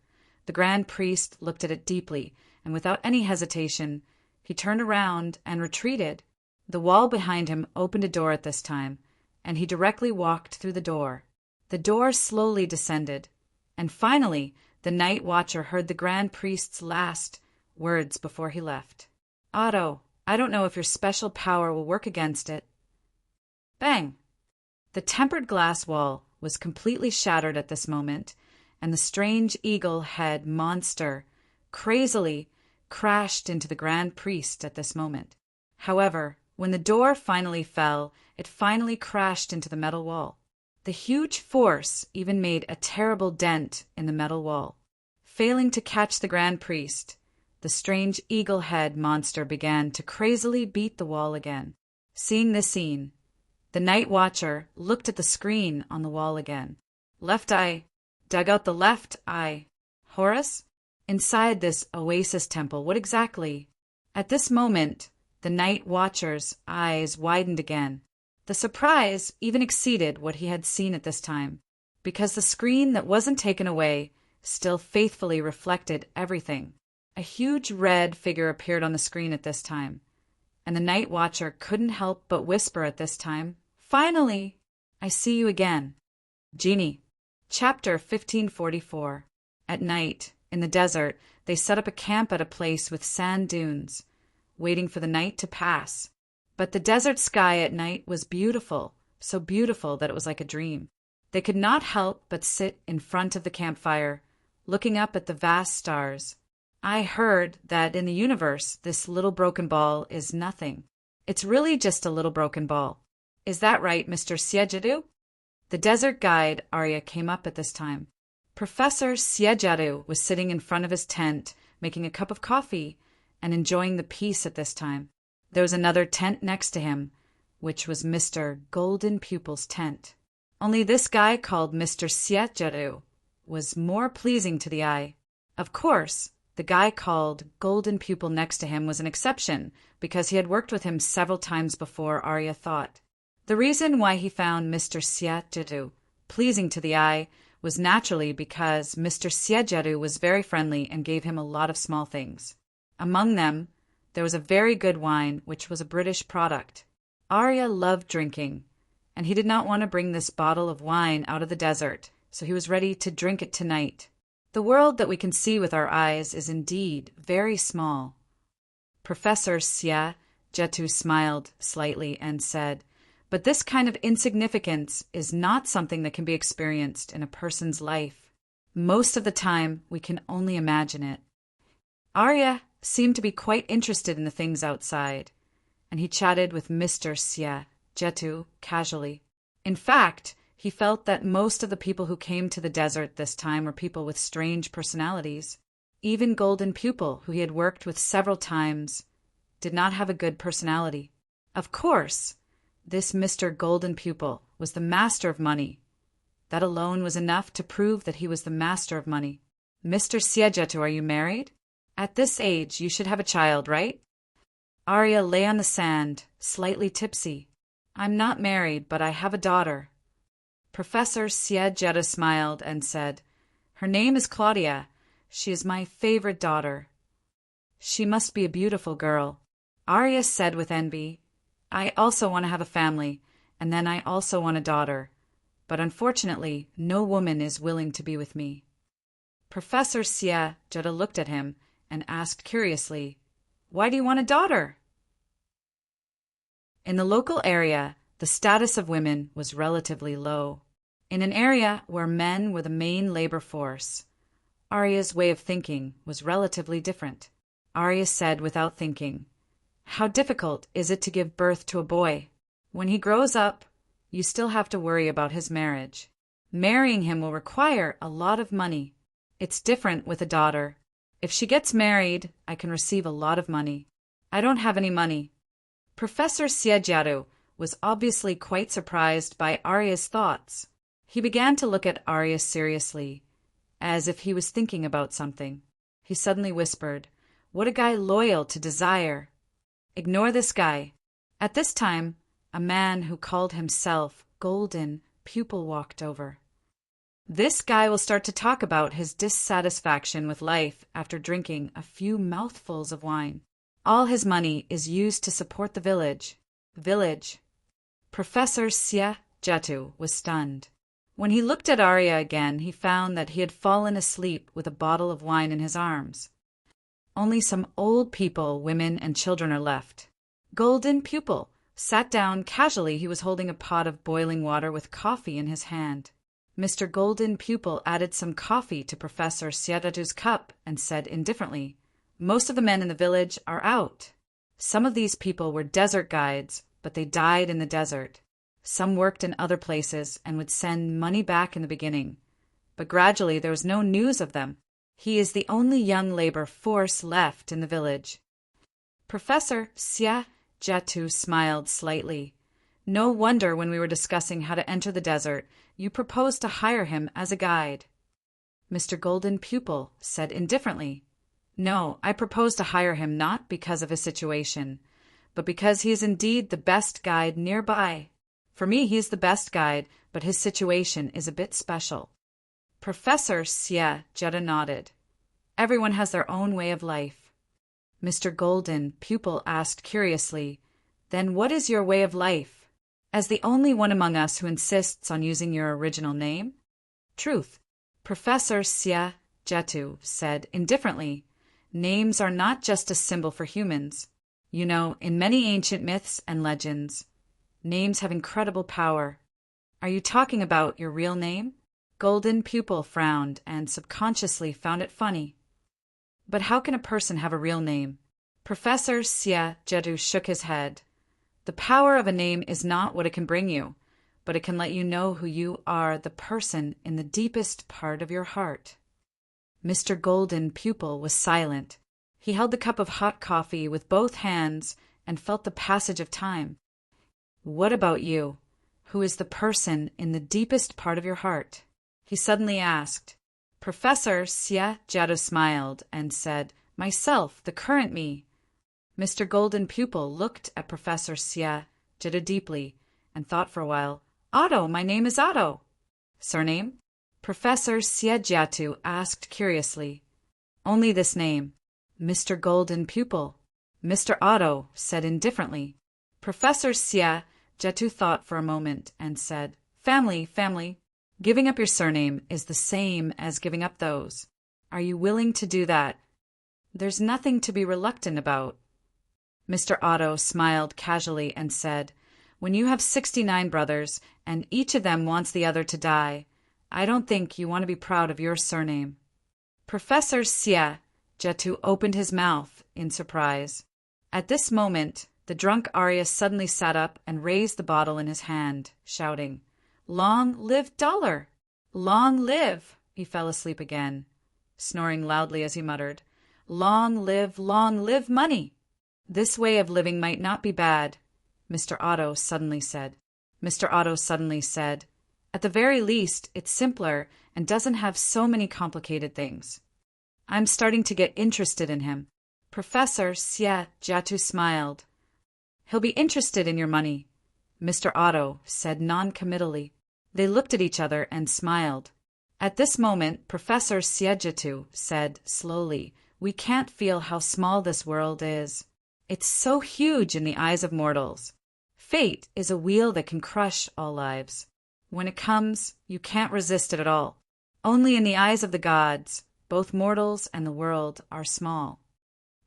the Grand Priest looked at it deeply, and without any hesitation, he turned around and retreated. The wall behind him opened a door at this time, and he directly walked through the door. The door slowly descended, and finally the night watcher heard the Grand Priest's last words before he left. "Otto, I don't know if your special power will work against it." Bang! The tempered glass wall was completely shattered at this moment, and the strange eagle head monster crazily crashed into the Grand Priest at this moment. However, when the door finally fell, it finally crashed into the metal wall. The huge force even made a terrible dent in the metal wall. Failing to catch the Grand Priest, the strange eagle head monster began to crazily beat the wall again. Seeing this scene, the night watcher looked at the screen on the wall again. Left eye. Dug out the left eye. Horus? Inside this oasis temple, what exactly? At this moment, the night watcher's eyes widened again. The surprise even exceeded what he had seen at this time, because the screen that wasn't taken away still faithfully reflected everything. A huge red figure appeared on the screen at this time, and the night watcher couldn't help but whisper at this time, "Finally, I see you again." Genie. Chapter 1544. At night, in the desert, they set up a camp at a place with sand dunes, waiting for the night to pass. But the desert sky at night was beautiful, so beautiful that it was like a dream. They could not help but sit in front of the campfire, looking up at the vast stars. I heard that in the universe, this little broken ball is nothing. It's really just a little broken ball. Is that right, Mr. Siegedu? The desert guide, Arya, came up at this time. Professor Siegedu was sitting in front of his tent, making a cup of coffee and enjoying the peace at this time. There was another tent next to him, which was Mr. Golden Pupil's tent. Only this guy called Mr. Siegedu was more pleasing to the eye. Of course, The guy called Golden Pupil next to him was an exception because he had worked with him several times before, Arya thought. The reason why he found Mr. Siejetu pleasing to the eye was naturally because Mr. Siejetu was very friendly and gave him a lot of small things. Among them, there was a very good wine, which was a British product. Arya loved drinking, and he did not want to bring this bottle of wine out of the desert, so he was ready to drink it tonight. The world that we can see with our eyes is indeed very small. Professor Siejetu smiled slightly and said, "But this kind of insignificance is not something that can be experienced in a person's life. Most of the time, we can only imagine it." Arya seemed to be quite interested in the things outside, and he chatted with Mr. Siejetu casually. In fact, he felt that most of the people who came to the desert this time were people with strange personalities. Even Golden Pupil, who he had worked with several times, did not have a good personality. Of course, this Mr. Golden Pupil was the master of money. That alone was enough to prove that he was the master of money. "Mr. Siejetu, are you married? At this age, you should have a child, right?" Arya lay on the sand, slightly tipsy. "I'm not married, but I have a daughter." Professor Siejetu smiled and said, "Her name is Claudia. She is my favorite daughter." "She must be a beautiful girl." Arya said with envy, "I also want to have a family, and then I also want a daughter. But unfortunately, no woman is willing to be with me." Professor Siejetu looked at him and asked curiously, "Why do you want a daughter?" In the local area, the status of women was relatively low. In an area where men were the main labor force, Arya's way of thinking was relatively different. Arya said without thinking, "How difficult is it to give birth to a boy? When he grows up, you still have to worry about his marriage. Marrying him will require a lot of money. It's different with a daughter. If she gets married, I can receive a lot of money. I don't have any money." Professor Siejetu was obviously quite surprised by Arya's thoughts. He began to look at Arya seriously, as if he was thinking about something. He suddenly whispered, "What a guy loyal to desire. Ignore this guy." At this time, a man who called himself Golden Pupil walked over. This guy will start to talk about his dissatisfaction with life after drinking a few mouthfuls of wine. All his money is used to support the village. Professor Siejetu was stunned. When he looked at Arya again, he found that he had fallen asleep with a bottle of wine in his arms. Only some old people, women, and children are left. Golden Pupil sat down casually. He was holding a pot of boiling water with coffee in his hand. Mr. Golden Pupil added some coffee to Professor Siejetu's cup and said indifferently, "Most of the men in the village are out. Some of these people were desert guides, but they died in the desert. Some worked in other places and would send money back in the beginning, but gradually there was no news of them. He is the only young labor force left in the village." Professor Siejetu smiled slightly. "No wonder when we were discussing how to enter the desert, you proposed to hire him as a guide." Mr. Golden Pupil said indifferently, "No, I propose to hire him not because of his situation, but because he is indeed the best guide nearby. For me, he is the best guide, but his situation is a bit special." Professor Siejetu nodded. "Everyone has their own way of life." Mr. Golden Pupil asked curiously, "Then what is your way of life? As the only one among us who insists on using your original name?" "Truth," Professor Siejetu said indifferently. "Names are not just a symbol for humans. You know, in many ancient myths and legends, names have incredible power." "Are you talking about your real name?" Golden Pupil frowned and subconsciously found it funny. "But how can a person have a real name?" Professor Siejetu shook his head. "The power of a name is not what it can bring you, but it can let you know who you are, the person in the deepest part of your heart." Mr. Golden Pupil was silent. He held the cup of hot coffee with both hands and felt the passage of time. "What about you? Who is the person in the deepest part of your heart?" he suddenly asked. Professor Xie Jadu smiled and said, "Myself, the current me." Mr. Golden Pupil looked at Professor Xie Jadu deeply and thought for a while. "Otto, my name is Otto." "Surname?" Professor Xie Jadu asked curiously. "Only this name." "Mr. Golden Pupil." Mr. Otto said indifferently. Professor Xie Jadu thought for a moment and said, "Family, family. Giving up your surname is the same as giving up those. Are you willing to do that? There's nothing to be reluctant about." Mr. Otto smiled casually and said, "When you have 69 brothers and each of them wants the other to die, I don't think you want to be proud of your surname." Professor Xie Jadu opened his mouth in surprise. At this moment, the drunk Arius suddenly sat up and raised the bottle in his hand, shouting, "Long live dollar! Long live!" He fell asleep again, snoring loudly as he muttered, long live money!" "This way of living might not be bad," Mr. Otto suddenly said. Mr. Otto suddenly said, "At the very least, it's simpler and doesn't have so many complicated things." I'm starting to get interested in him. Professor Xie Jadu smiled. "He'll be interested in your money," Mr. Otto said non-committally. They looked at each other and smiled. At this moment, Professor Xie Jadu said slowly, "We can't feel how small this world is. It's so huge in the eyes of mortals. Fate is a wheel that can crush all lives. When it comes, you can't resist it at all. Only in the eyes of the gods, both mortals and the world are small."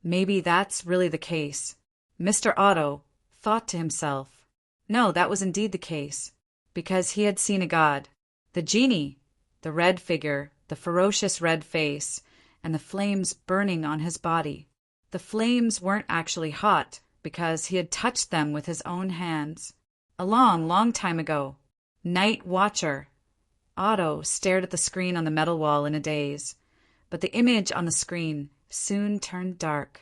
Maybe that's really the case. Mr. Otto thought to himself. No, that was indeed the case, because he had seen a god. The genie, the red figure, the ferocious red face, and the flames burning on his body. The flames weren't actually hot, because he had touched them with his own hands. A long, long time ago. Night Watcher. Otto stared at the screen on the metal wall in a daze, but the image on the screen soon turned dark.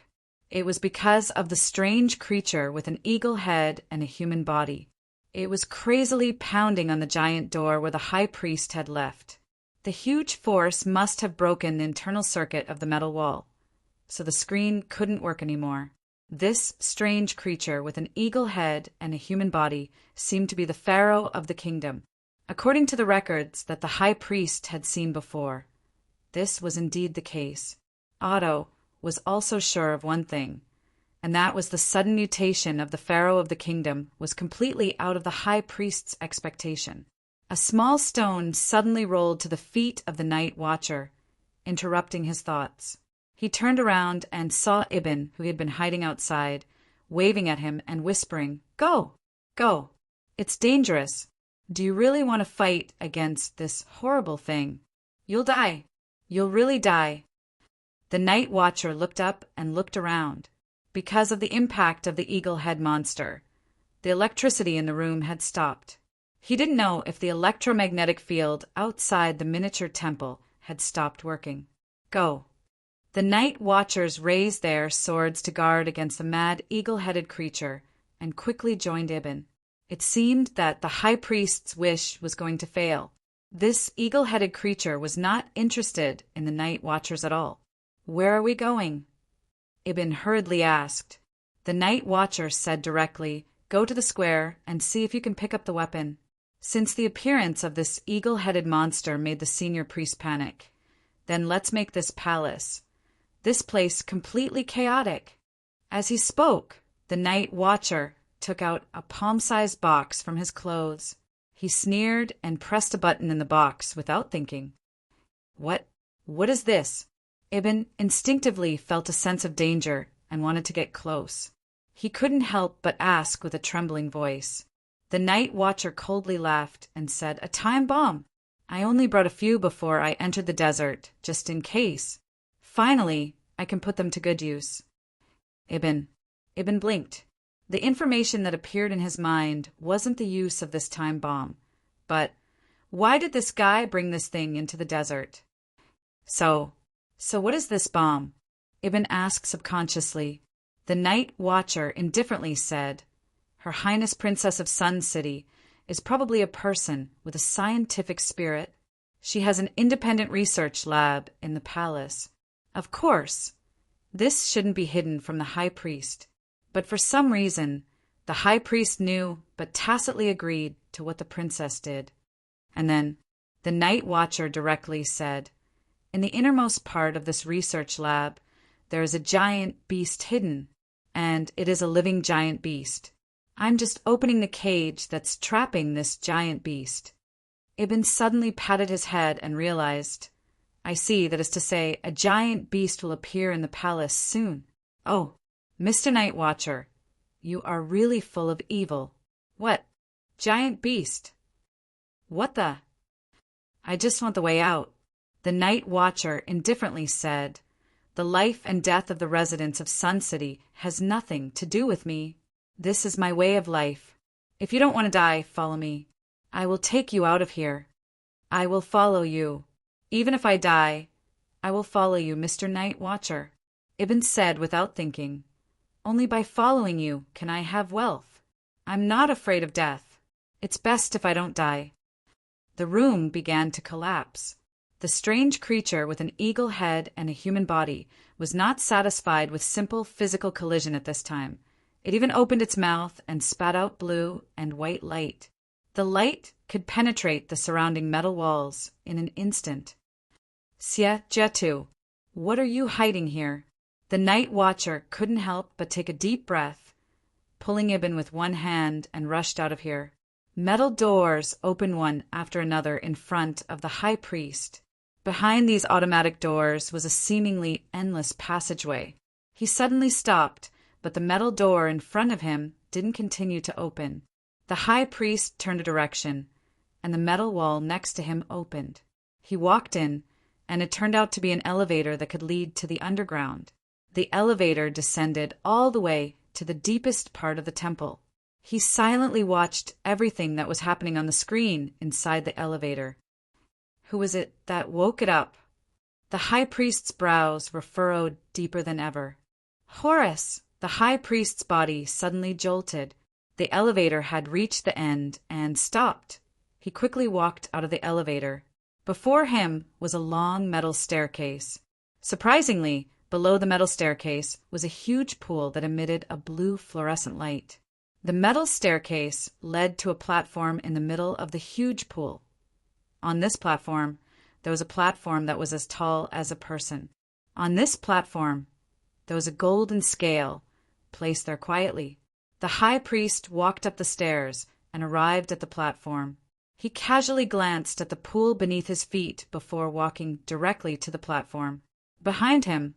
It was because of the strange creature with an eagle head and a human body. It was crazily pounding on the giant door where the high priest had left. The huge force must have broken the internal circuit of the metal wall, so the screen couldn't work anymore. This strange creature with an eagle head and a human body seemed to be the pharaoh of the kingdom, according to the records that the high priest had seen before. This was indeed the case. Otto was also sure of one thing, and that was the sudden mutation of the pharaoh of the kingdom was completely out of the high priest's expectation. A small stone suddenly rolled to the feet of the night watcher, interrupting his thoughts. He turned around and saw Ibn, who had been hiding outside, waving at him and whispering, "Go! Go! It's dangerous. Do you really want to fight against this horrible thing? You'll die. You'll really die." The night watcher looked up and looked around. Because of the impact of the eagle head monster, the electricity in the room had stopped. He didn't know if the electromagnetic field outside the miniature temple had stopped working. "Go." The night watchers raised their swords to guard against the mad eagle-headed creature and quickly joined Ibn. It seemed that the high priest's wish was going to fail. This eagle-headed creature was not interested in the night watchers at all. "Where are we going?" Ibn hurriedly asked. The night watcher said directly, "Go to the square and see if you can pick up the weapon." Since the appearance of this eagle-headed monster made the senior priest panic, then let's make this palace, this place completely chaotic. As he spoke, the night watcher took out a palm-sized box from his clothes. He sneered and pressed a button in the box without thinking. What is this?" Ibn instinctively felt a sense of danger and wanted to get close. He couldn't help but ask with a trembling voice. The night watcher coldly laughed and said, "A time bomb. I only brought a few before I entered the desert, just in case. Finally, I can put them to good use." Ibn blinked. The information that appeared in his mind wasn't the use of this time bomb, but why did this guy bring this thing into the desert? So what is this bomb? Ibn asked subconsciously. The night watcher indifferently said, "Her Highness Princess of Sun City is probably a person with a scientific spirit." She has an independent research lab in the palace. Of course, this shouldn't be hidden from the high priest, but for some reason, the high priest knew but tacitly agreed to what the princess did. And then the night watcher directly said, "In the innermost part of this research lab, there is a giant beast hidden, and it is a living giant beast. I'm just opening the cage that's trapping this giant beast." Ibn suddenly patted his head and realized, "I see, that is to say, a giant beast will appear in the palace soon. Oh, Mr. Night Watcher, you are really full of evil." "What? Giant beast? What the?" "I just want the way out." The Night Watcher indifferently said, "The life and death of the residents of Sun City has nothing to do with me. This is my way of life. If you don't want to die, follow me. I will take you out of here. I will follow you. Even if I die, I will follow you, Mr. Night Watcher." Ibn said without thinking, "Only by following you can I have wealth. I'm not afraid of death. It's best if I don't die." The room began to collapse. The strange creature with an eagle head and a human body was not satisfied with simple physical collision at this time. It even opened its mouth and spat out blue and white light. The light could penetrate the surrounding metal walls in an instant. "Sia Jetu, what are you hiding here?" The Night Watcher couldn't help but take a deep breath, pulling Ibn with one hand, and rushed out of here. Metal doors opened one after another in front of the high priest. Behind these automatic doors was a seemingly endless passageway. He suddenly stopped, but the metal door in front of him didn't continue to open. The high priest turned a direction, and the metal wall next to him opened. He walked in, and it turned out to be an elevator that could lead to the underground. The elevator descended all the way to the deepest part of the temple. He silently watched everything that was happening on the screen inside the elevator. Who was it that woke it up? The high priest's brows were furrowed deeper than ever. Horus! The high priest's body suddenly jolted. The elevator had reached the end and stopped. He quickly walked out of the elevator. Before him was a long metal staircase. Surprisingly, below the metal staircase was a huge pool that emitted a blue fluorescent light. The metal staircase led to a platform in the middle of the huge pool. On this platform, there was a platform that was as tall as a person. On this platform, there was a golden scale placed there quietly. The high priest walked up the stairs and arrived at the platform. He casually glanced at the pool beneath his feet before walking directly to the platform. Behind him,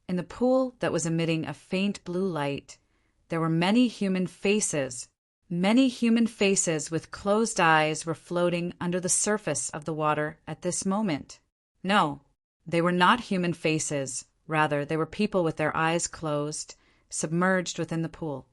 in the pool that was emitting a faint blue light, there were many human faces. Many human faces with closed eyes were floating under the surface of the water at this moment. No, they were not human faces. Rather, they were people with their eyes closed, submerged within the pool.